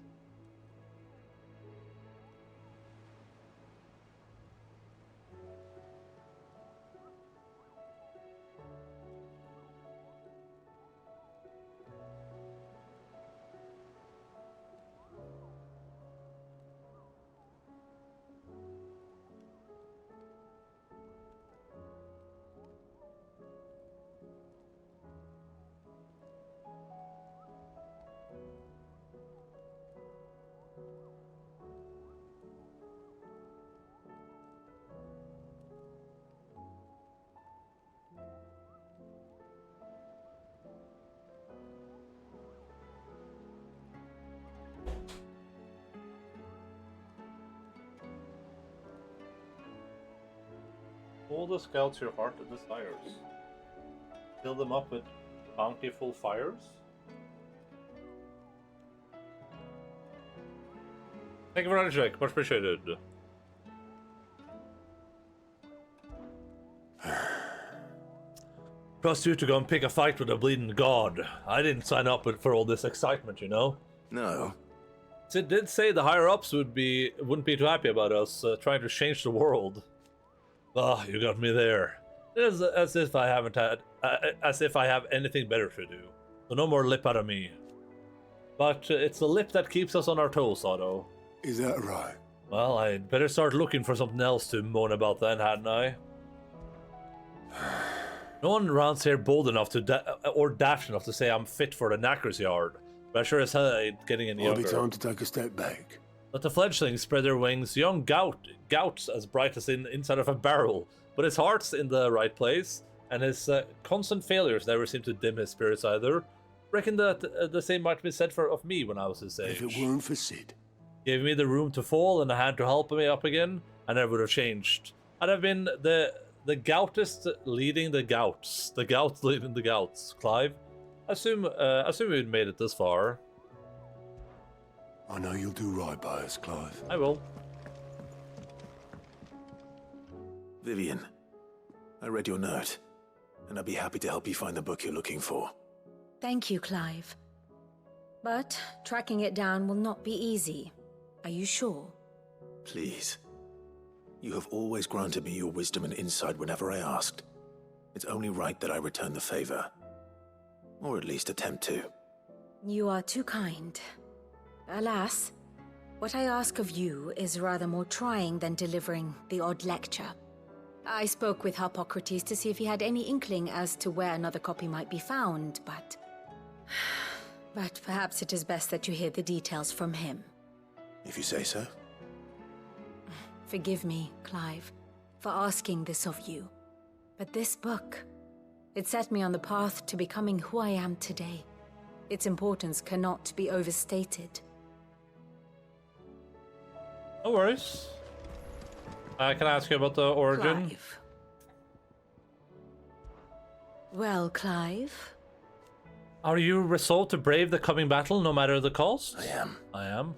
All the scouts your heart desires. Fill them up with bountiful fires. Thank you for that, Jake. Much appreciated. Trust you to go and pick a fight with a bleeding god. I didn't sign up for all this excitement, you know? No. Sid did say the higher-ups wouldn't be too happy about us trying to change the world. Ah, you got me there. It is as if I have anything better to do. So no more lip out of me. But it's the lip that keeps us on our toes, Otto. Is that right? Well, I'd better start looking for something else to moan about then, hadn't I? No one around here bold enough to or daft enough to say I'm fit for the knacker's yard, but I sure as hell ain't getting any younger. Might be time to take a step back. Let the fledglings spread their wings, young Gout's as bright as inside of a barrel, but his heart's in the right place, and his constant failures never seem to dim his spirits either. Reckon that the same might be said of me when I was his age. If it weren't for Sid. Gave me the room to fall and a hand to help me up again, I never would have changed. I'd have been the Goutist leading the Gouts. The Gouts leading the Gouts. Clive, assume we'd made it this far. I know you'll do right by us, Clive. I will. Vivian, I read your note, and I'd be happy to help you find the book you're looking for. Thank you, Clive. But tracking it down will not be easy. Are you sure? Please. You have always granted me your wisdom and insight whenever I asked. It's only right that I return the favor. Or at least attempt to. You are too kind. Alas, what I ask of you is rather more trying than delivering the odd lecture. I spoke with Harpocrates to see if he had any inkling as to where another copy might be found, but perhaps it is best that you hear the details from him. If you say so. Forgive me, Clive, for asking this of you. But this book, it set me on the path to becoming who I am today. Its importance cannot be overstated. No worries. Can I ask you about the origin? Clive. Well, Clive? Are you resolved to brave the coming battle, no matter the cost? I am. I am.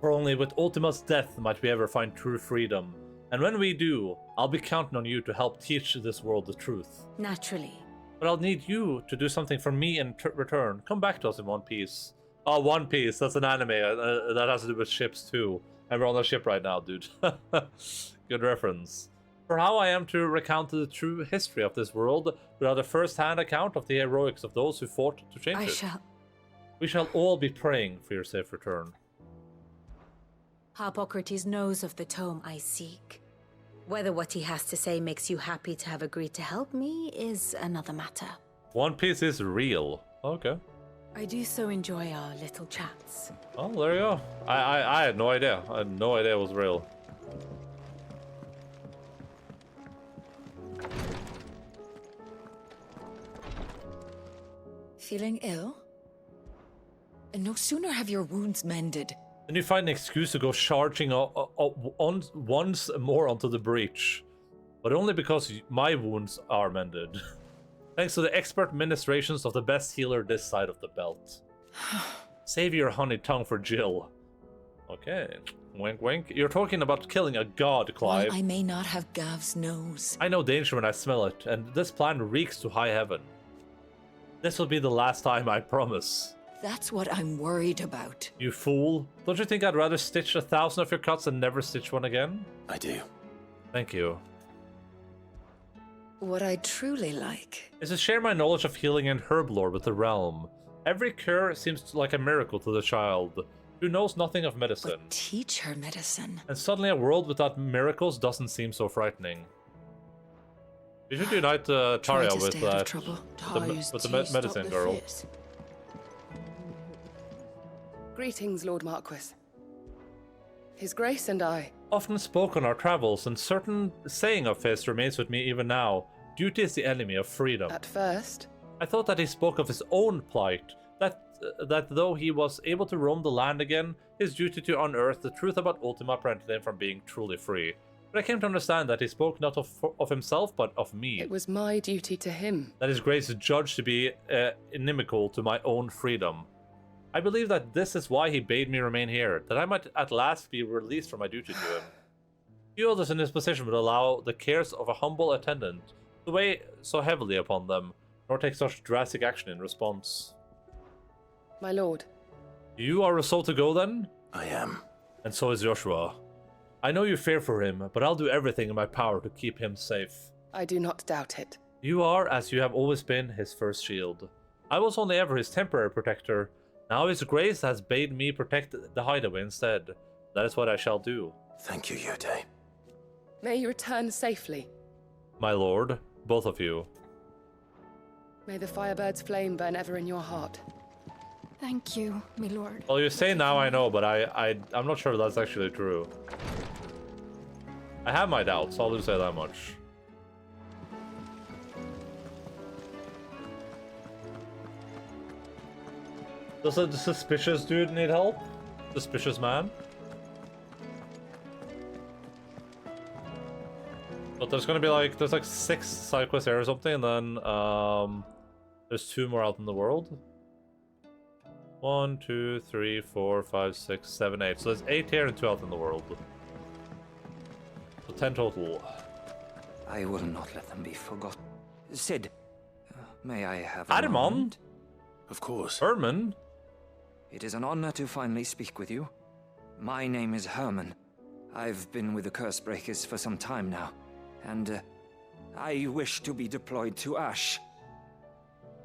For only with Ultima's death might we ever find true freedom. And when we do, I'll be counting on you to help teach this world the truth. Naturally. But I'll need you to do something for me in return. Come back to us in One Piece. Oh, One Piece, that's an anime. That has to do with ships too. And we're on a ship right now, dude. Good reference. For how I am to recount the true history of this world without a first-hand account of the heroics of those who fought to change it. We shall all be praying for your safe return. Harpocrates knows of the tome I seek. Whether what he has to say makes you happy to have agreed to help me is another matter. One Piece is real. Okay. I do so enjoy our little chats. Oh, there you go. I had no idea. I had no idea it was real. Feeling ill? And no sooner have your wounds mended. Then you find an excuse to go charging once more onto the breach. But only because my wounds are mended. Thanks to the expert ministrations of the best healer this side of the belt. Save your honey tongue for Jill. Okay. Wink wink. You're talking about killing a god, Clive. While I may not have Gav's nose. I know danger when I smell it, and this plan reeks to high heaven. This will be the last time, I promise. That's what I'm worried about. You fool. Don't you think I'd rather stitch 1,000 of your cuts than never stitch one again? I do. Thank you. What I'd truly like is to share my knowledge of healing and herb lore with the realm. Every cure seems like a miracle to the child, who knows nothing of medicine. But teach her medicine. And suddenly a world without miracles doesn't seem so frightening. You should unite Taria with the medicine girl. Greetings, Lord Marquis. His Grace and I. Often spoke on our travels, and certain saying of his remains with me even now. Duty is the enemy of freedom. At first. I thought that he spoke of his own plight, that though he was able to roam the land again, his duty to unearth the truth about Ultima prevented him from being truly free. But I came to understand that he spoke not of himself, but of me. It was my duty to him. That his grace is judged to be inimical to my own freedom. I believe that this is why he bade me remain here, that I might at last be released from my duty to him. Few others in his position would allow the cares of a humble attendant to weigh so heavily upon them, nor take such drastic action in response. My lord. You are resolved to go then? I am. And so is Joshua. I know you fear for him, but I'll do everything in my power to keep him safe. I do not doubt it. You are, as you have always been, his first shield. I was only ever his temporary protector. Now his grace has bade me protect the hideaway instead. That is what I shall do. Thank you, Yute. May you return safely. My lord, both of you. May the Firebird's flame burn ever in your heart. Thank you, my lord. Well, you say now I know, but I'm not sure if that's actually true. I have my doubts, I'll just say that much. Does the suspicious dude need help? Suspicious man? But there's gonna be like, there's like 6 side quests here or something, and then there's 2 more out in the world. 1, 2, 3, 4, 5, 6, 7, 8. So there's 8 here and 2 out in the world. So 10 total. I will not let them be forgotten. Sid, may I have a moment? Of course. Herman? It is an honor to finally speak with you. My name is Herman. I've been with the Cursebreakers for some time now, and I wish to be deployed to Ash.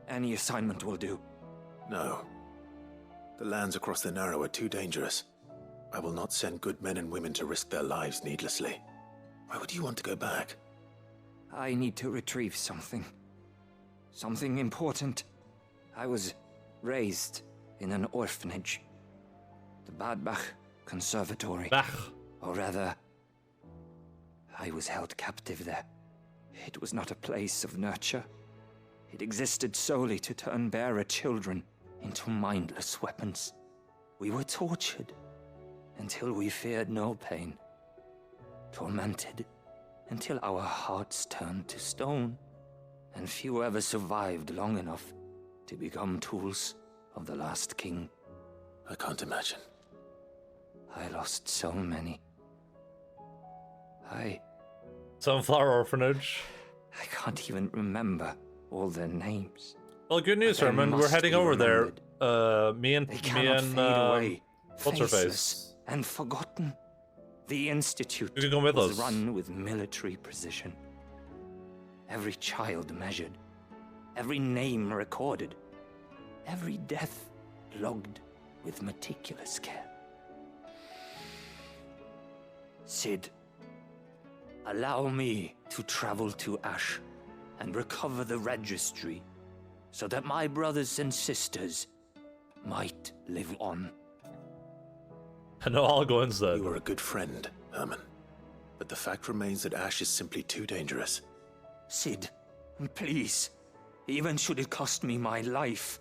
Any assignment will do. No. The lands across the Narrow are too dangerous. I will not send good men and women to risk their lives needlessly. Why would you want to go back? I need to retrieve something. Something important. I was raised in an orphanage. The Badbach Conservatory. Bach. Or rather, I was held captive there. It was not a place of nurture. It existed solely to turn bearer children into mindless weapons. We were tortured until we feared no pain. Tormented until our hearts turned to stone. And few ever survived long enough to become tools of the last king. I can't imagine. I lost so many. Sunflower Orphanage. I can't even remember all their names. Well, good news, Herman. We're heading over there. Me and what's her face? And forgotten. The Institute you can come with was us. Run with military precision. Every child measured, every name recorded, every death logged with meticulous care. Sid, allow me to travel to Ash and recover the registry so that my brothers and sisters might live on. No, I'll go instead. You are a good friend, Herman. But the fact remains that Ash is simply too dangerous. Sid, please. Even should it cost me my life.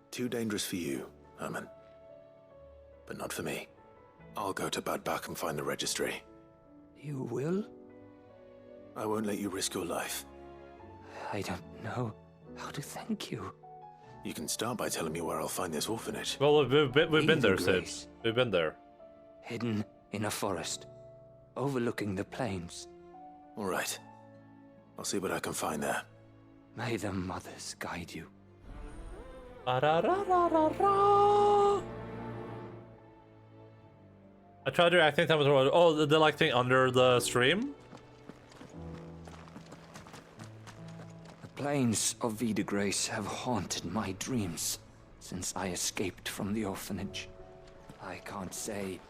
Too dangerous for you, Herman. But not for me. I'll go to Bad Bach and find the registry. You will? I won't let you risk your life. I don't know how to thank you. You can start by telling me where I'll find this orphanage. Well, we've been there, Sid. We've been there. Hidden in a forest, overlooking the plains. All right. I'll see what I can find there. May the mothers guide you. I tried to acting time. Oh, the like thing under the stream. The plains of Vida Grace have haunted my dreams since I escaped from the orphanage. I can't say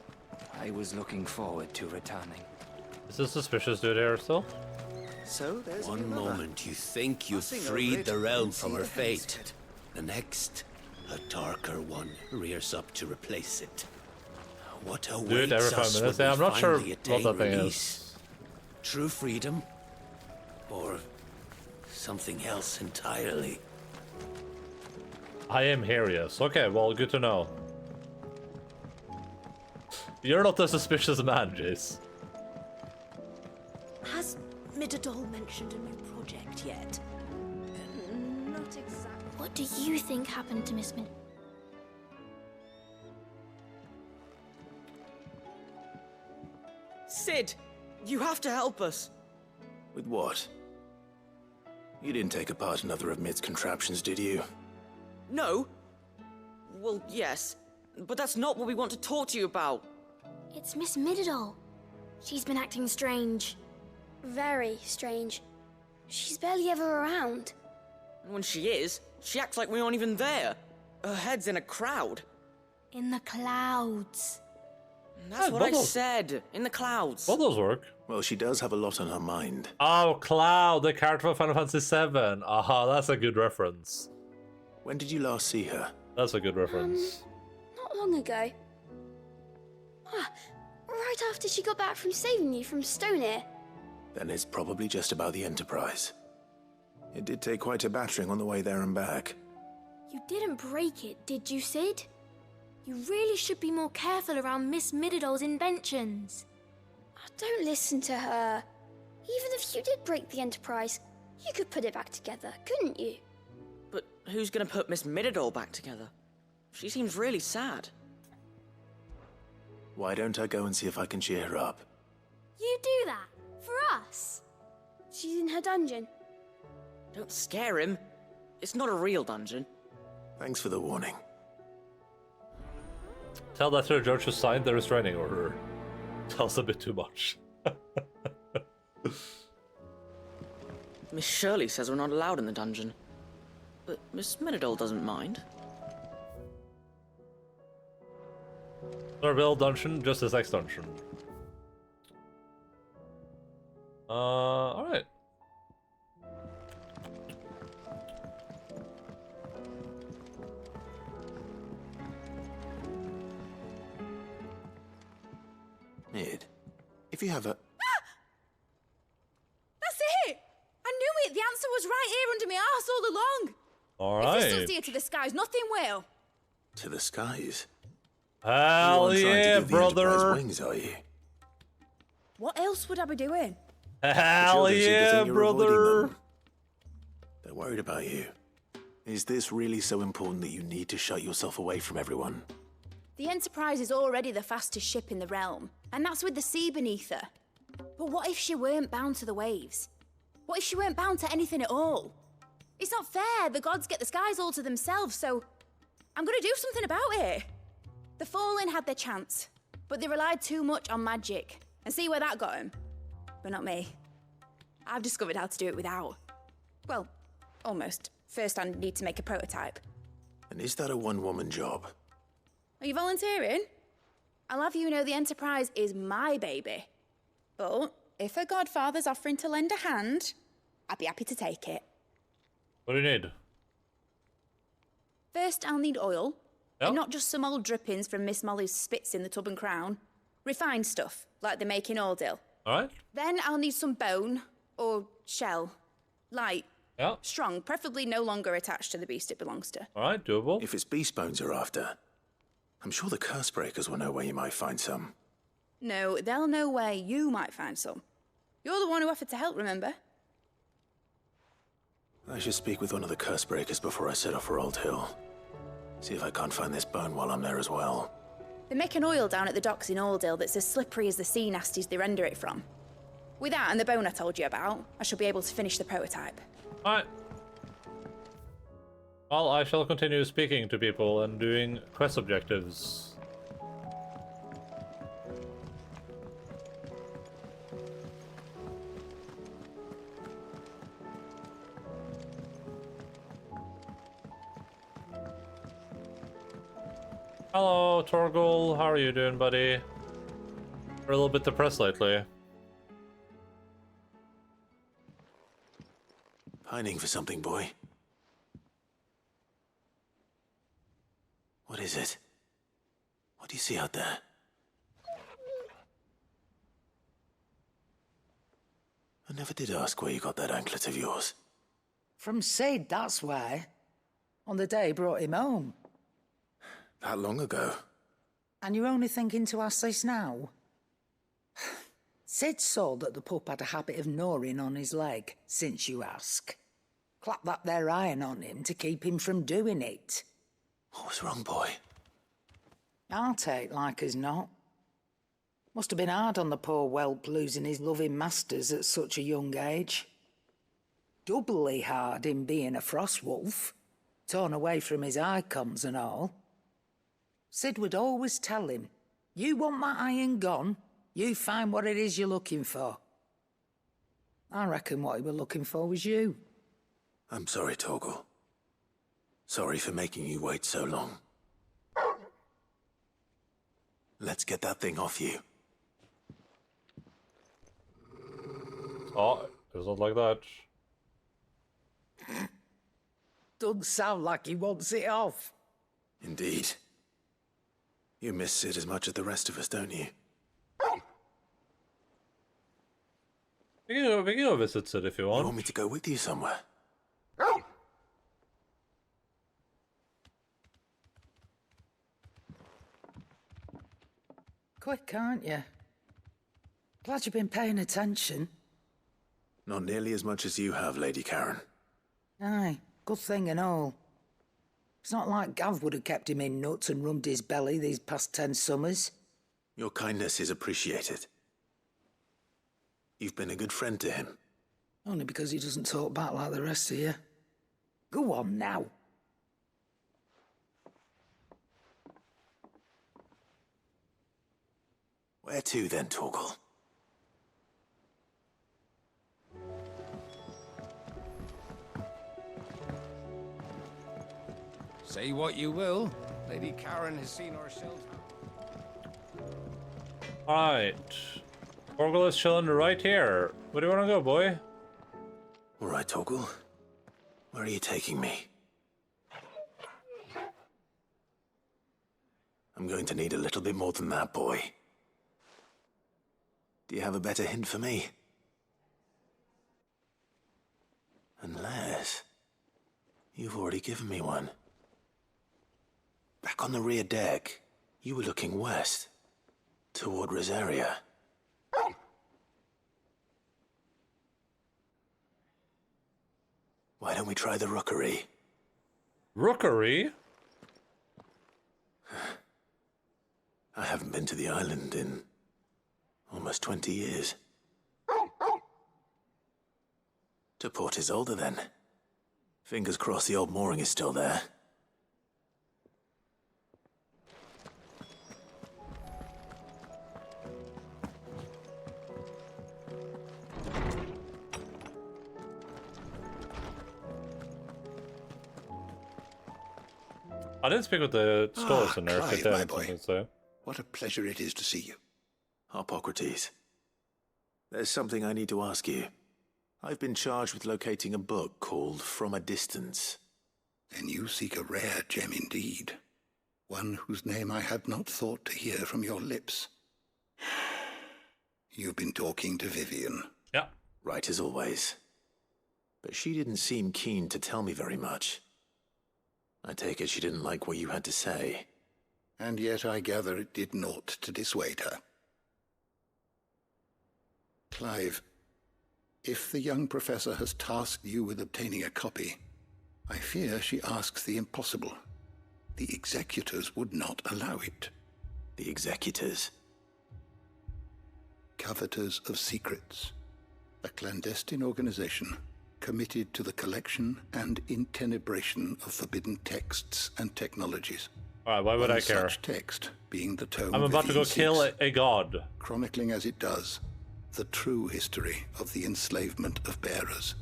I was looking forward to returning. Is this suspicious dude here still? So there's one moment you think you've freed the realm from her fate. The next, a darker one rears up to replace it. What awaits every 5 us minutes. when I'm we not sure finally what attain that thing release? is. True freedom? Or something else entirely? I am here, yes. Okay, well, good to know. You're not a suspicious man, Jace. Midadol mentioned a new project yet? Not exactly. What do you think happened to Miss Mid? Sid, you have to help us. With what? You didn't take apart another of Mid's contraptions, did you? No. Well, yes. But that's not what we want to talk to you about. It's Miss Midadol. She's been acting strange. Very strange. She's barely ever around. And when she is, she acts like we aren't even there. Her head's in a crowd. In the clouds. That's what I said. In the clouds. Will those work? Well, she does have a lot on her mind. Oh, Cloud, the character from Final Fantasy VII. Aha, that's a good reference. When did you last see her? That's a good reference. Not long ago. Right after she got back from saving you from Stoneir. Then it's probably just about the Enterprise. It did take quite a battering on the way there and back. You didn't break it, did you, Sid? You really should be more careful around Miss Midadol's inventions. Don't listen to her. Even if you did break the Enterprise, you could put it back together, couldn't you? But who's gonna put Miss Midadol back together? She seems really sad. Why don't I go and see if I can cheer her up? You do that? For us? She's in her dungeon. Don't scare him. It's not a real dungeon. Thanks for the warning. Tell that to the judge who signed the restraining order. Tells a bit too much. Miss Shirley says we're not allowed in the dungeon. But Miss Midadol doesn't mind. Norville dungeon, just as next dungeon. Alright. Mid, if you have a... That's it! I knew it! The answer was right here under my arse all along! Alright. If this does dear to the skies, nothing will. To the skies? Hell yeah, brother! Wings, are you? What else would I be doing? Hell yeah, brother! They're worried about you. Is this really so important that you need to shut yourself away from everyone? The Enterprise is already the fastest ship in the realm, and that's with the sea beneath her. But what if she weren't bound to the waves? What if she weren't bound to anything at all? It's not fair. The gods get the skies all to themselves, so I'm gonna do something about it. The Fallen had their chance, but they relied too much on magic. And see where that got them? But not me. I've discovered how to do it without. Well, almost. First I need to make a prototype. And is that a one-woman job? Are you volunteering? I'll have you know the Enterprise is my baby. But if a godfather's offering to lend a hand, I'd be happy to take it. What do you need? First, I'll need oil. Yep. And not just some old drippings from Miss Molly's spits in the tub and crown. Refined stuff, like they make in Ordil. Alright. Then I'll need some bone, or shell. Light, yeah. Strong, preferably no longer attached to the beast it belongs to. Alright, doable. If it's beast bones you're after, I'm sure the curse breakers will know where you might find some. No, they'll know where you might find some. You're the one who offered to help, remember? I should speak with one of the curse breakers before I set off for Old Hill. See if I can't find this bone while I'm there as well. They make an oil down at the docks in Aldale that's as slippery as the sea nasties they render it from. With that and the bone I told you about, I shall be able to finish the prototype. Alright. Well, I shall continue speaking to people and doing quest objectives. Hello, Torgal. How are you doing, buddy? We're a little bit depressed lately. Pining for something, boy. What is it? What do you see out there? I never did ask where you got that anklet of yours. From Sid, that's why. On the day he brought him home. That long ago? And you're only thinking to ask this now? Sid saw that the pup had a habit of gnawing on his leg, since you ask. Clap that there iron on him to keep him from doing it. What was wrong, boy? I'll take like as not. Must have been hard on the poor whelp losing his loving masters at such a young age. Doubly hard in being a frost wolf, torn away from his icons and all. Sid would always tell him, you want my iron gone, you find what it is you're looking for. I reckon what he was looking for was you. I'm sorry, Torgal. Sorry for making you wait so long. Let's get that thing off you. Oh, it's not like that. Doesn't sound like he wants it off. Indeed. You miss Sid as much as the rest of us, don't you? We can go visit Sid if you want. You want me to go with you somewhere? Quick, aren't you? Glad you've been paying attention. Not nearly as much as you have, Lady Karen. Aye, good thing and all. It's not like Gav would have kept him in nuts and rubbed his belly these past 10 summers. Your kindness is appreciated. You've been a good friend to him. Only because he doesn't talk back like the rest of you. Go on now. Where to then, Torgal? Say what you will, Lady Karen has seen ourselves. Alright. Torgal is chilling right here. Where do you want to go, boy? Alright, Torgal. Where are you taking me? I'm going to need a little bit more than that, boy. Do you have a better hint for me? Unless you've already given me one. Back on the rear deck, you were looking west, toward Rosaria. Why don't we try the rookery? Rookery? I haven't been to the island in almost 20 years. To Port Isolde, then. Fingers crossed the old mooring is still there. I didn't speak with the stores in there. Clive, if they my had boy. something to say. What a pleasure it is to see you. Harpocrates, there's something I need to ask you. I've been charged with locating a book called From a Distance. Then you seek a rare gem indeed. One whose name I had not thought to hear from your lips. You've been talking to Vivian. Yeah. Right as always. But she didn't seem keen to tell me very much. I take it she didn't like what you had to say. And yet I gather it did naught to dissuade her. Clive, if the young professor has tasked you with obtaining a copy, I fear she asks the impossible. The executors would not allow it. The executors? Coveters of Secrets. A clandestine organization committed to the collection and intenebration of forbidden texts and technologies. Alright, why would I care? Such text being the tome I'm about to go Vivian kill seeks, a god. chronicling as it does the true history of the enslavement of bearers.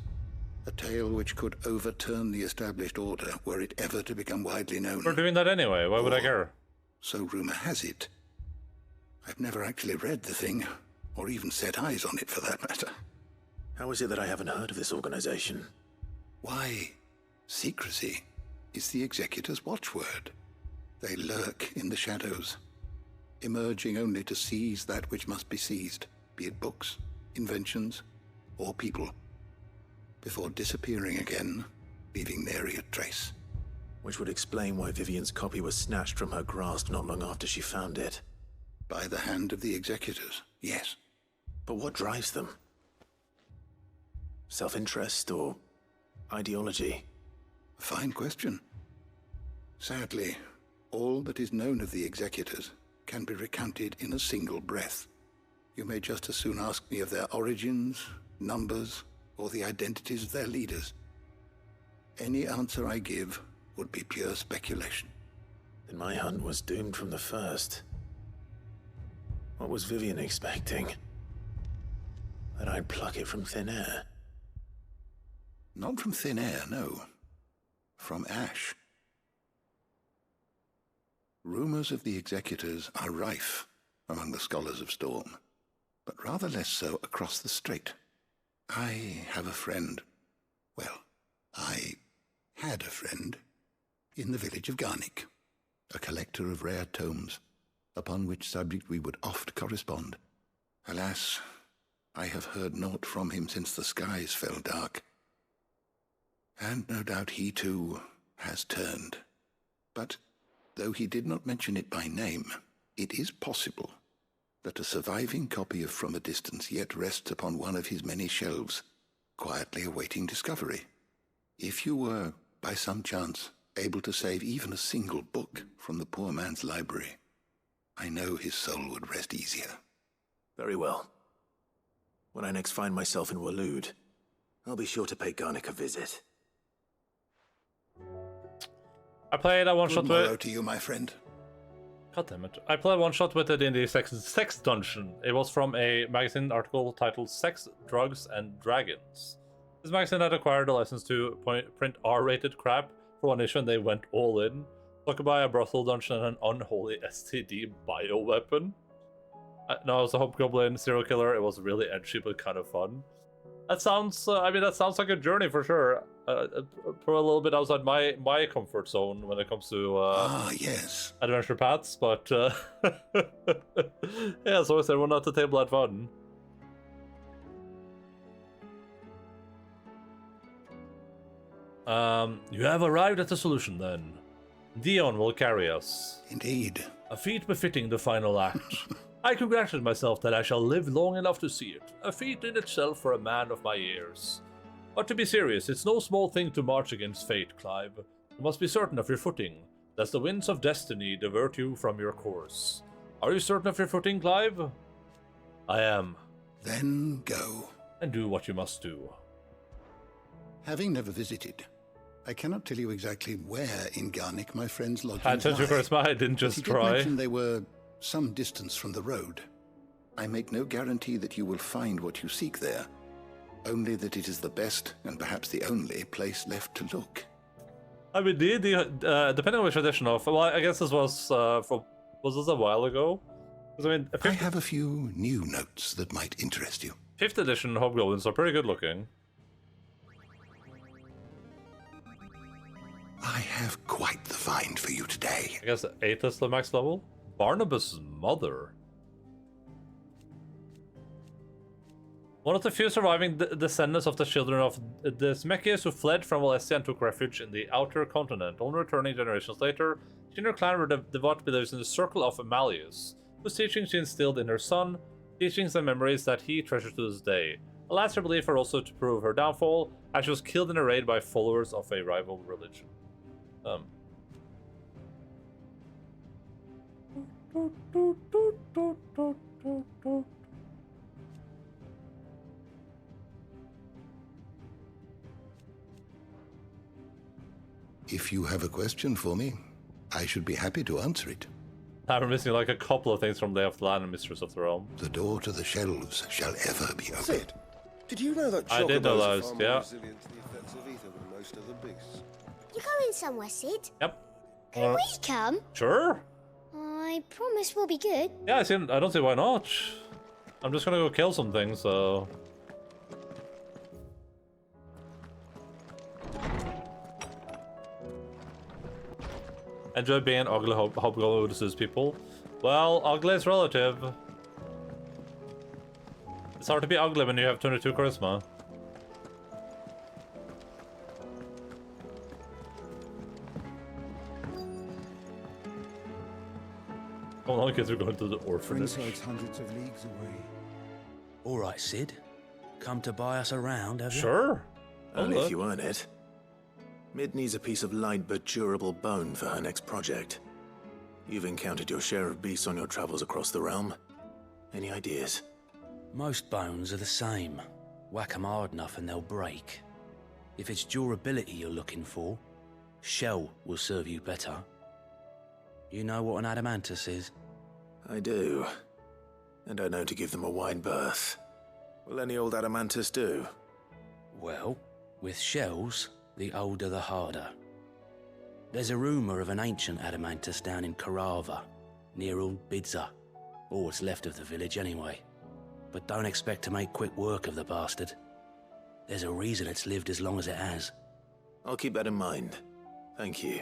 A tale which could overturn the established order were it ever to become widely known. We're doing that anyway, why would I care? So rumor has it. I've never actually read the thing, or even set eyes on it for that matter. How is it that I haven't heard of this organization? Why, secrecy is the executor's watchword. They lurk in the shadows, emerging only to seize that which must be seized, be it books, inventions, or people, before disappearing again, leaving nary a trace. Which would explain why Vivian's copy was snatched from her grasp not long after she found it. By the hand of the executors, yes. But what drives them? Self-interest or ideology? Fine question. Sadly, all that is known of the executors can be recounted in a single breath. You may just as soon ask me of their origins, numbers, or the identities of their leaders. Any answer I give would be pure speculation. Then my hunt was doomed from the first. What was Vivian expecting? That I'd pluck it from thin air? Not from thin air, no. From ash. Rumors of the executors are rife among the scholars of Storm, but rather less so across the strait. I have a friend. Well, I had a friend in the village of Garnick, a collector of rare tomes, upon which subject we would oft correspond. Alas, I have heard naught from him since the skies fell dark. And no doubt he too has turned. But though he did not mention it by name, it is possible that a surviving copy of From a Distance yet rests upon one of his many shelves, quietly awaiting discovery. If you were, by some chance, able to save even a single book from the poor man's library, I know his soul would rest easier. Very well. When I next find myself in Waloed, I'll be sure to pay Garnick a visit. I played a one-shot with... Hello to you, my friend. God damn it. I played one shot with it in the sex dungeon. It was from a magazine article titled Sex, Drugs, and Dragons. This magazine had acquired a license to print R-rated crap for one issue, and they went all in. Talk about a brothel dungeon and an unholy STD bioweapon. No, I was a hobgoblin serial killer. It was really edgy but kind of fun. That sounds, that sounds like a journey for sure. For a little bit outside my comfort zone when it comes to yes, adventure paths, but yeah, so is everyone at the table had fun. You have arrived at the solution then. Dion will carry us. Indeed. A feat befitting the final act. I congratulate myself that I shall live long enough to see it. A feat in itself for a man of my years. But to be serious, it's no small thing to march against fate, Clive. You must be certain of your footing, lest the winds of destiny divert you from your course. Are you certain of your footing, Clive? I am. Then go. And do what you must do. Having never visited, I cannot tell you exactly where in Garnick my friend's lodgings I told you, Charisma, I didn't just try. He did mention they were some distance from the road. I make no guarantee that you will find what you seek there, only that it is the best and perhaps the only place left to look. I mean, depending on which edition of, well, I guess this was was this a while ago? Because I mean, I have a few new notes that might interest you. 5th edition hobgoblins are pretty good looking. I have quite the find for you today. I guess 8th is the max level. Barnabas' mother. One of the few surviving descendants of the children of the Smekias who fled from Valencia and took refuge in the outer continent. Only returning generations later, she and her clan were devout believers in the circle of Malleus, whose teachings she instilled in her son, teachings and memories that he treasures to this day. Alas, her belief are also to prove her downfall, as she was killed in a raid by followers of a rival religion. If you have a question for me, I should be happy to answer it. I'm missing like a couple of things from Day of the Land and Mistress of the Realm. The door to the shelves shall ever be open. Sid, did you know that I did know chocobos are those, far more yeah. resilient to the effects of ether than most other beasts? You going somewhere, Sid? Yep. Can we come? Sure. I promise we'll be good. Yeah, I don't see why not. I'm just gonna go kill some things, so... Enjoy being ugly hobgoblin with these people. Well, ugly is relative. It's hard to be ugly when you have 22 charisma. Oh, all kids are going to the orphanage. Friendside's hundreds of leagues away. All right, Sid. Come to buy us around, have you? Sure. Only if you earn it. Mid needs a piece of light but durable bone for her next project. You've encountered your share of beasts on your travels across the realm. Any ideas? Most bones are the same. Whack 'em hard enough and they'll break. If it's durability you're looking for, shell will serve you better. You know what an adamantus is? I do. And I know to give them a wide berth. Will any old adamantus do? Well, with shells, the older the harder. There's a rumour of an ancient adamantus down in Karava, near Old Bidza, or what's left of the village anyway. But don't expect to make quick work of the bastard. There's a reason it's lived as long as it has. I'll keep that in mind. Thank you.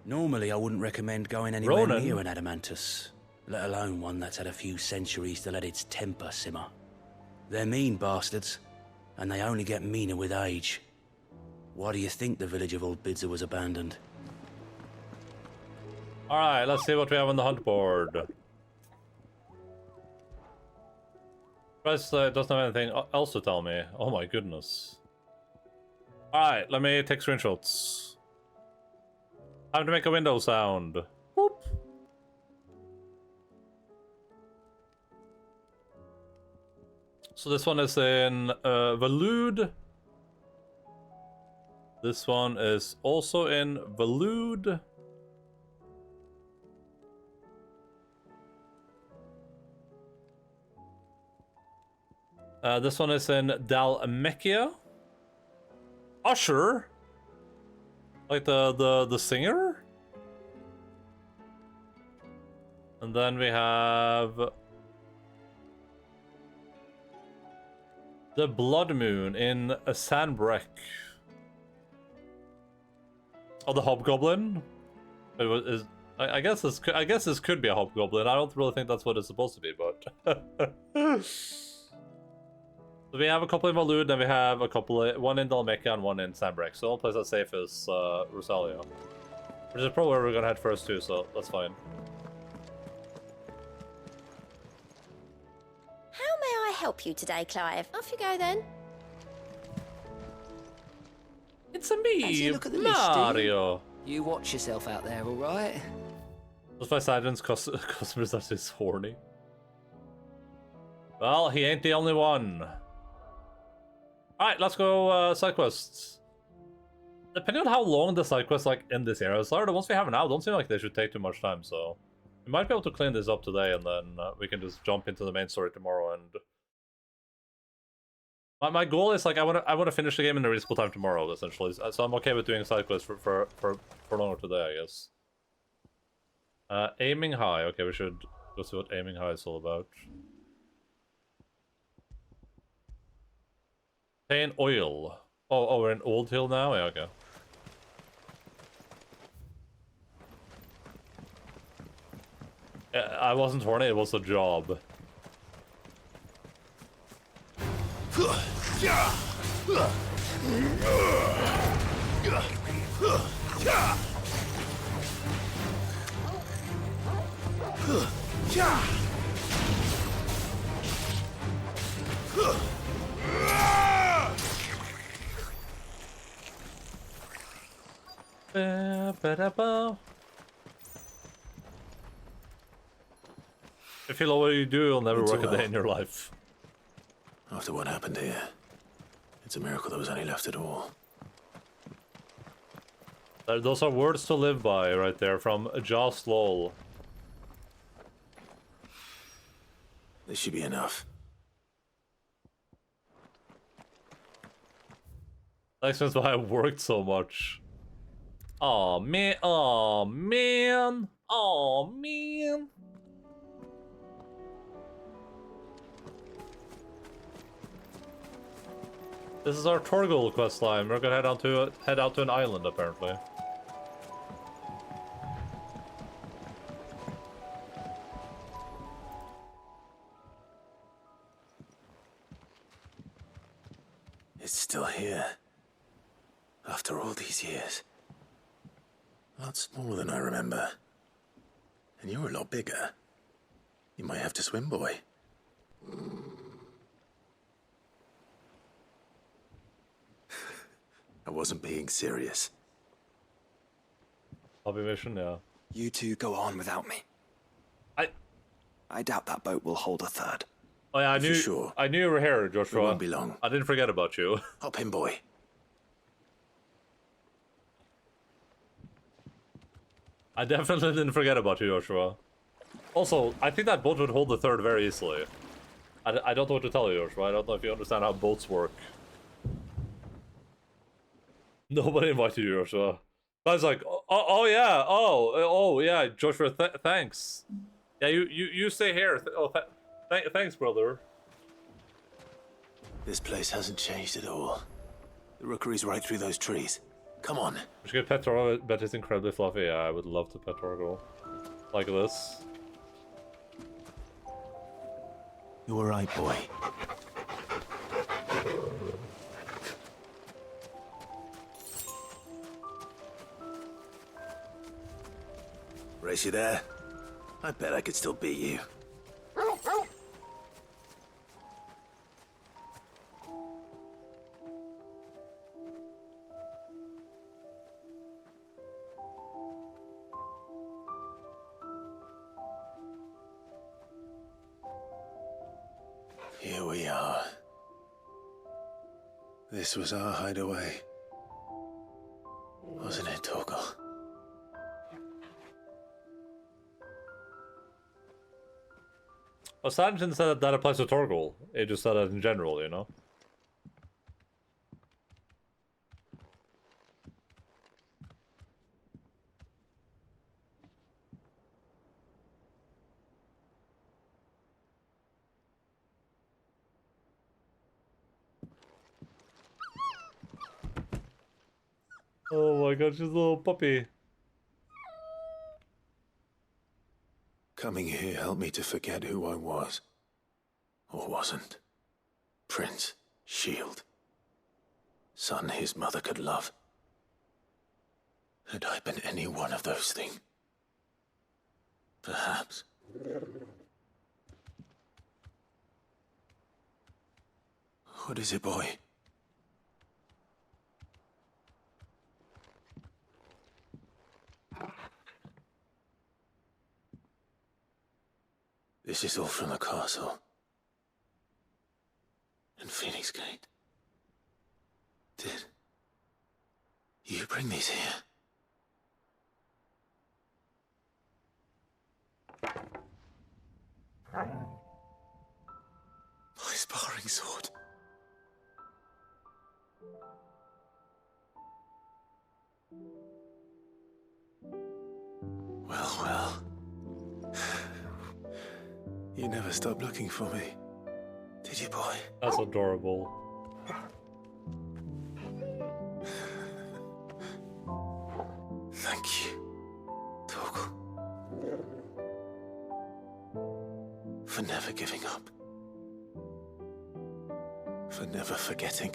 Normally I wouldn't recommend going anywhere near an adamantus, let alone one that's had a few centuries to let its temper simmer. They're mean bastards, and they only get meaner with age. Why do you think the village of Old Bidza was abandoned? Alright, let's see what we have on the hunt board. Price doesn't have anything else to tell me. Oh my goodness. Alright, let me take screenshots. Time to make a window sound. Whoop. So this one is in Valud. This one is also in Valud. This one is in Dalmekia. Usher? Like the singer? And then we have the Blood Moon in a Sandbreck. Oh, the Hobgoblin? I guess this could be a Hobgoblin. I don't really think that's what it's supposed to be, but so we have a couple in Valud, then we have a couple, one in Dalmekia and one in Sandbreck. So the only place that's safe is Rosalia, which is probably where we're gonna head first too. So that's fine. How may I help you today, Clive? Off you go then. It's a me, Fancy a look at the Mario. list, you watch yourself out there, all right? Was my silence customers that is horny? Well, he ain't the only one. Alright, let's go side quests. Depending on how long the side quests like in this area are, the ones we have now don't seem like they should take too much time, so we might be able to clean this up today, and then we can just jump into the main story tomorrow. And my goal is like I want to finish the game in a reasonable time tomorrow, essentially. So I'm okay with doing side quests for longer today, I guess. Aiming high. Okay, we should go see what aiming high is all about. Obtain oil. Oh, we're in Old Hill now? Yeah, okay. I wasn't horny, it was a job. If you love what you do, you'll never work a day in your life. After what happened here, it's a miracle there was any left at all. Those are words to live by right there from Joss Lowell. This should be enough. That explains why I worked so much. Oh man, oh man, oh man. This is our Torgal questline. We're gonna head out to an island apparently. It's still here. After all these years. A lot smaller than I remember. And you're a lot bigger. You might have to swim, boy. I wasn't being serious. Hobby mission, yeah. You two go on without me. I doubt that boat will hold a third. Oh yeah, I knew you were here, Joshua. It won't be long. I didn't forget about you. Hop in, boy. I definitely didn't forget about you, Joshua. Also, I think that boat would hold the third very easily. I don't know what to tell you, Joshua. I don't know if you understand how boats work. Nobody invited you, Joshua. I was like, oh yeah, oh yeah, Joshua, thanks. Yeah, you stay here. Thanks, brother. This place hasn't changed at all. The rookery's right through those trees. Come on. We should get pet Torgal, but it's incredibly fluffy. Yeah, I would love to pet Torgal. Like this. You were right, boy. Race you there? I bet I could still beat you. Here we are. This was our hideaway. Wasn't it, Torgal? Well, Sanjin said that applies to Torgal. It just said that in general, you know? Oh my god, she's a little puppy. Coming here helped me to forget who I was. Or wasn't. Prince, shield. Son his mother could love. Had I been any one of those things? Perhaps. What is it, boy? This is all from the castle. And Phoenix Gate. Did you bring these here? My sparring sword. Well. You never stopped looking for me, did you, boy? That's adorable. Thank you, Torgal. For never giving up. For never forgetting.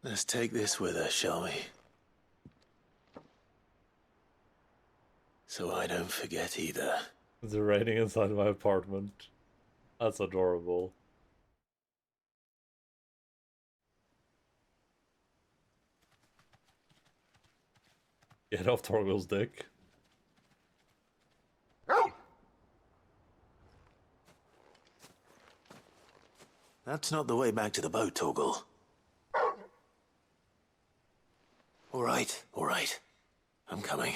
Let's take this with us, shall we? So I don't forget either. It's raining inside my apartment. That's adorable. Get off Torgal's dick. That's not the way back to the boat, Torgal. All right. I'm coming.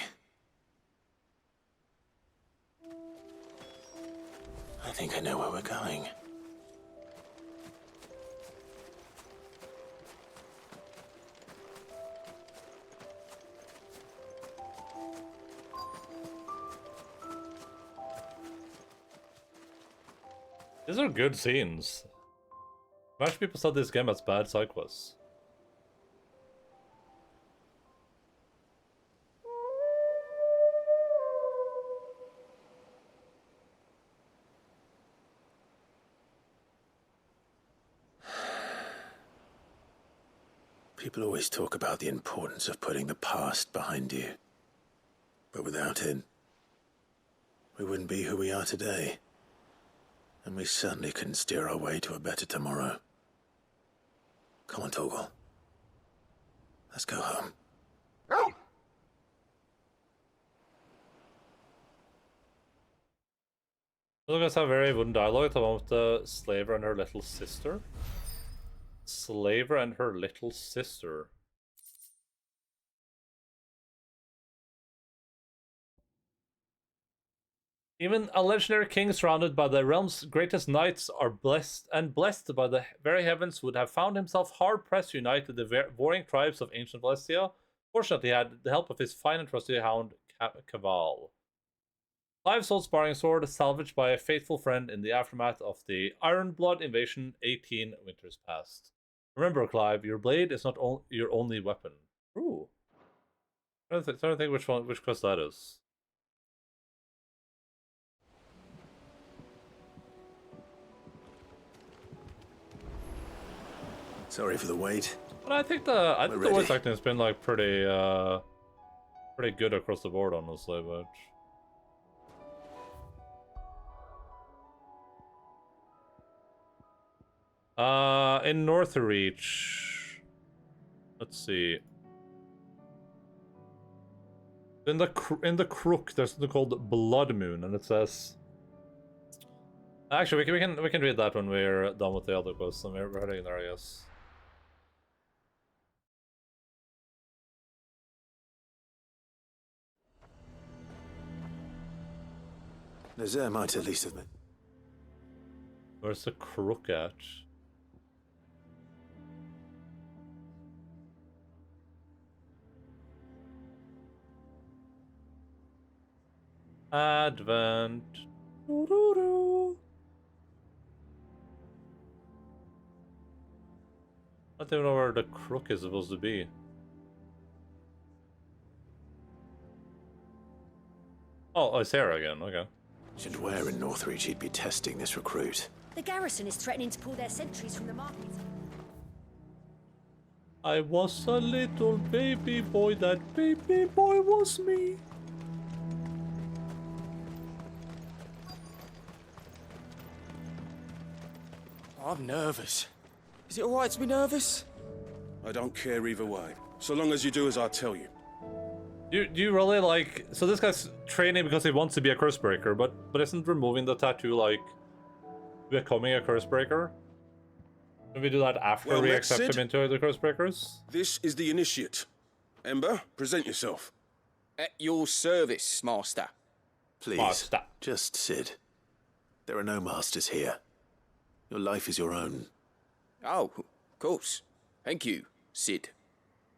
I think I know where we're going. These are good scenes. Much people said this game has bad side quests. People always talk about the importance of putting the past behind you. But without it, we wouldn't be who we are today. And we certainly couldn't steer our way to a better tomorrow. Come on, Torgal. Let's go home. Look at how very wooden dialogue about the slaver and her little sister. Slaver and her little sister. Even a legendary king surrounded by the realm's greatest knights are blessed by the very heavens would have found himself hard-pressed to unite the warring tribes of ancient Valencia. Fortunately, he had the help of his fine and trusty hound, Caval. Clive sold sparring sword, salvaged by a faithful friend in the aftermath of the Ironblood invasion 18 winters past. Remember, Clive, your blade is not your only weapon. Ooh. I'm trying to think which quest that is. Sorry for the wait. But I think the voice acting has been like pretty good across the board, honestly, but in Northreach, let's see. In the Crook, there's something called Blood Moon, and it says. Actually, we can read that when we're done with the other quests, and we're heading there, I guess. Nazir might at least admit. Where's the Crook at? Advent. Doo-doo-doo. I don't even know where the Crook is supposed to be. Oh, it's here again, okay. And where in Northreach he'd be testing this recruit? The garrison is threatening to pull their sentries from the market. I was a little baby boy, that baby boy was me. I'm nervous. Is it alright to be nervous? I don't care either way, so long as you do as I tell you. Do you really like... So this guy's training because he wants to be a Cursebreaker, but isn't removing the tattoo like becoming a Cursebreaker? Can we do that after we accept him into the Cursebreakers? This is the Initiate. Ember, present yourself. At your service, Master. Please, Master. Just Sid. There are no masters here. Your life is your own. Oh, of course. Thank you, Sid.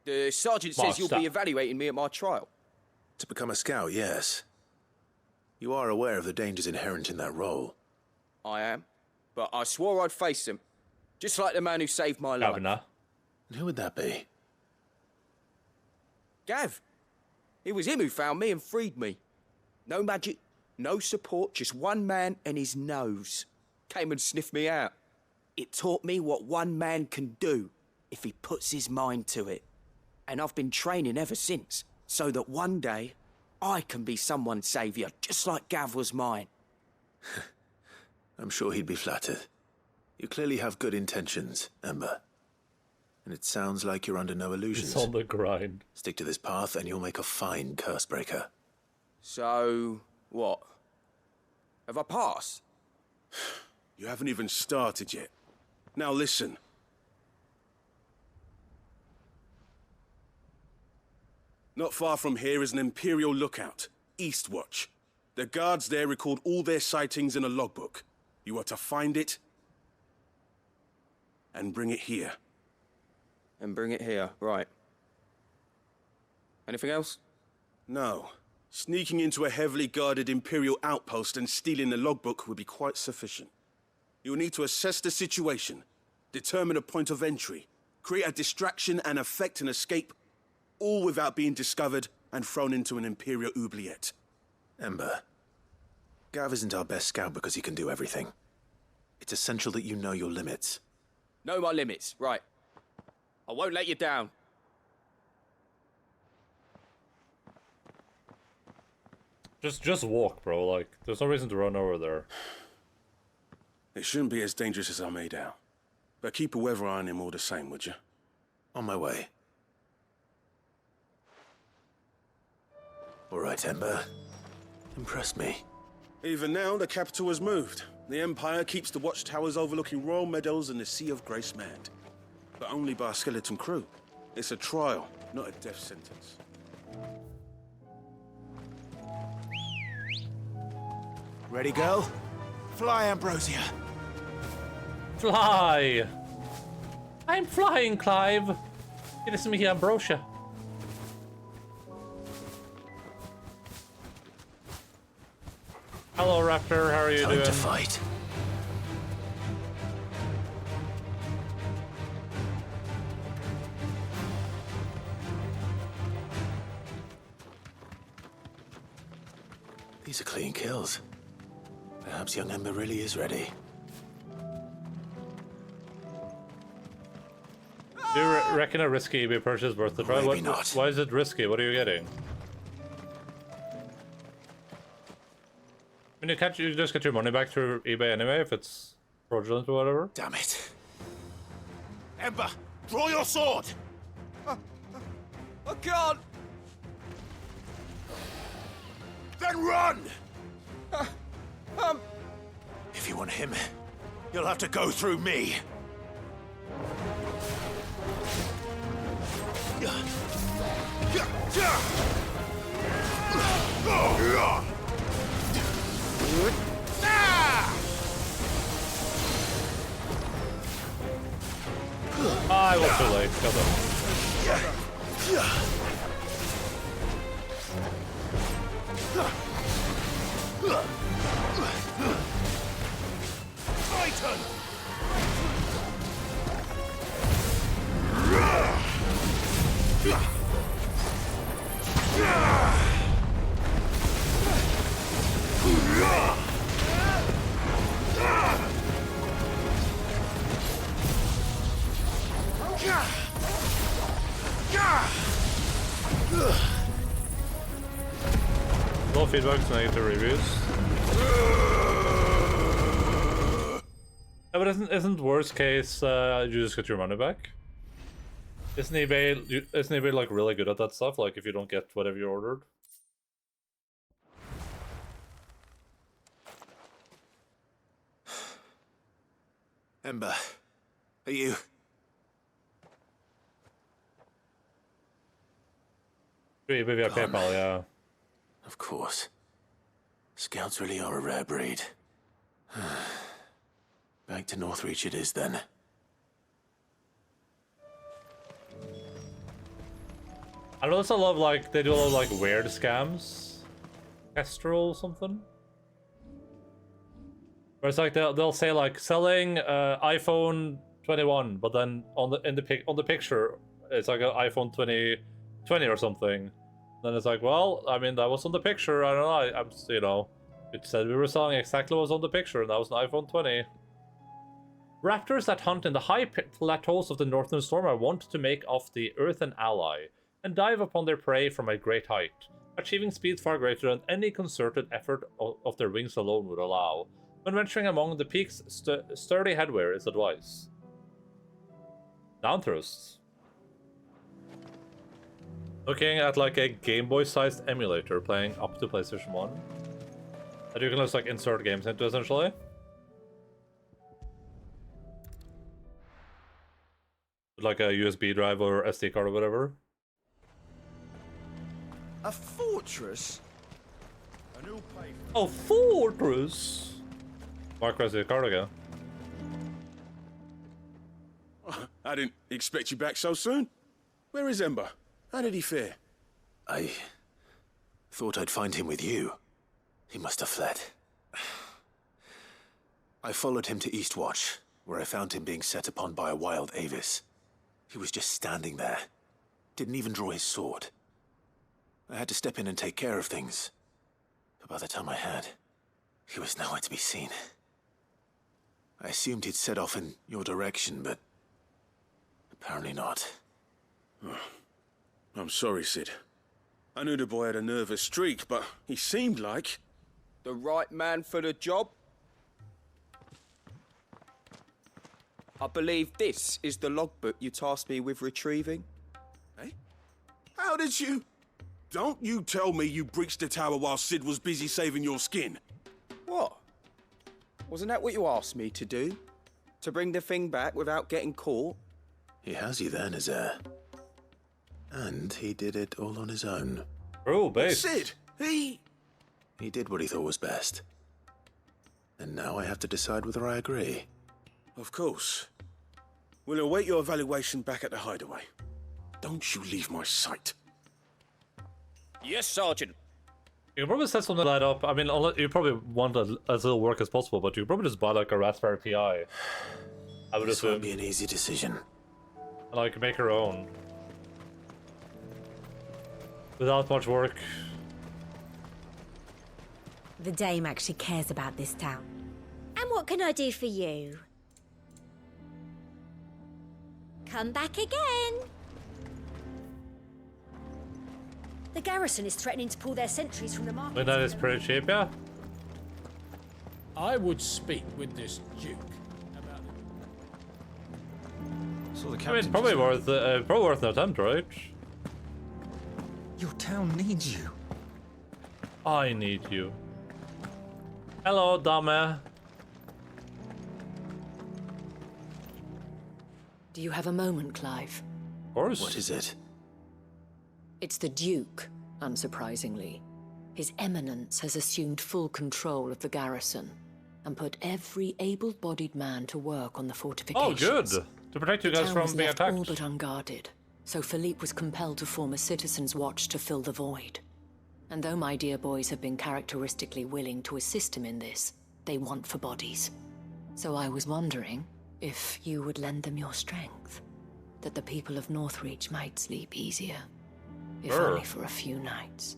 The sergeant says you'll be evaluating me at my trial. To become a scout, yes. You are aware of the dangers inherent in that role. I am, but I swore I'd face them. Just like the man who saved my life. And who would that be? Gav. It was him who found me and freed me. No magic, no support, just one man and his nose. Came and sniffed me out. It taught me what one man can do if he puts his mind to it. And I've been training ever since, so that one day I can be someone's saviour, just like Gav was mine. I'm sure he'd be flattered. You clearly have good intentions, Ember. And it sounds like you're under no illusions. It's on the grind. Stick to this path and you'll make a fine Cursebreaker. So, what? Have I passed? You haven't even started yet. Now listen. Not far from here is an Imperial lookout, Eastwatch. The guards there record all their sightings in a logbook. You are to find it and bring it here. And bring it here, right. Anything else? No. Sneaking into a heavily guarded Imperial outpost and stealing the logbook would be quite sufficient. You'll need to assess the situation, determine a point of entry, create a distraction and effect an escape, all without being discovered and thrown into an Imperial oubliette. Ember, Gav isn't our best scout because he can do everything. It's essential that you know your limits. Know my limits, right. I won't let you down. Just walk, bro. Like, there's no reason to run over there. It shouldn't be as dangerous as I made out. But keep a weather eye on him all the same, would you? On my way. All right, Ember. Impress me. Even now, the capital has moved. The Empire keeps the watchtowers overlooking royal meadows and the Sea of Grace manned. But only by a skeleton crew. It's a trial, not a death sentence. Ready, girl? Fly, Ambrosia. Fly! I'm flying, Clive! It is me, Ambrosia. Hello, Raptor. How are you doing? Time to fight. These are clean kills. Perhaps young Ember really is ready. Do you reckon a risky eBay purchase is worth the try? Maybe not. Why is it risky? What are you getting? I mean, can't you just get your money back through eBay anyway if it's fraudulent or whatever? Damn it. Ember, draw your sword! I can't! Then run! If you want him, you'll have to go through me. I was too late. Got them. Titan! No feedback, negative reviews. Yeah, but isn't worst case you just get your money back? Isn't eBay like really good at that stuff? Like if you don't get whatever you ordered. Ember, are you? eBay via PayPal, yeah. Of course. Scouts really are a rare breed. Back to Northreach it is then. I also love like they do a lot of like weird scams. Kestrel or something. Where it's like they'll say like selling iPhone 21, but then on the picture it's like an iPhone 20 or something. Then it's like, well, I mean that was on the picture. I don't know. I'm you know, it said we were selling exactly what was on the picture, and that was an iPhone 20. Raptors that hunt in the high plateaus of the northern storm are wont to make off the Earth an ally and dive upon their prey from a great height, achieving speeds far greater than any concerted effort of their wings alone would allow. When venturing among the peaks, sturdy headwear is advice. Down thrusts. Looking at like a Game Boy sized emulator playing up to PlayStation 1. That you can just like insert games into essentially. Like a USB drive or SD card or whatever. A fortress? A new place. A fortress? Mark SD card again. I didn't expect you back so soon. Where is Ember? How did he fare? I thought I'd find him with you. He must have fled. I followed him to Eastwatch, where I found him being set upon by a wild Avis. He was just standing there. Didn't even draw his sword. I had to step in and take care of things. But by the time I had, he was nowhere to be seen. I assumed he'd set off in your direction, but Apparently not. I'm sorry, Sid. I knew the boy had a nervous streak, but he seemed like... The right man for the job? I believe this is the logbook you tasked me with retrieving. Eh? How did you... Don't you tell me you breached the tower while Sid was busy saving your skin. What? Wasn't that what you asked me to do? To bring the thing back without getting caught? He has you then, his heir. And he did it all on his own. Oh, base. Sid, he did what he thought was best. And now I have to decide whether I agree. Of course. We'll await your evaluation back at the hideaway. Don't you leave my sight. Yes, Sergeant. You can probably set something like that up. I mean, you probably want as little work as possible, but you could probably just buy like a Raspberry Pi. I would This assume. won't be an easy decision. And like make your own. Without much work. The Dame actually cares about this town. And what can I do for you? Come back again. The garrison is threatening to pull their sentries from the market. But that is pretty cheap, yeah? I would speak with this Duke about So the I captain mean, probably worth an attempt, right? Your town needs you. I need you. Hello, Dame. Do you have a moment, Clive? Of course. What is it? It's the Duke, unsurprisingly. His Eminence has assumed full control of the garrison and put every able-bodied man to work on the fortifications. Oh, good. To protect you The guys town from was being left attacked. all but unguarded, so Philippe was compelled to form a citizens' watch to fill the void. And though my dear boys have been characteristically willing to assist him in this, they want for bodies. So I was wondering if you would lend them your strength, that the people of Northreach might sleep easier, if Sure. only for a few nights.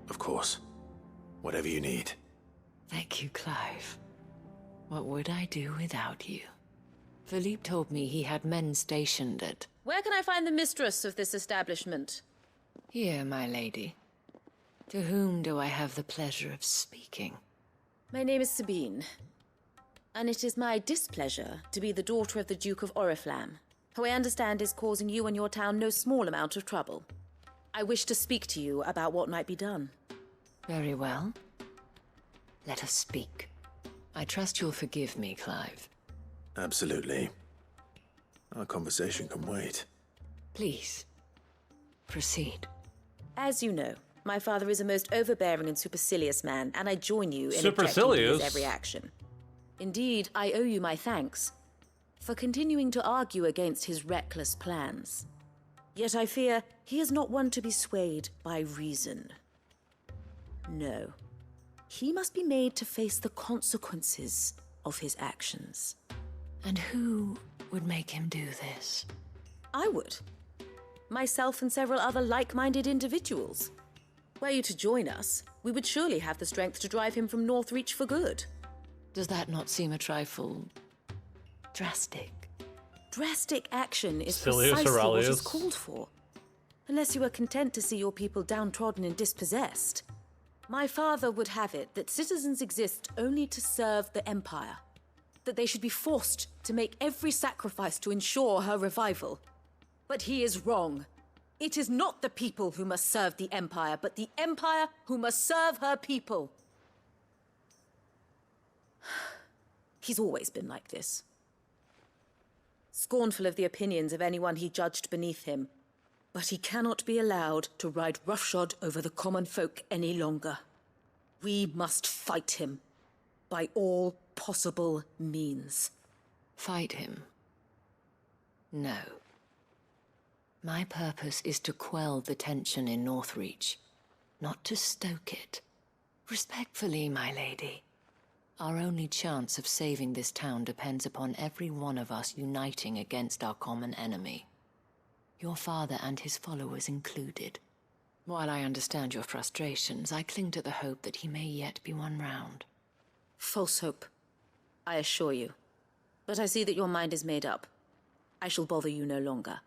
Of course. Whatever you need. Thank you, Clive. What would I do without you? Philippe told me he had men stationed at... Where can I find the mistress of this establishment? Here, my lady. To whom do I have the pleasure of speaking? My name is Sabine, and it is my displeasure to be the daughter of the Duke of Oriflamme, who I understand is causing you and your town no small amount of trouble. I wish to speak to you about what might be done. Very well. Let us speak. I trust you'll forgive me, Clive. Absolutely. Our conversation can wait. Please, proceed. As you know, my father is a most overbearing and supercilious man, and I join you in objecting to his Supercilious? every action. Indeed, I owe you my thanks for continuing to argue against his reckless plans. Yet I fear he is not one to be swayed by reason. No. He must be made to face the consequences of his actions. And who would make him do this? I would. Myself and several other like-minded individuals. Were you to join us, we would surely have the strength to drive him from Northreach for good. Does that not seem a trifle... drastic? Drastic action is Silius precisely what is Aurelius. called for. Unless you are content to see your people downtrodden and dispossessed. My father would have it that citizens exist only to serve the Empire. That they should be forced to make every sacrifice to ensure her revival. But he is wrong. It is not the people who must serve the Empire, but the Empire who must serve her people. He's always been like this. Scornful of the opinions of anyone he judged beneath him. But he cannot be allowed to ride roughshod over the common folk any longer. We must fight him. By all possible means. Fight him? No. My purpose is to quell the tension in Northreach, not to stoke it. Respectfully, my lady. Our only chance of saving this town depends upon every one of us uniting against our common enemy. Your father and his followers included. While I understand your frustrations, I cling to the hope that he may yet be won round. False hope, I assure you. But I see that your mind is made up. I shall bother you no longer.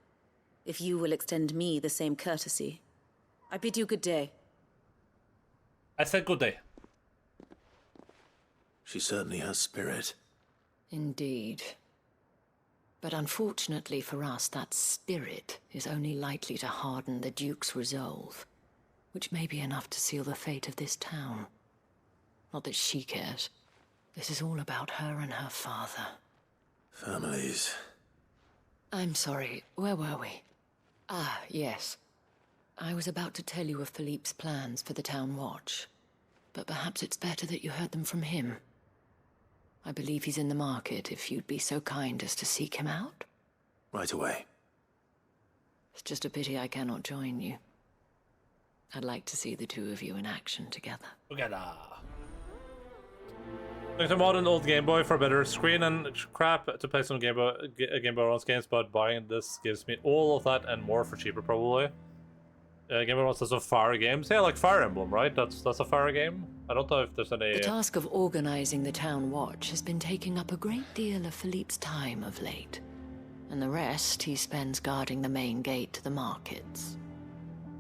If you will extend me the same courtesy, I bid you good day. I said good day. She certainly has spirit. Indeed. But unfortunately for us, that spirit is only likely to harden the Duke's resolve, which may be enough to seal the fate of this town. Not that she cares. This is all about her and her father. Families. I'm sorry, where were we? Ah, yes. I was about to tell you of Philippe's plans for the town watch, but perhaps it's better that you heard them from him. I believe he's in the market, if you'd be so kind as to seek him out. Right away. It's just a pity I cannot join you. I'd like to see the two of you in action together. Together. Like to mod an old Game Boy for better screen and crap to play some Game Boy Advance games, but buying this gives me all of that and more for cheaper, probably. Game Boy Advance has some Fire games. Yeah, like Fire Emblem, right? That's a Fire game. I don't know if there's any... The task of organizing the town watch has been taking up a great deal of Philippe's time of late. And the rest he spends guarding the main gate to the markets.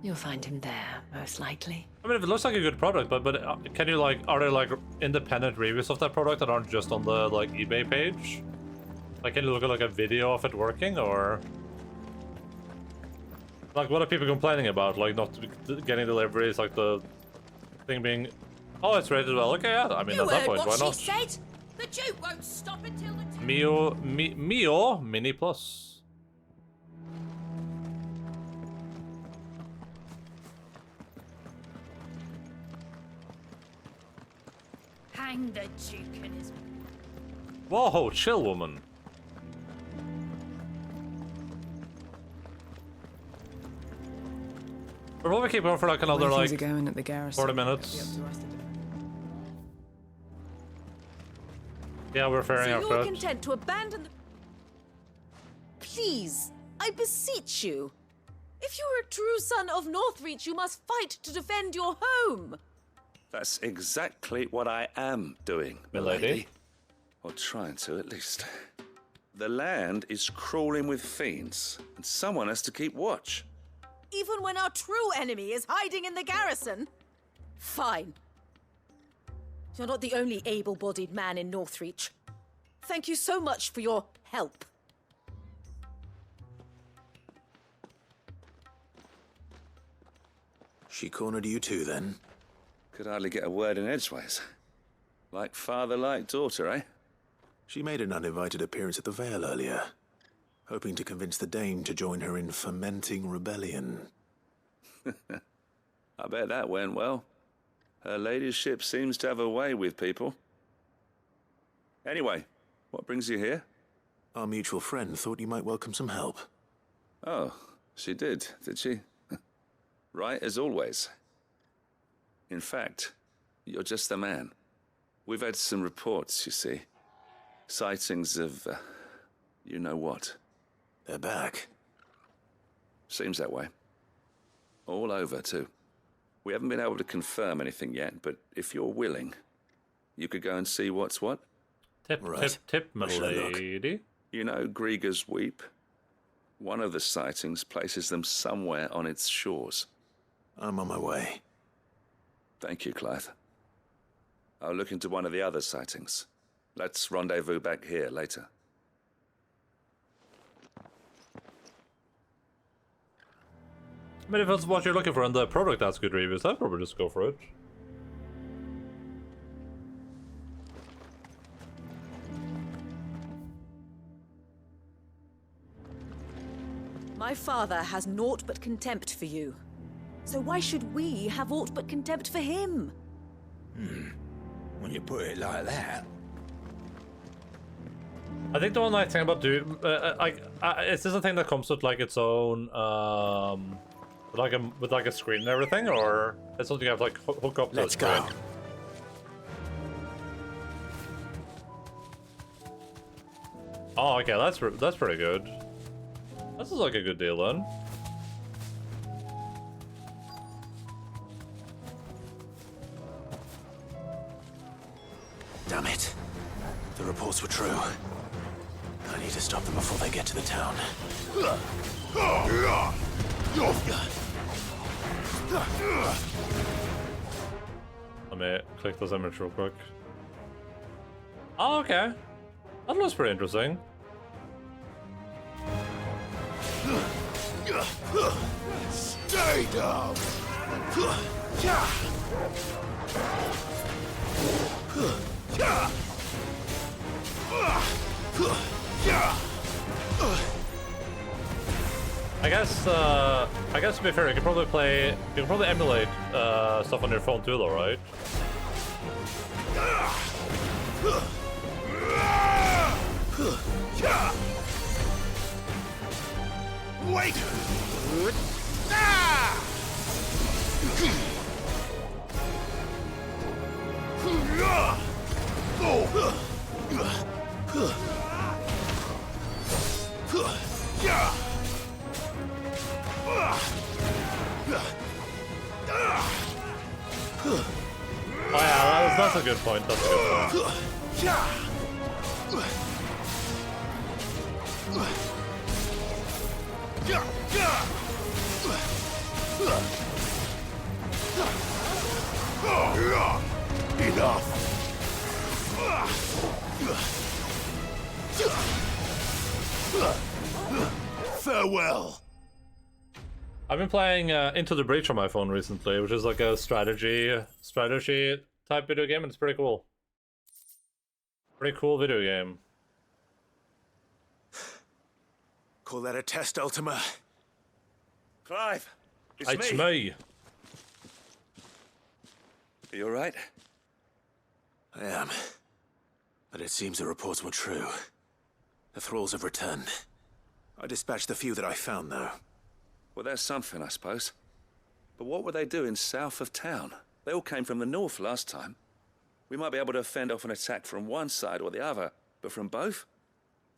You'll find him there, most likely. I mean, if it looks like a good product, but can you, like, are there, like, independent reviews of that product that aren't just on the, like, eBay page? Like, can you look at, like, a video of it working, or... Like, what are people complaining about? Like, not getting deliveries, like, the thing being... Oh, it's rated well. Okay, yeah, I mean, at that point, why not? She said? The Duke won't stop until the... Mio Mini Plus. Hang the Duke and his... Whoa, chill, woman. We'll probably keep going for like another like 40 minutes. Yeah, we're fairing out. So you're content to abandon the... Please, I beseech you. If you are a true son of Northreach, you must fight to defend your home. That's exactly what I am doing, milady. Or trying to, at least. The land is crawling with fiends, and someone has to keep watch. Even when our true enemy is hiding in the garrison? Fine. You're not the only able-bodied man in Northreach. Thank you so much for your help. She cornered you too, then? Could hardly get a word in edgeways. Like father, like daughter, eh? She made an uninvited appearance at the Vale earlier, hoping to convince the Dane to join her in fomenting rebellion. I bet that went well. Her ladyship seems to have a way with people. Anyway, what brings you here? Our mutual friend thought you might welcome some help. Oh, she did she? Right as always. In fact, you're just the man. We've had some reports, you see. Sightings of, you know what. They're back. Seems that way. All over, too. We haven't been able to confirm anything yet, but if you're willing, you could go and see what's what. Tip, my lady. You know Grieger's Weep? One of the sightings places them somewhere on its shores. I'm on my way. Thank you, Clive. I'll look into one of the other sightings. Let's rendezvous back here later. I mean, if that's what you're looking for and the product has good reviews, I'd probably just go for it. My father has naught but contempt for you. So why should we have aught but contempt for him? When you put it like that. I think the one nice thing about doing, is this a thing that comes with like its own, with like a screen and everything, or it's something you have to like hook up to? Let's go. Oh, okay, that's pretty good. This is like a good deal then. Damn it. The reports were true. need to stop them before they get to the town. Let me click this image real quick. Oh, okay. That looks pretty interesting. Stay down! I guess to be fair, you can probably emulate stuff on your phone too, though, right? Wait! Oh yeah, that's a good point. That's a good point. Enough! Farewell! I've been playing Into the Breach on my phone recently, which is like a strategy type video game, and it's pretty cool. Pretty cool video game. Call that a test, Ultima? Clive, It's me. Are you alright? I am. But it seems the reports were true. The thralls have returned. I dispatched the few that I found, though. Well, there's something, I suppose. But what were they doing south of town? They all came from the north last time. We might be able to fend off an attack from one side or the other, but from both?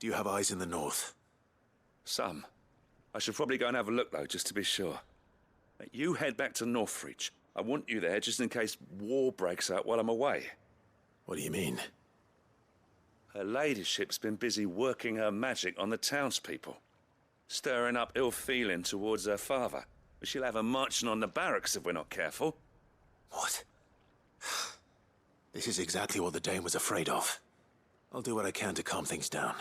Do you have eyes in the north? Some. I should probably go and have a look, though, just to be sure. You head back to Northreach. I want you there just in case war breaks out while I'm away. What do you mean? Her ladyship's been busy working her magic on the townspeople, stirring up ill feeling towards her father. But she'll have her marching on the barracks if we're not careful. What? This is exactly what the Dane was afraid of. I'll do what I can to calm things down.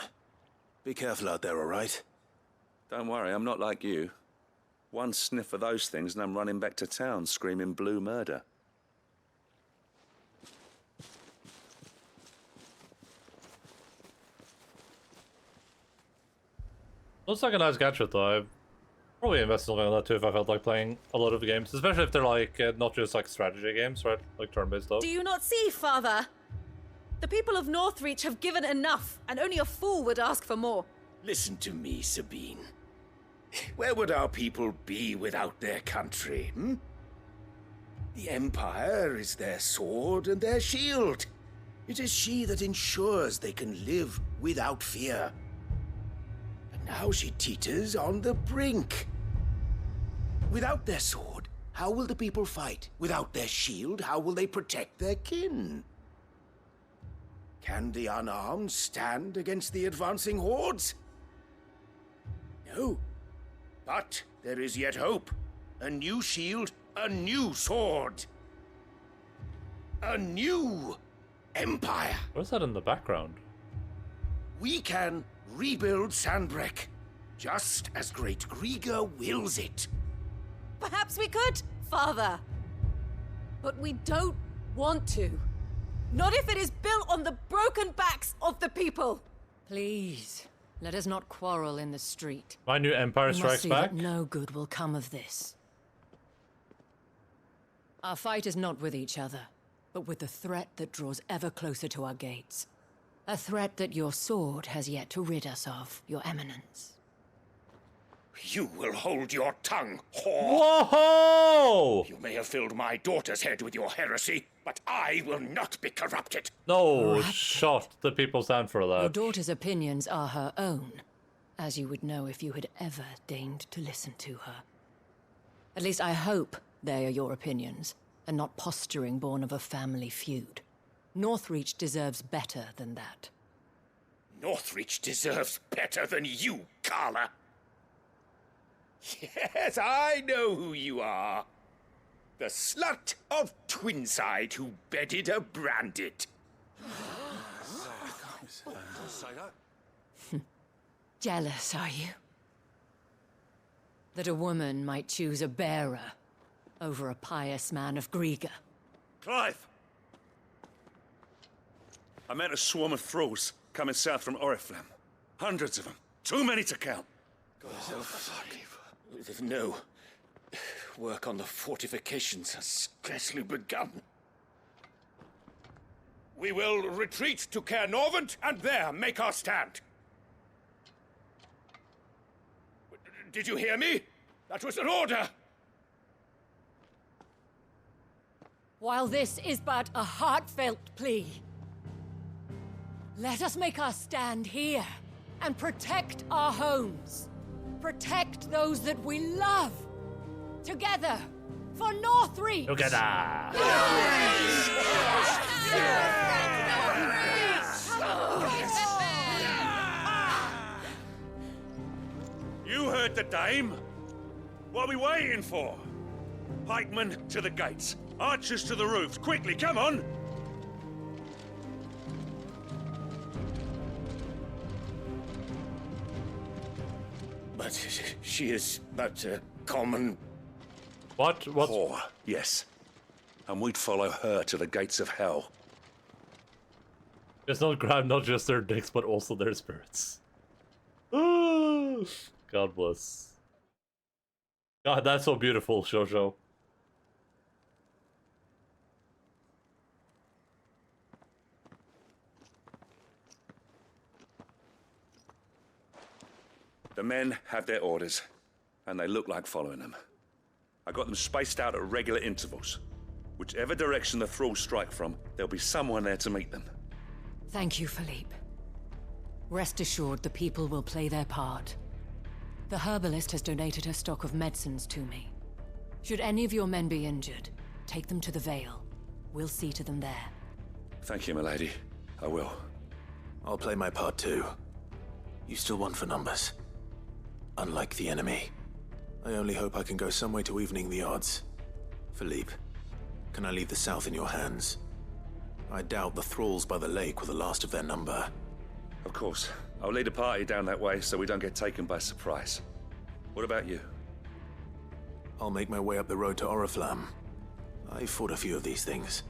Be careful out there, all right? Don't worry, I'm not like you. One sniff of those things and I'm running back to town screaming blue murder. Looks like a nice gadget, though. I'd probably invest in that too if I felt like playing a lot of the games, especially if they're like not just like strategy games, right? Like turn-based stuff. Do you not see, Father? The people of Northreach have given enough, and only a fool would ask for more. Listen to me, Sabine. Where would our people be without their country, hmm? The Empire is their sword and their shield. It is she that ensures they can live without fear. But now she teeters on the brink. Without their sword, how will the people fight? Without their shield, how will they protect their kin? Can the unarmed stand against the advancing hordes? No. But there is yet hope. A new shield, a new sword. A new empire. What's that in the background? We can rebuild Sandbreck, just as Great Grieger wills it. Perhaps we could, Father. But we don't want to. Not if it is built on the broken backs of the people. Please, let us not quarrel in the street. My new Empire We must Strikes see Back. that no good will come of this. Our fight is not with each other, but with the threat that draws ever closer to our gates. A threat that your sword has yet to rid us of, Your Eminence. You will hold your tongue, whore! Whoa! You may have filled my daughter's head with your heresy, but I will not be corrupted. No, shot the people stand for Your that. daughter's opinions are her own, as you would know if you had ever deigned to listen to her. At least I hope they are your opinions, and not posturing born of a family feud. Northreach deserves better than that. Northreach deserves better than you, Carla. Yes, I know who you are. The slut of Twinside who bedded a branded. Jealous, are you? That a woman might choose a bearer over a pious man of Griega? Clive! I met a swarm of thralls coming south from Oriflamme. Hundreds of them. Too many to count. There's no work on the fortifications has scarcely begun. We will retreat to Caernarvon and there make our stand. Did you hear me? That was an order! While this is but a heartfelt plea, let us make our stand here and protect our homes. Protect those that we love. Together, for Northreach! Together! You heard the dame. What are we waiting for? Pikemen to the gates. Archers to the roofs. Quickly, come on! But she is but a common... What? Whore, yes. And we'd follow her to the gates of hell. Just not grab not just their dicks, but also their spirits. God bless. God, that's so beautiful, Shoujo. The men have their orders, and they look like following them. I got them spaced out at regular intervals. Whichever direction the thralls strike from, there'll be someone there to meet them. Thank you, Philippe. Rest assured the people will play their part. The herbalist has donated her stock of medicines to me. Should any of your men be injured, take them to the Vale. We'll see to them there. Thank you, milady. I will. I'll play my part too. You still want for numbers. Unlike the enemy. I only hope I can go some way to evening the odds. Philippe, can I leave the south in your hands? I doubt the thralls by the lake were the last of their number. Of course. I'll lead a party down that way so we don't get taken by surprise. What about you? I'll make my way up the road to Oriflamme. I fought a few of these things.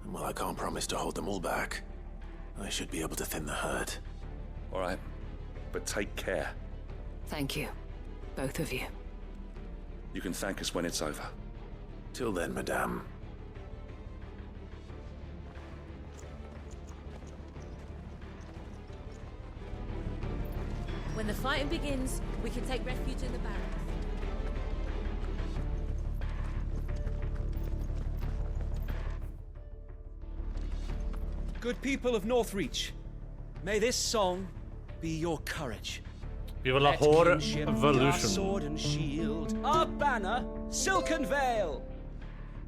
And while I can't promise to hold them all back, I should be able to thin the herd. All right. But take care. Thank you. Both of you. You can thank us when it's over. Till then, madame. When the fighting begins, we can take refuge in the barracks. Good people of Northreach, may this song be your courage. We will Let abhor kinship be our evolution. sword and shield, our banner, silken veil.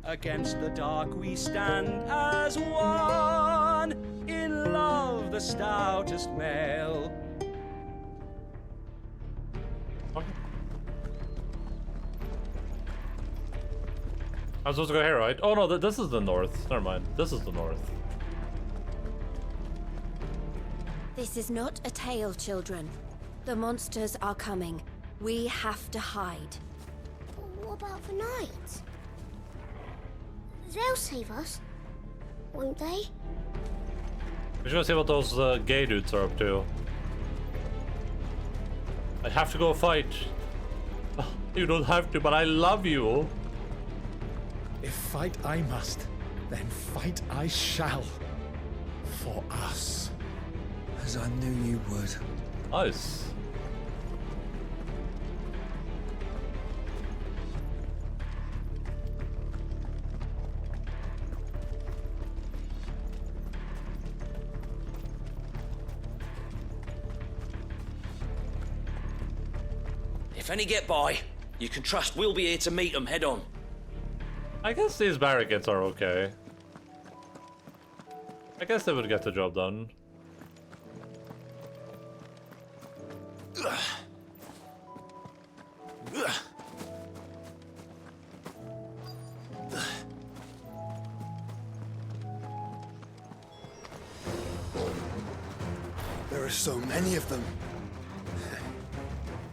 Against the dark we stand as one, in love the stoutest male. I'm supposed to go here, right? Oh no, this is the north. Never mind. This is the north. This is not a tale, children. The monsters are coming. We have to hide. But what about the knights? They'll save us, won't they? We should go see what those gay dudes are up to. I have to go fight. You don't have to, but I love you. If fight I must, then fight I shall. For us. As I knew you would. Nice. If any get by, you can trust we'll be here to meet them head on. I guess these barricades are okay. I guess they would get the job done. so many of them.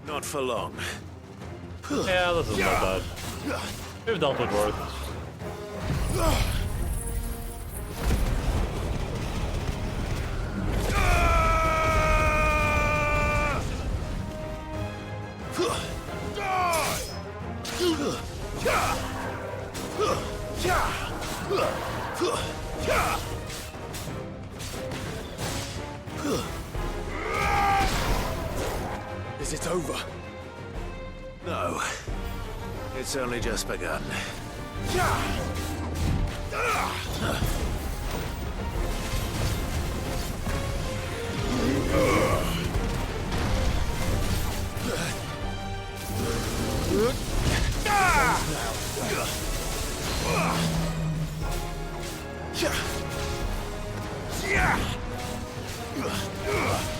Not for long. Yeah, this is not bad. We've dealt with worse. Is it over? No. It's only just begun.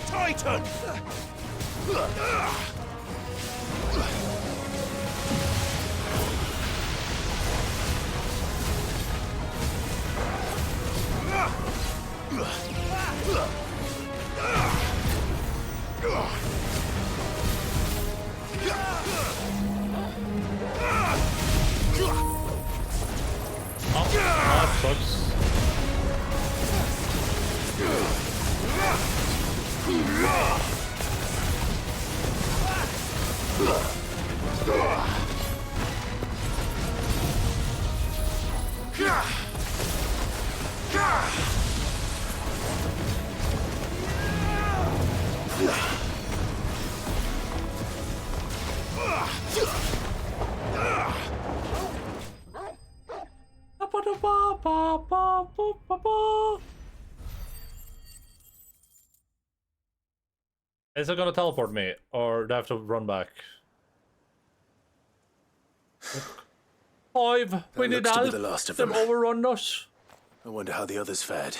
Titan! That sucks. Is it gonna teleport me, or do I have to run back? 5! We need looks to be help! the last of They've them. overrun us! I wonder how the others fared.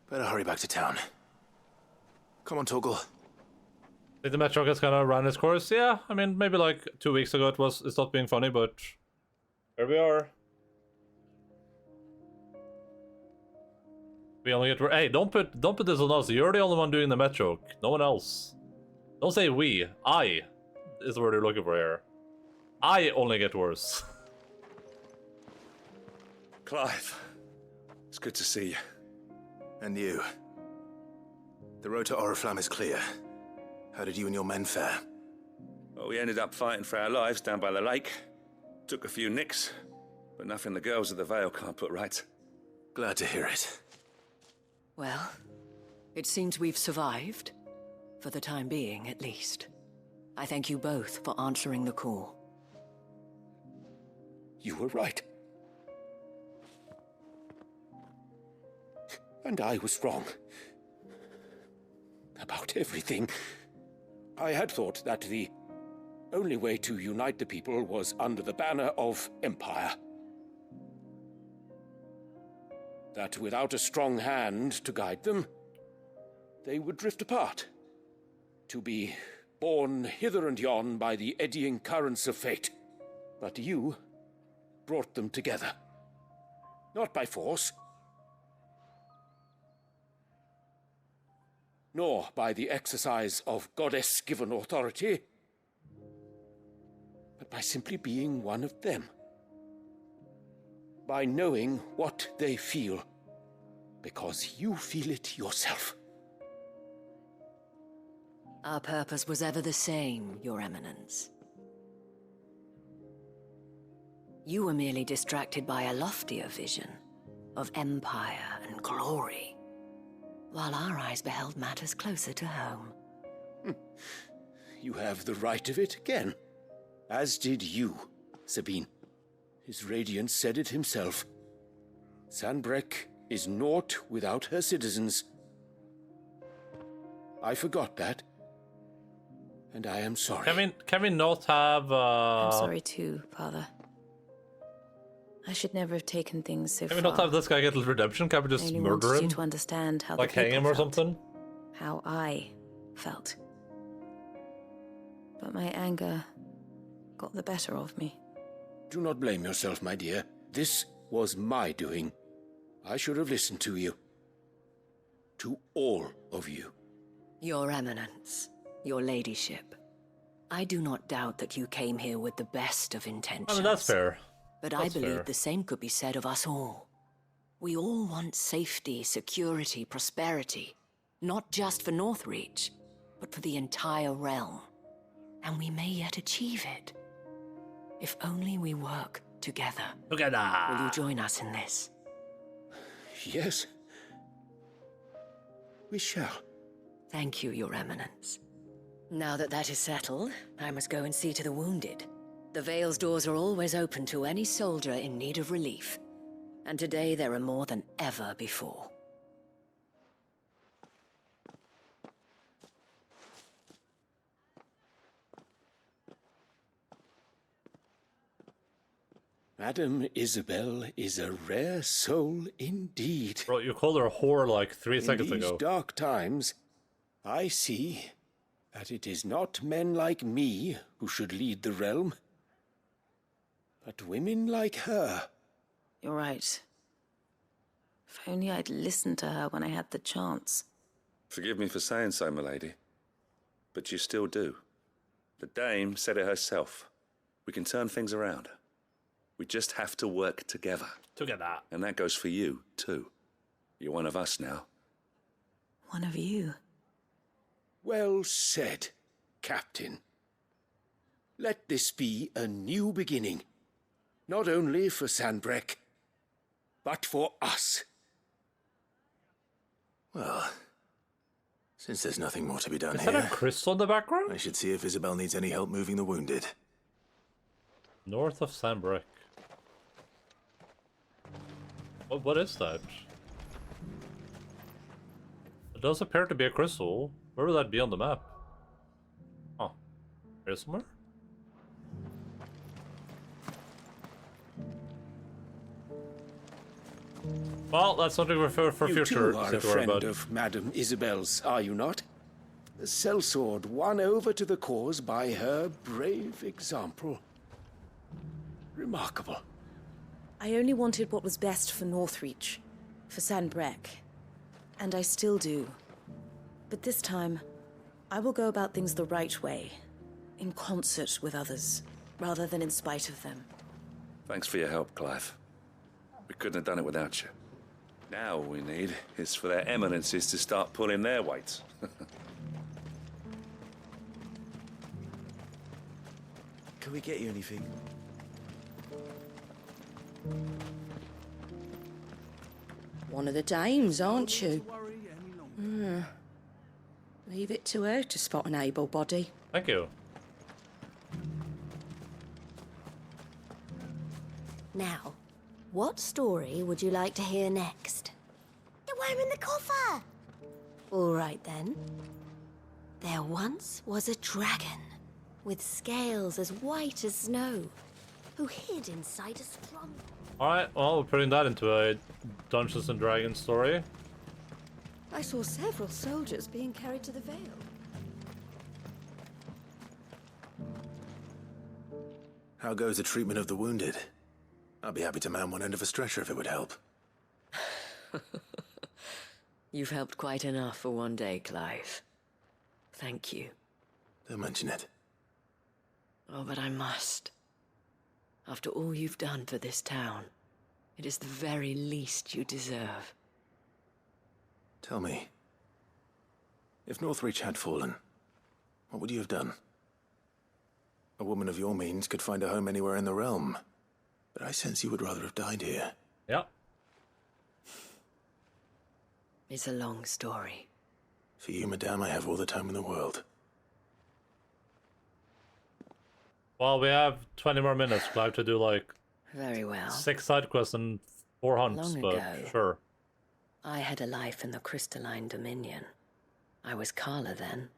Better hurry back to town. Come on, Torgal. Think the Metro has kind of run its course? Yeah, I mean, maybe like 2 weeks ago it stopped being funny, but here we are. We only get hey, don't put this on us. You're the only one doing the Metro, no one else. Don't say we. I is the word you're looking for here. I only get worse. Clive, it's good to see you. And you. The road to Oriflamme is clear. How did you and your men fare? Well, we ended up fighting for our lives down by the lake. Took a few nicks, but nothing the girls of the Vale can't put right. Glad to hear it. Well, it seems we've survived. For the time being, at least. I thank you both for answering the call. You were right. And I was wrong. About everything. I had thought that the only way to unite the people was under the banner of Empire. That without a strong hand to guide them, they would drift apart. To be borne hither and yon by the eddying currents of fate. But you brought them together. Not by force, nor by the exercise of goddess-given authority, but by simply being one of them. By knowing what they feel, because you feel it yourself. Our purpose was ever the same, Your Eminence. You were merely distracted by a loftier vision of empire and glory, while our eyes beheld matters closer to home. You have the right of it again. As did you, Sabine. His radiance said it himself. Sanbreque is naught without her citizens. I forgot that. And I am sorry. Can we not have I'm sorry too, Father. I should never have taken things so far. Can we not have this guy get his redemption? Can we just I only murder wanted him? you to understand how Like the hang people him or felt, something? how I felt. But my anger got the better of me. Do not blame yourself, my dear. This was my doing. I should have listened to you. To all of you. Your Eminence, your ladyship, I do not doubt that you came here with the best of intentions. I mean, that's fair. But That's I believe fair. the same could be said of us all. We all want safety, security, prosperity. Not just for Northreach, but for the entire realm. And we may yet achieve it. If only we work together. Together. Will you join us in this? Yes. We shall. Thank you, Your Eminence. Now that that is settled, I must go and see to the wounded. The Vale's doors are always open to any soldier in need of relief. And today there are more than ever before. Madame Isabel is a rare soul indeed. Bro, you called her a whore like 3 seconds In these ago. dark times, I see that it is not men like me who should lead the realm, but women like her. You're right. If only I'd listened to her when I had the chance. Forgive me for saying so, milady, but you still do. The dame said it herself. We can turn things around. We just have to work together. Together. And that goes for you, too. You're one of us now. One of you. Well said, Captain. Let this be a new beginning. Not only for Sanbreque, but for us. Well, since there's nothing more to be done Is here... that a crystal in the background? I should see if Isabel needs any help moving the wounded. North of Sanbreque. What is that? It does appear to be a crystal. Where would that be on the map? Oh, here somewhere? Well, that's something for You future too are to a worry friend about. of Madame Isabel's, are you not? The sellsword won over to the cause by her brave example. Remarkable. I only wanted what was best for Northreach, for Sanbreque. And I still do. But this time, I will go about things the right way, in concert with others, rather than in spite of them. Thanks for your help, Clive. We couldn't have done it without you. Now all we need is for their eminences to start pulling their weights. Can we get you anything? One of the dames, aren't you? Leave it to her to spot an able body. Thank you. Now, what story would you like to hear next? The one in the coffer! All right then. There once was a dragon with scales as white as snow who hid inside a strong... Alright, well, we're putting that into a Dungeons and Dragons story. I saw several soldiers being carried to the Vale. How goes the treatment of the wounded? I'd be happy to man one end of a stretcher if it would help. You've helped quite enough for one day, Clive. Thank you. Don't mention it. Oh, but I must. After all you've done for this town, it is the very least you deserve. Tell me, if Northreach had fallen, what would you have done? A woman of your means could find a home anywhere in the realm, but I sense you would rather have died here. Yeah. It's a long story. For you, madame, I have all the time in the world. Well, we have 20 more minutes, Clive, to do like Very well. 6 side quests and 4 hunts, Long but ago. sure. I had a life in the Crystalline Dominion. I was Carla then,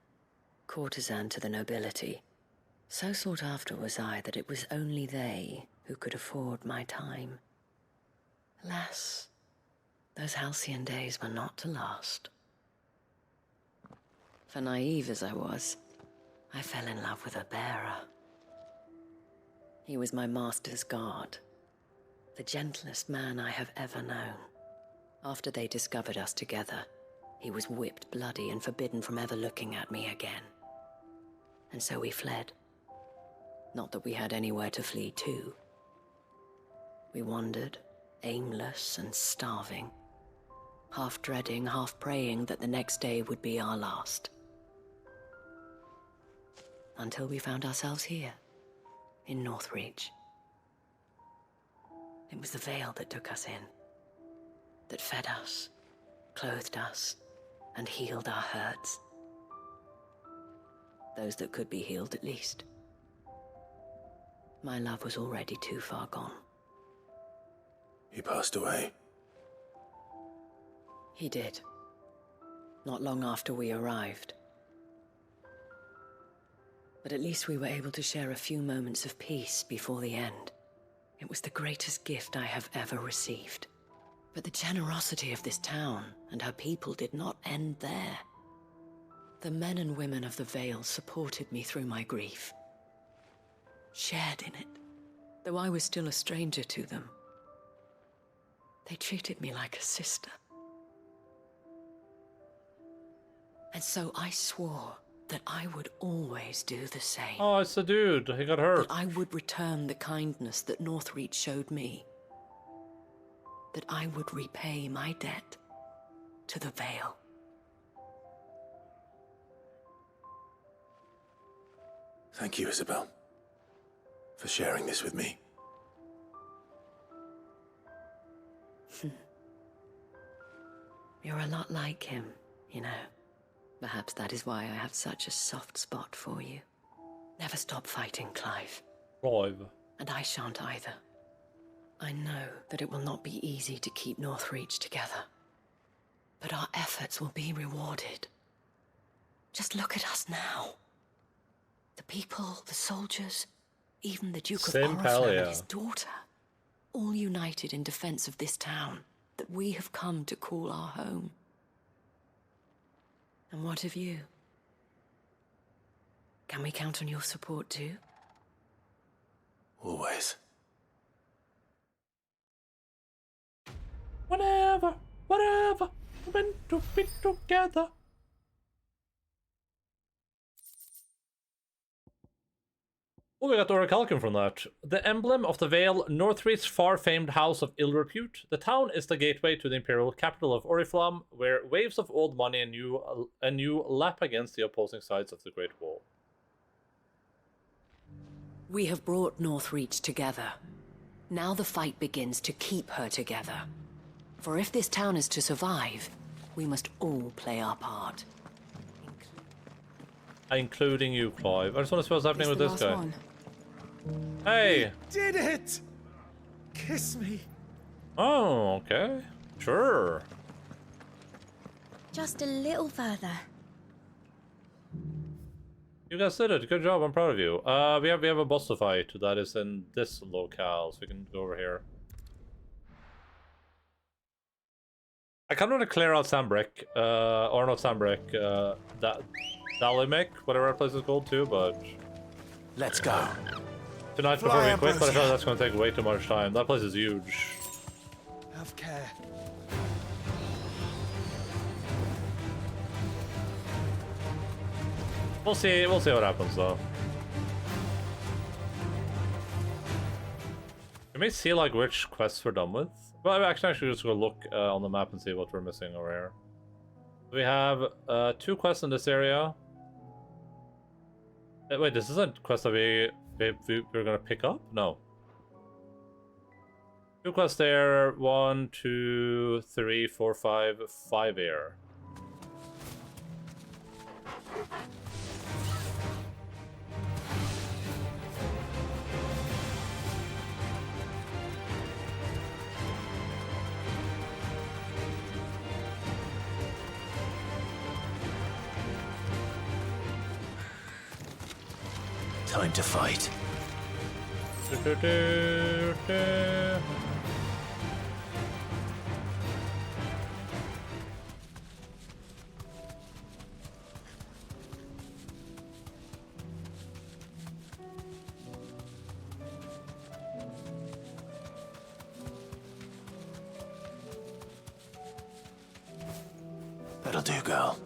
courtesan to the nobility. So sought after was I that it was only they who could afford my time. Alas, those halcyon days were not to last. For naive as I was, I fell in love with a bearer. He was my master's guard, the gentlest man I have ever known. After they discovered us together, He was whipped bloody and forbidden from ever looking at me again. And so we fled. Not that we had anywhere to flee to. We wandered, aimless and starving, half dreading, half praying that the next day would be our last. Until we found ourselves here, in Northreach. It was the Vale that took us in, that fed us, clothed us, and healed our hurts. Those that could be healed, at least. My love was already too far gone. He passed away. He did. Not long after we arrived. But at least we were able to share a few moments of peace before the end. It was the greatest gift I have ever received. But the generosity of this town and her people did not end there. The men and women of the Vale supported me through my grief. Shared in it, though I was still a stranger to them. They treated me like a sister. And so I swore that I would always do the same. Oh, it's the dude. He got hurt. That I would return the kindness that Northreach showed me. That I would repay my debt to the Vale. Thank you, Isabel, for sharing this with me. You're a lot like him, you know. Perhaps that is why I have such a soft spot for you. Never stop fighting, Clive. Clive. And I shan't either. I know that it will not be easy to keep Northreach together. But our efforts will be rewarded. Just look at us now. The people, the soldiers, even the Duke of Oriflamme and his daughter. All united in defense of this town that we have come to call our home. And what of you? Can we count on your support too? Always. Whatever, we're meant to be together. Oh, we got orichalcum from that. The emblem of the Vale, Northreach's far-famed house of ill repute. The town is the gateway to the imperial capital of Oriflamme, where waves of old money and new lap against the opposing sides of the Great Wall. We have brought Northreach together. Now the fight begins to keep her together. For if this town is to survive, we must all play our part. Including you, Clive. I just want to see what's happening with this guy. One. Hey! Did it! Kiss me. Oh, okay. Sure. Just a little further. You guys did it. Good job. I'm proud of you. We have a boss to fight that is in this locale, so we can go over here. I kind of want to clear out Sambrick, or not Sambrick, Dalimek, whatever that place is called too, but... Let's go. Tonight before we quit, but I feel like that's going to take way too much time. That place is huge. Have care. We'll see what happens though. We may see like which quests we're done with. Well, I actually just go look on the map and see what we're missing over here. We have 2 quests in this area. Wait, this isn't quest that we're gonna pick up? No. 2 quests there. 1, 2, 3, 4, 5. 5 here. Time to fight. That'll do, girl.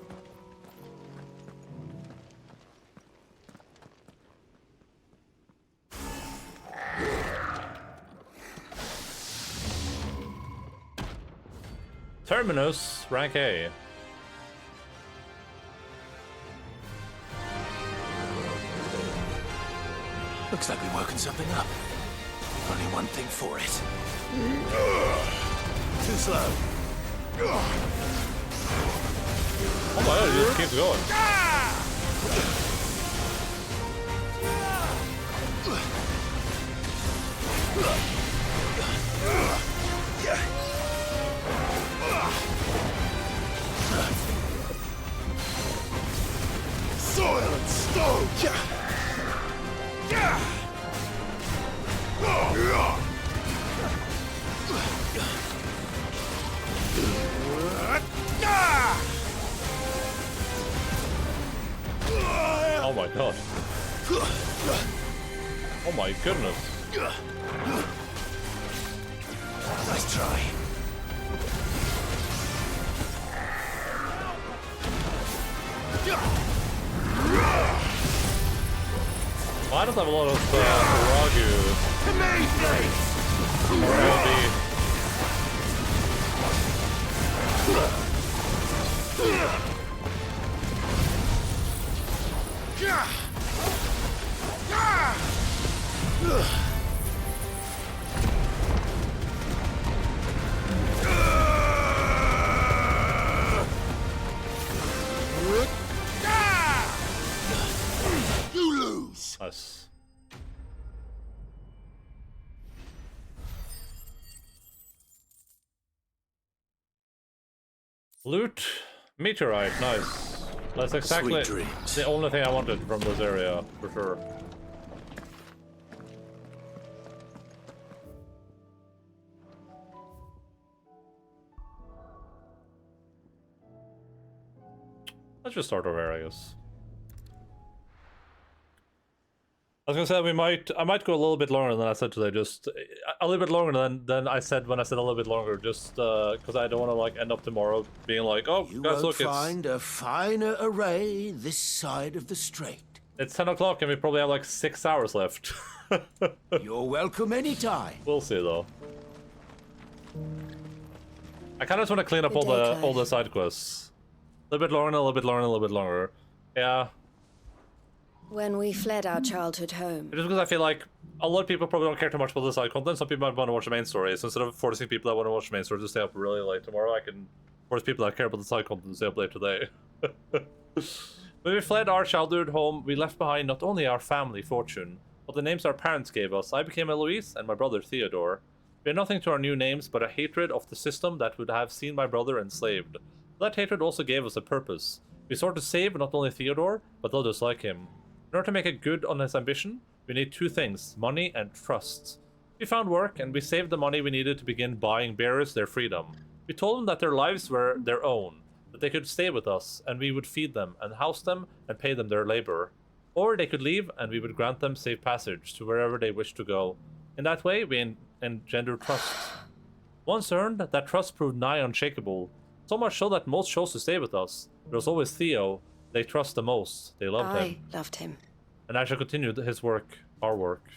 Terminus, rank A. Looks like we're working something up. Only one thing for it. Too slow. Oh my god, it just keeps going. Soil and stone! Oh my god. Oh my goodness. Nice try. Well, I just have a lot of Ragu. Or You lose! Nice. Loot, meteorite, nice. That's exactly the only thing I wanted from this area, for sure. Let's just start over here, I guess. I was gonna say I might go a little bit longer than I said today. Just a little bit longer than I said when I said a little bit longer. Just because I don't want to like end up tomorrow being like, oh, You guys, won't look, find a finer array this side of the strait. it's 10 o'clock and we probably have like 6 hours left. You're welcome anytime. We'll see though. I kind of just want to clean up all the side quests. A little bit longer, and a little bit longer, and a little bit longer. Yeah. When we fled our childhood home. Just because I feel like a lot of people probably don't care too much about the side content. Some people might want to watch the main story. So instead of forcing people that want to watch the main story to stay up really late tomorrow, I can force people that care about the side content to stay up late today. When we fled our childhood home, we left behind not only our family fortune, but the names our parents gave us. I became Eloise and my brother Theodore. We had nothing to our new names but a hatred of the system that would have seen my brother enslaved. That hatred also gave us a purpose. We sought to save not only Theodore, but others like him. In order to make it good on his ambition, we need two things, money and trust. We found work, and we saved the money we needed to begin buying bearers their freedom. We told them that their lives were their own, that they could stay with us, and we would feed them, and house them, and pay them their labor. Or they could leave, and we would grant them safe passage to wherever they wished to go. In that way, we engendered trust. Once earned, that trust proved nigh unshakable, so much so that most chose to stay with us. There was always Theo. They trust the most. They loved him. I loved him. And I shall continue his work, our work.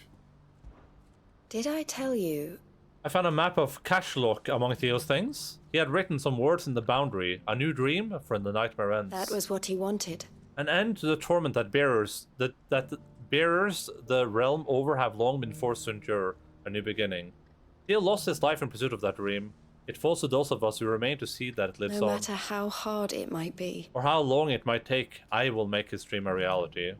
Did I tell you? I found a map of Cashlock among Theo's things. He had written some words in the boundary, a new dream for when the nightmare ends. That was what he wanted. An end to the torment that bearers the realm over have long been forced to endure, a new beginning. Theo lost his life in pursuit of that dream. It falls to those of us who remain to see that it lives No on. matter how hard it might be. Or how long it might take, I will make his dream a reality.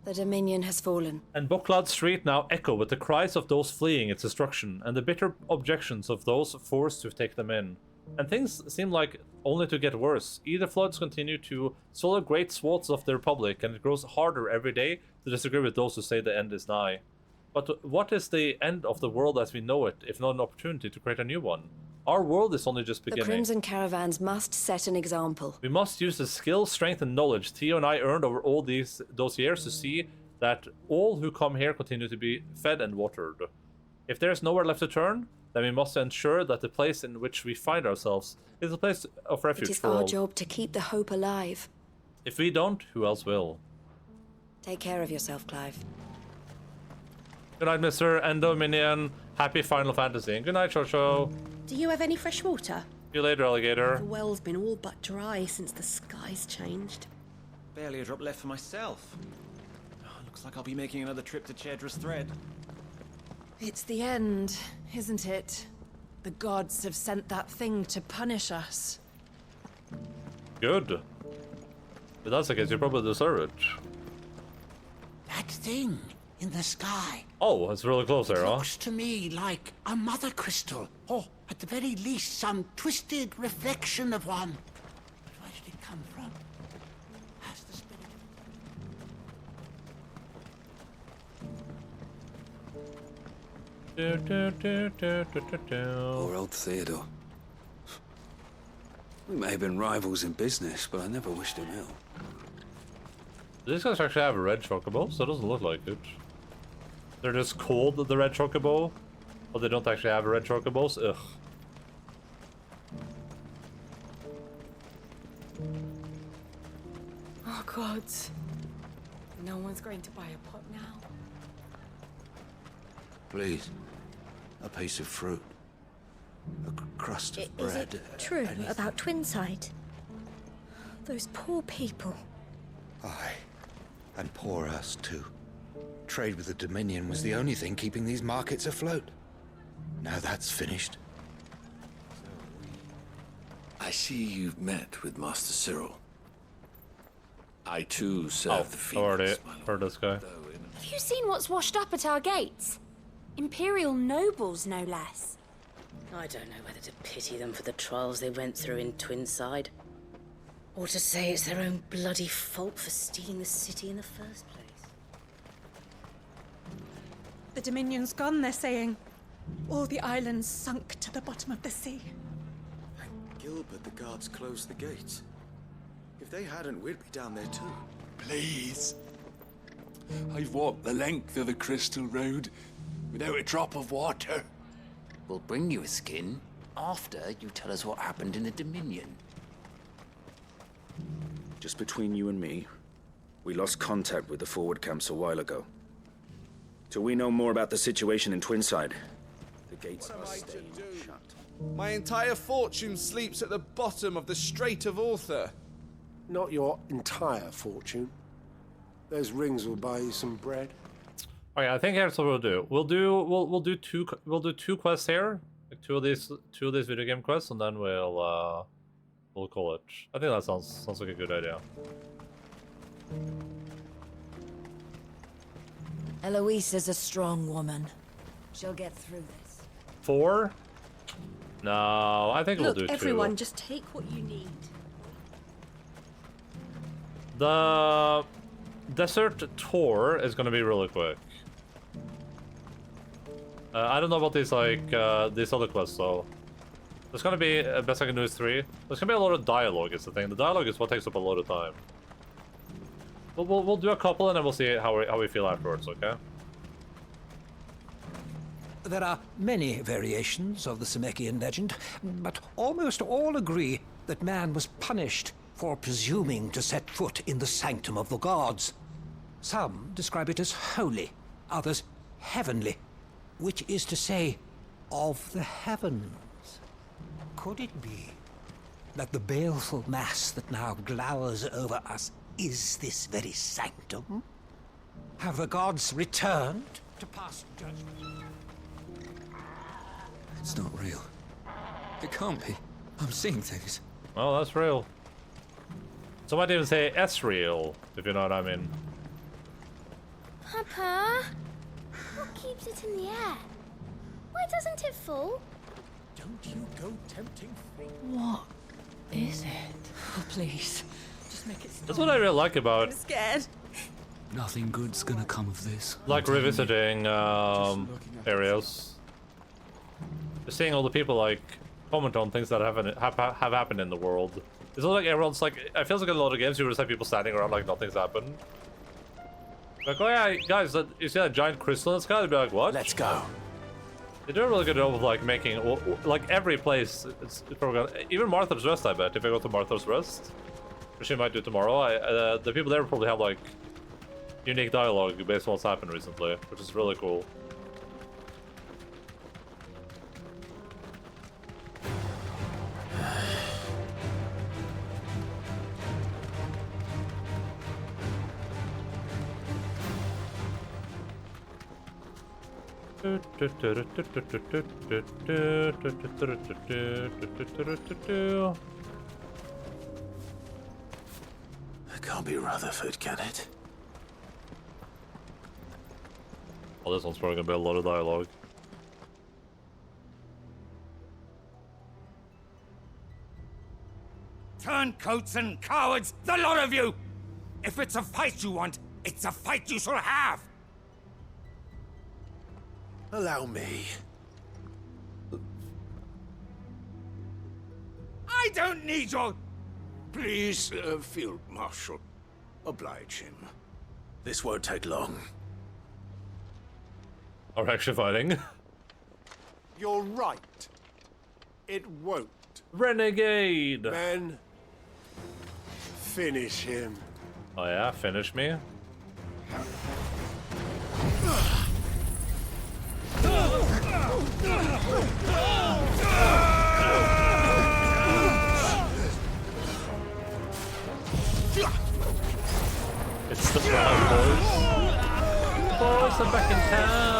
The Dominion has fallen. And Bucklad Street now echo with the cries of those fleeing its destruction, and the bitter objections of those forced to take them in. And things seem like only to get worse. Either floods continue to swallow great swaths of the Republic, and it grows harder every day to disagree with those who say the end is nigh. But what is the end of the world as we know it, if not an opportunity to create a new one? Our world is only just beginning. The Crimson Caravans must set an example. We must use the skill, strength, and knowledge Theo and I earned over all those years to see that all who come here continue to be fed and watered. If there is nowhere left to turn, then we must ensure that the place in which we find ourselves is a place of refuge It is for our all. job to keep the hope alive. If we don't, who else will? Take care of yourself, Clive. Good night, Mr. Endominion. Happy Final Fantasy. And good night, Chocho. Do you have any fresh water? See you later, alligator. The well's been all but dry since the skies changed. Barely a drop left for myself. Oh, looks like I'll be making another trip to Chedra's Thread. It's the end, isn't it? The gods have sent that thing to punish us. Good. If that's the case, you probably deserve it. That thing in the sky. Oh, it's really close there, huh? Looks to me like a mother crystal. Or, at the very least, some twisted reflection of one. But where did it come from? Has the spirit... Poor old Theodore. We may have been rivals in business, but I never wished him ill. These guys actually have a red chocobo, so it doesn't look like it. They're just called the red chocobo, but they don't actually have red chocobos. Ugh. Oh, gods. No one's going to buy a pot now. Please, a piece of fruit. A crust of Is bread. it true anything. about Twinside? Those poor people. Aye. And poor us, too. Trade with the Dominion was the only thing keeping these markets afloat. Now that's finished. I see you've met with Master Cyril. I too serve the I've Phoenix. already heard this guy. Have you seen what's washed up at our gates? Imperial nobles, no less. I don't know whether to pity them for the trials they went through in Twinside, or to say it's their own bloody fault for stealing the city in the first place. The Dominion's gone, they're saying. All the islands sunk to the bottom of the sea. Gilbert, the guards closed the gates. If they hadn't, we'd be down there too. Please. I've walked the length of the Crystal Road without a drop of water. We'll bring you a skin after you tell us what happened in the Dominion. Just between you and me, we lost contact with the forward camps a while ago. Till we know more about the situation in Twinside, the gates are staying shut. My entire fortune sleeps at the bottom of the Strait of Arthur. Not your entire fortune. Those rings will buy you some bread. Okay, I think here's what we'll do. We'll do two quests here, like two of these video game quests, and then we'll call it. I think that sounds like a good idea. Eloise is a strong woman. She'll get through this. 4? No, I think we'll do 2. Everyone, just take what you need. The desert tour is gonna be really quick. I don't know about these these other quests though. There's gonna be best I can do is 3. There's gonna be a lot of dialogue. Is the thing. The dialogue is what takes up a lot of time. We'll do a couple and then we'll see how we feel afterwards. Okay. There are many variations of the Semekian legend, but almost all agree that man was punished for presuming to set foot in the sanctum of the gods. Some describe it as holy, others heavenly, which is to say, of the heavens. Could it be that the baleful mass that now glowers over us is this very sanctum? Have the gods returned to pass judgment? It's not real. It can't be. I'm seeing things. Well, that's real. Some might even say it's real, if you know what I mean. Papa, what keeps it in the air? Why doesn't it fall? Don't you go tempting fate. What is it? Oh, please. Just make it stop. That's what I really like about I'm scared. Nothing good's gonna come of this. like revisiting areas. Just seeing all the people like comment on things that have happened in the world. It's not like everyone's like. It feels like a lot of games you just have people standing around like nothing's happened. Like, oh yeah, guys, you see that giant crystal in the sky? They'd be like, what? Let's go. They do a really good job of like making like every place. It's even Martha's Rest. I bet if I go to Martha's Rest, which I might do tomorrow, the people there probably have like unique dialogue based on what's happened recently, which is really cool. I can't be Rutherford, can it? Well, this one's probably gonna be a lot of dialogue. Turncoats and cowards, the lot of you! If it's a fight you want, it's a fight you shall have! Allow me. I don't need your... Please, Field Marshal. Oblige him. This won't take long. Are actually fighting? You're right. It won't. Renegade! Men, finish him. Oh yeah, finish me? It's the Proud Boys. Boys are back in town.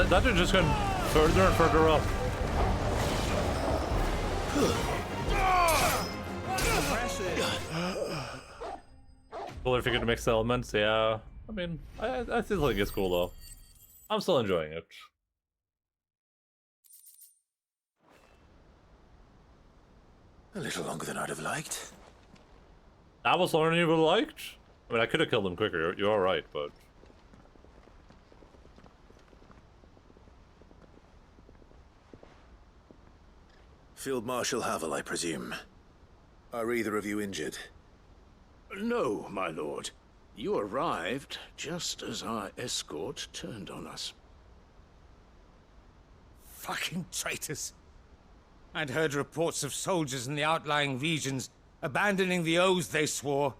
That dude just going further and further up. Cool if you could mix the elements, yeah. I mean, I still think it's cool though. I'm still enjoying it. A little longer than I'd have liked. That was longer than you would have liked? I mean, I could have killed him quicker, you're alright, but... Field Marshal Havel, I presume. Are either of you injured? No, my lord. You arrived just as our escort turned on us. Fucking traitors. I'd heard reports of soldiers in the outlying regions abandoning the oaths they swore.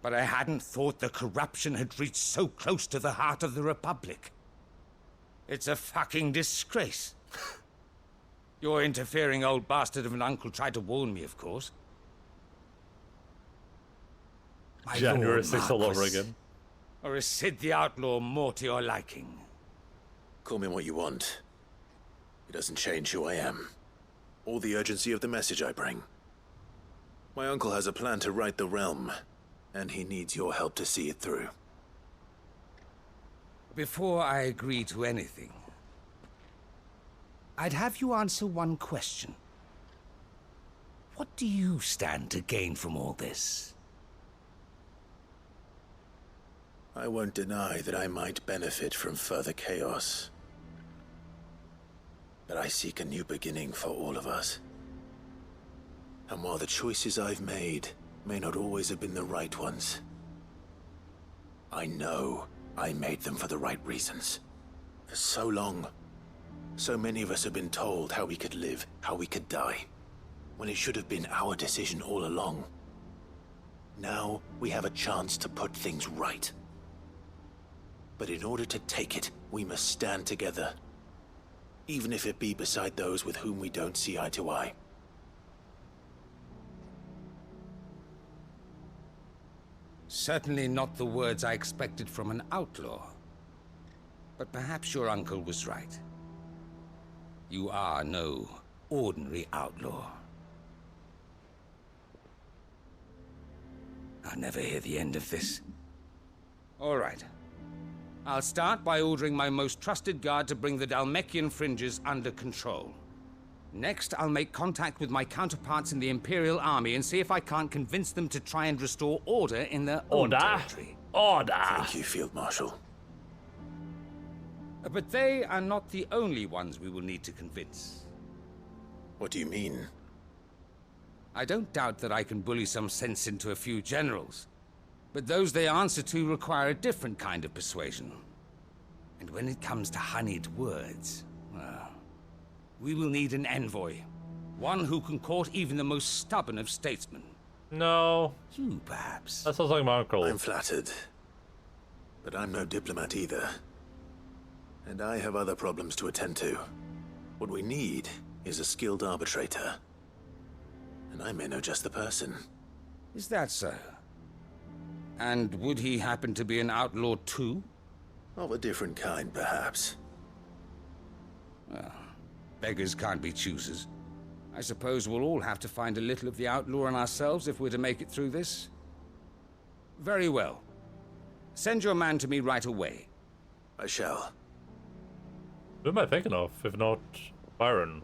But I hadn't thought the corruption had reached so close to the heart of the Republic. It's a fucking disgrace. Your interfering old bastard of an uncle tried to warn me, of course. My January Lord 6th all over Marquis. again. Or is Sid the Outlaw more to your liking? Call me what you want. It doesn't change who I am, or the urgency of the message I bring. My uncle has a plan to right the realm, and he needs your help to see it through. Before I agree to anything, I'd have you answer one question. What do you stand to gain from all this? I won't deny that I might benefit from further chaos. But I seek a new beginning for all of us. And while the choices I've made may not always have been the right ones, I know I made them for the right reasons. For so long, so many of us have been told how we could live, how we could die, when it should have been our decision all along. Now we have a chance to put things right. But in order to take it, we must stand together, even if it be beside those with whom we don't see eye to eye. Certainly not the words I expected from an outlaw. But perhaps your uncle was right. You are no ordinary outlaw. I'll never hear the end of this. All right. I'll start by ordering my most trusted guard to bring the Dhalmekian fringes under control. Next, I'll make contact with my counterparts in the Imperial Army and see if I can't convince them to try and restore order in their own territory. Order! Thank you, Field Marshal. But they are not the only ones we will need to convince. What do you mean? I don't doubt that I can bully some sense into a few generals, but those they answer to require a different kind of persuasion. And when it comes to honeyed words, well, we will need an envoy. One who can court even the most stubborn of statesmen. No. You, perhaps. That sounds like my uncle. I'm flattered. But I'm no diplomat either. And I have other problems to attend to. What we need is a skilled arbitrator. And I may know just the person. Is that so? And would he happen to be an outlaw too? Of a different kind, perhaps. Well, beggars can't be choosers. I suppose we'll all have to find a little of the outlaw in ourselves if we're to make it through this. Very well. Send your man to me right away. I shall. Who am I thinking of, if not Byron?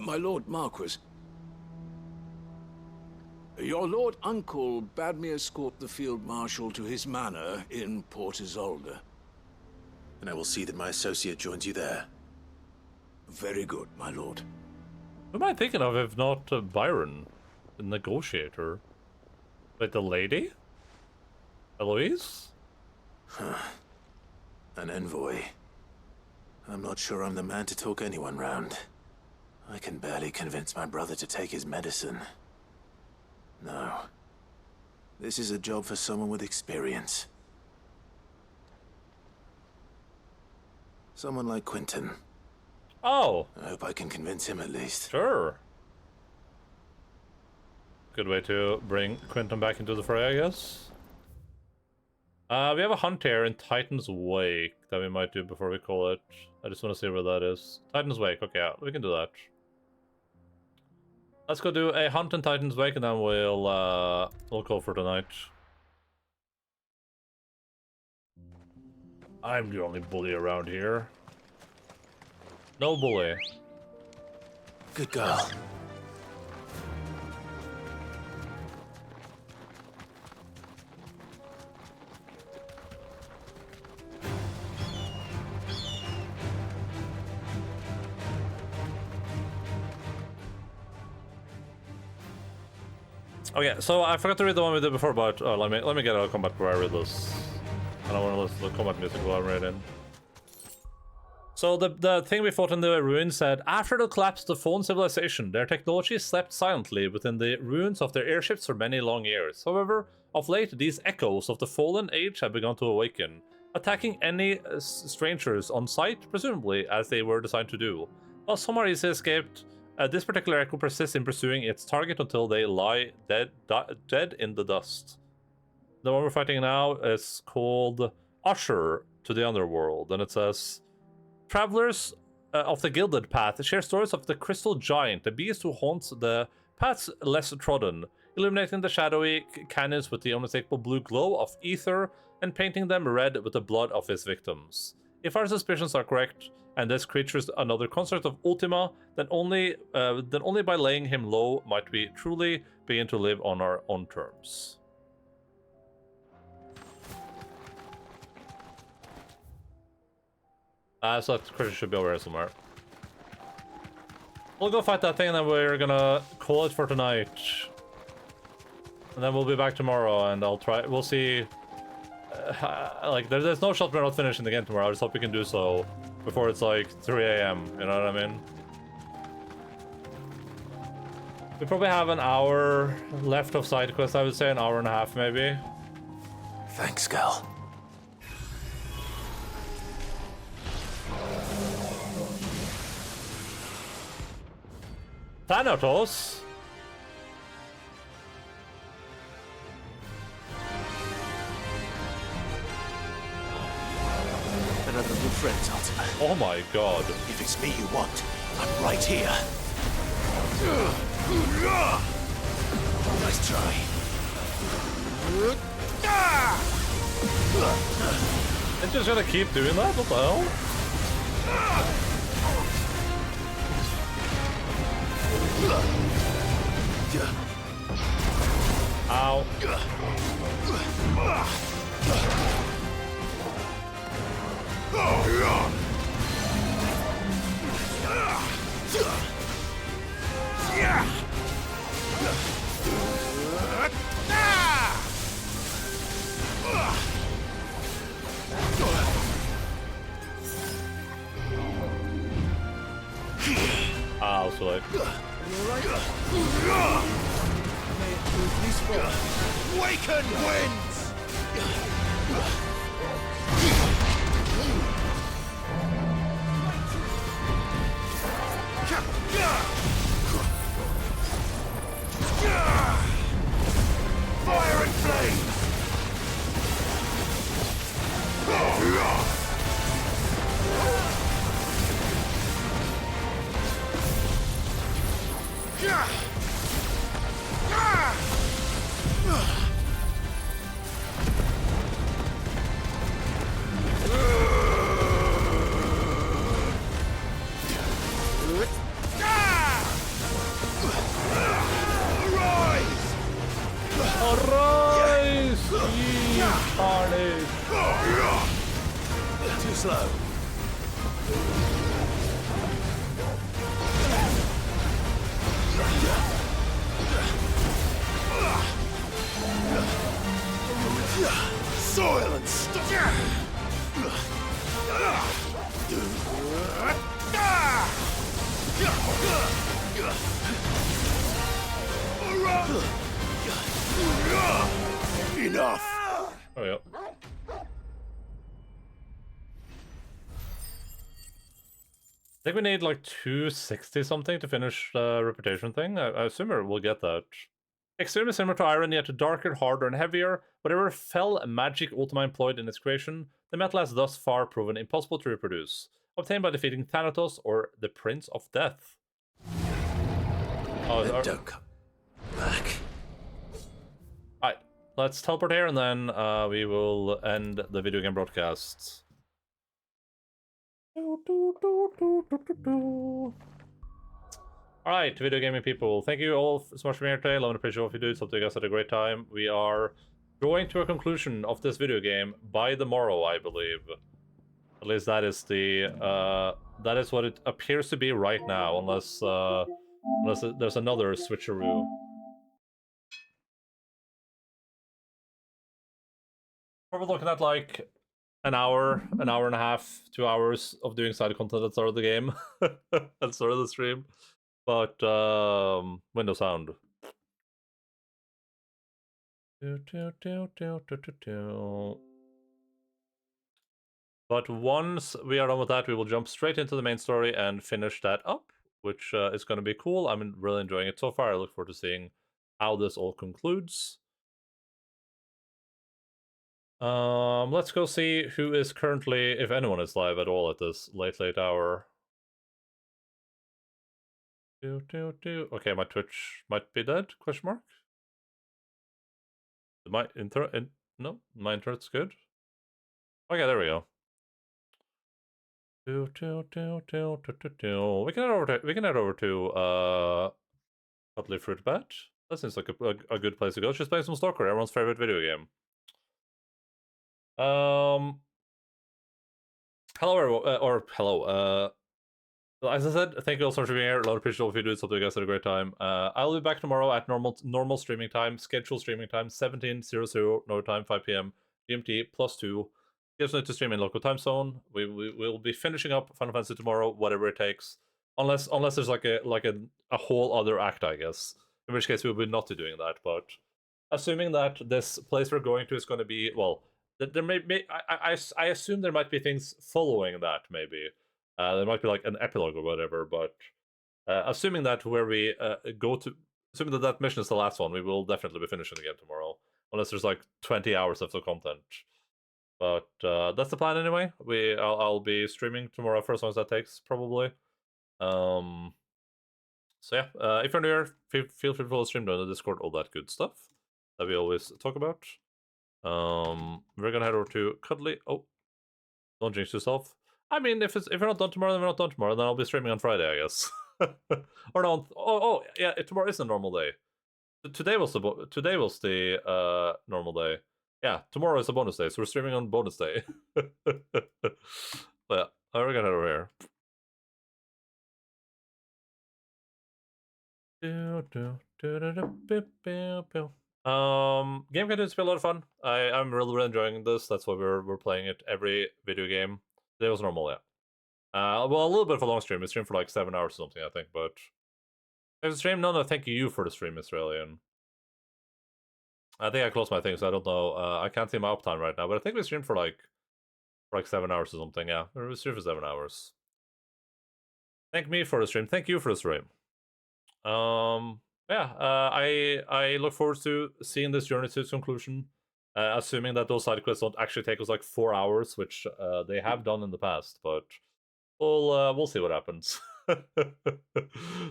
My Lord Marquis. Your Lord Uncle bade me escort the Field Marshal to his manor in Port Isolde. And I will see that my associate joins you there. Very good, my lord. Who am I thinking of, if not Byron, the negotiator? Wait, the lady? Eloise? Huh. An envoy. I'm not sure I'm the man to talk anyone round. I can barely convince my brother to take his medicine. No. This is a job for someone with experience. Someone like Quentin. Oh! I hope I can convince him at least. Sure. Good way to bring Quentin back into the fray, I guess. We have a hunt here in Titan's Wake that we might do before we call it. I just want to see where that is. Titan's Wake, okay, yeah, we can do that. Let's go do a hunt in Titan's Wake and then we'll call for tonight. I'm the only bully around here. No bully. Good girl. Okay, so I forgot to read the one we did before, but let me get a combat before I read this. I don't want to listen to the combat music while I'm reading. So the thing we fought in the ruins said, after the collapse of the fallen civilization, their technology slept silently within the ruins of their airships for many long years. However, of late, these echoes of the fallen age have begun to awaken, attacking any strangers on sight, presumably as they were designed to do. While some are easily escaped, this particular echo persists in pursuing its target until they lie dead in the dust. The one we're fighting now is called Usher to the Underworld, and it says, travelers of the Gilded Path share stories of the Crystal Giant, the beast who haunts the paths less trodden, illuminating the shadowy canyons with the unmistakable blue glow of ether and painting them red with the blood of his victims. If our suspicions are correct, and this creature is another construct of Ultima, then only by laying him low might we truly begin to live on our own terms. So that creature should be over here somewhere. We'll go fight that thing, and then we're gonna call it for tonight. And then we'll be back tomorrow, and we'll see. Like, there's no shot we're not finishing the game tomorrow. I just hope we can do so before it's like 3 AM, you know what I mean? We probably have an hour left of side quests, I would say, an hour and a half maybe. Thanks, girl. Thanatos? Another good friends, Ultima. Oh my god. If it's me you want, I'm right here. Nice try. It's just gonna keep doing that? What the hell? Ow. too late. Waken winds! Fire and flame! Arise, ye carnage! Too slow. Soil and stuff! Enough! Oh, yeah. I think we need like 260 something to finish the reputation thing. I assume we'll get that. Extremely similar to iron, yet darker, harder, and heavier. Whatever fell magic Ultima employed in its creation, the metal has thus far proven impossible to reproduce. Obtained by defeating Thanatos or the Prince of Death. Oh, Don't come back. Alright, let's teleport here and then we will end the video game broadcast. Alright, video gaming people, thank you all so much for being here today. Love and appreciate what you do. Hope you guys had a great time. We are drawing to a conclusion of this video game by the morrow, I believe. At least that is the that is what it appears to be right now, unless there's another switcheroo. Probably looking at like an hour and a half, 2 hours of doing side content at the start of the game, at the start of the stream. But Windows sound. But once we are done with that, we will jump straight into the main story and finish that up, which is going to be cool. I'm really enjoying it so far. I look forward to seeing how this all concludes. Let's go see who is currently, if anyone is live at all at this late hour. Okay, my Twitch might be dead, question mark? My internet, no, my internet's good. Okay, there we go. We can head over to Cuddly Fruit Bat. That seems like a good place to go. She's playing some Stalker, everyone's favorite video game. Hello everyone, hello, as I said, thank you all so much for being here. A lot of appreciate if you do it. Hope you guys had a great time. I'll be back tomorrow at normal streaming time, scheduled streaming time, 17:00 Northern Time, 5 p.m. GMT +2. Gives me to stream in local time zone. We will be finishing up Final Fantasy tomorrow, whatever it takes, unless there's like a whole other act, I guess. In which case we will not be doing that. But assuming that this place we're going to is going to be, well, there may I assume there might be things following that, maybe. There might be like an epilogue or whatever, but assuming that where we assuming that mission is the last one, we will definitely be finishing the game tomorrow, unless there's like 20 hours of the content. But that's the plan anyway. I'll be streaming tomorrow for as long as that takes, probably. So yeah, if you're new here, feel free to follow the stream down the Discord, all that good stuff that we always talk about. We're gonna head over to Cuddly. Oh, don't jinx yourself. I mean, if you're not done tomorrow, then we're not done tomorrow. Then I'll be streaming on Friday, I guess. Or no? Oh, yeah. Tomorrow is a normal day. Today was the normal day. Yeah, tomorrow is a bonus day, so we're streaming on bonus day. But yeah, we're gonna head over here. Game continues to be a lot of fun. I'm really enjoying this. That's why we're playing it every video game. Today was normal, yeah. Well, a little bit of a long stream. We streamed for like 7 hours or something, I think, but There's a stream? No, thank you for the stream, Australian. I think I closed my thing, so I don't know. I can't see my uptime right now, but I think we streamed for like 7 hours or something. Yeah, we streamed for 7 hours. Thank me for the stream. Thank you for the stream. Yeah, I look forward to seeing this journey to its conclusion. Assuming that those side quests don't actually take us like 4 hours, which they have done in the past, but we'll see what happens.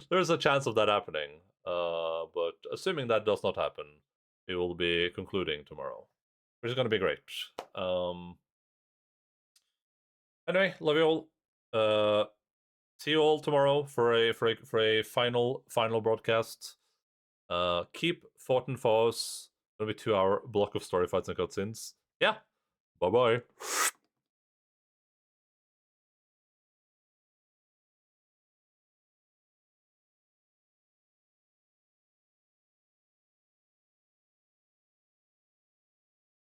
There's a chance of that happening, but assuming that does not happen, we will be concluding tomorrow, which is going to be great. Anyway, love you all. See you all tomorrow for a final broadcast. Keep fought and foes. It'll be 2-hour block of story fights and cutscenes. Yeah. Bye bye.